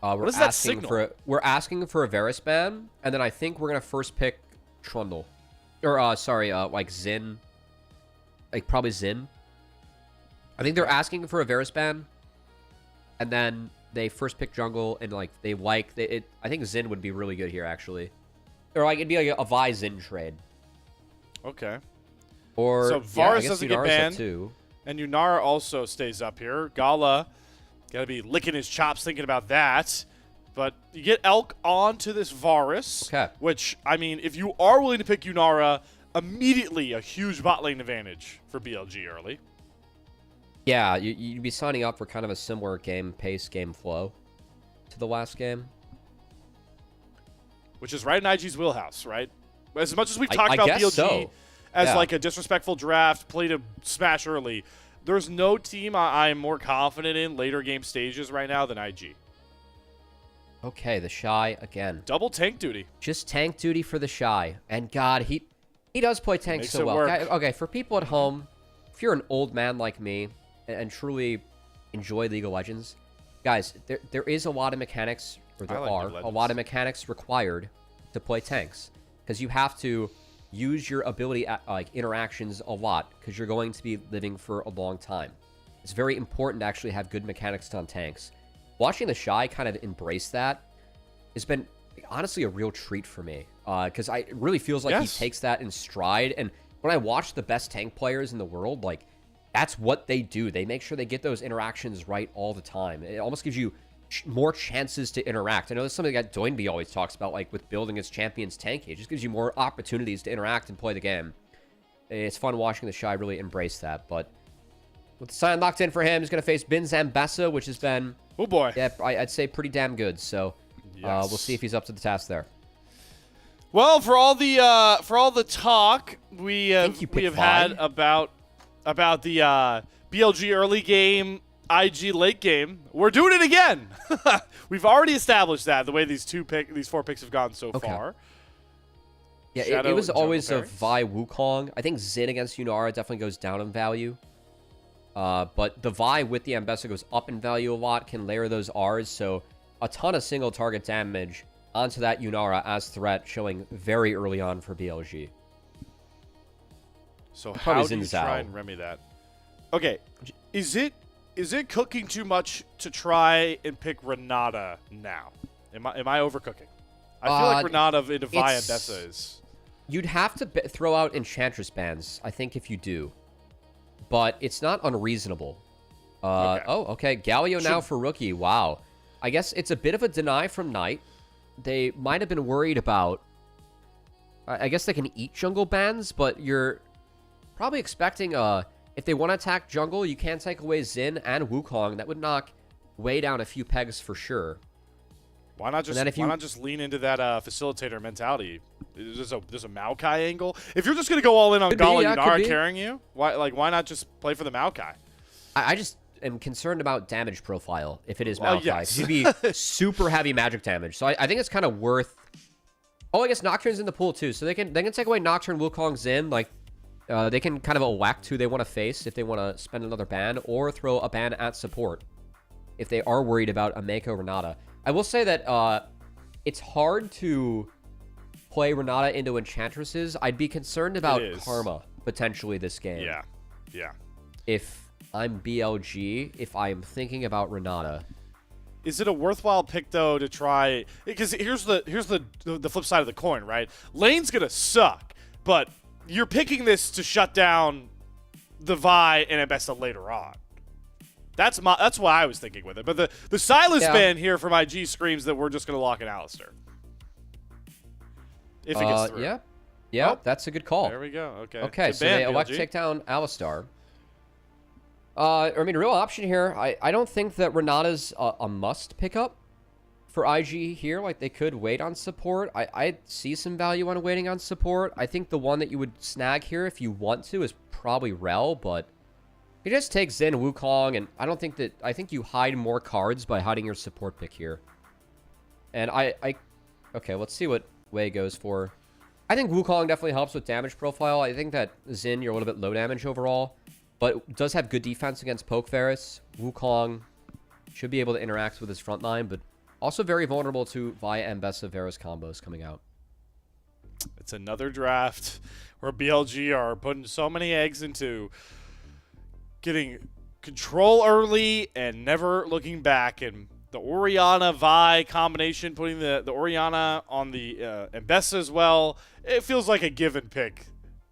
What does that signal? We're asking for a Varus ban, and then I think we're gonna first pick Trundle, or like Xin, like probably Xin. I think they're asking for a Varus ban, and then they first pick jungle, and like I think Xin would be really good here actually, or like it'd be like a Vi Xin trade. Okay. Or so Varus doesn't get Yunara's banned, too. And Yunara also stays up here. Gala gotta be licking his chops thinking about that. But you get Elk onto this Varus, which, I mean, if you are willing to pick Yunara, immediately a huge bot lane advantage for BLG early. Yeah, you'd be signing up for kind of a similar game pace, game flow to the last game. Which is right in IG's wheelhouse, right? As much as we've talked about BLG as like a disrespectful draft, play to smash early, there's no team I'm more confident in later game stages right now than IG. Okay, the Shy again. Double tank duty. Just tank duty for the Shy. And God, he does play tank so well. Okay, for people at home, if you're an old man like me and truly enjoy League of Legends, guys, there is a lot of mechanics, or there are a lot of mechanics required to play tanks. Because you have to use your ability at like interactions a lot, because you're going to be living for a long time. It's very important to actually have good mechanics on tanks. Watching the Shy kind of embrace that has been honestly a real treat for me, because it really feels like he takes that in stride. And when I watch the best tank players in the world, like, that's what they do. They make sure they get those interactions right all the time. It almost gives you more chances to interact. I know that's something that Doinby always talks about, like with building his champions tanky. It just gives you more opportunities to interact and play the game. It's fun watching the Shy really embrace that. But with the sign locked in for him, he's going to face Bin Zambessa, which has been, oh boy, yeah, I'd say pretty damn good. So we'll see if he's up to the task there. Well, for all the talk we have had about the BLG early game, IG late game, we're doing it again. We've already established that the way these 4 picks have gone so far. Yeah, it was always a Vi Wukong. I think Xin against Yunara definitely goes down in value. But the Vi with the Ambessa goes up in value a lot, can layer those Rs, so a ton of single target damage onto that Yunara as threat, showing very early on for BLG. So how do you try and remedy that? Okay, is it cooking too much to try and pick Renata now? Am I overcooking? I feel like Renata into Vi Ambessa is... You'd have to throw out Enchantress bans, I think, if you do. But it's not unreasonable. Okay. Galio now for rookie. Wow. I guess it's a bit of a deny from Knight. They might have been worried about... I guess they can eat jungle bans, but you're probably expecting... if they want to attack jungle, you can take away Xin and Wukong. That would knock way down a few pegs for sure. Why not just lean into that facilitator mentality? There's a Maokai angle. If you're just gonna go all in on Gala Yunara carrying you, why not just play for the Maokai? I just am concerned about damage profile if it is Maokai. Yes. You'd be super heavy magic damage. So I think it's kind of worth. Oh, I guess Nocturne's in the pool too, so they can take away Nocturne, Wukong, Xin. Like they can kind of elect who they want to face if they want to spend another ban, or throw a ban at support if they are worried about a Mako Renata. I will say that it's hard to play Renata into Enchantresses. I'd be concerned about Karma potentially this game. Yeah. If I'm BLG, if I'm thinking about Renata. Is it a worthwhile pick though to try? Because here's the flip side of the coin, right? Lane's gonna suck, but you're picking this to shut down the Vi and Ambessa later on. That's what I was thinking with it. But the Silas ban here from IG screams that we're just going to lock in Alistair. If it gets through. Yeah. Yeah, Oh, that's a good call. There we go. Okay. Okay, Good so ban, they elect to BLG. take down Alistar. I mean, real option here. I don't think that Renata's a must pick up for IG here. Like, they could wait on support. I see some value on waiting on support. I think the one that you would snag here if you want to is probably Rel, but you just take Xin Wukong, and I think you hide more cards by hiding your support pick here. And okay, let's see what Wei goes for. I think Wukong definitely helps with damage profile. I think that Xin, you're a little bit low damage overall, but does have good defense against Poke Varus. Wukong should be able to interact with his front line, but also very vulnerable to Vi and Ambessa Varus combos coming out. It's another draft where BLG are putting so many eggs into getting control early and never looking back. And the Orianna Vi combination, putting the Orianna on the Ambessa as well, it feels like a given pick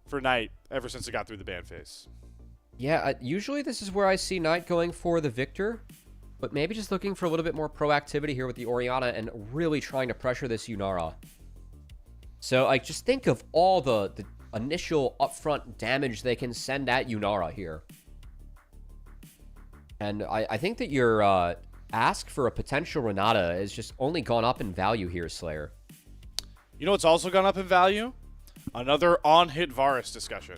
for Knight ever since it got through the ban phase. Yeah, usually this is where I see Knight going for the Victor, but maybe just looking for a little bit more proactivity here with the Orianna and really trying to pressure this Yunara. So, like, just think of all the initial upfront damage they can send at Yunara here. And I think that your ask for a potential Renata has just only gone up in value here, Slayer. You know what's also gone up in value? Another on-hit Varus discussion.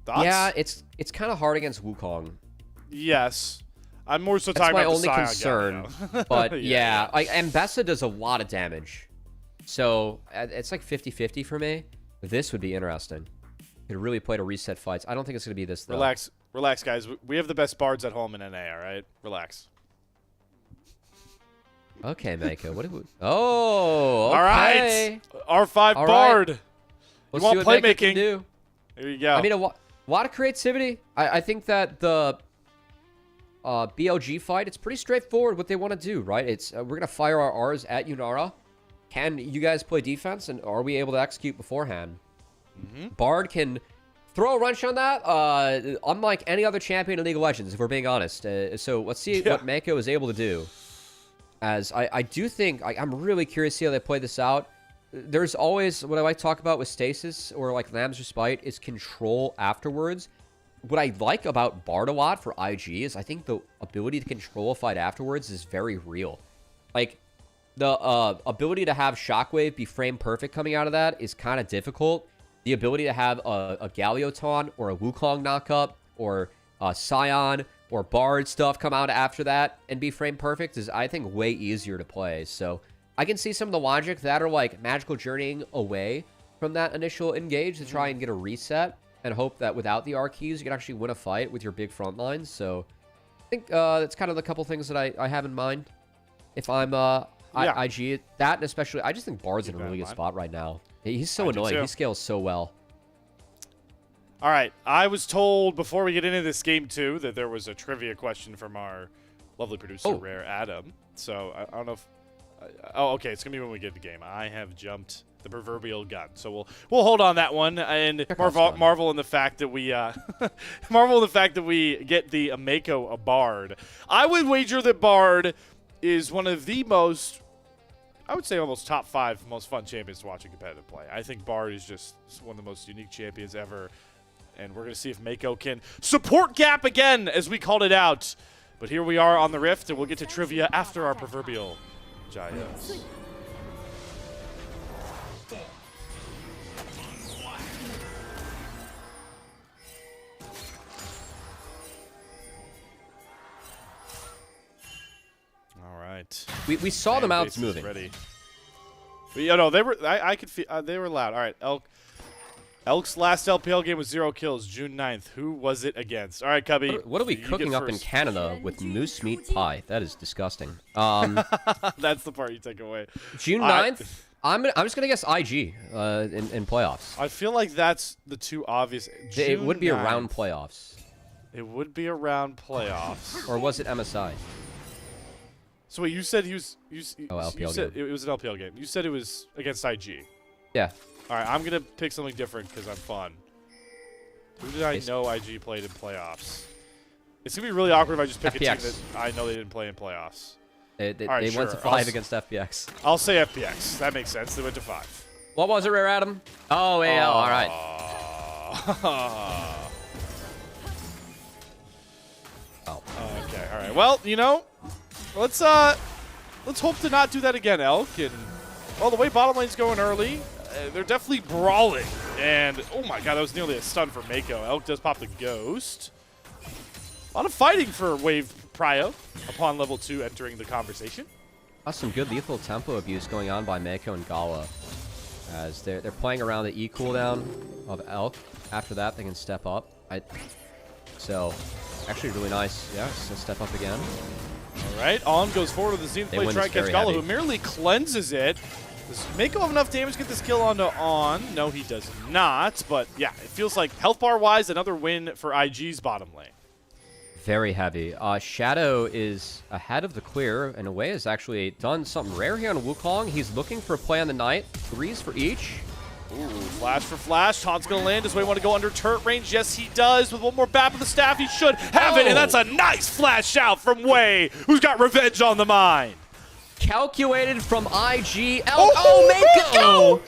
Thoughts? Yeah, it's kind of hard against Wukong. Yes. I'm more so That's talking my about only the Sion concern. guy now. But yeah, like Ambessa does a lot of damage. So it's like 50-50 for me. This would be interesting. Could really play to reset fights. I don't think it's going to be this, though. Relax, guys. We have the best bards at home in NA, all right? Relax. Okay, Mako. What do we... Oh, okay. All right. R5 All bard. right. You Let's want see what Mako can playmaking? do. There you go. I mean, a lot of creativity. I think that the BLG fight, it's pretty straightforward what they want to do, right? It's we're going to fire our R's at Yunara. Can you guys play defense, and are we able to execute beforehand? Bard can throw a wrench on that, unlike any other champion in League of Legends, if we're being honest. So let's see what Mako is able to do. As I do think, I'm really curious to see how they play this out. There's always, what I like to talk about with Stasis, or like Lamb's Respite, is control afterwards. What I like about Bard a lot for IG is I think the ability to control a fight afterwards is very real. Like, the ability to have Shockwave be frame perfect coming out of that is kind of difficult. The ability to have a Galioton or a Wukong knockup or a Scion or Bard stuff come out after that and be frame perfect is, I think, way easier to play. So I can see some of the logic that are like magical journeying away from that initial engage to try and get a reset and hope that without the R keys, you can actually win a fight with your big front lines. So I think that's kind of the couple things that I have in mind. If I'm IG, that and especially, I just think Bard's in a really good spot right now. He's so annoying. He scales so well. All right. I was told before we get into this game, too, that there was a trivia question from our lovely producer, Rare Adam. So I don't know if... oh, okay. It's going to be when we get the game. I have jumped the proverbial gun. So we'll hold on that one and marvel in the fact that we marvel in the fact that we get the Mako a Bard. I would wager that Bard is one of the most, I would say almost top 5 most fun champions to watch in competitive play. I think Bard is just one of the most unique champions ever. And we're going to see if Mako can support gap again, as we called it out. But here we are on the Rift, and we'll get to trivia after our proverbial Jayos. All right. We saw the mounts moving. Ready. You know, they were. I could feel they were loud. All right, Elk's last LPL game was 0 kills, June 9th. Who was it against? All right, Cubby. What are we cooking up in Canada with moose meat pie? That is disgusting. That's the part you take away. June 9th? I'm just gonna guess IG in playoffs. I feel like that's the two obvious. It would be around playoffs. It would be around playoffs. Or was it MSI? So wait, you said he was. LPL you said game. it was an LPL game. You said it was against IG. Yeah. All right, I'm going to pick something different because I'm fun. Who did I know IG played in playoffs? It's going to be really awkward if I just pick FPX. a team that I know they didn't play in playoffs. They right, went to 5 against FPX. I'll say FPX. That makes sense. They went to 5. What was it, Rare Adam? Oh, AL. All right. Oh. Okay. All right. Well, you know, let's hope to not do that again, Elk. And well, the way bottom lane's going early, they're definitely brawling. And oh my God, that was nearly a stun for Mako. Elk does pop the ghost. A lot of fighting for Wave Prio upon level 2 entering the conversation. Some good lethal tempo abuse going on by Mako and Gala, as they're playing around the E cooldown of Elk. After that, they can step up. So, actually really nice. Yeah, so step up again. All right, On goes forward with the Zenith Blade, try to catch Gala, who merely cleanses it. Does Mako have enough damage to get this kill onto On? No, he does not. But yeah, it feels like health bar-wise, another win for IG's bottom lane. Very heavy. Shadow is ahead of the clear, and Away has actually done something rare here on Wukong. He's looking for a play on the Knight. 3s for each. Ooh, flash for flash. Taunt's going to land. Does Way want to go under turret range? Yes, he does. With one more bap of the staff, he should have it. And that's a nice flash out from Way, who's got revenge on the mind. Calculated from IG. Mako!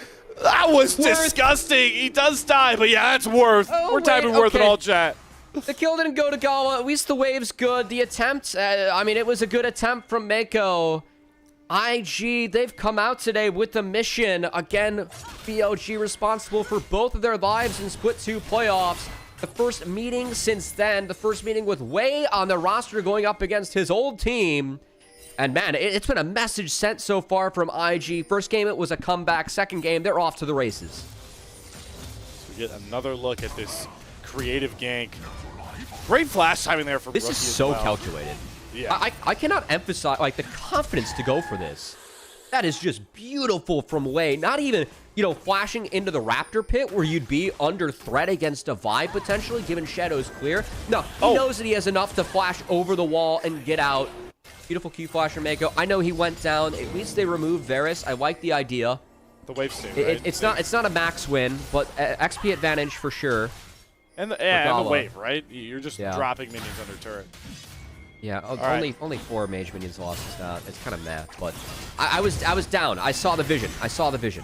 That was disgusting. He does die, but yeah, that's worth. We're typing worth in all chat. The kill didn't go to Gala. At least the wave's good. The attempt, I mean, it was a good attempt from Mako. IG, they've come out today with the mission. Again, BLG responsible for both of their lives in Split 2 playoffs. The first meeting since then. The first meeting with Way on the roster going up against his old team. And man, it's been a message sent so far from IG. First game, it was a comeback. Second game, they're off to the races. We get another look at this creative gank. Great flash timing there for This is so calculated. Yeah. I cannot emphasize, like, the confidence to go for this. That is just beautiful from Way. Not even, you know, flashing into the Raptor pit where you'd be under threat against a Vi potentially, given Shadow's clear. No, he knows that he has enough to flash over the wall and get out. Beautiful Q flash from Mako. I know he went down. At least they removed Varus. I like the idea. The wave state, right? It's not a max win, but XP advantage for sure. And the wave, right? You're just dropping minions under turret. Yeah, only 4 mage minions lost is not. It's kind of meh, but I was down. I saw the vision.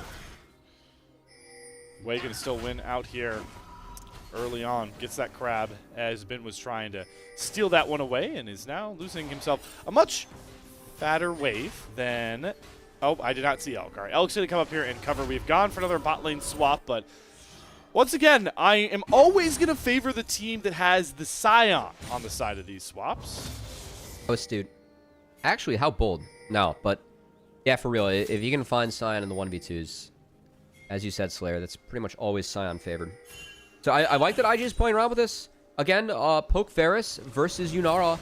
Way can still win out here early on. Gets that crab as Bin was trying to steal that one away and is now losing himself a much fatter wave than... Oh, I did not see Elk. All right, Elk's going to come up here and cover. We've gone for another bot lane swap, but once again, I am always going to favor the team that has the Scion on the side of these swaps. Oh, dude. Actually, how bold. No, but yeah, for real, if you can find Scion in the 1v2s, as you said, Slayer, that's pretty much always Scion favored. So I like that IG is playing around with this. Again, poke Varus versus Yunara.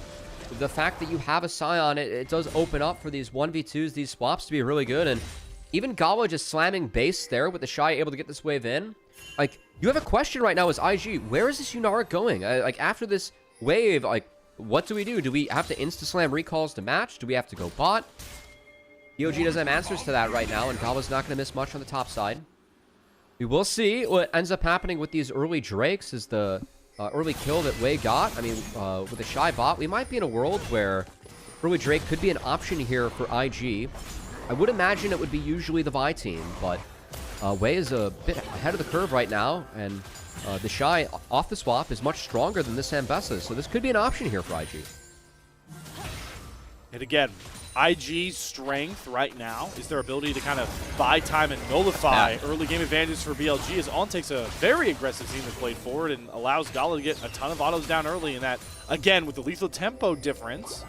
The fact that you have a Scion, it does open up for these 1v2s, these swaps to be really good. And even Gawa just slamming base there with the Shy able to get this wave in. Like, you have a question right now as IG. Where is this Yunara going? Like, after this wave, like, what do we do? Do we have to insta-slam recalls to match? Do we have to go bot? BLG doesn't have answers to that right now, and Gawa's not going to miss much on the top side. We will see what ends up happening with these early Drakes is the early kill that Way got. I mean, with a Shy bot, we might be in a world where early Drake could be an option here for IG. I would imagine it would be usually the Vi team, but Way is a bit ahead of the curve right now, and the Shy off the swap is much stronger than this Ambessa, so this could be an option here for IG. And again, IG's strength right now is their ability to kind of buy time and nullify early game advantages for BLG as On takes a very aggressive Zenith Blade forward and allows Gala to get a ton of autos down early, and that, again, with the lethal tempo difference,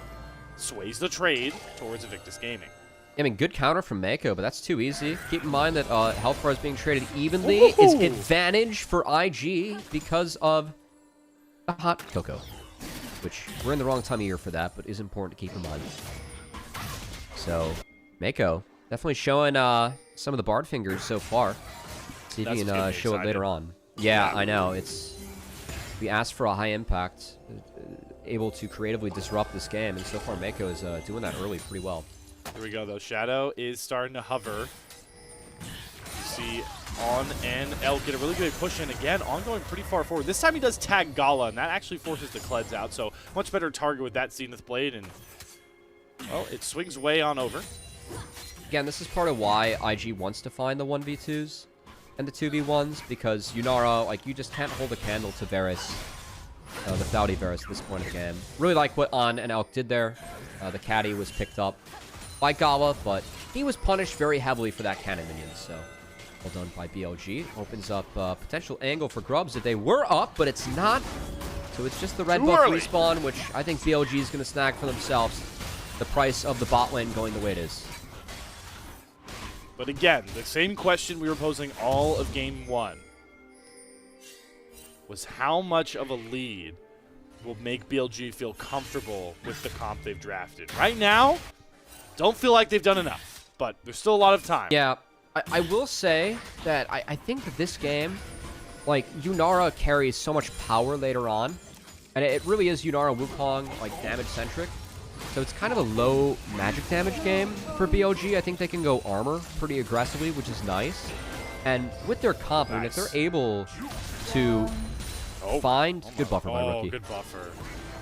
sways the trade towards Invictus Gaming. I mean, good counter from Mako, but that's too easy. Keep in mind that health bar is being traded evenly. It's advantage for IG because of the hot cocoa, which we're in the wrong time of year for that, but is important to keep in mind. So, Mako definitely showing some of the Bard fingers so far. See if you can show it later on. Yeah, I know. We asked for a high impact, able to creatively disrupt this game, and so far Mako is doing that early pretty well. Here we go, though. Shadow is starting to hover. You see on and L get a really good push in again, ongoing pretty far forward. This time he does tag Gala, and that actually forces the Kleds out, so much better target with that Zenith Blade, and well, it swings way on over. Again, this is part of why IG wants to find the 1v2s and the 2v1s, because Yunara, like, you just can't hold a candle to Varus, the Foudy Varus at this point of the game. Really like what An and Elk did there. The caddy was picked up by Gala, but he was punished very heavily for that cannon minion, so well done by BLG. Opens up potential angle for Grubs if they were up, but it's not. So it's just the red buff respawn, which I think BLG is going to snag for themselves. The price of the bot lane going the way it is. But again, the same question we were posing all of game one was how much of a lead will make BLG feel comfortable with the comp they've drafted. Right now, don't feel like they've done enough, but there's still a lot of time. Yeah, I will say that I think that this game, like, Yunara carries so much power later on, and it really is Yunara Wukong, like, damage-centric. So it's kind of a low magic damage game for BLG. I think they can go armor pretty aggressively, which is nice. And with their comp, I mean, if they're able to find... good buffer by Rookie. Good buffer.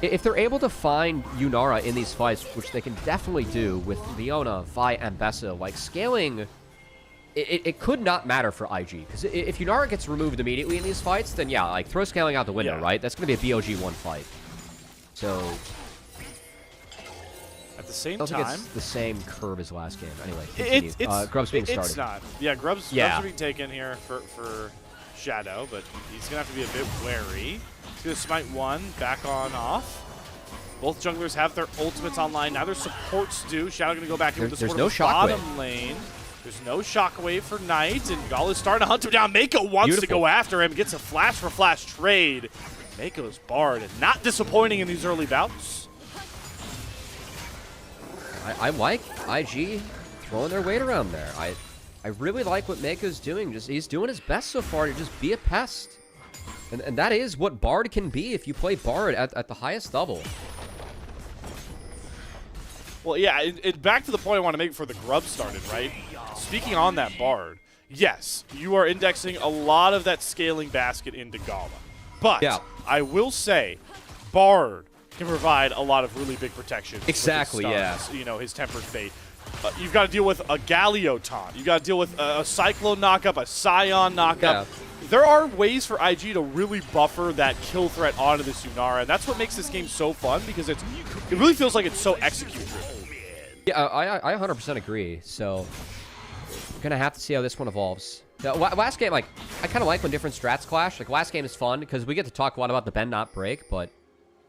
If they're able to find Yunara in these fights, which they can definitely do with Leona, Vi, and Bessa, like, scaling... It could not matter for IG. Because if Yunara gets removed immediately in these fights, then yeah, like, throw scaling out the window, right? That's going to be a BLG 1 fight. So... At the same I don't time, think it's the same curve as last game. Anyway, continue. Grub's being started. It's not. Yeah, Grub's being taken here for Shadow, but he's going to have to be a bit wary. He's going to smite one, back on off. Both junglers have their ultimates online. Now their supports do. Shadow going to go back in with the support no of the bottom lane. There's no shockwave for Knight, and Gala is starting to hunt him down. Mako wants to go after him, gets a flash-for-flash trade. Mako's Bard, and not disappointing in these early bouts. I like IG throwing their weight around there. I really like what Mako's doing. He's doing his best so far to just be a pest. And that is what Bard can be if you play Bard at the highest level. Well, yeah, back to the point I want to make before the Grub started, right? Speaking on that Bard, yes, you are indexing a lot of that scaling basket into Gala. But I will say, Bard can provide a lot of really big protection. Exactly, stuns, you know, his Tempered Fate. You've got to deal with a Galio taunt. You've got to deal with a Cyclone knockup, a Scion knockup. Yeah. There are ways for IG to really buffer that kill threat onto this Yunara, and that's what makes this game so fun, because it really feels like it's so execute-driven. Yeah, I 100% agree. So, we're going to have to see how this one evolves. Last game, like, I kind of like when different strats clash. Like, last game is fun, because we get to talk a lot about the bend not break, but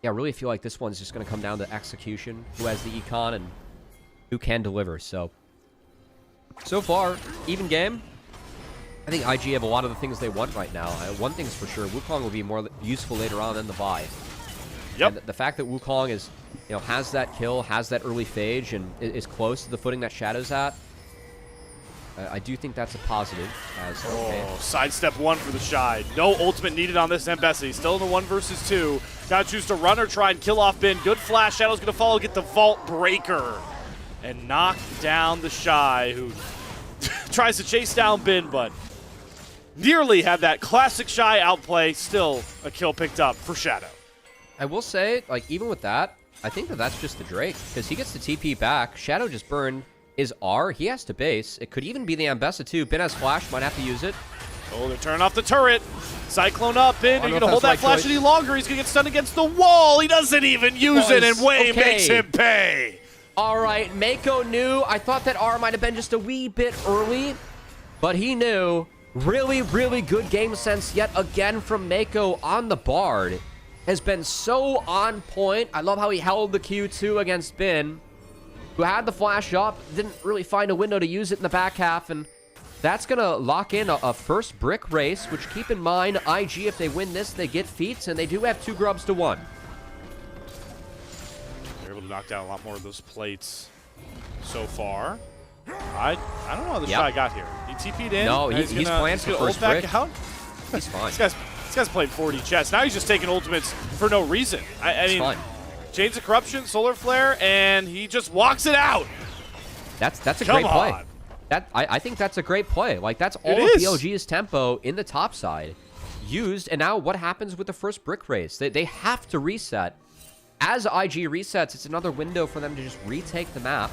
yeah, I really feel like this one's just going to come down to execution, who has the econ and who can deliver. So far, even game. I think IG have a lot of the things they want right now. One thing's for sure, Wukong will be more useful later on than the Vi. Yep. And the fact that Wukong is, you know, has that kill, has that early phage, and is close to the footing that Shadow's at, I do think that's a positive. Sidestep one for the Shy. No ultimate needed on this Mbessa. He's still in the 1 versus 2. Gotta choose to run or try and kill off Bin. Good flash. Shadow's gonna follow, get the Vault Breaker, and knock down the Shy, who tries to chase down Bin, but nearly had that classic Shy outplay. Still a kill picked up for Shadow. I will say, like, even with that, I think that's just the Drake, because he gets the TP back. Shadow just burned his R. He has to base. It could even be the Ambessa too. Bin has flash, might have to use it. Oh, they're turning off the turret. Cyclone up, Bin. Are you going to hold that flash any longer? He's going to get stunned against the wall. He doesn't even use it, and Way makes him pay. All right, Mako knew. I thought that R might have been just a wee bit early, but he knew. Really, really good game sense yet again from Mako on the Bard. Has been so on point. I love how he held the Q2 against Bin, who had the flash up, didn't really find a window to use it in the back half, and that's going to lock in a first brick race, which, keep in mind, IG, if they win this, they get feats, and they do have 2 Grubs to 1. They're able to knock down a lot more of those plates so far. I don't know how the Shy got here. He TP'd in. No, he's playing for first brick. Out. He's fine. This guy's played 4D chess. Now he's just taking ultimates for no reason. I mean, fine. Chains of Corruption, Solar Flare, and he just walks it out. That's a great play. I think that's a great play. Like, that's all of BLG's tempo in the top side used. And now what happens with the first brick race? They have to reset. As IG resets, it's another window for them to just retake the map.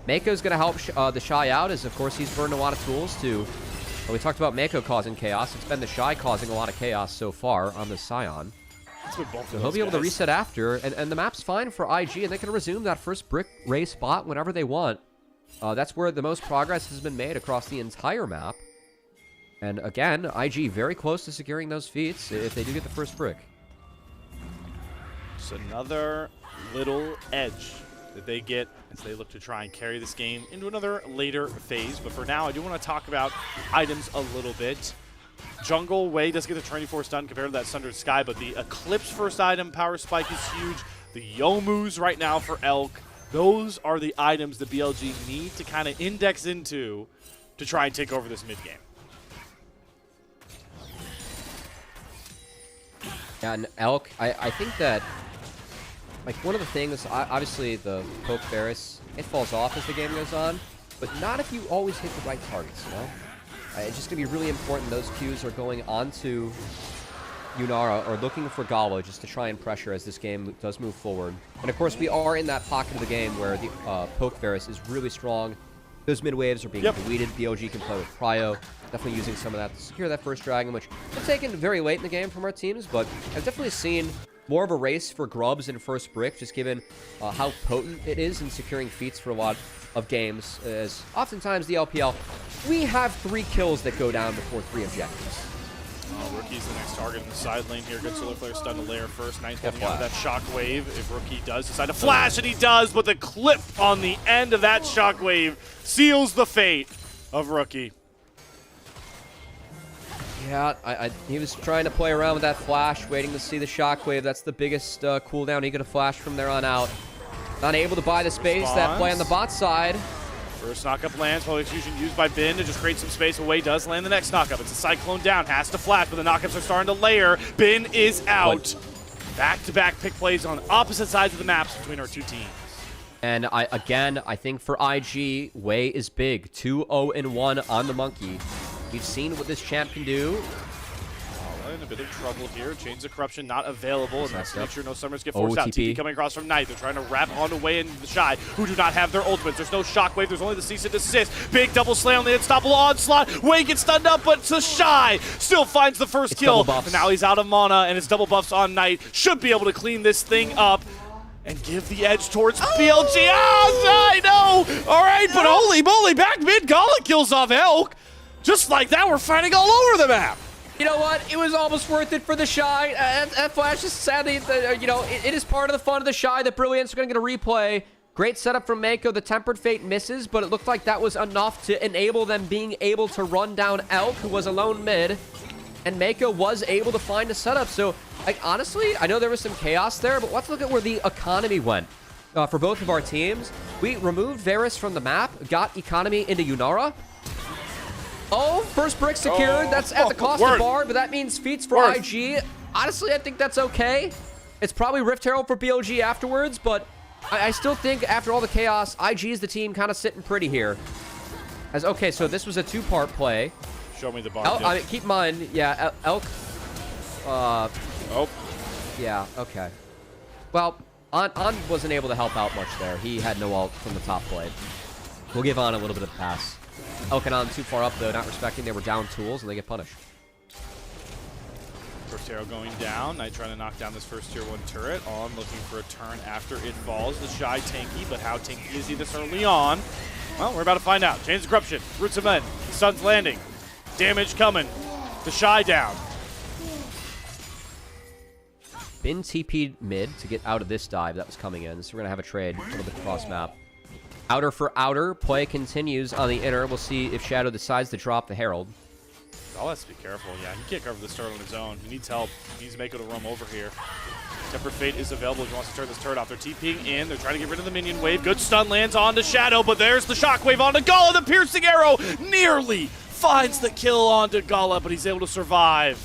Mako's going to help the Shy out, as, of course, he's burned a lot of tools to... Well, we talked about Mako causing chaos. It's been the Shy causing a lot of chaos so far on the Scion. So he'll be able to reset after, and the map's fine for IG, and they can resume that first brick race spot whenever they want. That's where the most progress has been made across the entire map. And again, IG very close to securing those feats if they do get the first brick. Just another little edge that they get as they look to try and carry this game into another later phase. But for now, I do want to talk about items a little bit. Jungle, Way does get the 24 stun compared to that Sundered Sky, but the Eclipse first item, Power Spike is huge. The Youmu's right now for Elk. Those are the items the BLG need to kind of index into to try and take over this mid game. Yeah, and Elk, I think that, like, one of the things, obviously the Poke Ferris, it falls off as the game goes on, but not if you always hit the right targets, you know? It's just going to be really important those Qs are going onto Yunara or looking for Gala just to try and pressure as this game does move forward. And of course, we are in that pocket of the game where the Poke Ferris is really strong. Those mid waves are being deleted. BLG can play with Cryo. Definitely using some of that to secure that first dragon, which was taken very late in the game from our teams, but I've definitely seen more of a race for grubs in first brick, just given how potent it is in securing feats for a lot of games, as oftentimes the LPL, we have 3 kills that go down before 3 objectives. Rookie's the next target in the side lane here. Good solar flare stun to layer first. Nice holding out of that shockwave. If Rookie does decide to flash, and he does, but the clip on the end of that shockwave seals the fate of Rookie. Yeah, he was trying to play around with that flash, waiting to see the shockwave. That's the biggest cooldown he could have flashed from there on out. Not able to buy the space. That play on the bot side. First knockup lands, Polar Execution used by Bin to just create some space. Away does land the next knockup. It's a Cyclone down, has to flash, but the knockups are starting to layer. Bin is out. Back-to-back pick plays on opposite sides of the maps between our two teams. And I think for IG, Way is big. 2-0-1 on the Monkey. We've seen what this champ can do. In a bit of trouble here. Chains of Corruption not available, and that's to make sure no summers get forced out. TP coming across from Knight. They're trying to wrap onto Way and the Shy, who do not have their ultimates. There's no Shockwave. There's only the cease and desist. Big double slay on the unstoppable onslaught. Way gets stunned up, but the Shy still finds the first kill. And now he's out of mana, and his double buffs on Knight should be able to clean this thing up and give the edge towards BLG. I know! All right, but holy moly, back mid, Gala kills off Elk. Just like that, we're fighting all over the map. You know what? It was almost worth it for the Shy. That flash is sadly, you know, it is part of the fun of the Shy. The Brilliance are going to get a replay. Great setup from Mako. The Tempered Fate misses, but it looked like that was enough to enable them being able to run down Elk, who was alone mid. And Mako was able to find a setup. So, like, honestly, I know there was some chaos there, but let's look at where the economy went for both of our teams. We removed Varus from the map, got economy into Yunara. Oh, first brick secured. That's at the cost of Bard, but that means feats for IG. Honestly, I think that's okay. It's probably Rift Herald for BLG afterwards, but I still think after all the chaos, IG is the team kind of sitting pretty here. Okay, so this was a 2-part play. Show me the Bard. I mean, keep in mind, yeah, Elk. Yeah, okay. Well, On wasn't able to help out much there. He had no ult from the top blade. We'll give On a little bit of a pass. Elk and On too far up, though, not respecting. They were down tools, and they get punished. First arrow going down. Knight trying to knock down this first tier 1 turret. On looking for a turn after it falls. The Shy tanky, but how tanky is he this early on? Well, we're about to find out. Chains of Corruption, Roots of Men, the Sun's landing. Damage coming. The Shy down. Bin TP'd mid to get out of this dive that was coming in, so we're going to have a trade a little bit cross map. Outer for outer. Play continues on the inner. We'll see if Shadow decides to drop the Herald. All has to be careful. Yeah, he can't cover this turret on his own. He needs help. He needs Mako to roam over here. Temper Fate is available if he wants to turn this turret off. They're TPing in. They're trying to get rid of the minion wave. Good stun lands on to Shadow, but there's the shockwave onto Gala. The piercing arrow nearly finds the kill onto Gala, but he's able to survive.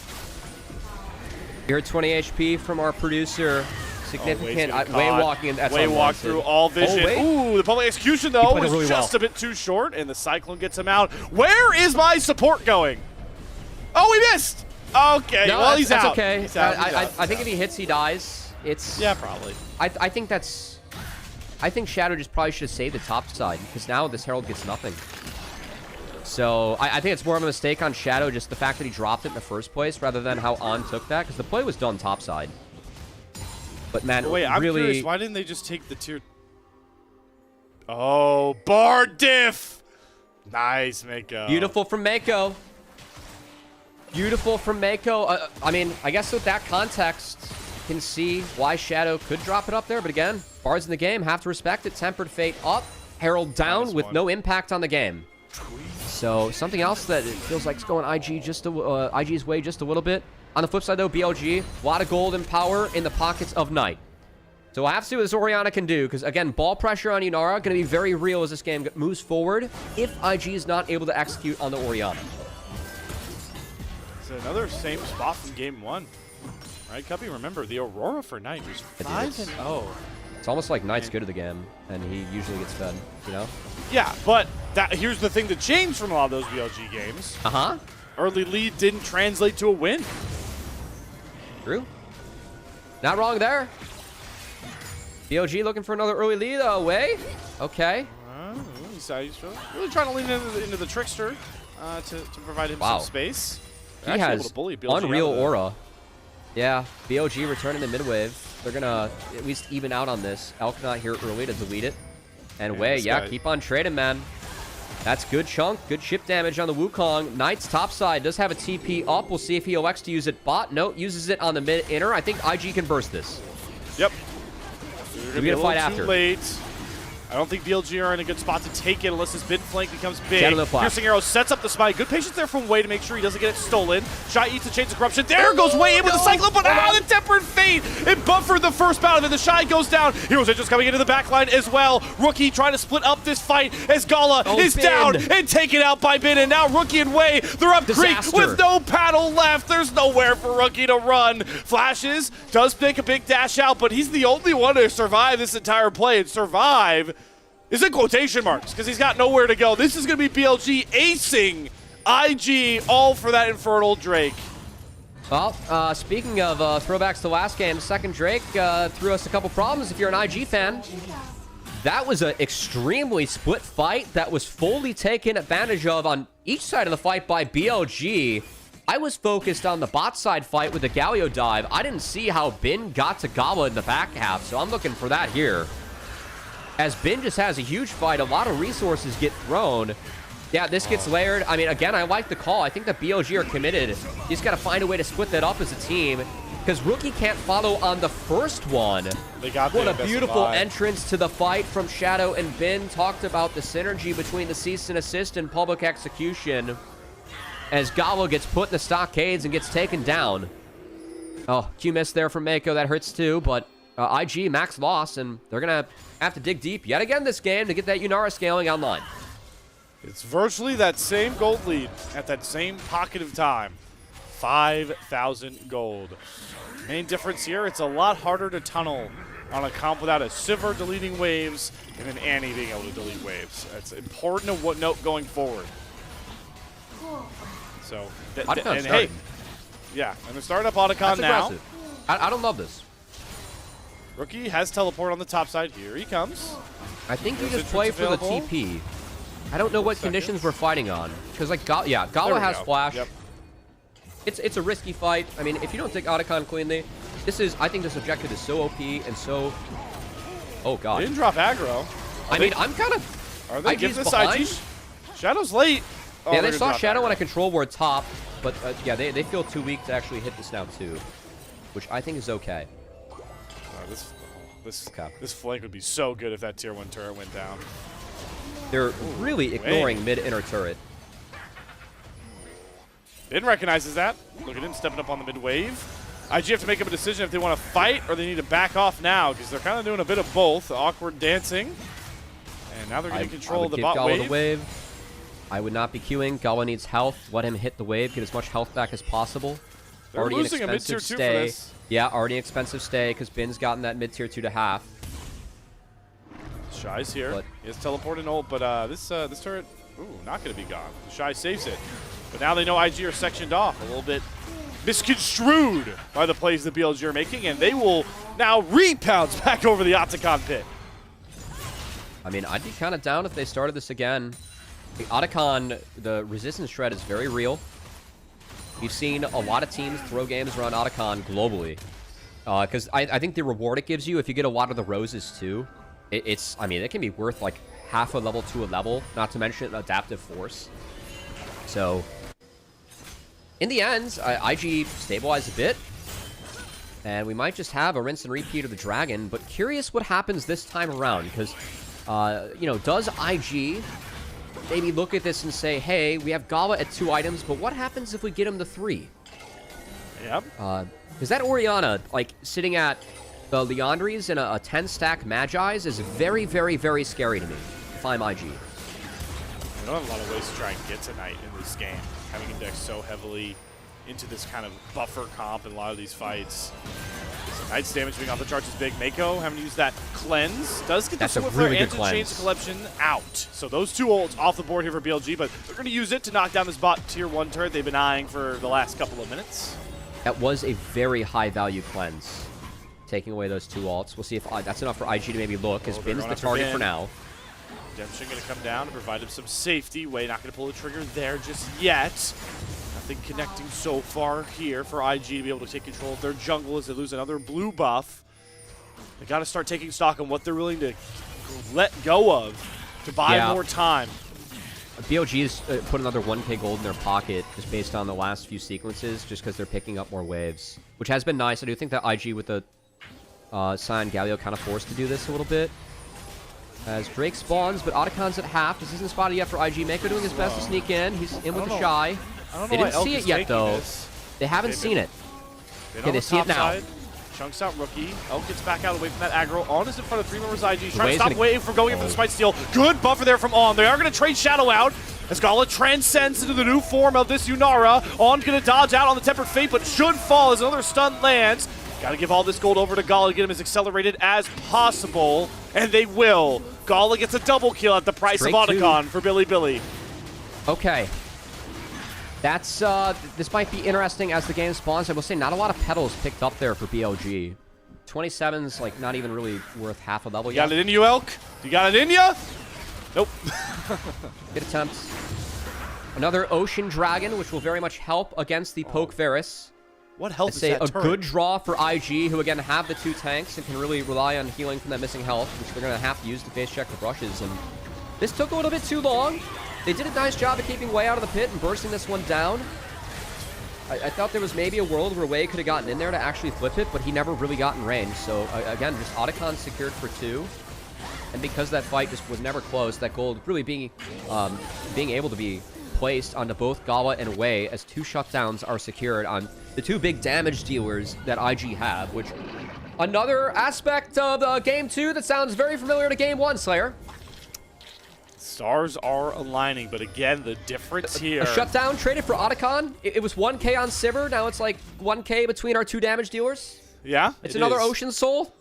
Here at 20 HP from our producer. Significant. Wade's Way caught. walking in. That's Way walk unwanted. through all vision. Wade. Ooh, the public execution, though, played it was really just well. a bit too short, and the Cyclone gets him out. Where is my support going? Oh, he missed! Okay, No, well, he's that's out. okay. He's out. He's out. I think if he hits, he dies. It's Yeah, probably. I think that's. I think Shadow just probably should have saved the top side because now this Herald gets nothing. So I think it's more of a mistake on Shadow, just the fact that he dropped it in the first place rather than how On took that, because the play was done top side. But man, Wait, I'm really, curious. Why didn't they just take the tier? Oh, bar diff. Nice, Mako. beautiful from Mako. Beautiful from Mako. I mean, I guess with that context, you can see why Shadow could drop it up there. But again, bars in the game have to respect it. Tempered Fate up, Herald down Nice with one. no impact on the game. So something else that it feels like is going IG's way just a little bit. On the flip side, though, BLG, a lot of gold and power in the pockets of Knight. So we'll have to see what this Orianna can do, because, again, ball pressure on Yunara going to be very real as this game moves forward if IG is not able to execute on the Orianna. It's another same spot from game 1. Right, Cuppy? Remember, the Aurora for Knight was 5-0. It's almost like Knight's good at the game, and he usually gets fed, you know? Yeah, but here's the thing that changed from a lot of those BLG games. Uh-huh. Early lead didn't translate to a win. True. Not wrong there. BLG looking for another early lead away. Okay. He's really trying to lean into the Trickster to provide him Wow. some space. He Actually able has to bully BLG unreal out of that. aura. Yeah, BLG returning to mid wave. They're going to at least even out on this. Elk not here early to delete it. And Way, this yeah, guy- keep on trading, man. That's good chunk. Good chip damage on the Wukong. Knight's top side does have a TP up. We'll see if he elects to use it bot. No, uses it on the mid inner. I think IG can burst this. Yep. We They're gonna be a fight little after. too late. I don't think BLG are in a good spot to take it unless his mid flank becomes big. Shadow the flash. Piercing arrow sets up the spike. Good patience there from Way to make sure he doesn't get it stolen. Shy eats the chains of corruption. There goes Way in with the cyclone, but the tempered fate. It buffered the first bout, and then the Shy goes down. Heroes are just coming into the backline as well. Rookie trying to split up this fight as Gala is Bin. down and taken out by Bin. And now Rookie and Way, they're up creek Disaster. with no paddle left. There's nowhere for Rookie to run. Flashes, does make a big dash out, but he's the only one to survive this entire play. And survive is in quotation marks, because he's got nowhere to go. This is going to be BLG acing IG, all for that Infernal Drake. Well, speaking of throwbacks to last game, second Drake threw us a couple problems if you're an IG fan. That was an extremely split fight that was fully taken advantage of on each side of the fight by BLG. I was focused on the bot side fight with the Galio dive. I didn't see how Bin got to Gala in the back half, so I'm looking for that here. As Bin just has a huge fight, a lot of resources get thrown. Yeah, this gets layered. I mean, again, I like the call. I think that BLG are committed. You just got to find a way to split that up as a team, because Rookie can't follow on the first one. They got What the a best beautiful vibe. entrance to the fight from Shadow and Bin. Talked about the synergy between the cease and assist and public execution. As Galo gets put in the stockades and gets taken down. Oh, Q miss there from Mako. That hurts too, but IG max loss, and they're going to have to dig deep yet again this game to get that Yunara scaling online. It's virtually that same gold lead at that same pocket of time. 5,000 gold. Main difference here, it's a lot harder to tunnel on a comp without a Sivir deleting waves and an Annie being able to delete waves. That's important to note going forward. So, Otacon hey, yeah, and they're starting up Otacon That's now. aggressive. I don't love this. Rookie has teleport on the top side. Here he comes. I think you There's just play entrance for the available. TP. I don't know what Seconds. conditions we're fighting on. Because, like, There Gala we has go. flash. Yep. It's a risky fight. I mean, if you don't take Otacon cleanly, I think this objective is so OP and so... Oh, They God. didn't drop aggro. I mean, I'm kind of... Are they IG's giving this behind? IG? Shadow's late. Oh, Yeah, they're they gonna saw drop Shadow aggro. on a control ward top, but yeah, they feel too weak to actually hit this now too, which I think is okay. This flank would be so good if that tier 1 turret went down. They're really ignoring mid-inner turret. Bin recognizes that. Look at him stepping up on the mid wave. IG have to make up a decision if they want to fight or they need to back off now, because they're kind of doing a bit of both. Awkward dancing. And now they're getting control of the bot Gala wave. the wave. I would not be queuing. Gala needs health. Let him hit the wave, get as much health back as possible. They're already losing an a expensive mid-tier 2 for stay. this. Yeah, already an expensive stay because Bin's gotten that mid-tier 2 to half. Shy's here. But He has teleport and ult, but this turret, ooh, not going to be gone. Shy saves it. But now they know IG are sectioned off a little bit misconstrued by the plays the BLG are making, and they will now repounce back over the Otacon pit. I mean, I'd be kind of down if they started this again. The Otacon, the resistance shred is very real. We've seen a lot of teams throw games around Otacon globally. Because I think the reward it gives you, if you get a lot of the roses too, I mean, it can be worth like half a level to a level, not to mention adaptive force. So, in the end, IG stabilized a bit. And we might just have a rinse and repeat of the dragon, but curious what happens this time around, because, you know, does IG maybe look at this and say, hey, we have Gala at 2 items, but what happens if we get him to 3? Yep. Because that Orianna, like, sitting at the Leandries and a 10-stack Magi's is very, very, very scary to me, if I'm IG. We don't have a lot of ways to try and get tonight in this game, having indexed so heavily into this kind of buffer comp in a lot of these fights. So Knight's damage being off the charts is big. Mako having to use that cleanse. Does get the Sword Flare and to change the collection out. So those 2 ults off the board here for BLG, but they're going to use it to knock down this bot tier 1 turret they've been eyeing for the last couple of minutes. That was a very high-value cleanse, taking away those 2 ults. We'll see if that's enough for IG to maybe look, as Bin's the target for now. Redemption going to come down and provide him some safety. Way not going to pull the trigger there just yet. Nothing connecting so far here for IG to be able to take control of their jungle as they lose another blue buff. They got to start taking stock on what they're willing to let go of to buy more time. BLG's put another 1k gold in their pocket just based on the last few sequences, just because they're picking up more waves, which has been nice. I do think that IG with the Sion Galio kind of forced to do this a little bit. As Drake spawns, but Otacon's at half. This isn't spotted yet for IG. Mako doing his best to sneak in. He's in with the Shy. They didn't see it yet, though. They haven't seen it. Okay, they see it now. Chunks out rookie. Elk gets back out away from that aggro. On is in front of 3 members of IG. He's trying to stop Wave from going in for the Smite Steal. Good buffer there from On. They are going to trade Shadow out as Gala transcends into the new form of this Yunara. On going to dodge out on the Tempered Fate, but should fall as another stun lands. Got to give all this gold over to Gala to get him as accelerated as possible, and they will. Gala gets a double kill at the price of Otacon for Billy. Okay. That's, this might be interesting as the game spawns. I will say not a lot of petals picked up there for BLG. 27's, like, not even really worth half a level yet. You got it in you, Elk? You got it in you? Nope. Good attempt. Another Ocean Dragon, which will very much help against the Poke Varus. What health I'd is say that a turret? good draw for IG, who again have the 2 tanks and can really rely on healing from that missing health, which they're going to have to use to face check the brushes. And this took a little bit too long. They did a nice job of keeping Way out of the pit and bursting this one down. I thought there was maybe a world where Way could have gotten in there to actually flip it, but he never really got in range. So again, just Otacon secured for 2. And because that fight just was never close, that gold really being able to be placed onto both Gala and Way as 2 shutdowns are secured on the 2 big damage dealers that IG have, which another aspect of Game 2 that sounds very familiar to Game 1, Slayer. Stars are aligning, but again, the difference here. A shutdown traded for Otacon. It was 1k on Sivir. Now it's like 1k between our 2 damage dealers. Yeah, it's another Ocean Soul.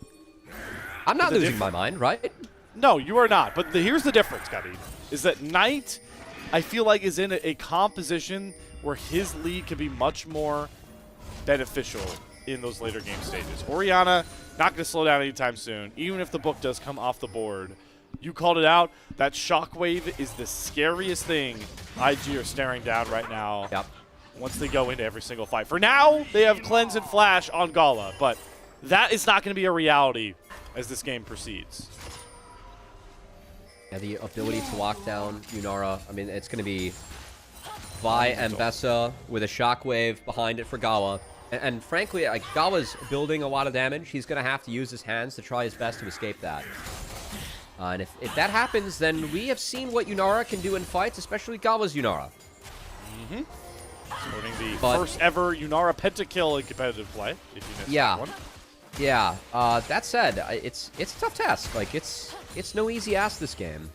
I'm not losing my mind, right? No, you are not. But here's the difference, Gabi, is that Knight, I feel like, is in a composition where his lead can be much more beneficial in those later game stages. Orianna, not going to slow down anytime soon, even if the book does come off the board. You called it out. That shockwave is the scariest thing IG are staring down right now. Yep. Once they go into every single fight. For now, they have Cleanse and Flash on Gala, but that is not going to be a reality as this game proceeds. Yeah, the ability to lock down Yunara. I mean, it's going to be Vi and Bessa with a shockwave behind it for Gala. And frankly, Gala's building a lot of damage. He's going to have to use his hands to try his best to escape that. And if that happens, then we have seen what Yunara can do in fights, especially Gala's Yunara. Mm-hmm. Supporting the first ever Yunara pentakill in competitive play, if you missed that one. Yeah. That said, it's a tough task. Like, it's no easy ask this game.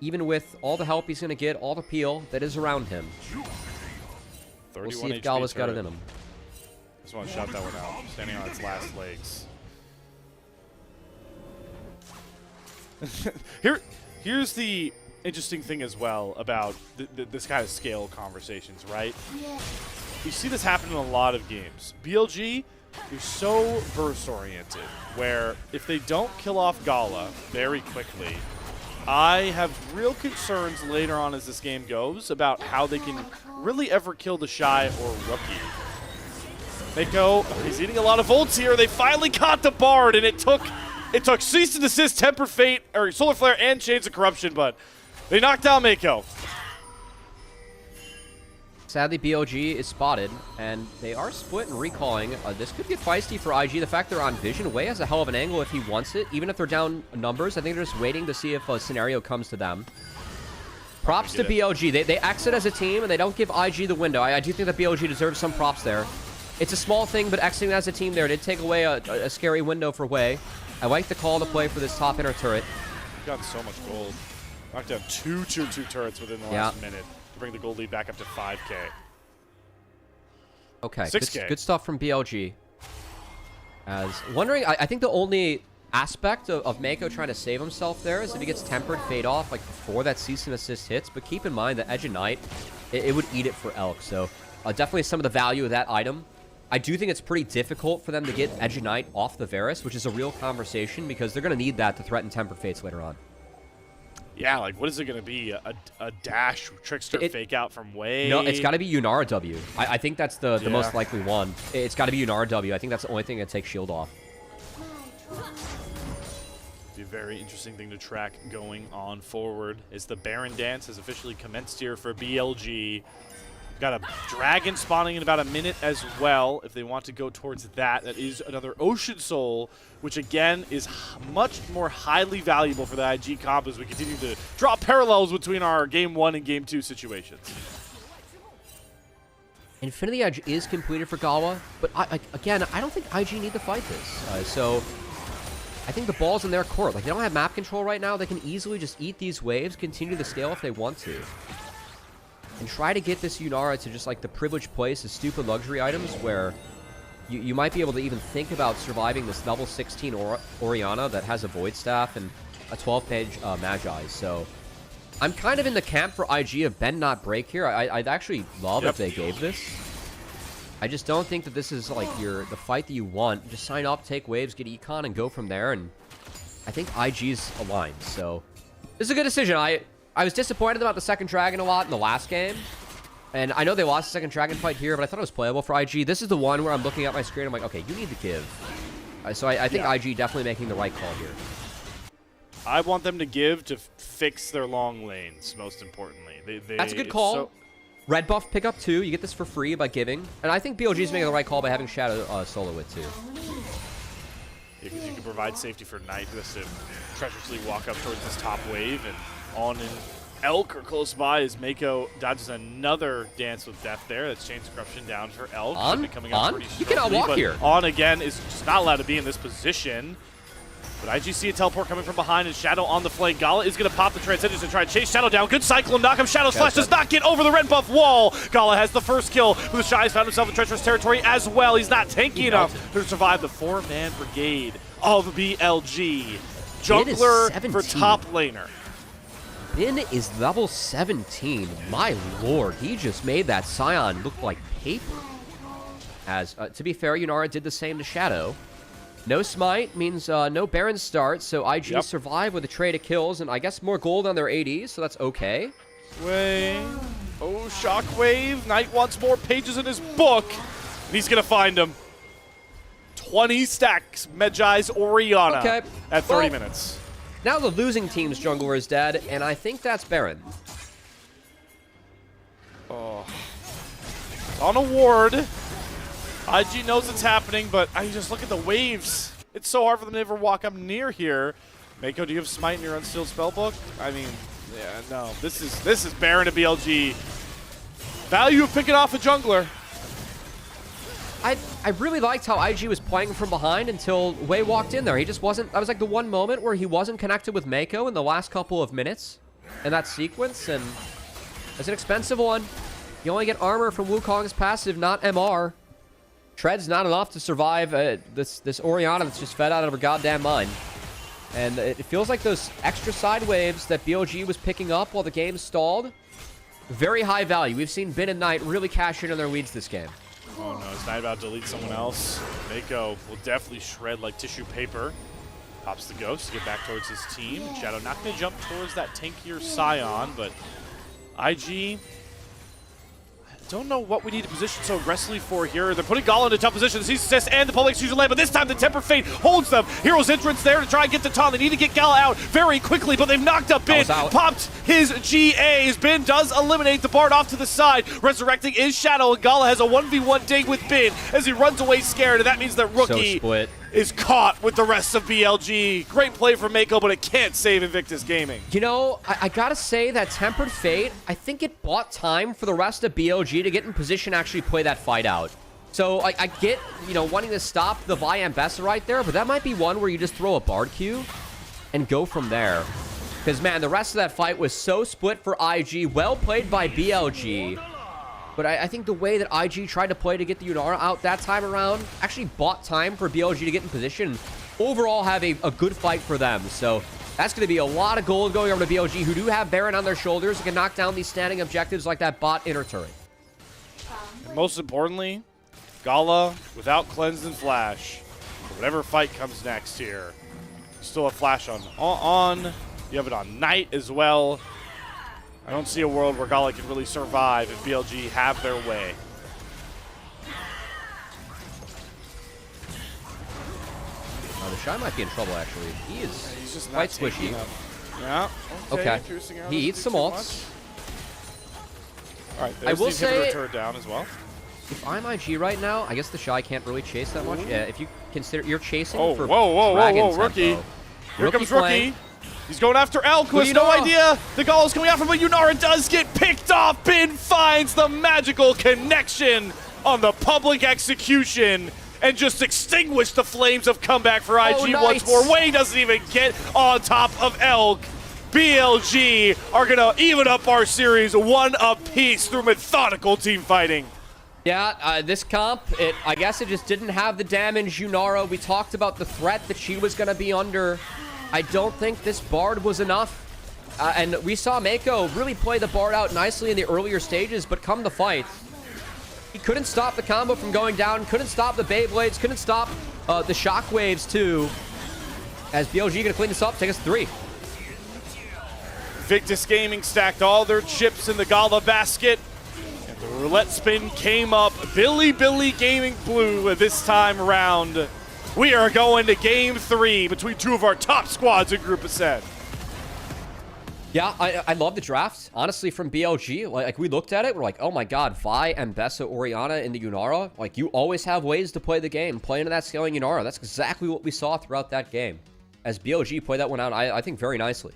Even with all the help he's going to get, all the peel that is around him. We'll see if Gala's got it in him. Just want to shout that one out. Standing on its last legs. Here's the interesting thing as well about this kind of scale conversations, right? You see this happen in a lot of games. BLG, you're so burst-oriented, where if they don't kill off Gala very quickly, I have real concerns later on as this game goes about how they can really ever kill the Shy or Rookie. Mako, he's eating a lot of ults here. They finally caught the Bard, and it took Cease and Desist, Temper Fate, or Solar Flare, and Chains of Corruption, but they knocked down Mako. Sadly, BLG is spotted, and they are split and recalling. This could get feisty for IG. The fact they're on Vision, Way has a hell of an angle if he wants it. Even if they're down numbers, I think they're just waiting to see if a scenario comes to them. Props to BLG. They exit as a team, and they don't give IG the window. I do think that BLG deserves some props there. It's a small thing, but exiting as a team there did take away a scary window for Way. I like the call to play for this top inner turret. We've gotten so much gold. Knocked down two tier 2 turrets within the last minute to bring the gold lead back up to 5K. Okay, 6K. Good stuff from BLG. As wondering, I think the only aspect of Mako trying to save himself there is if he gets tempered, fade off, like before that cease and assist hits. But keep in mind that Edge of Night, it would eat it for Elk. So definitely some of the value of that item. I do think it's pretty difficult for them to get Edge of Night off the Varus, which is a real conversation because they're going to need that to threaten Tempered Fates later on. Yeah, like what is it going to be? A dash trickster fake out from Way? No, it's got to be Yunara W. I think that's the most likely one. It's got to be Yunara W. I think that's the only thing that takes shield off. Be a very interesting thing to track going on forward. Is the Baron dance has officially commenced here for BLG. Got a dragon spawning in about a minute as well if they want to go towards that. That is another Ocean Soul, which again is much more highly valuable for the IG comp as we continue to draw parallels between our Game 1 and Game 2 situations. Infinity Edge is completed for Gawa, but again, I don't think IG need to fight this. So I think the ball's in their court. Like, they don't have map control right now. They can easily just eat these waves, continue the scale if they want to. And try to get this Yunara to just like the privileged place, the stupid luxury items where you might be able to even think about surviving this level 16 Orianna that has a Void Staff and a 12-page Magi. So I'm kind of in the camp for IG of bend not break here. I'd actually love if they gave this. I just don't think that this is like the fight that you want. Just sign up, take waves, get econ, and go from there. And I think IG's aligned. So this is a good decision. I was disappointed about the second dragon a lot in the last game. And I know they lost the second dragon fight here, but I thought it was playable for IG. This is the one where I'm looking at my screen. I'm like, okay, you need to give. So I think IG definitely making the right call here. I want them to give to fix their long lanes, most importantly. That's a good call. Red buff pickup too. You get this for free by giving. And I think BLG is making the right call by having Shadow solo it too. Yeah, because you can provide safety for Knight just to treacherously walk up towards this top wave and on in Elk or close by as Mako dodges another dance with death there. That's Chains of Corruption down for Elk. On? You cannot walk here. On again is just not allowed to be in this position. But IG see a teleport coming from behind and Shadow on the flank. Gala is going to pop the Transcendence and try to chase Shadow down. Good cycle knock him. Shadow's flash does not get over the red buff wall. Gala has the first kill. The Shy has found himself in treacherous territory as well. He's not tanky enough to survive the 4-man brigade of BLG. Jungler for top laner. Bin is level 17. My lord, he just made that Scion look like paper. As, to be fair, Yunara did the same to Shadow. No smite means no Baron start, so IG survive with a trade of kills, and I guess more gold on their ADs, so that's okay. Oh, Shockwave. Knight wants more pages in his book, and he's going to find him. 20 stacks, Magi's Orianna at 30 minutes. Now the losing team's jungler is dead, and I think that's Baron. Oh. On a ward. IG knows it's happening, but I just look at the waves. It's so hard for them to ever walk up near here. Mako, do you have Smite in your Unsealed Spellbook? I mean, yeah, no. This is Baron to BLG. Value of picking off a jungler. I really liked how IG was playing from behind until Way walked in there. He just wasn't... That was like the one moment where he wasn't connected with Mako in the last couple of minutes in that sequence, and it's an expensive one. You only get armor from Wukong's passive, not MR. Tread's not enough to survive this Orianna that's just fed out of her goddamn mind. And it feels like those extra side waves that BLG was picking up while the game stalled, very high value. We've seen Bin and Knight really cash in on their leads this game. Oh no, is Knight about to delete someone else? Mako will definitely shred like tissue paper. Pops the Ghost to get back towards his team. Shadow not going to jump towards that tankier Scion, but IG... don't know what we need to position so aggressively for here. They're putting Gala in a tough position. Sees assist and the public execution land, but this time the Temper Fate holds them. Hero's entrance there to try and get the taunt. They need to get Gala out very quickly, but they've knocked up Bin. Popped his GAs. Bin does eliminate the Bard off to the side. Resurrecting is Shadow, and Gala has a 1v1 ding with Bin as he runs away scared, and that means that Rookie is caught with the rest of BLG. Great play from Mako, but it can't save Invictus Gaming. You know, I gotta say that Tempered Fate, I think it bought time for the rest of BLG to get in position to actually play that fight out. So I get, you know, wanting to stop the Vi Ambessa right there, but that might be one where you just throw a Bard Q and go from there. Because, man, the rest of that fight was so split for IG. Well played by BLG. But I think the way that IG tried to play to get the Yunara out that time around actually bought time for BLG to get in position. Overall, have a good fight for them. So that's going to be a lot of gold going over to BLG, who do have Baron on their shoulders and can knock down these standing objectives like that bot inner turret. And most importantly, Gala without Cleanse and Flash. For whatever fight comes next here. You still have Flash on. You have it on Knight as well. I don't see a world where Gala can really survive if BLG have their way. The Shy might be in trouble, actually. He's just quite squishy. Yeah. Okay. He eats some ults. All right, I will say, turret down as well. If I'm IG right now, I guess the Shy can't really chase that much. Yeah, if you consider you're chasing for whoa, Rookie. Here comes Rookie. He's going after Elk, who has no idea the Gala's coming after him, but Yunara does get picked off. Bin finds the magical connection on the public execution and just extinguished the flames of comeback for IG once more. Way doesn't even get on top of Elk. BLG are going to even up our series one apiece through methodical team fighting. Yeah, this comp, I guess it just didn't have the damage. Yunara, we talked about the threat that she was going to be under. I don't think this Bard was enough. And we saw Mako really play the Bard out nicely in the earlier stages, but come the fight, he couldn't stop the combo from going down, couldn't stop the Beyblades, couldn't stop the shockwaves too. As BLG gonna clean this up, take us 3. Invictus Gaming stacked all their chips in the Gala basket. And the roulette spin came up. Billy Gaming Blue this time around. We are going to Game 3 between two of our top squads in Group of 7. Yeah, I love the draft, honestly, from BLG. Like, we looked at it, we're like, oh my god, Vi, Ambessa, Orianna, and the Yunara. Like, you always have ways to play the game. Play into that scaling Yunara. That's exactly what we saw throughout that game. As BLG played that one out, I think, very nicely.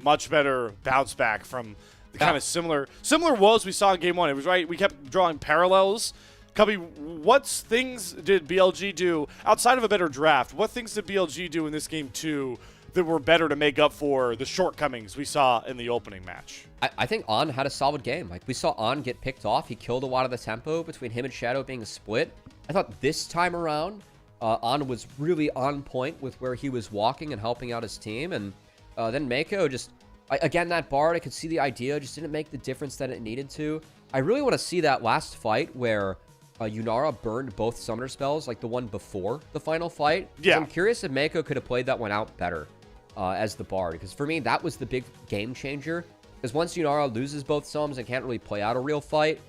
Much better bounce back from the kind of similar woes we saw in Game 1. It was right, we kept drawing parallels. Cubby, what things did BLG do outside of a better draft? What things did BLG do in this game 2 that were better to make up for the shortcomings we saw in the opening match? I think On had a solid game. Like, we saw On get picked off. He killed a lot of the tempo between him and Shadow being a split. I thought this time around, On was really on point with where he was walking and helping out his team. And then Mako just, again, that Bard, I could see the idea, just didn't make the difference that it needed to. I really want to see that last fight where Yunara burned both summoner spells, like the one before the final fight. Yeah. I'm curious if Mako could have played that one out better as the Bard. Because for me, that was the big game changer. Because once Yunara loses both summons and can't really play out a real fight,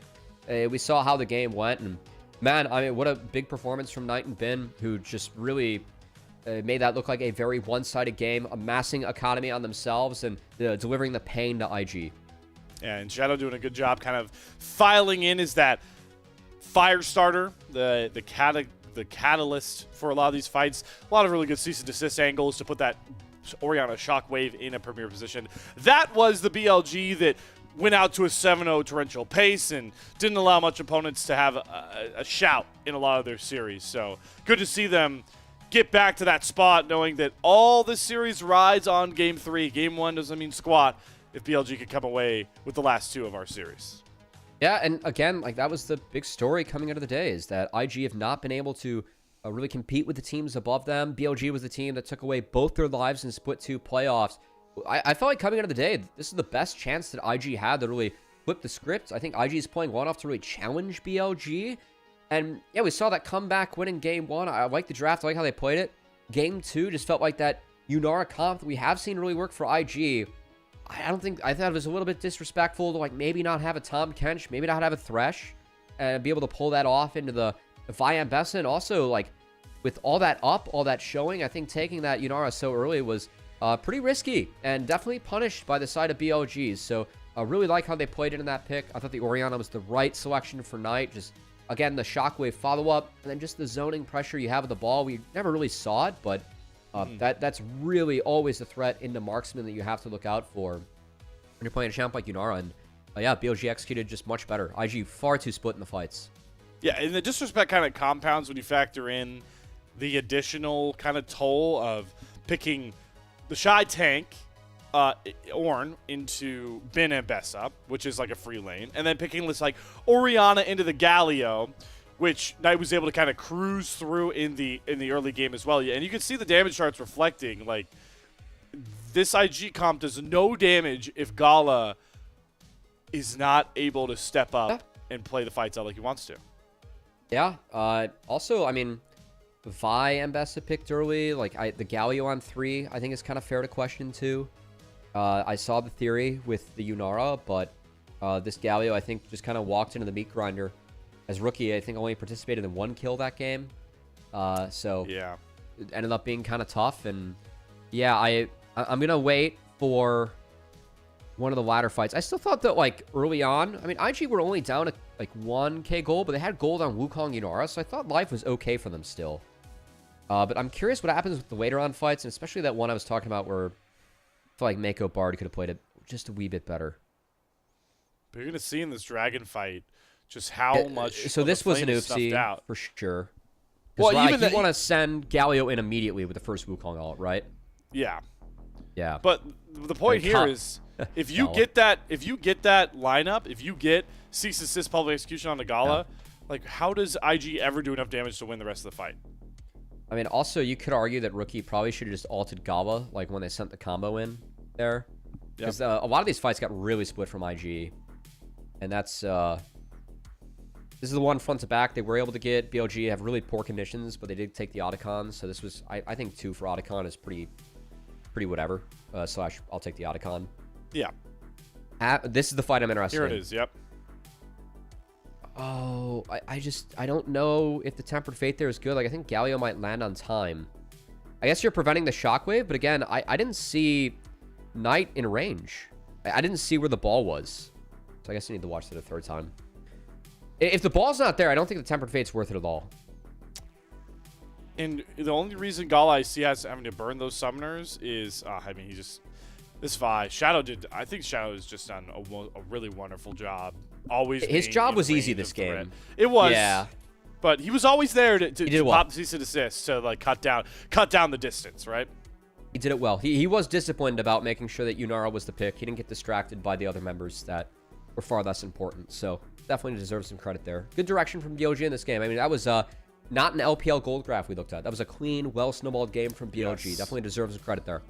we saw how the game went. And man, I mean, what a big performance from Knight and Bin, who just really made that look like a very one-sided game, amassing economy on themselves and delivering the pain to IG. Yeah, and Shadow doing a good job kind of filing in as that fire starter, the catalyst for a lot of these fights. A lot of really good cease and desist angles to put that Orianna Shockwave in a premier position. That was the BLG that went out to a 7-0 torrential pace and didn't allow much opponents to have a shout in a lot of their series. So good to see them get back to that spot, knowing that all this series rides on Game 3. Game 1 doesn't mean squat if BLG could come away with the last 2 of our series. Yeah, and again, like that was the big story coming out of the day is that IG have not been able to really compete with the teams above them. BLG was the team that took away both their lives in Split 2 playoffs. I felt like coming out of the day, this is the best chance that IG had to really flip the script. I think IG is playing one off to really challenge BLG. And yeah, we saw that comeback win in game 1. I like the draft. I like how they played it. Game 2 just felt like that Yunara comp that we have seen really work for IG. I thought it was a little bit disrespectful to like maybe not have a Tom Kench, maybe not have a Thresh, and be able to pull that off into the Vi Ambessa. And also, like, with all that up, all that showing, I think taking that Yunara so early was pretty risky and definitely punished by the side of BLGs. So I really like how they played it in that pick. I thought the Orianna was the right selection for Knight. Just, again, the Shockwave follow-up, and then just the zoning pressure you have with the ball. We never really saw it, but that's really always a threat into marksman that you have to look out for when you're playing a champ like Yunara. And yeah, BLG executed just much better. IG far too split in the fights. Yeah, and the disrespect kind of compounds when you factor in the additional kind of toll of picking the Shy tank, Ornn, into Bin Ambessa, which is like a free lane, and then picking this like Orianna into the Galio, which Knight was able to kind of cruise through in the early game as well. Yeah, and you can see the damage charts reflecting, like, this IG comp does no damage if Gala is not able to step up and play the fights out like he wants to. Yeah. Also, I mean, Vi Ambessa picked early. Like, the Galio on 3, I think is kind of fair to question too. I saw the theory with the Yunara, but this Galio, I think, just kind of walked into the meat grinder. As rookie, I think only participated in 1 kill that game. So yeah, it ended up being kind of tough. And yeah, I'm going to wait for one of the latter fights. I still thought that, like, early on, I mean, IG were only down to, like, 1k gold, but they had gold on Wukong Yunara, so I thought life was okay for them still. But I'm curious what happens with the later on fights, and especially that one I was talking about where I feel like Mako Bard could have played it just a wee bit better. But you're going to see in this dragon fight just how much. So this was an oopsie for sure. Well, like, even you want to send Galio in immediately with the first Wukong ult, right? Yeah. Yeah. But the point here is, if you get that lineup, if you get cease assist public execution on the Gala, like, how does IG ever do enough damage to win the rest of the fight? I mean, also, you could argue that Rookie probably should have just ulted Gala, like, when they sent the combo in there. Because a lot of these fights got really split from IG. And that's, this is the one front to back they were able to get. BLG have really poor conditions, but they did take the Otacon. So this was, I think 2 for Otacon is pretty whatever. Slash, I'll take the Otacon. Yeah. This is the fight I'm interested in. Here it is, yep. Oh, I don't know if the Tempered Fate there is good. Like, I think Galio might land on time. I guess you're preventing the Shockwave, but again, I didn't see Knight in range. I didn't see where the ball was. So I guess I need to watch that a third time. If the ball's not there, I don't think the Tempered Fate's worth it at all. And the only reason Gala I see has having to burn those summoners is, I mean, he just... This Vi, Shadow did... I think Shadow has just done a really wonderful job. Always his job was easy this game. It was. Yeah. But he was always there to well. pop cease and desist to, like, cut down the distance, right? He did it well. He was disciplined about making sure that Yunara was the pick. He didn't get distracted by the other members that were far less important. So definitely deserves some credit there. Good direction from BLG in this game. I mean, that was not an LPL gold graph we looked at. That was a clean, well-snowballed game from BLG. Yes. Definitely deserves some credit there.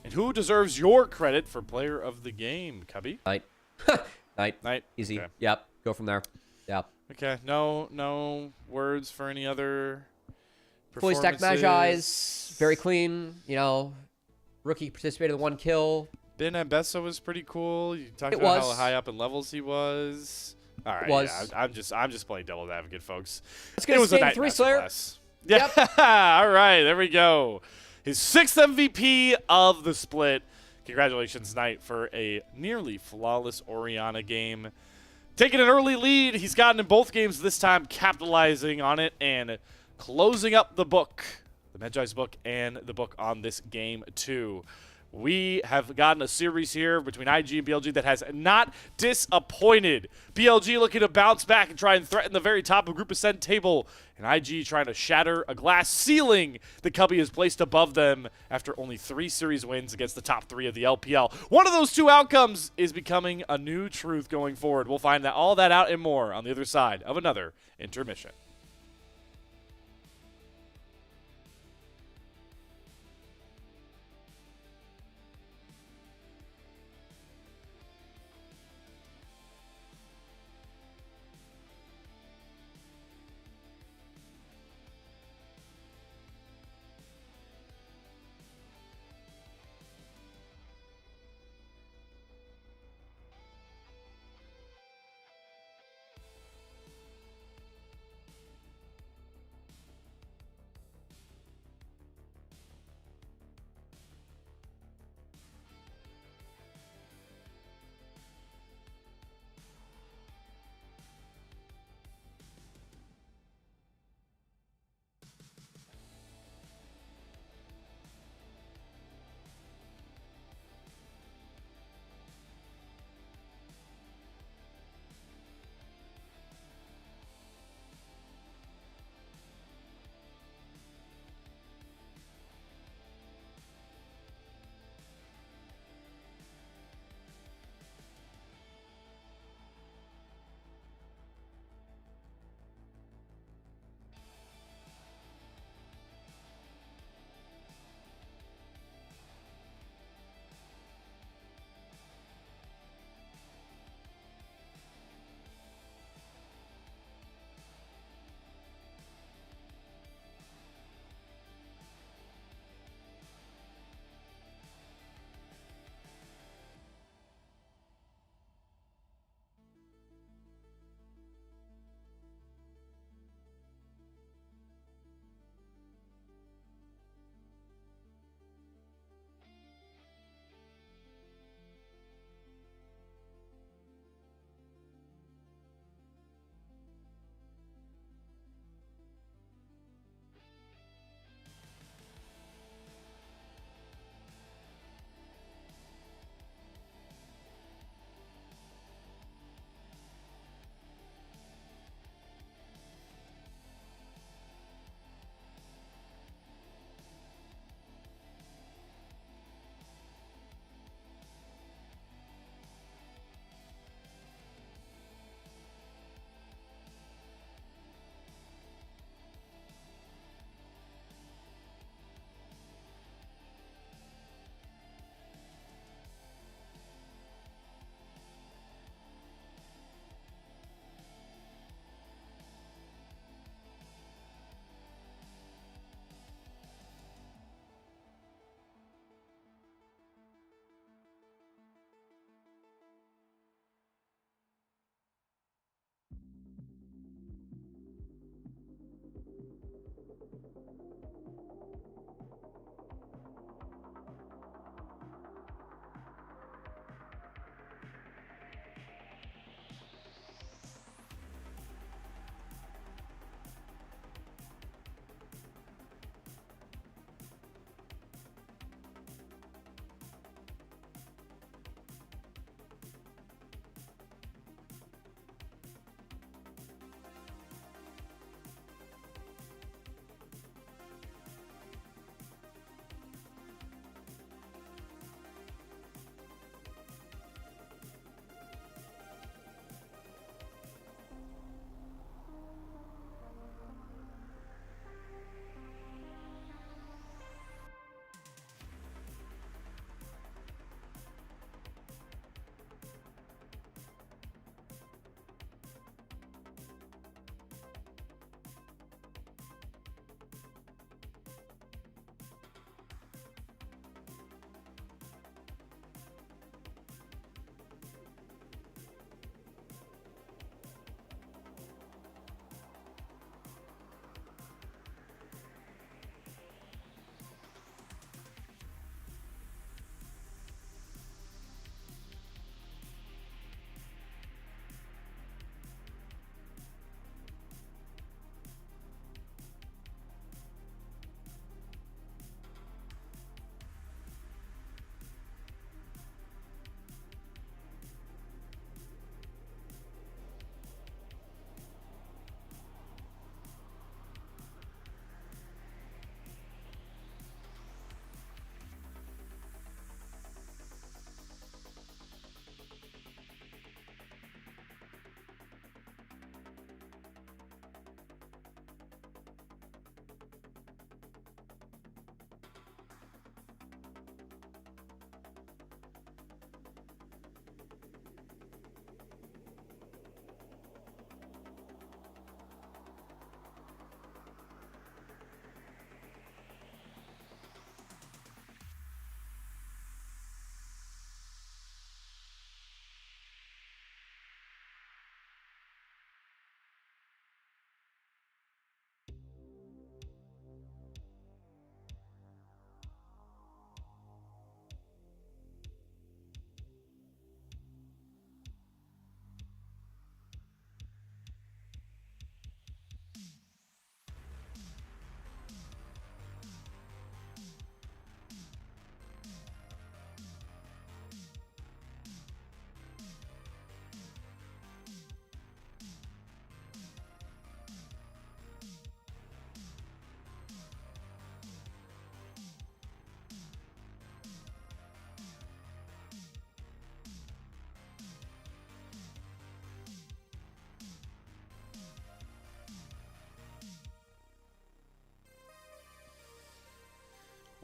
And who deserves your credit for player of the game, Cubby? Knight. Knight. Easy. Okay. Yep. Go from there. Yep. Okay. No words for any other Fully stacked performances. Magi's. Very clean. You know, rookie participated in 1 kill. Bin Ambessa was pretty cool. You talked about how high up in levels he was. All right. Yeah, I'm just playing devil's advocate, folks. Let's get a game 3 Slayer. Yeah. Yep. All right. There we go. His 6th MVP of the split. Congratulations, Knight, for a nearly flawless Orianna game. Taking an early lead. He's gotten in both games this time, capitalizing on it and closing up the book, the Magi's book, and the book on this game, too. we have gotten a series here between IG and BLG that has not disappointed. BLG looking to bounce back and try and threaten the very top of Group Ascent table, and IG trying to shatter a glass ceiling the Cubby has placed above them after only 3 series wins against the top 3 of the LPL. One of those 2 outcomes is becoming a new truth going forward. We'll find all that out and more on the other side of another intermission.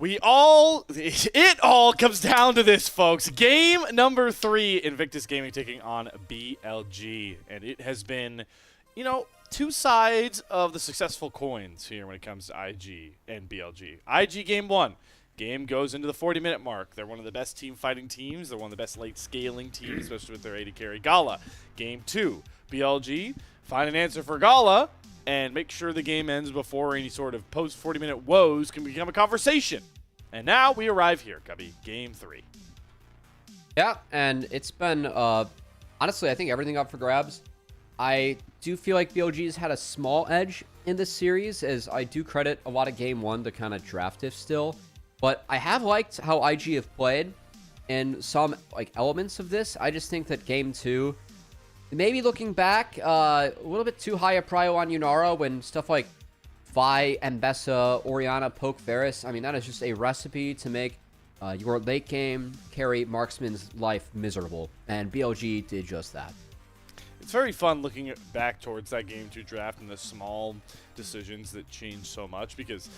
It all comes down to this, folks. Game number 3, Invictus Gaming taking on BLG. And it has been, two sides of the successful coins here when it comes to IG and BLG. IG game 1. Game goes into the 40-minute mark. They're one of the best team fighting teams. They're one of the best late scaling teams, especially with their 80 carry Gala. Game 2. BLG, find an answer for Gala and make sure the game ends before any sort of post 40-minute woes can become a conversation. And now we arrive here, Cubby. Game 3. Yeah, and it's been, honestly, I think everything up for grabs. I do feel like BLG's had a small edge in this series, as I do credit a lot of Game 1 to kind of draft if still. But I have liked how IG have played in some elements of this. I just think that Game 2, maybe looking back, a little bit too high a prio on Yunara when stuff like Vi, Mbessa, Orianna, poke Varus. I mean, that is just a recipe to make your late game carry marksman's life miserable. And BLG did just that. It's very fun looking back towards that Game 2 draft and the small decisions that changed so much, because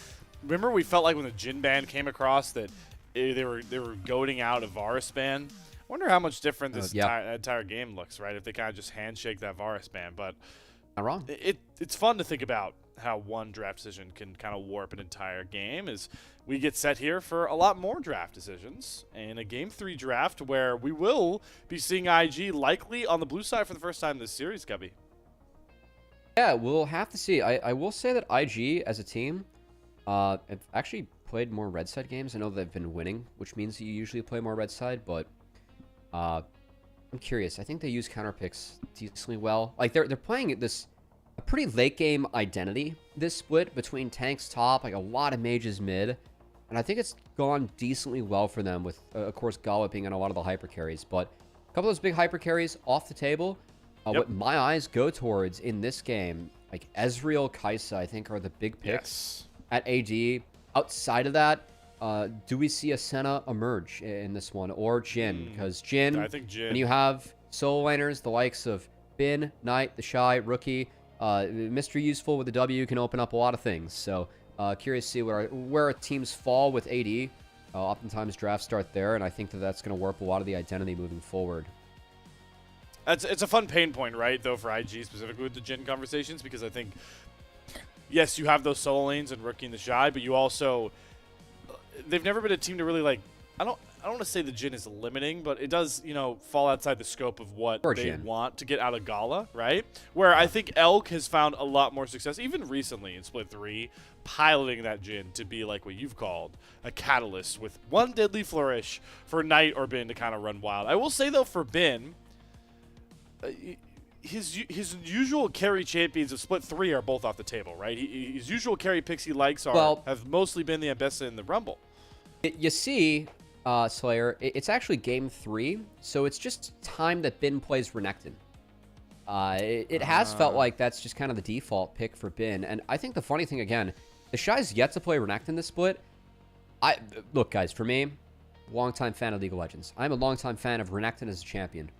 remember we felt like when the Jhin ban came across that they were goading out a Varus ban. I wonder how much different this entire game looks, right? If they kind of just handshake that Varus ban. But not wrong. It's fun to think about how one draft decision can kind of warp an entire game, as we get set here for a lot more draft decisions and a Game 3 draft where we will be seeing IG likely on the blue side for the first time this series, Gubby. Yeah, we'll have to see. I will say that IG as a team have actually played more red side games. I know they've been winning, which means you usually play more red side, but I'm curious. I think they use counter picks decently well. Like they're playing a pretty late game identity this split between tanks top, like a lot of mages mid, and I think it's gone decently well for them with of course galloping on a lot of the hyper carries. But a couple of those big hyper carries off the table. What my eyes go towards in this game, like Ezreal, Kai'Sa, I think are the big picks at AD. Outside of that, do we see a Senna emerge in this one, or Jhin? Because Jhin, I think Jhin. When you have solo laners, the likes of Bin, Knight, the Shy, Rookie, Mr. Useful with the W can open up a lot of things. So curious to see where teams fall with AD. Oftentimes drafts start there, and I think that's going to warp a lot of the identity moving forward. It's a fun pain point, right, though, for IG specifically with the Jhin conversations, because I think, yes, you have those solo lanes and Rookie and the Shy, but you also, they've never been a team to really, like, I don't want to say the Jhin is limiting, but it does, fall outside the scope of what they want to get out of Gala, right? Where I think Elk has found a lot more success, even recently in Split 3, piloting that Jhin to be like what you've called a catalyst with one deadly flourish for Knight or Bin to kind of run wild. I will say, though, for Bin, his usual carry champions of Split 3 are both off the table, right? His usual carry picks he likes have mostly been the Mbessa and the Rumble. You see, Slayer, it's actually Game 3, so it's just time that Bin plays Renekton. It has felt like that's just kind of the default pick for Bin, and I think the funny thing, again, the Shy's yet to play Renekton this split. Look, guys, for me, longtime fan of League of Legends. I'm a longtime fan of Renekton as a champion.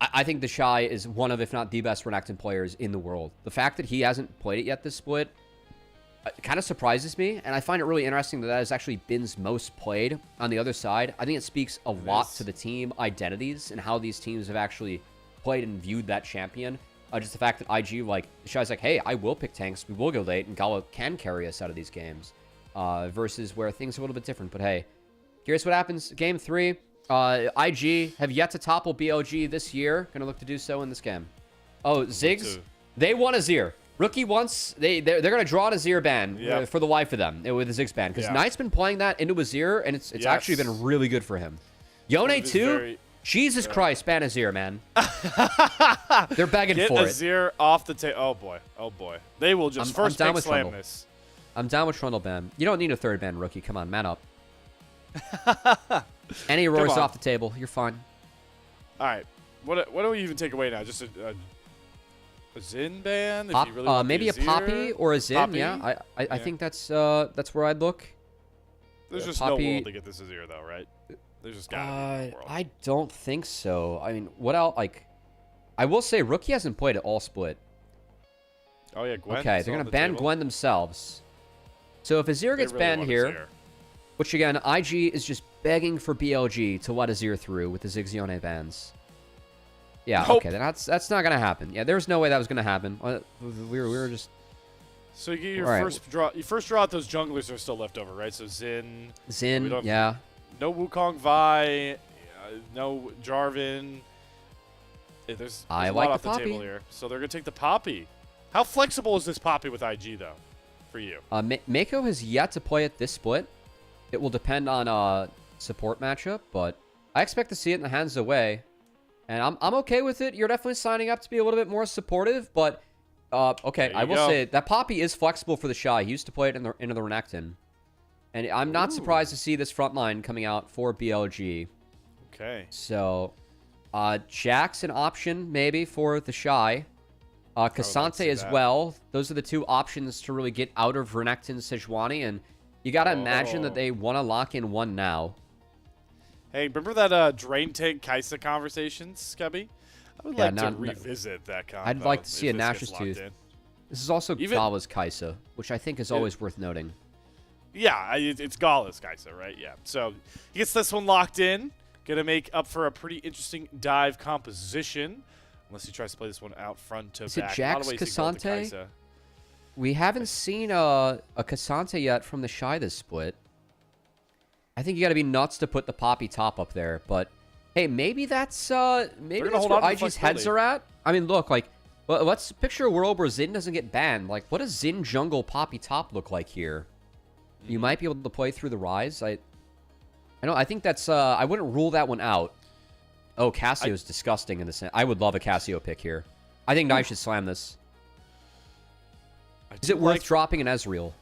I think the Shy is one of, if not the best Renekton players in the world. The fact that he hasn't played it yet this split kind of surprises me, and I find it really interesting that is actually Bin's most played on the other side. I think it speaks a lot to the team identities and how these teams have actually played and viewed that champion. Just the fact that IG, the Shy's like, hey, I will pick tanks, we will go late, and Gala can carry us out of these games, versus where things are a little bit different. But hey, curious what happens. Game 3. IG have yet to topple BLG this year. Gonna look to do so in this game. Oh, Ziggs, they want Azir. Rookie wants, they're gonna draw an Azir ban for the life of them with the Ziggs ban, because Knight's been playing that into Azir, and it's actually been really good for him. Yone too. Jesus Christ, ban Azir, man. They're begging for it. Get Azir off the table. Oh boy. They will just first pick slam this. I'm down with Trundle ban. You don't need a third ban, Rookie. Come on, man up. Any Aurora's off the table. You're fine. All right. What do we even take away now? Just a Xin ban? If you really want maybe a Poppy or a Xin. Poppy? Yeah, I think that's where I'd look. There's just Poppy, no world to get this Azir, though, right? There's just gotta be world. I don't think so. I mean, what else? I will say Rookie hasn't played it all split. Oh yeah, Gwen. Okay, they're gonna ban Gwen themselves. So if Azir gets banned here, Which, again, IG is just begging for BLG to let Azir through with the Zigzione bans. Yeah, Nope. okay, that's not going to happen. Yeah, there's no way that was going to happen. We were just... So you get your All right. first draw. You first draw out those junglers that are still left over, right? So Xin, yeah. no Wukong Vi, no Jarvan. There's I a like lot the off the Poppy. table here. So they're gonna take the Poppy. How flexible is this Poppy with IG though, for you? Mako has yet to play at this split. It will depend on support matchup, but I expect to see it in the hands of Wei. And I'm okay with it. You're definitely signing up to be a little bit more supportive, but okay, I will say that Poppy is flexible for the Shy. He used to play it into the Renekton. And I'm not surprised to see this front line coming out for BLG. Okay. So, Jack's an option maybe for the Shy. Cassante as well. Those are the two options to really get out of Renekton Sejuani, and you gotta imagine that they want to lock in one now. Hey, remember that Drain Tank Kaisa conversations, Scubby? I would like to revisit that convo. I'd like to see a Nash's Tooth. This is also Gala's Kaisa, which I think is always worth noting. Yeah, it's Gala's Kaisa, right? Yeah. So he gets this one locked in. Gonna make up for a pretty interesting dive composition. Unless he tries to play this one out front to back. Is it Jax Cassante? We haven't seen a Cassante yet from the Shy this split. I think you got to be nuts to put the Poppy top up there, but hey, maybe that's where IG's heads are at. I mean, look, like, let's picture a world where Xin doesn't get banned. Like, what does Xin jungle Poppy top look like here? You might be able to play through the Rise. I think that's I wouldn't rule that one out. Oh, Cassio's disgusting in the sense. I would love a Cassio pick here. I think Nye should slam this. Is it worth dropping an Ezreal?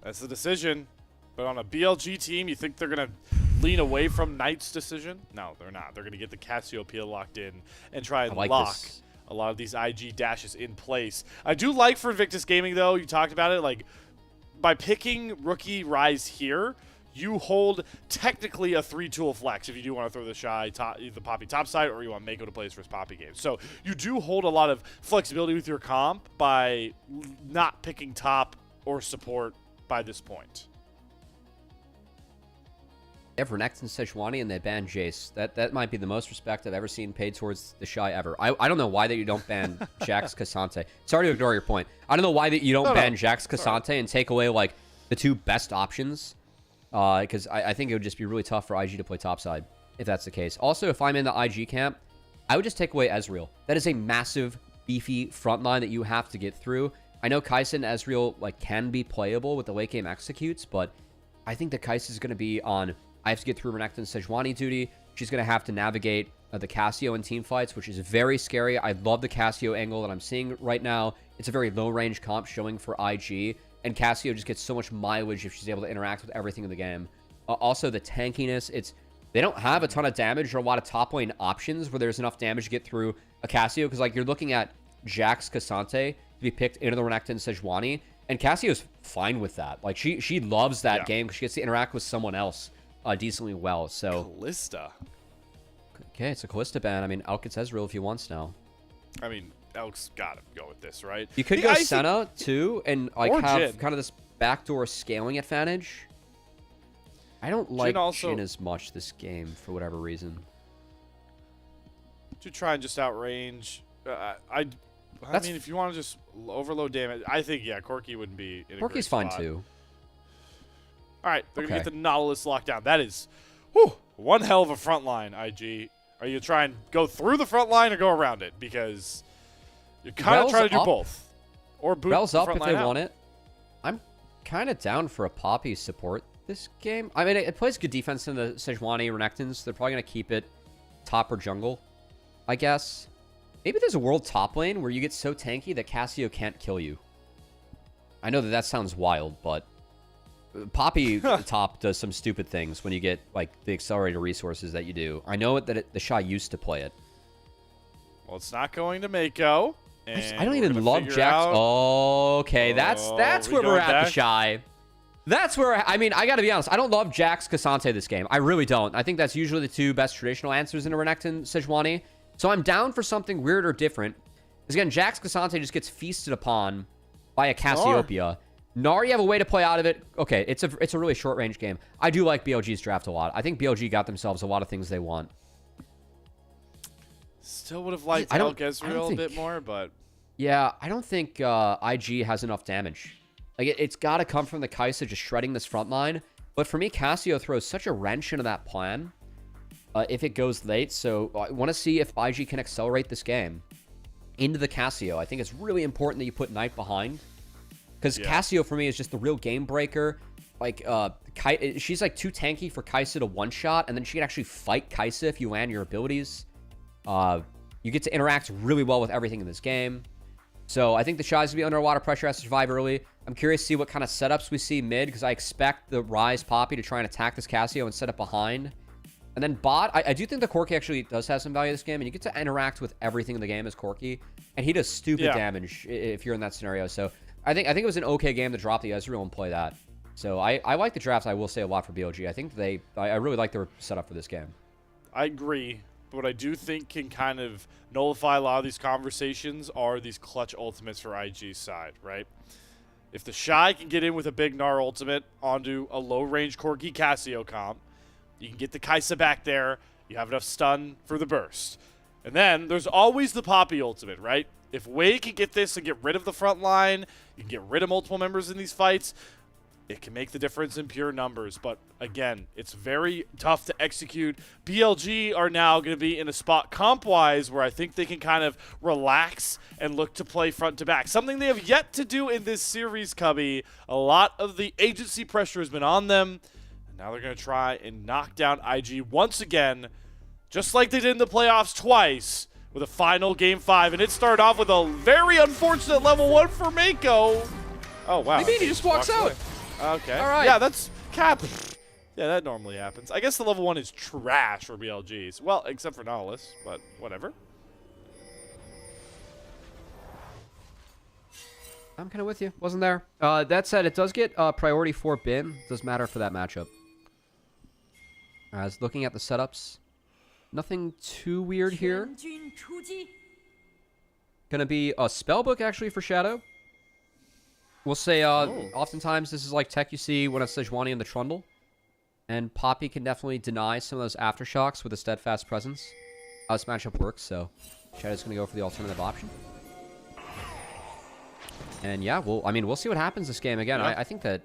That's the decision. But on a BLG team, you think they're going to lean away from Knight's decision? No, they're not. They're going to get the Cassiopeia locked in and try and lock a lot of these IG dashes in place. I do like for Invictus Gaming, though, you talked about it, like, by picking Rookie Rise here, you hold technically a 3-tool flex if you do want to throw the Poppy topside, or you want Mako to play his first Poppy game. So you do hold a lot of flexibility with your comp by not picking top or support by this point. They have Renekton Sejuani and they ban Jace. That might be the most respect I've ever seen paid towards the Shy ever. I don't know why that you don't ban Jax Cassante. Sorry to ignore your point. I don't know why that you don't ban Jax Cassante and take away like the two best options. Because I think it would just be really tough for IG to play topside if that's the case. Also, if I'm in the IG camp, I would just take away Ezreal. That is a massive, beefy front line that you have to get through. I know Kaisa and Ezreal like can be playable with the late game executes, but I think that Kaisa is going to be on... I have to get through Renekton Sejuani duty. She's going to have to navigate the Cassio in team fights, which is very scary. I love the Cassio angle that I'm seeing right now. It's a very low-range comp showing for IG, and Cassio just gets so much mileage if she's able to interact with everything in the game. Also, the tankiness. They don't have a ton of damage or a lot of top lane options where there's enough damage to get through a Cassio, because like you're looking at Jax Cassante to be picked into the Renekton Sejuani, and Cassio's fine with that. Like she loves that game because she gets to interact with someone else decently well. So Kalista. Okay, it's a Kalista ban. I mean, Elk gets Ezreal if he wants now. I mean, Elk's got to go with this, right? You could go Senna too, and like have kind of this backdoor scaling advantage. I don't like Jhin as much this game for whatever reason. To try and just outrange. I mean, if you want to just overload damage, I think Corki wouldn't be. Corki's fine too. All right, they're going to get the Nautilus locked down. That is one hell of a front line, IG. Are you trying to go through the front line or go around it? Because you're kind of trying to do both. Or boot Rel's the up front if line they want it. I'm kind of down for a Poppy support this game. I mean, it plays good defense in the Sejuani Renektons. They're probably going to keep it top or jungle, I guess. Maybe there's a world top lane where you get so tanky that Cassio can't kill you. I know that sounds wild, but Poppy top does some stupid things when you get like the accelerator resources that you do. I know that the Shy used to play it. Well, it's not going to Mako. I don't even love Jax. Okay, that's where we're at, the Shy. That's where, I mean, I got to be honest. I don't love Jax Cassante this game. I really don't. I think that's usually the two best traditional answers in a Renekton Sejuani. So I'm down for something weird or different. Because again, Jax Cassante just gets feasted upon by a Cassiopeia. Gnar, you have a way to play out of it. Okay, it's a really short-range game. I do like BLG's draft a lot. I think BLG got themselves a lot of things they want. Still would have liked El Gezreal a bit more, but... Yeah, I don't think IG has enough damage. Like, it's got to come from the Kai'Sa just shredding this front line. But for me, Cassio throws such a wrench into that plan if it goes late. So I want to see if IG can accelerate this game into the Cassio. I think it's really important that you put Knight behind. Because Cassio, for me, is just the real game breaker. Like, she's, like, too tanky for Kai'Sa to one-shot, and then she can actually fight Kai'Sa if you land your abilities. You get to interact really well with everything in this game. So I think the Shy's going to be under a lot of pressure, has to survive early. I'm curious to see what kind of setups we see mid, because I expect the Ryze Poppy to try and attack this Cassio and set up behind. And then bot, I do think the Corki actually does have some value in this game, and you get to interact with everything in the game as Corki. And he does stupid damage if you're in that scenario. So... I think it was an okay game to drop the Ezreal and play that. So I like the drafts, I will say, a lot for BLG. I think I really like their setup for this game. I agree. But what I do think can kind of nullify a lot of these conversations are these clutch ultimates for IG's side, right? If the Shy can get in with a big Gnar ultimate onto a low-range Corki Cassio comp, you can get the Kai'Sa back there, you have enough stun for the burst. And then there's always the Poppy ultimate, right? If Wei can get this and get rid of the front line, you can get rid of multiple members in these fights, it can make the difference in pure numbers. But again, it's very tough to execute. BLG are now going to be in a spot comp-wise where I think they can kind of relax and look to play front to back. Something they have yet to do in this series, Cubby. A lot of the agency pressure has been on them. And now they're going to try and knock down IG once again, just like they did in the playoffs twice, with a final Game 5. And it started off with a very unfortunate level 1 for Mako. Oh, wow. Maybe he just walks out. Okay. All right. Yeah, that's cap. Yeah, that normally happens. I guess the level 1 is trash for BLGs. Well, except for Nautilus, but whatever. I'm kind of with you. Wasn't there. That said, it does get priority for Bin. Does matter for that matchup. As looking at the setups, nothing too weird here. Gonna be a spellbook actually for Shadow. We'll say oftentimes this is like tech you see when it's Sejuani and the Trundle. And Poppy can definitely deny some of those aftershocks with a steadfast presence. How this matchup works, so Shadow's gonna go for the alternative option. And yeah, we'll see what happens this game. Again, I think that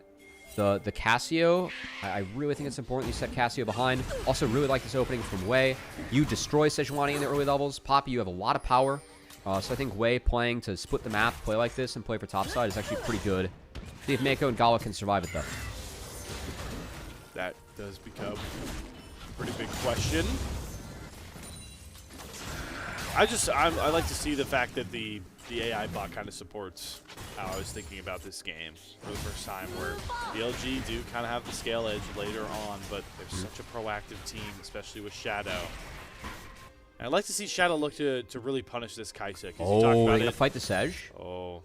the Cassio, I really think it's important you set Cassio behind. Also really like this opening from Wei. You destroy Sejuani in the early levels. Poppy, you have a lot of power. So I think Wei playing to split the map, play like this, and play for topside is actually pretty good. See if Mako and Gala can survive it, though. That does become a pretty big question. I like to see the fact that the AI bot kind of supports how I was thinking about this game for the first time, where BLG do kind of have the scale edge later on, but they're such a proactive team, especially with Shadow. And I'd like to see Shadow look to really punish this Kai'Sa. Oh, they're going to fight the Sej? Oh,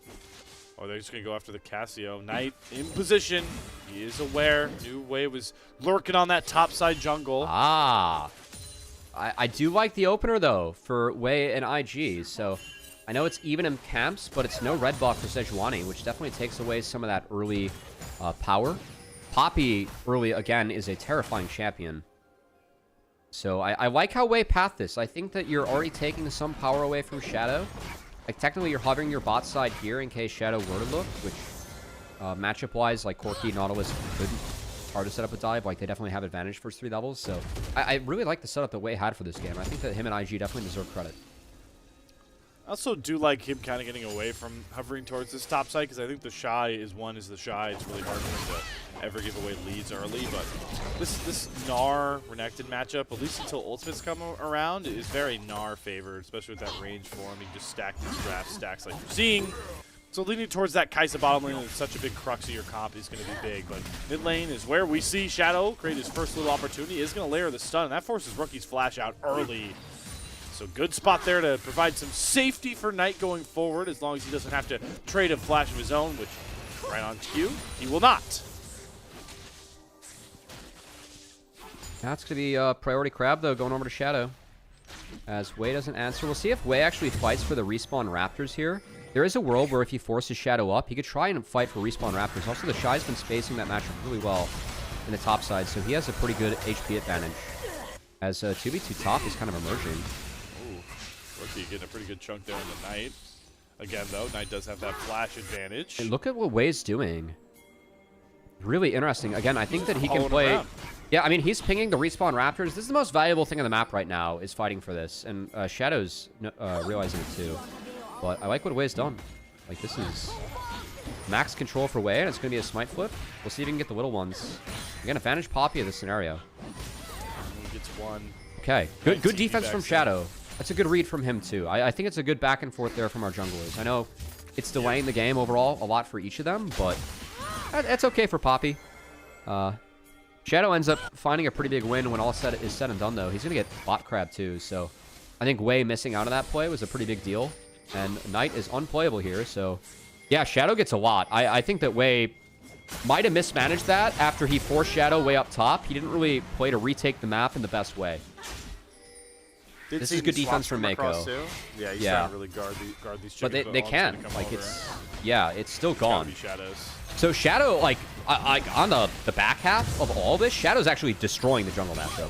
they're just going to go after the Cassio. Knight in position. He is aware. New Wei was lurking on that topside jungle. Ah. I do like the opener, though, for Wei and IG. So I know it's even in camps, but it's no red buff for Sejuani, which definitely takes away some of that early power. Poppy, early, again, is a terrifying champion. So I like how Wei pathed this. I think that you're already taking some power away from Shadow. Like, technically, you're hovering your bot side here in case Shadow were to look, which matchup-wise, like Corki, Nautilus, couldn't. It's hard to set up a dive. Like, they definitely have advantage first 3 levels. So I really like the setup that Wei had for this game. I think that him and IG definitely deserve credit. I also do like him kind of getting away from hovering towards this top side, because I think the Shy is the Shy. It's really hard for him to ever give away leads early, but this Gnar Renekton matchup, at least until ultimates come around, is very Gnar favored, especially with that range form. You can just stack these draft stacks like you're seeing. So leaning towards that Kai'Sa bottom lane with such a big crux of your comp is going to be big, but mid lane is where we see Shadow create his first little opportunity. He is going to layer the stun, and that forces Rookie's flash out early. So good spot there to provide some safety for Knight going forward, as long as he doesn't have to trade a flash of his own, which right on cue, he will not. That's going to be priority Crab, though, going over to Shadow. As Wei doesn't answer. We'll see if Wei actually fights for the respawn Raptors here. there is a world where if he forces Shadow up, he could try and fight for respawn Raptors. Also, the Shy's been spacing that matchup really well in the top side, so he has a pretty good HP advantage. As 2v2 top is kind of emerging. Ooh, Rookie getting a pretty good chunk there in the Knight. Again, though, Knight does have that flash advantage. And look at what Way's doing. Really interesting. Again, I think that he can play... Yeah, I mean, he's pinging the respawn Raptors. This is the most valuable thing on the map right now, is fighting for this. And Shadow's realizing it too. But I like what Way's done. Like, this is max control for Way, and it's going to be a smite flip. We'll see if he can get the little ones. Again, advantage Poppy of this scenario. He gets one. Okay, good defense from Shadow. That's a good read from him, too. I think it's a good back and forth there from our junglers. I know it's delaying the game overall a lot for each of them, but that's okay for Poppy. Shadow ends up finding a pretty big win when all is said and done, though. He's going to get bot crab, too, so I think Way missing out on that play was a pretty big deal. And Knight is unplayable here, so yeah, Shadow gets a lot. I think that Way might have mismanaged that after he forced Shadow way up top. He didn't really play to retake the map in the best way. This is good defense from Mako. Yeah, he's trying to really guard these chickens. But they can't. Like, it's still gone. Shadows. So Shadow, like on the back half of all this, Shadow's actually destroying the jungle matchup.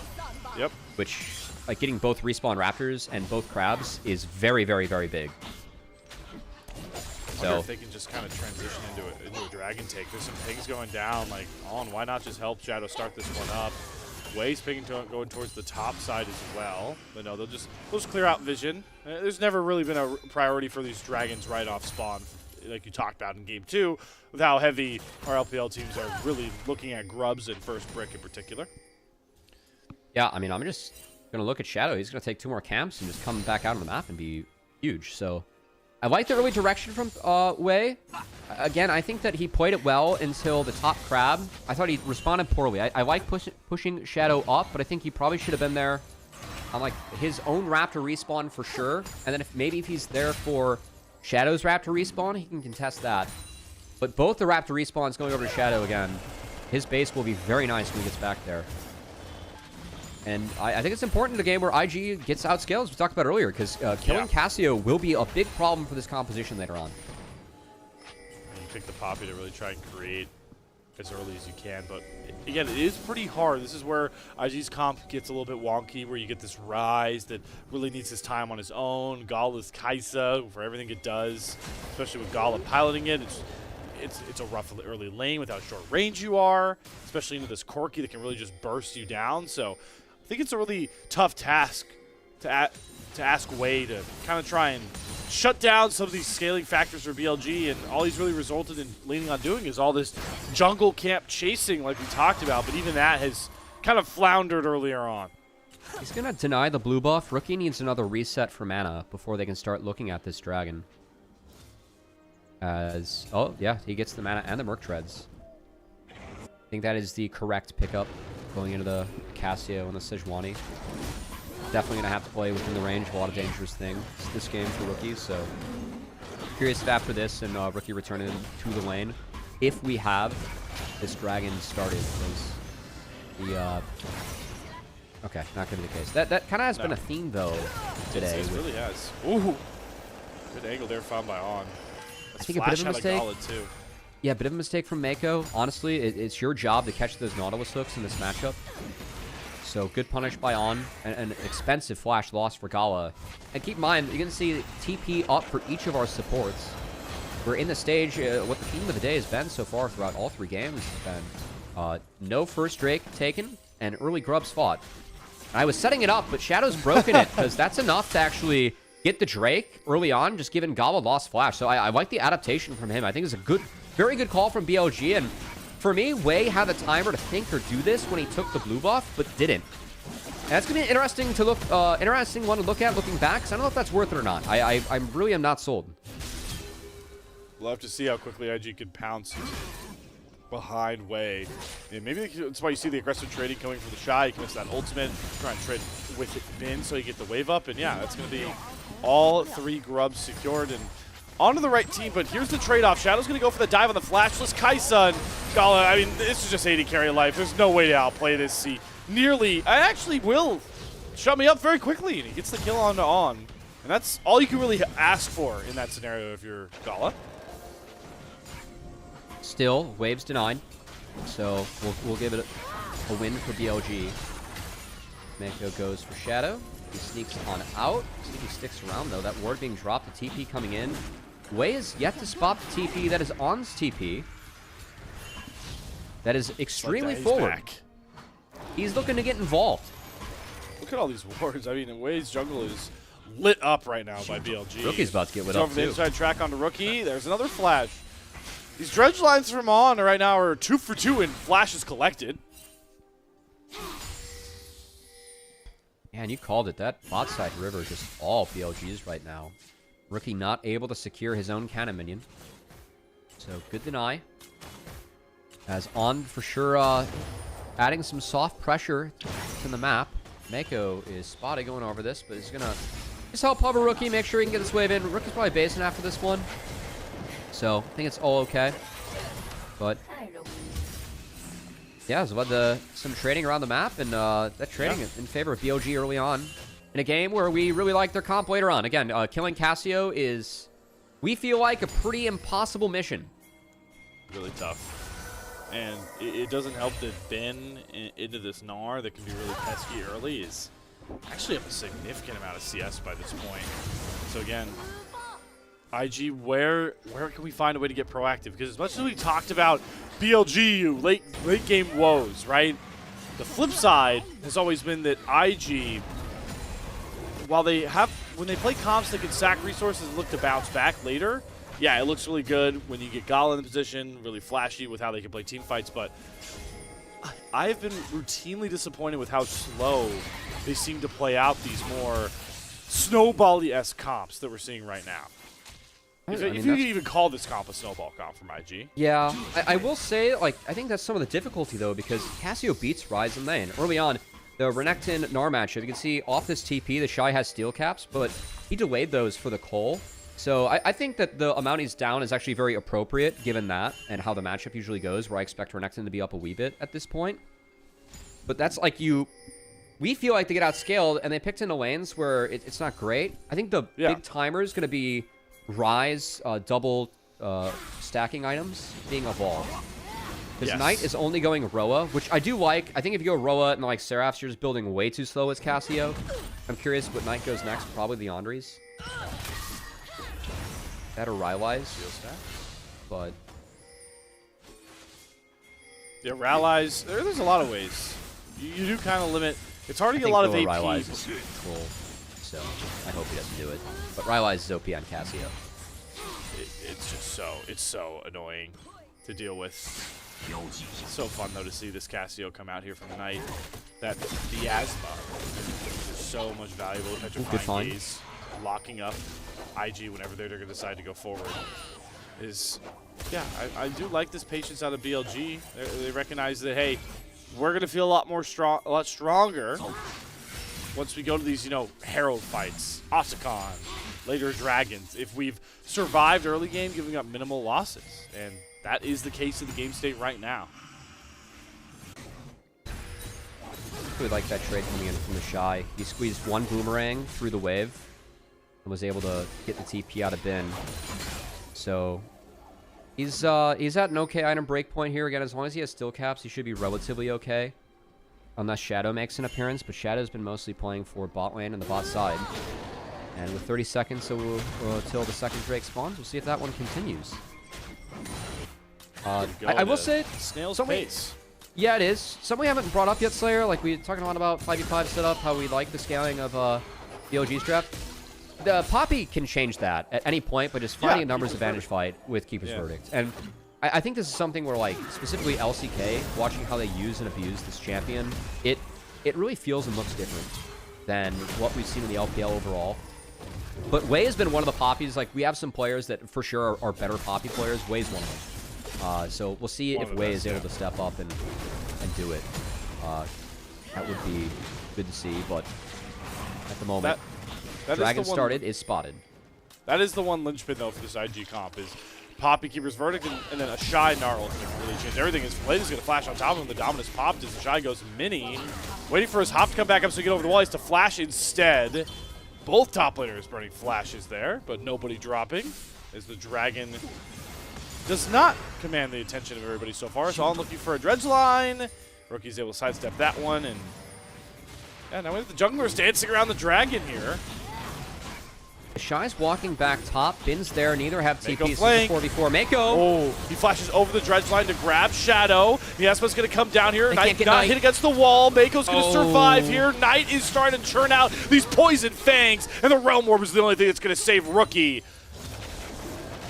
Yep. Which, like, getting both respawn Raptors and both crabs is very, very, very big. I wonder if they can just kind of transition into a dragon take. There's some pings going down. Like, why not just help Shadow start this one up? Way's ping going towards the top side as well. But no, they'll just clear out vision. There's never really been a priority for these dragons right off spawn, like you talked about in Game 2, with how heavy our LPL teams are really looking at grubs and first brick in particular. Yeah, I mean, I'm just going to look at Shadow. He's going to take 2 more camps and just come back out on the map and be huge. So I like the early direction from Way. Again, I think that he played it well until the top crab. I thought he responded poorly. I like pushing Shadow up, but I think he probably should have been there on, like, his own Raptor respawn for sure. And then if he's there for Shadow's Raptor respawn, he can contest that. But both the Raptor respawns going over to Shadow again. His base will be very nice when he gets back there. And I think it's important in a game where IG gets outscaled, as we talked about earlier, because killing Cassio will be a big problem for this composition later on. And you pick the Poppy to really try and create as early as you can, but again, it is pretty hard. This is where IG's comp gets a little bit wonky, where you get this Rise that really needs his time on his own. Gala's Kaisa for everything it does, especially with Gala piloting it. It's a rough early lane with how short range you are, especially into this Corki that can really just burst you down. So I think it's a really tough task to ask Way to kind of try and shut down some of these scaling factors for BLG, and all he's really resulted in leaning on doing is all this jungle camp chasing like we talked about, but even that has kind of floundered earlier on. He's going to deny the blue buff. Rookie needs another reset for mana before they can start looking at this dragon. Oh, yeah, he gets the mana and the Merc Treads. I think that is the correct pickup going into the Cassio and the Sejuani. Definitely going to have to play within the range of a lot of dangerous things this game for rookies, so curious if after this and Rookie returning to the lane, if we have this dragon started, because the okay, not going to be the case. That kind of has been a theme though today. It really has. Ooh, good angle there found by On. I think a bit of a mistake. Yeah, a bit of a mistake from Mako. Honestly, it's your job to catch those Nautilus hooks in this matchup. So good punish by On, and an expensive flash loss for Gala. And keep in mind, you can see TP up for each of our supports. We're in the stage, what the theme of the day has been so far throughout all 3 games has been no first Drake taken, and early grubs fought. And I was setting it up, but Shadow's broken it, because that's enough to actually get the Drake early on, just given Gala lost flash. So I like the adaptation from him. I think it's a good, very good call from BLG, and for me, Way had the timer to think or do this when he took the blue buff, but didn't. And that's going to be interesting to look, interesting one to look at looking back, because I don't know if that's worth it or not. I really am not sold. Love to see how quickly IG could pounce behind Way. And maybe that's why you see the aggressive trading coming from the Shy. He commits that ultimate, try and trade with it in so you get the wave up. And yeah, that's going to be all 3 grubs secured and onto the right team. But here's the trade-off. Shadow's going to go for the dive on the flashless Kaisa and Gala. I mean, this is just 80 carry life. There's no way to outplay this. He nearly, I actually will shut me up very quickly. And he gets the kill on. And that's all you can really ask for in that scenario if you're Gala. Still, waves denied. So we'll give it a win for BLG. Mako goes for Shadow. He sneaks on out. See if he sticks around, though. That ward being dropped, the TP coming in. Way is yet to spot the TP. That is On's TP. That is extremely forward. Back. He's looking to get involved. Look at all these wards. I mean, Way's jungle is lit up right now by BLG. Rookie's about to get lit He's up, over the too. inside track onto Rookie. There's another flash. These dredge lines from On right now are 2 for 2 in flashes collected. Man, you called it. That bot side river just all BLGs right now. Rookie not able to secure his own cannon minion. So good deny. As On for sure adding some soft pressure to the map. Mako is spotted going over this, but he's going to just help hover Rookie, make sure he can get this wave in. Rookie's probably basing after this one. So I think it's all okay. But yeah, there's about some trading around the map, and that trading in favor of BLG early on in a game where we really like their comp later on. Again, killing Cassio is, we feel like, a pretty impossible mission. Really tough. And it doesn't help that Ben into this Gnar that can be really pesky early is actually up a significant amount of CS by this point. So again, IG, where can we find a way to get proactive? Because as much as we talked about BLG late game woes, right? The flip side has always been that IG, while when they play comps that can sack resources and look to bounce back later, yeah, it looks really good when you get Gala in the position, really flashy with how they can play team fights, but I've been routinely disappointed with how slow they seem to play out these more snowball-y-esque comps that we're seeing right now. If you can even call this comp a snowball comp from IG. Yeah, I will say, like, I think that's some of the difficulty, though, because Cassio beats Ryze in lane. Early on, the Renekton Gnar matchup, you can see off this TP, the Shy has steel caps, but he delayed those for the Cole. So I think that the amount he's down is actually very appropriate, given that, and how the matchup usually goes, where I expect Renekton to be up a wee bit at this point. But that's like we feel like they get outscaled, and they picked into lanes where it's not great. I think the big timer is going to be Ryze double stacking items being evolved. Because Knight is only going Roa, which I do like. I think if you go Roa and like Seraphs, you're just building way too slow as Cassio. I'm curious what Knight goes next. Probably the Andres. That or Rylai's. But yeah, Rylai's, there's a lot of ways. You do kind of limit. It's hard to get a lot of AP. Rylai's is cool, so I hope he doesn't do it. But Rylai's is OP on Cassio. It's so annoying to deal with. It's so fun though to see this Cassio come out here from the Knight. That Miasma is so much valuable. Petrifying Gaze, locking up IG whenever they're going to decide to go forward is, yeah, I do like this patience out of BLG. They recognize that, hey, we're going to feel a lot stronger once we go to these, Herald fights, Otacon, later Dragons, if we've survived early game giving up minimal losses. And that is the case of the game state right now. I really like that trade coming in from the Shy. He squeezed one boomerang through the wave and was able to get the TP out of bin. So he's at an okay item breakpoint here. Again, as long as he has steel caps, he should be relatively okay. Unless Shadow makes an appearance, but Shadow's been mostly playing for bot lane and the bot side. And with 30 seconds until the second Drake spawns, we'll see if that one continues. I will say, snail's pace. Yeah, it is. Something we haven't brought up yet, Slayer. Like, we're talking a lot about 5v5 setup, how we like the scaling of BLG's draft. The Poppy can change that at any point, but just finding a numbers advantage fight with Keeper's Verdict. And I think this is something where, like, specifically LCK, watching how they use and abuse this champion, it really feels and looks different than what we've seen in the LPL overall. But Way has been one of the Poppies. Like, we have some players that for sure are better Poppy players. Way's one of them. So we'll see if Way is able to step up and do it. That would be good to see, but at the moment, Dragon started is spotted. That is the one linchpin, though, for this IG comp, is Poppy, Keeper's Verdict, and then a Shy Gnarl can really change everything. His blade is going to flash on top of him. The Dominus popped as the Shy goes mini. Waiting for his hop to come back up so he can get over the wall. He has to flash instead. Both top laners burning flashes there, but nobody dropping as the dragon does not command the attention of everybody so far. So I'm looking for a dredge line. Rookie's able to sidestep that one, and yeah, now we have the junglers dancing around the dragon here. Shy's walking back top. Bin's there. Neither have TP. This is a flank. 4v4. Mako. Oh, he flashes over the dredge line to grab Shadow. Miasma's going to come down here. They Knight can't get got Knight. hit against the wall. Mako's going to Oh. survive here. Knight is starting to churn out these poison fangs, and the Realm Orb is the only thing that's going to save Rookie.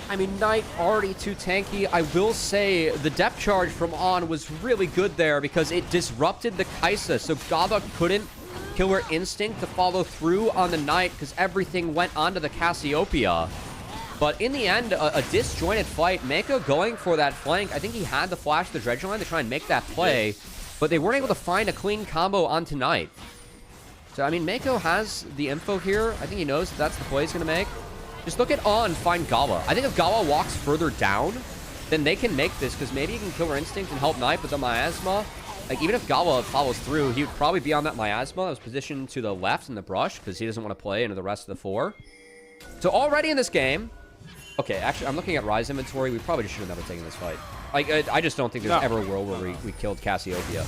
I mean, Knight already too tanky. I will say the depth charge from On was really good there because it disrupted the Kaisa, so Gava couldn't Killer Instinct to follow through on the Knight because everything went onto the Cassiopeia. But in the end, a disjointed fight. Mako going for that flank. I think he had to flash the dredge line to try and make that play, but they weren't able to find a clean combo onto Knight. So, I mean, Mako has the info here. I think he knows that's the play he's going to make. Just look at On, find Gala. I think if Gala walks further down, then they can make this, because maybe he can Killer Instinct and help Knight with the Miasma. Like, even if Gala follows through, he would probably be on that Miasma that was positioned to the left in the brush, because he doesn't want to play into the rest of the four. So already in this game... Okay, actually, I'm looking at Rise inventory. We probably just should have never taken this fight. Like, I just don't think there's ever a world where we killed Cassiopeia.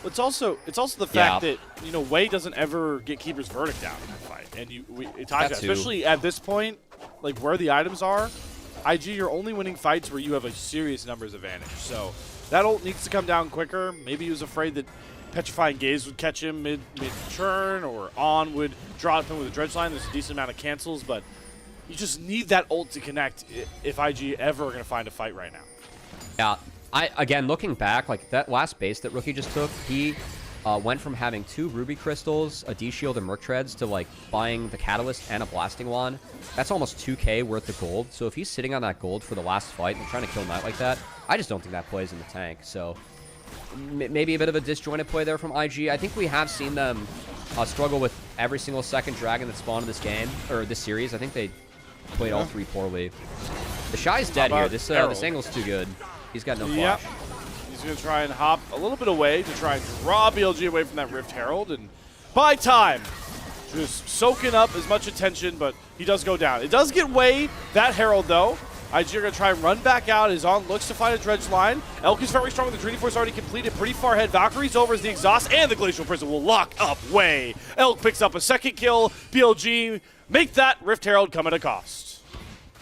It's also the fact that, you know, Way doesn't ever get Keeper's Verdict down in that fight. And especially at this point, like where the items are, IG, you're only winning fights where you have a serious numbers advantage. So that ult needs to come down quicker. Maybe he was afraid that Petrifying Gaze would catch him mid-churn, or On would drop him with a dredge line. There's a decent amount of cancels, but you just need that ult to connect if IG ever going to find a fight right now. Yeah. Again, looking back, like that last base that Rookie just took, he went from having 2 Ruby Crystals, a D-Shield, and Merc Treads to like buying the Catalyst and a Blasting Wand. That's almost 2k worth of gold. So if he's sitting on that gold for the last fight and trying to kill Knight like that, I just don't think that plays in the tank. So maybe a bit of a disjointed play there from IG. I think we have seen them struggle with every single second dragon that spawned in this game, or this series. I think they played all 3 poorly. The Shy's dead here. This angle's too good. He's got no flash. Yep. He's going to try and hop a little bit away to try and draw BLG away from that Rift Herald and buy time. Just soaking up as much attention, but he does go down. It does get Way, that Herald, though. IG are going to try and run back out. Is On looks to find a dredge line. Elk is very strong with the Dreamy Force already completed. Pretty far ahead. Valkyrie's over as the exhaust, and the Glacial Prison will lock up Way. Elk picks up a second kill. BLG make that Rift Herald come at a cost.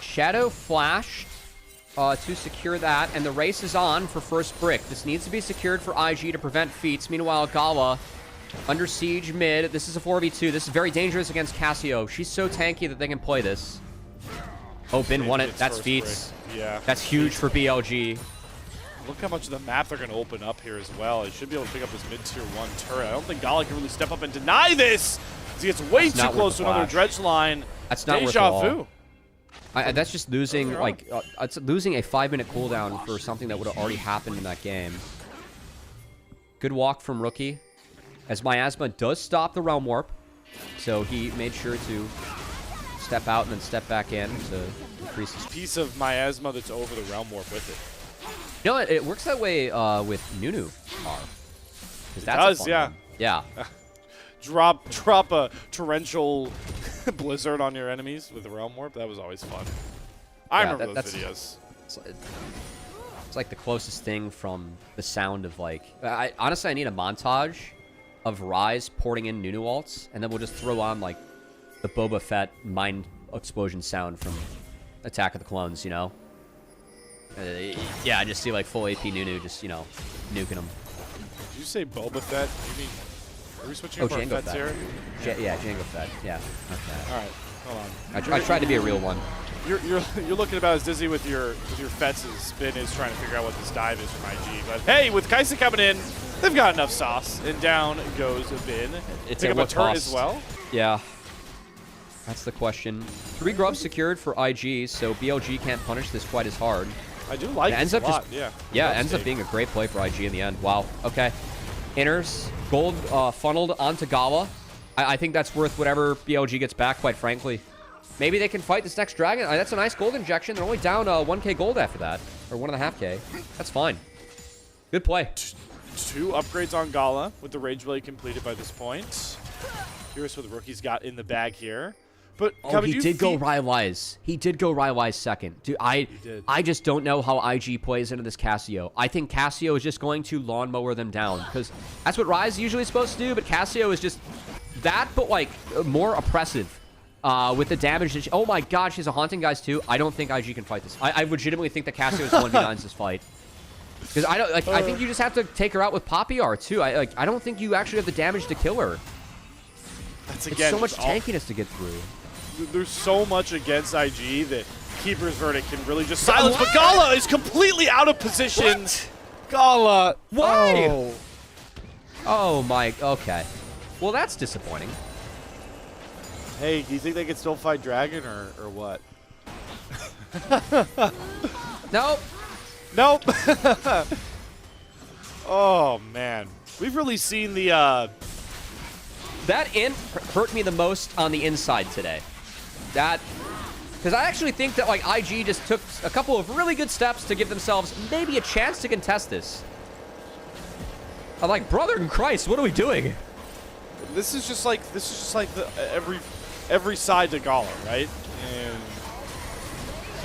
Shadow flashed to secure that, and the race is on for first brick. This needs to be secured for IG to prevent feats. Meanwhile, Gala under siege mid. This is a 4v2. This is very dangerous against Cassio. She's so tanky that they can play this. Oh, Bin won it. That's feats. Yeah. That's huge for BLG. Look how much of the map they're going to open up here as well. He should be able to pick up his mid-tier 1 turret. I don't think Gala can really step up and deny this. He gets way too close to another dredge line. That's not worth it Deja all. vu. That's just losing, like, it's losing a 5-minute cooldown for something that would have already happened in that game. Good walk from Rookie, as Miasma does stop the Realm Warp, so he made sure to step out and then step back in to increase his Piece of Miasma that's over the Realm Warp with it. You know, it works that way with Nunu R. It does, yeah. One. Yeah. Drop a torrential blizzard on your enemies with the Realm Warp. That was always fun. I remember those videos. It's like the closest thing from the sound of, like... honestly, I need a montage of Rise porting in Nunu ults, and then we'll just throw on, like, the Boba Fett mind explosion sound from Attack of the Clones, you know? Yeah, I just see, like, full AP Nunu just, you know, nuking them. Did you say Boba Fett? You mean... Are we switching for Jango Fett here? Yeah, Jango Fett. Yeah. Okay. All right, hold on. I tried to be a real one. You're looking about as dizzy with your Fets as Spin is trying to figure out what this dive is from IG. But hey, with Kaisa coming in, they've got enough sauce, and down goes Bin. It's Pick a up a turret as well. Yeah. That's the question. 3 grubs secured for IG, so BLG can't punish this quite as hard. I do like it a lot, yeah. Yeah, it ends up being a great play for IG in the end. Wow. Okay. Inners, gold funneled onto Gala. I think that's worth whatever BLG gets back, quite frankly. Maybe they can fight this next dragon. That's a nice gold injection. They're only down 1k gold after that. Or 1.5k. That's fine. Good play. 2 upgrades on Gala with the Rage Blade completed by this point. Curious what the rookie's got in the bag here. But oh, he did go Rylai's. He did go Rylai's second. Dude, I just don't know how IG plays into this Cassio. I think Cassio is just going to lawnmower them down because that's what Ryze usually supposed to do, but Cassio is just that, but like more oppressive with the damage. That oh my god, she's a haunting guys too. I don't think IG can fight this. I legitimately think that Cassio is 1v9s this fight. Because I don't like. I think you just have to take her out with Poppy R too. I don't think you actually have the damage to kill her. That's it's so much tankiness to get through. There's so much against IG that Keeper's Verdict can really just silence. But Gala is completely out of position. What? Gala. Why? Oh my. Okay. Well, that's disappointing. Hey, do you think they can still fight Dragon or what? Nope. Nope. Oh man, we've really seen the. That int hurt me the most on the inside today. That, because I actually think that like IG just took a couple of really good steps to give themselves maybe a chance to contest this. I'm like, brother in Christ, what are we doing? This is just like the every side to Gala, right? And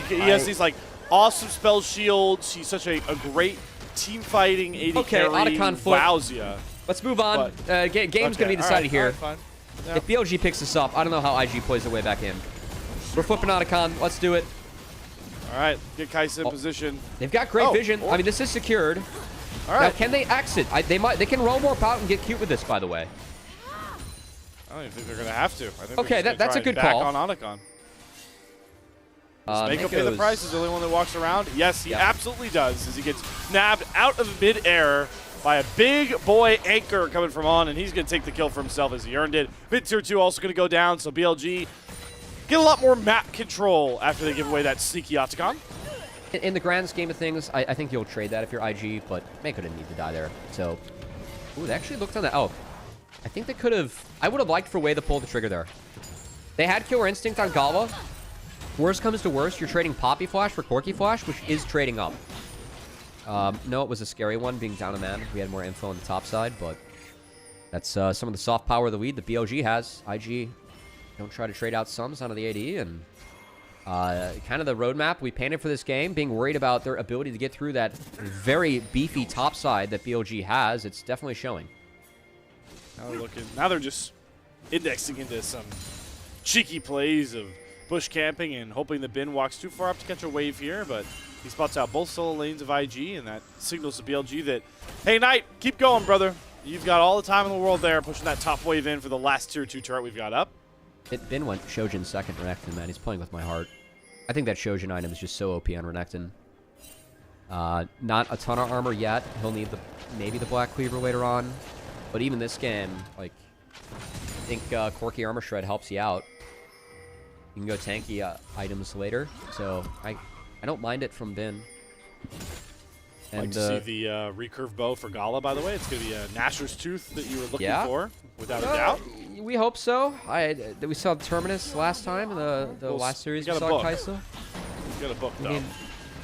he has these like awesome spell shields. He's such a great team fighting AD carry. Otacon foot. Wows ya. Let's move on. Game's going to be decided here. Fine. Yeah. If BLG picks this up, I don't know how IG plays their way back in. We're flipping Otacon. Let's do it. All right, get Kai'Sa in position. They've got great vision. I mean, this is secured. All right. Now, can they exit? They can roll more out and get cute with this, by the way. I don't even think they're going to have to. I think okay, that's a good call. On Otacon. Does Mako pay the price? Is the only one that walks around? Yes, he absolutely does, as he gets nabbed out of mid-air by a big boy anchor coming from on, and he's going to take the kill for himself as he earned it. Mid tier 2 also going to go down, so BLG get a lot more map control after they give away that sneaky Otacon. In the grand scheme of things, I think you'll trade that if you're IG, but Mako didn't need to die there. So, ooh, they actually looked on that. Oh, I think they could have. I would have liked for Way to pull the trigger there. They had Killer Instinct on Gala. Worst comes to worst, you're trading Poppy Flash for Corky Flash, which is trading up. No, it was a scary one, being down a man. We had more info on the top side, but that's some of the soft power of the lead that BLG has. IG don't try to trade out sums onto the AD, and kind of the roadmap we painted for this game, being worried about their ability to get through that very beefy top side that BLG has, it's definitely showing. Now they're just indexing into some cheeky plays of bush camping and hoping the bin walks too far up to catch a wave here, but he spots out both solo lanes of IG, and that signals to BLG that, hey, Knight, keep going, brother. You've got all the time in the world there, pushing that top wave in for the last tier 2 turret we've got up. Bin went Shojin second Renekton, man. He's playing with my heart. I think that Shojin item is just so OP on Renekton. Not a ton of armor yet. He'll need maybe the Black Cleaver later on. But even this game, like, I think Corky Armor Shred helps you out. You can go tanky items later, so I don't mind it from Bin. I'd like to see the recurve bow for Gala, by the way. It's going to be a Gnasher's Tooth that you were looking for, without a doubt. We hope so. We saw the Terminus last time in the last series. We saw Kai'Sa. You got a book, though. Yeah,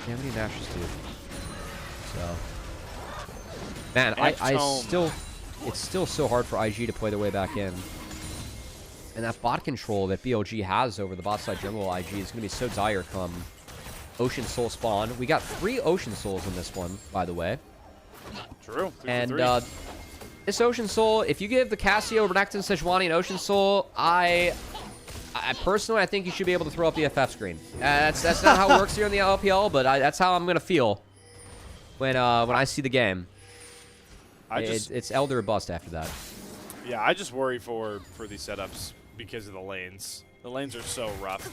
we need Gnasher's Tooth. So, man, it's still so hard for IG to play their way back in. And that bot control that BLG has over the bot side jungle IG is going to be so dire come Ocean Soul spawn. We got 3 Ocean Souls in this one, by the way. True. And this Ocean Soul, if you give the Cassio, Renekton, Sejuani, and Ocean Soul, I personally, I think you should be able to throw up the FF screen. That's not how it works here in the LPL, but that's how I'm going to feel when I see the game. It's Elder or bust after that. Yeah, I just worry for these setups because of the lanes. The lanes are so rough.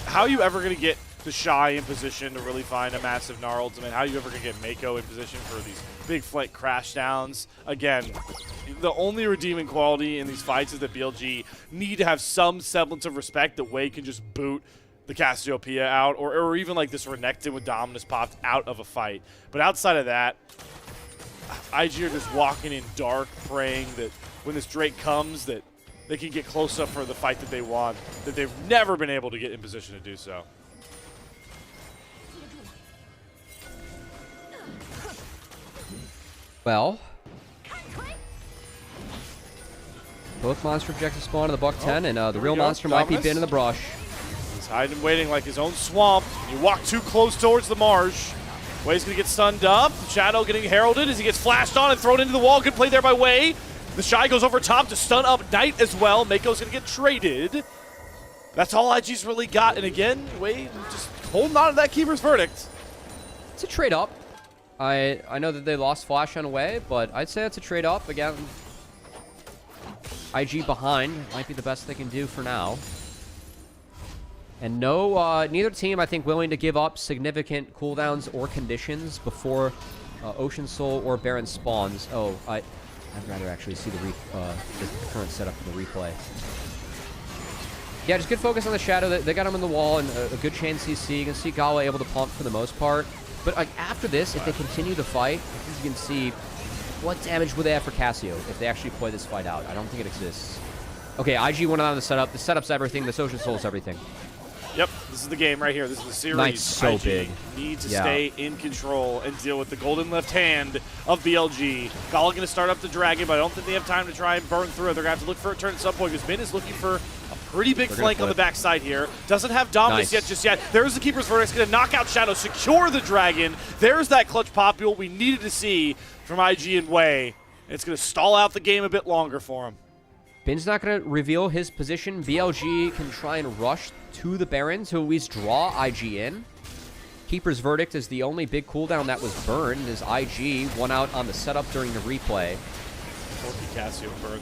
How are you ever going to get the Shy in position to really find a massive Gnar ultimate? How are you ever going to get Mako in position for these big flank crash downs? Again, the only redeeming quality in these fights is that BLG need to have some semblance of respect that Way can just boot the Cassiopeia out, or even like this Renekton with Dominus popped out of a fight. But outside of that, IG are just walking in dark, praying that when this Drake comes, that they can get close up for the fight that they want, that they've never been able to get in position to do so. Well, Both monster objectives spawn in the buck 10, and the real go. monster might be Dominus. been in the brush. He's hiding and waiting like his own swamp. You walk too close towards the marsh. Way's going to get stunned up. Shadow getting heralded as he gets flashed on and thrown into the wall. Good play there by Way. The Shy goes over top to stun up Knight as well. Mako's going to get traded. That's all IG's really got. And again, Way just holding on to that keeper's verdict. It's a trade up. I know that they lost Flash on Way, but I'd say it's a trade up. Again, IG behind might be the best they can do for now. And no, neither team, I think, willing to give up significant cooldowns or conditions before Ocean Soul or Baron spawns. Oh, I'd rather actually see the current setup in the replay. Yeah, just good focus on the Shadow. They got him in the wall and a good chain CC. You can see Gala able to pump for the most part. But like after this, if they continue to fight, as you can see, what damage would they have for Cassio if they actually play this fight out? I don't think it exists. Okay, IG went on the setup. The setup's everything. The Ocean Soul's everything. Yep, this is the game right here. This is the series. Knight's so IG big. Need to stay in control and deal with the golden left hand of BLG. Gala going to start up the Dragon, but I don't think they have time to try and burn through it. They're going to have to look for a turn at some point because Min is looking for a pretty big flank on the backside here. Doesn't have Dominus yet just yet. There's the Keeper's Verdict. Going to knock out Shadow, secure the Dragon. There's that clutch popule we needed to see from IG and Way. It's going to stall out the game a bit longer for him. Bin's not going to reveal his position. BLG can try and rush to the Baron to at least draw IG in. Keeper's Verdict is the only big cooldown that was burned as IG won out on the setup during the replay.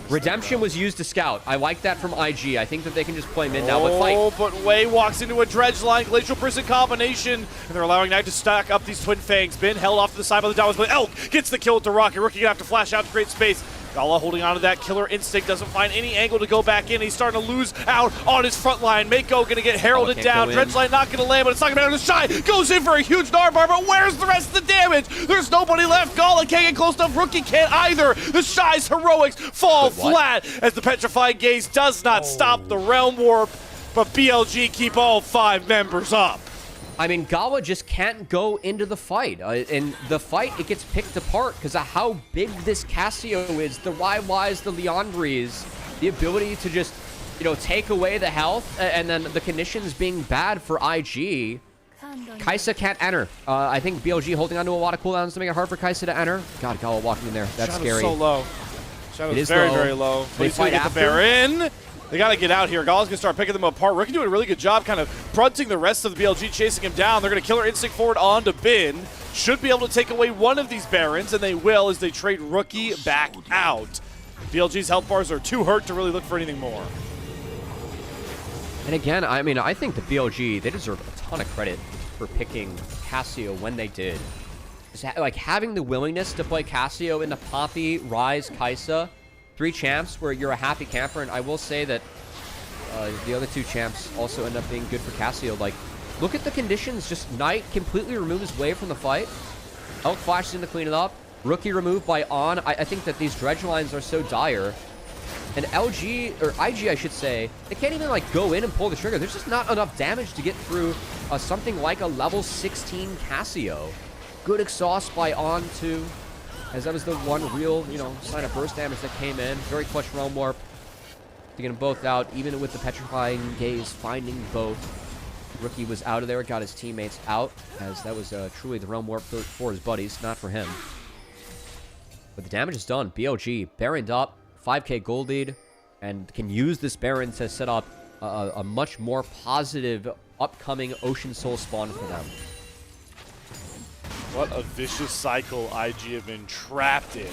Redemption was used to scout. I like that from IG. I think that they can just play mid now, but fight. Oh, but Way walks into a Dredge line, Glacial Prison combination, and they're allowing Knight to stack up these Twin Fangs. Bin held off to the side by the Dominus, but Elk gets the kill with the Rocket. Rookie gonna have to flash out to create space. Gala holding on to that killer instinct, doesn't find any angle to go back in. He's starting to lose out on his front line. Mako gonna get heralded down. Dredge line not gonna land, but it's not gonna matter. The Shy goes in for a huge Narbar, but where's the rest of the damage? There's nobody left. Gala can't get close enough. Rookie can't either. The Shy's heroics fall flat as the Petrified Gaze does not stop the Realm Warp, but BLG keep all 5 members up. I mean, Gala just can't go into the fight. And the fight, it gets picked apart because of how big this Cassio is. The YYs, the Leandries, the ability to just, you know, take away the health, and then the conditions being bad for IG. Kai'Sa can't enter. I think BLG holding on to a lot of cooldowns to make it hard for Kai'Sa to enter. God, Gala walking in there. That's Shadow's scary. so low. Shadow's It is very, low. very low. They He's gonna fight get the Baron. They got to get out here. Gala's going to start picking them apart. Rookie doing a really good job kind of fronting the rest of the BLG, chasing him down. They're going to Killer Instinct forward onto Bin. Should be able to take away one of these Barons, and they will as they trade Rookie back out. BLG's health bars are too hurt to really look for anything more. And again, I mean, I think the BLG, they deserve a ton of credit for picking Cassio when they did. Just like having the willingness to play Cassio into Poppy, Ryze, Kai'Sa. 3 champs where you're a happy camper, and I will say that the other 2 champs also end up being good for Cassio. Like, look at the conditions. Just Knight completely removes Way from the fight. Elk flashes in to clean it up. Rookie removed by On. I think that these dredge lines are so dire. And LG, or IG, I should say, they can't even, like, go in and pull the trigger. There's just not enough damage to get through something like a level 16 Cassio. Good exhaust by On, too. As that was the one real, you know, sign of burst damage that came in. Very clutch Realm Warp to get them both out, even with the Petrifying Gaze finding both. Rookie was out of there, got his teammates out, as that was truly the Realm Warp for his buddies, not for him. But the damage is done. BLG, Baroned up, 5k gold lead, and can use this Baron to set up a much more positive upcoming Ocean Soul spawn for them. What a vicious cycle IG have been trapped in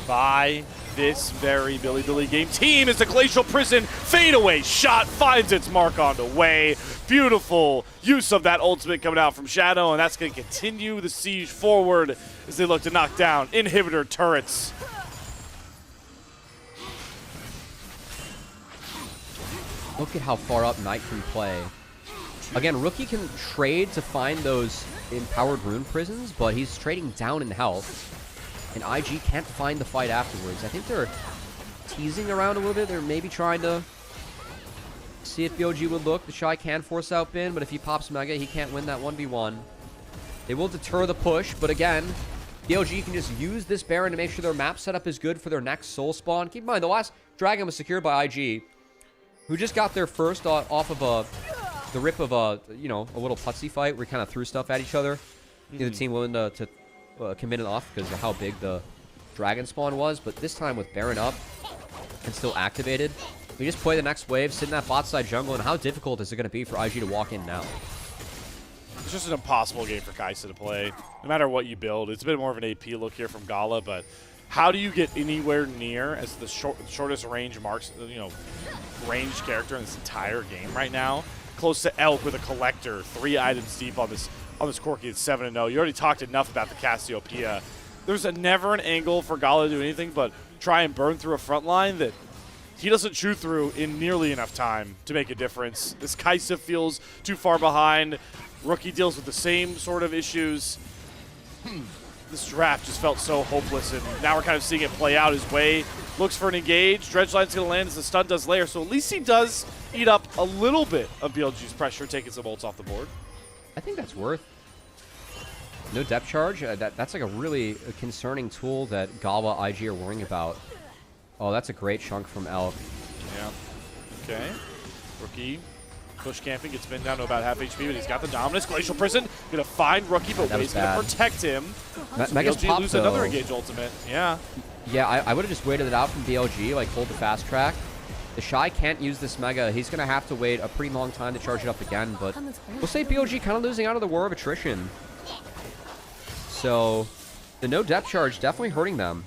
by this very Billy game team as the Glacial Prison fadeaway shot finds its mark on the way. Beautiful use of that ultimate coming out from Shadow, and that's going to continue the siege forward as they look to knock down inhibitor turrets. Look at how far up Knight can play. Again, Rookie can trade to find those empowered rune prisons, but he's trading down in health. And IG can't find the fight afterwards. I think they're teasing around a little bit. They're maybe trying to see if BLG would look. The Shy can force out Bin, but if he pops Mega, he can't win that 1v1. They will deter the push, but again, BLG can just use this Baron to make sure their map setup is good for their next soul spawn. Keep in mind, the last Dragon was secured by IG, who just got their first off of the rip of a little putsy fight where we kind of threw stuff at each other. Neither team willing to commit it off because of how big the dragon spawn was. But this time with Baron up and still activated, we just play the next wave, sit in that bot side jungle, and how difficult is it going to be for IG to walk in now? It's just an impossible game for Kai'Sa to play, no matter what you build. It's a bit more of an AP look here from Gala, but how do you get anywhere near as the shortest range ranged character in this entire game right now? Close to Elk with a collector, 3 items deep on this Corki. It's 7-0. You already talked enough about the Cassiopeia. There's never an angle for Gala to do anything but try and burn through a front line that he doesn't chew through in nearly enough time to make a difference. This Kai'Sa feels too far behind. Rookie deals with the same sort of issues. This draft just felt so hopeless, and now we're kind of seeing it play out his way. Looks for an engage. Dredgeline's going to land as the stun does layer, so at least he does eat up a little bit of BLG's pressure, taking some ults off the board. I think that's worth. No depth charge. That's like a really concerning tool that Gala IG are worrying about. Oh, that's a great chunk from Elk. Yeah. Okay. Rookie. Push camping, gets pinned down to about half HP, but he's got the dominance. Glacial Prison, gonna find Rookie, but Way's gonna protect him. Mega's BLG pop, lose though. another engage ultimate. Yeah. Yeah, I would have just waited it out from BLG, like hold the fast track. The Shy can't use this Mega. He's gonna have to wait a pretty long time to charge it up again, but we'll say BLG kind of losing out of the war of attrition. So the no depth charge definitely hurting them.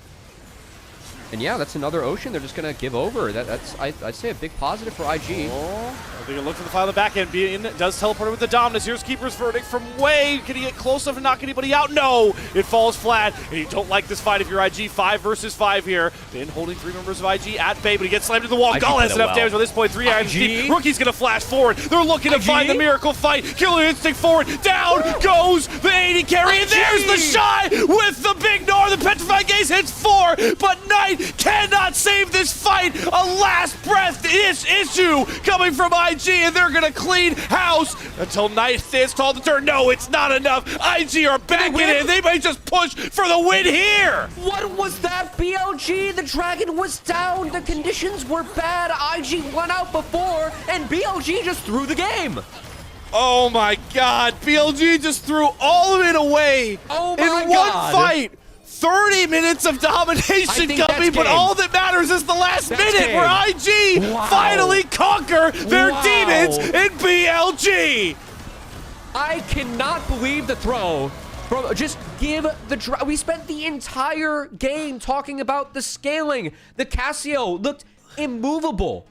And yeah, that's another Ocean. They're just going to give over. That's I'd say a big positive for IG. Oh, they can look for the file in the back end. Bean does teleport with the dominance. Here's Keeper's Verdict from Way. Can he get close enough to knock anybody out? No! It falls flat. And you don't like this fight if you're IG. 5 versus 5 here. Bin holding 3 members of IG at bay, but he gets slammed to the wall. Gala has enough damage at this point. 3 items deep. Rookie's going to flash forward. They're looking to find the miracle fight. Killer Instinct forward. Down goes the 80 carry. And there's the Shy with the big Nor. The Petrified Gaze hits 4, but Knight cannot save this fight. A last breath issue coming from IG, and they're going to clean house until Knight stands tall to turn. No, it's not enough. IG are back in it. They might just push for the win here. What was that, BLG? The Dragon was down. The conditions were bad. IG went out before, and BLG just threw the game. Oh my God. BLG just threw all of it away in one fight. 30 minutes of domination coming, but all that matters is the last minute where IG finally conquer their demons in BLG. I cannot believe the throw. Bro, just give the... We spent the entire game talking about the scaling. The Cassio looked immovable.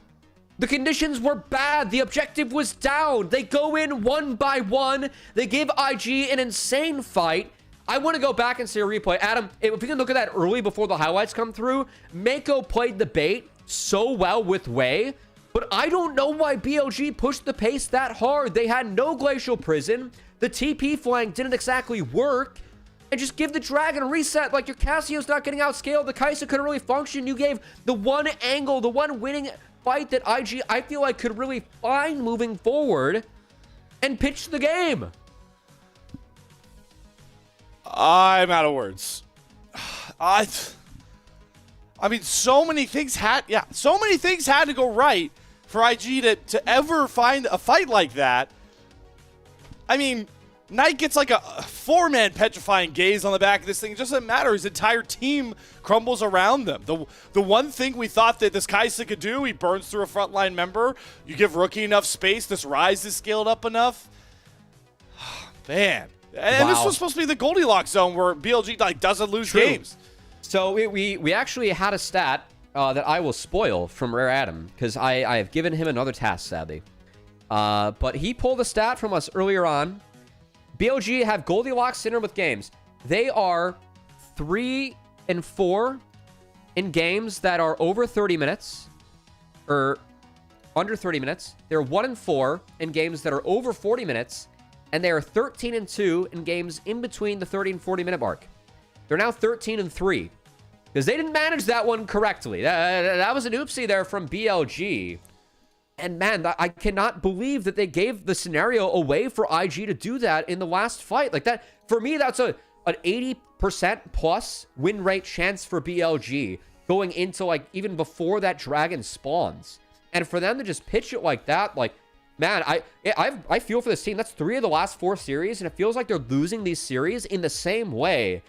The conditions were bad. The objective was down. They go in 1 by 1. They give IG an insane fight. I want to go back and see a replay. Adam, if we can look at that early before the highlights come through, Mako played the bait so well with Way, but I don't know why BLG pushed the pace that hard. They had no Glacial Prison. The TP flank didn't exactly work. And just give the Dragon a reset. Like, your Cassio's not getting outscaled. The Kai'Sa couldn't really function. You gave the one angle, the one winning fight that IG, I feel like, could really find moving forward and pitch the game. I'm out of words. I mean, so many things had to go right for IG to ever find a fight like that. I mean, Knight gets like a 4-man petrifying gaze on the back of this thing. It doesn't matter. His entire team crumbles around them. The one thing we thought that this Kai'Sa could do, he burns through a frontline member. You give Rookie enough space. This Rise is scaled up enough. Man. And this was supposed to be the Goldilocks zone where BLG like doesn't lose games. So we actually had a stat that I will spoil from Rare Adam because I have given him another task, sadly. But he pulled a stat from us earlier on. BLG have Goldilocks syndrome with games. They are 3 and 4 in games that are over 30 minutes or under 30 minutes. They're 1 and 4 in games that are over 40 minutes. And they are 13 and 2 in games in between the 30 and 40 minute mark. They're now 13 and 3 because they didn't manage that one correctly. That was an oopsie there from BLG. And man, I cannot believe that they gave the scenario away for IG to do that in the last fight. Like that, for me, that's an 80% plus win rate chance for BLG. going into, like, even before that dragon spawns. And for them to just pitch it like that, like, man, I feel for this team. That's 3 of the last 4 series, and it feels like they're losing these series in the same way.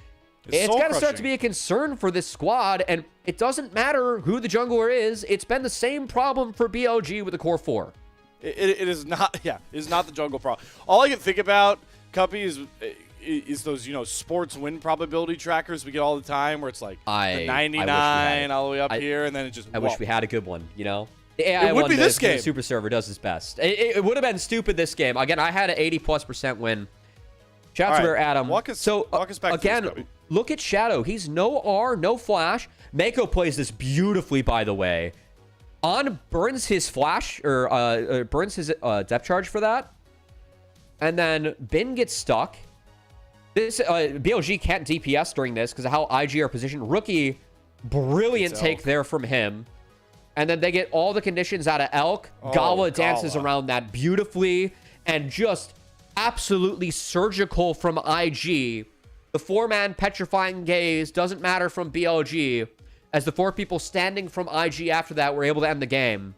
It's got to start to be a concern for this squad, and it doesn't matter who the jungler is. It's been the same problem for BLG with the core 4. It is not, yeah, it is not the jungle problem. All I can think about, Cuppy, is those, sports win probability trackers we get all the time where it's like the 99 all the way up here, and then it just, I wish we had a good one, The it AI would one be this does, game. The super server does its best. It would have been stupid this game. Again, I had an 80+% win. Shout out to Adam. Walk us back again, to this, look at Shadow. He's no R, no flash. Mako plays this beautifully, by the way. On burns his flash, or burns his depth charge for that. And then Bin gets stuck. This BLG can't DPS during this because of how IG are positioned. Rookie, brilliant take there from him. And then they get all the conditions out of Elk. Gala dances around that beautifully. And just absolutely surgical from IG. The 4-man petrifying gaze doesn't matter from BLG. As the 4 people standing from IG after that were able to end the game.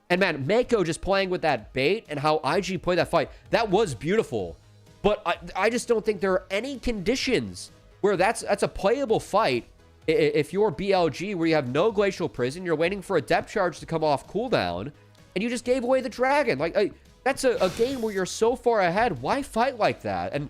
And man, Mako just playing with that bait and how IG played that fight. That was beautiful. But I just don't think there are any conditions where that's a playable fight. If you're BLG, where you have no Glacial Prison, you're waiting for a depth charge to come off cooldown, and you just gave away the dragon. Like, that's a game where you're so far ahead. Why fight like that? And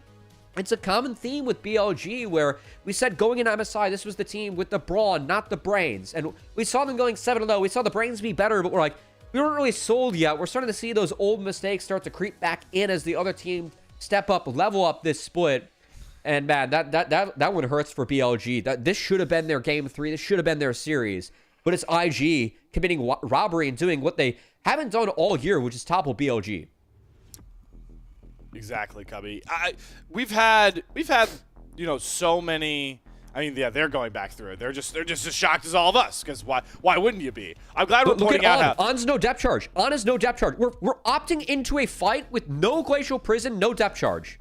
it's a common theme with BLG where we said going into MSI, this was the team with the brawn, not the brains. And we saw them going 7-0. We saw the brains be better, but we're like, we weren't really sold yet. We're starting to see those old mistakes start to creep back in as the other team step up, level up this split. And man, that one hurts for BLG. This should have been their game 3. This should have been their series. But it's IG committing robbery and doing what they haven't done all year, which is topple BLG. Exactly, Cubby. We've had so many. I mean, yeah, they're going back through it. They're just as shocked as all of us, because why wouldn't you be? I'm glad we're pointing out how On's no depth charge. On is no depth charge. We're opting into a fight with no Glacial Prison, no depth charge.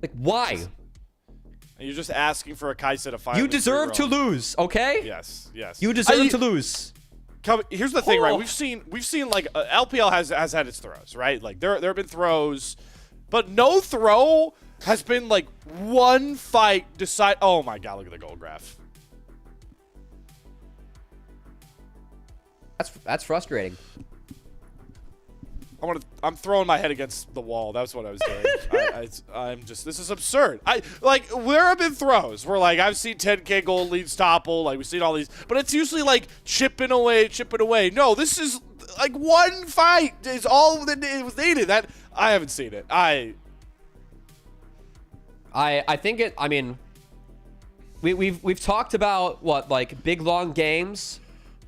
Like, why? And you're just asking for a Kaisa to find. You deserve to lose, okay? Yes. You deserve to lose. Here's the thing, right? We've seen like LPL has had its throws, right? Like there have been throws, but no throw has been like one fight decide. Oh my god, look at the gold graph. That's frustrating. I'm throwing my head against the wall. That's what I was doing. I'm just, this is absurd. There have been throws where, like, I've seen 10K gold leads topple, like, we've seen all these, but it's usually, like, chipping away. No, this is, like, one fight is all that it was needed. That, I haven't seen it. I think it, I mean, we've talked about, what, like, big, long games.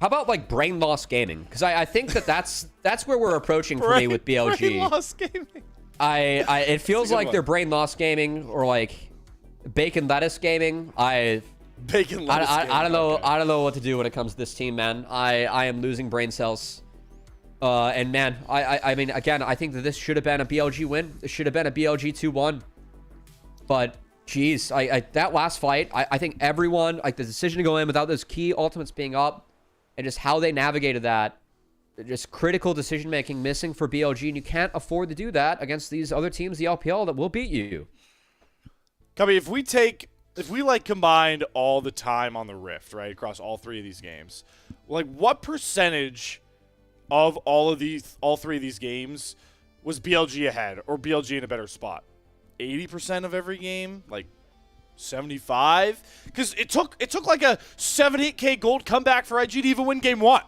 How about, like, brain loss gaming? Because I think that's where we're approaching for me with BLG. Brain loss gaming. It feels like they're brain loss gaming or like bacon lettuce gaming. Bacon lettuce gaming. I don't know. Okay. I don't know what to do when it comes to this team, man. I am losing brain cells. And man, I mean, again, I think that this should have been a BLG win. This should have been a BLG 2-1. But geez, that last fight, I think everyone, like, the decision to go in without those key ultimates being up, and just how they navigated that, just critical decision-making missing for BLG, and you can't afford to do that against these other teams, the LPL, that will beat you. Cubby, if we like combined all the time on the Rift, right, across all 3 of these games, like, what percentage of all 3 of these games was BLG ahead or BLG in a better spot? 80% of every game? Like 75? Because it took like a 78K gold comeback for IG to even win game 1.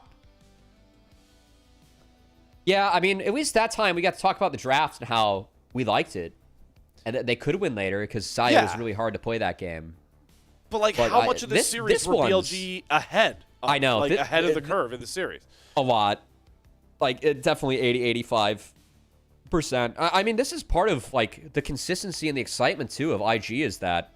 Yeah, I mean, at least that time we got to talk about the draft and how we liked it. And they could win later because Saya was really hard to play that game. But how much of this series were BLG ahead? I know. Like, ahead of the curve in the series. A lot. Like, definitely 80, 85%. I mean, this is part of, like, the consistency and the excitement, too, of IG is that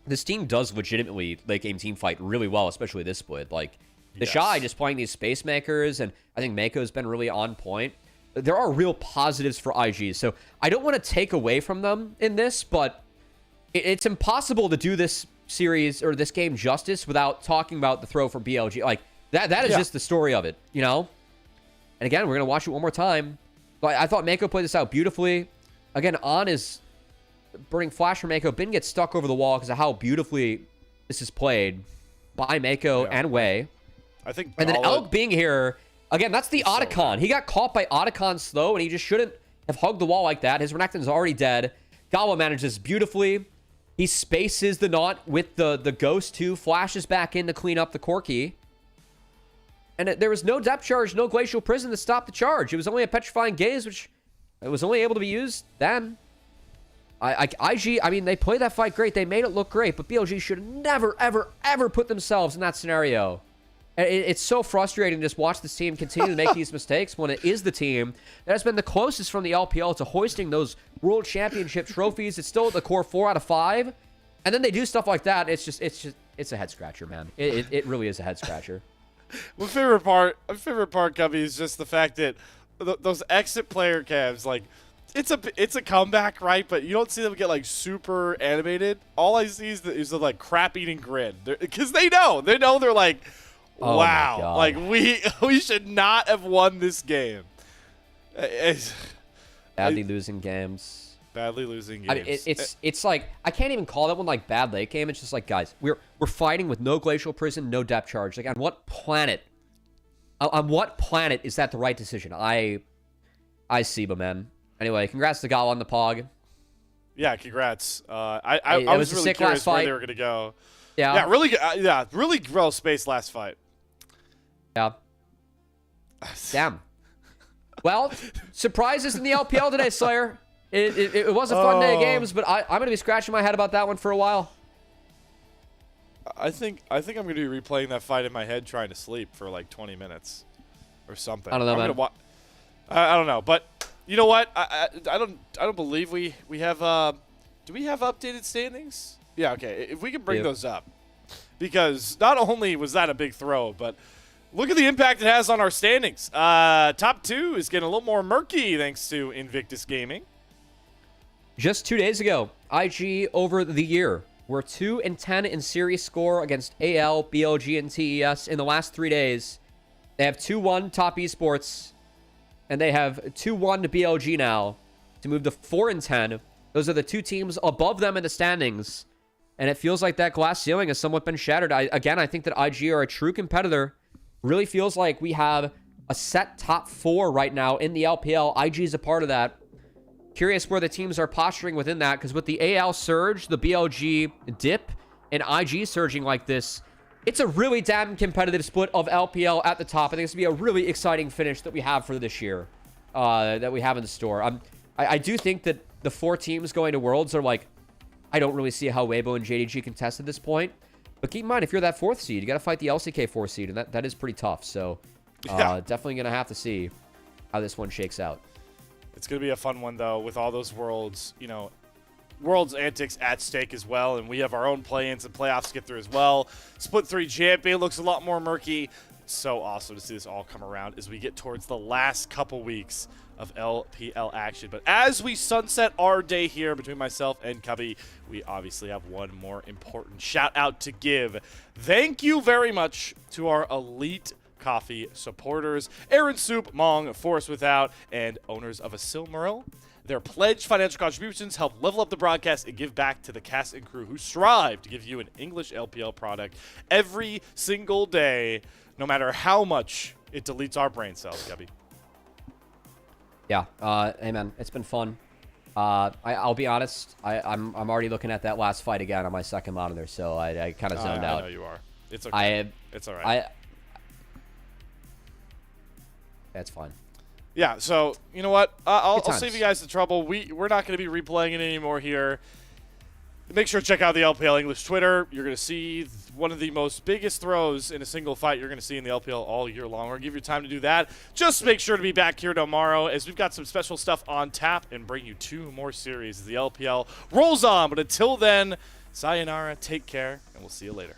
this team does legitimately late-game team fight really well, especially this split. Like, the Shy just playing these space makers, and I think Mako's been really on point. There are real positives for IG, so I don't want to take away from them in this, but it's impossible to do this series or this game justice without talking about the throw for BLG. Like, that is just the story of it, you know? And again, we're going to watch it one more time. But I thought Mako played this out beautifully. Again, On is burning flash for Mako. Bin gets stuck over the wall because of how beautifully this is played by Mako and Way. I think. And then Elk being here, again, that's the Otacon. He got caught by Otacon slow, and he just shouldn't have hugged the wall like that. His Renekton's already dead. Galwa manages beautifully. He spaces the knot with the Ghost, too. Flashes back in to clean up the Corki. And there was no depth charge, no Glacial Prison to stop the charge. It was only a Petrifying Gaze, which it was only able to be used then. IG, I mean, they played that fight great. They made it look great, but BLG should never, ever, ever put themselves in that scenario. It's so frustrating to just watch this team continue to make these mistakes when it is the team that has been the closest from the LPL to hoisting those World Championship trophies. It's still at the core 4 out of 5. And then they do stuff like that. It's a head scratcher, man. It really is a head scratcher. My favorite part, Cubby, is just the fact that those exit player cams, like, it's a comeback, right? But you don't see them get like super animated. All I see is the like crap eating grin, because they know they're like, wow, like we should not have won this game. Badly losing games. Badly losing games. I mean, it's like, I can't even call that one like bad late game. It's just like, guys, we're fighting with no Glacial Prison, no depth charge. Like, on what planet? On what planet is that the right decision? I see, but man. Anyway, congrats to Gal on the Pog. Yeah, congrats. I was really curious where they were gonna go. Yeah, really. Really well spaced last fight. Yeah. Damn. Well, surprises in the LPL today, Slayer. It was a fun day of games, but I'm gonna be scratching my head about that one for a while. I think I'm gonna be replaying that fight in my head, trying to sleep for like 20 minutes or something. I don't know, man. I don't know, but you know what? I don't believe we have. Do we have updated standings? Yeah. Okay. If we can bring those up, because not only was that a big throw, but look at the impact it has on our standings. Top 2 is getting a little more murky thanks to Invictus Gaming. Just 2 days ago, IG over the year were 2-10 in series score against AL, BLG, and TES. In the last 3 days, they have 2-1 top esports, and they have 2-1 to BLG now to move to 4-10. Those are the 2 teams above them in the standings, and it feels like that glass ceiling has somewhat been shattered. Again, I think that IG are a true competitor. Really feels like we have a set top 4 right now in the LPL. IG is a part of that. Curious where the teams are posturing within that, because with the AL surge, the BLG dip, and IG surging like this, it's a really damn competitive split of LPL at the top. I think it's going to be a really exciting finish that we have for this year, that we have in the store. I do think that the 4 teams going to Worlds are like, I don't really see how Waybo and JDG contest at this point. But keep in mind, if you're that 4th seed, you got to fight the LCK 4th seed, and that is pretty tough. So definitely going to have to see how this one shakes out. It's going to be a fun one, though, with all those Worlds, you know, Worlds antics at stake as well, and we have our own play-ins and playoffs to get through as well. Split 3 champion looks a lot more murky. So awesome to see this all come around as we get towards the last couple weeks of LPL action. But as we sunset our day here between myself and Cubby, we obviously have one more important shout out to give. Thank you very much to our elite coffee supporters, Aaron Soup, Mong, Forest Without, and owners of a Silmaril. Their pledged financial contributions help level up the broadcast and give back to the cast and crew who strive to give you an English LPL product every single day, no matter how much it deletes our brain cells, Gubby. Yeah, hey man, it's been fun. I'll be honest, I'm already looking at that last fight again on my second monitor, so I kind of zoned out. I know you are. It's okay. It's all right. That's fine. Yeah, so, you know what? I'll save you guys the trouble. We're not going to be replaying it anymore here. Make sure to check out the LPL English Twitter. You're going to see one of the most biggest throws in a single fight you're going to see in the LPL all year long. We're going to give you time to do that. Just make sure to be back here tomorrow as we've got some special stuff on tap and bring you 2 more series as the LPL rolls on. But until then, sayonara, take care, and we'll see you later.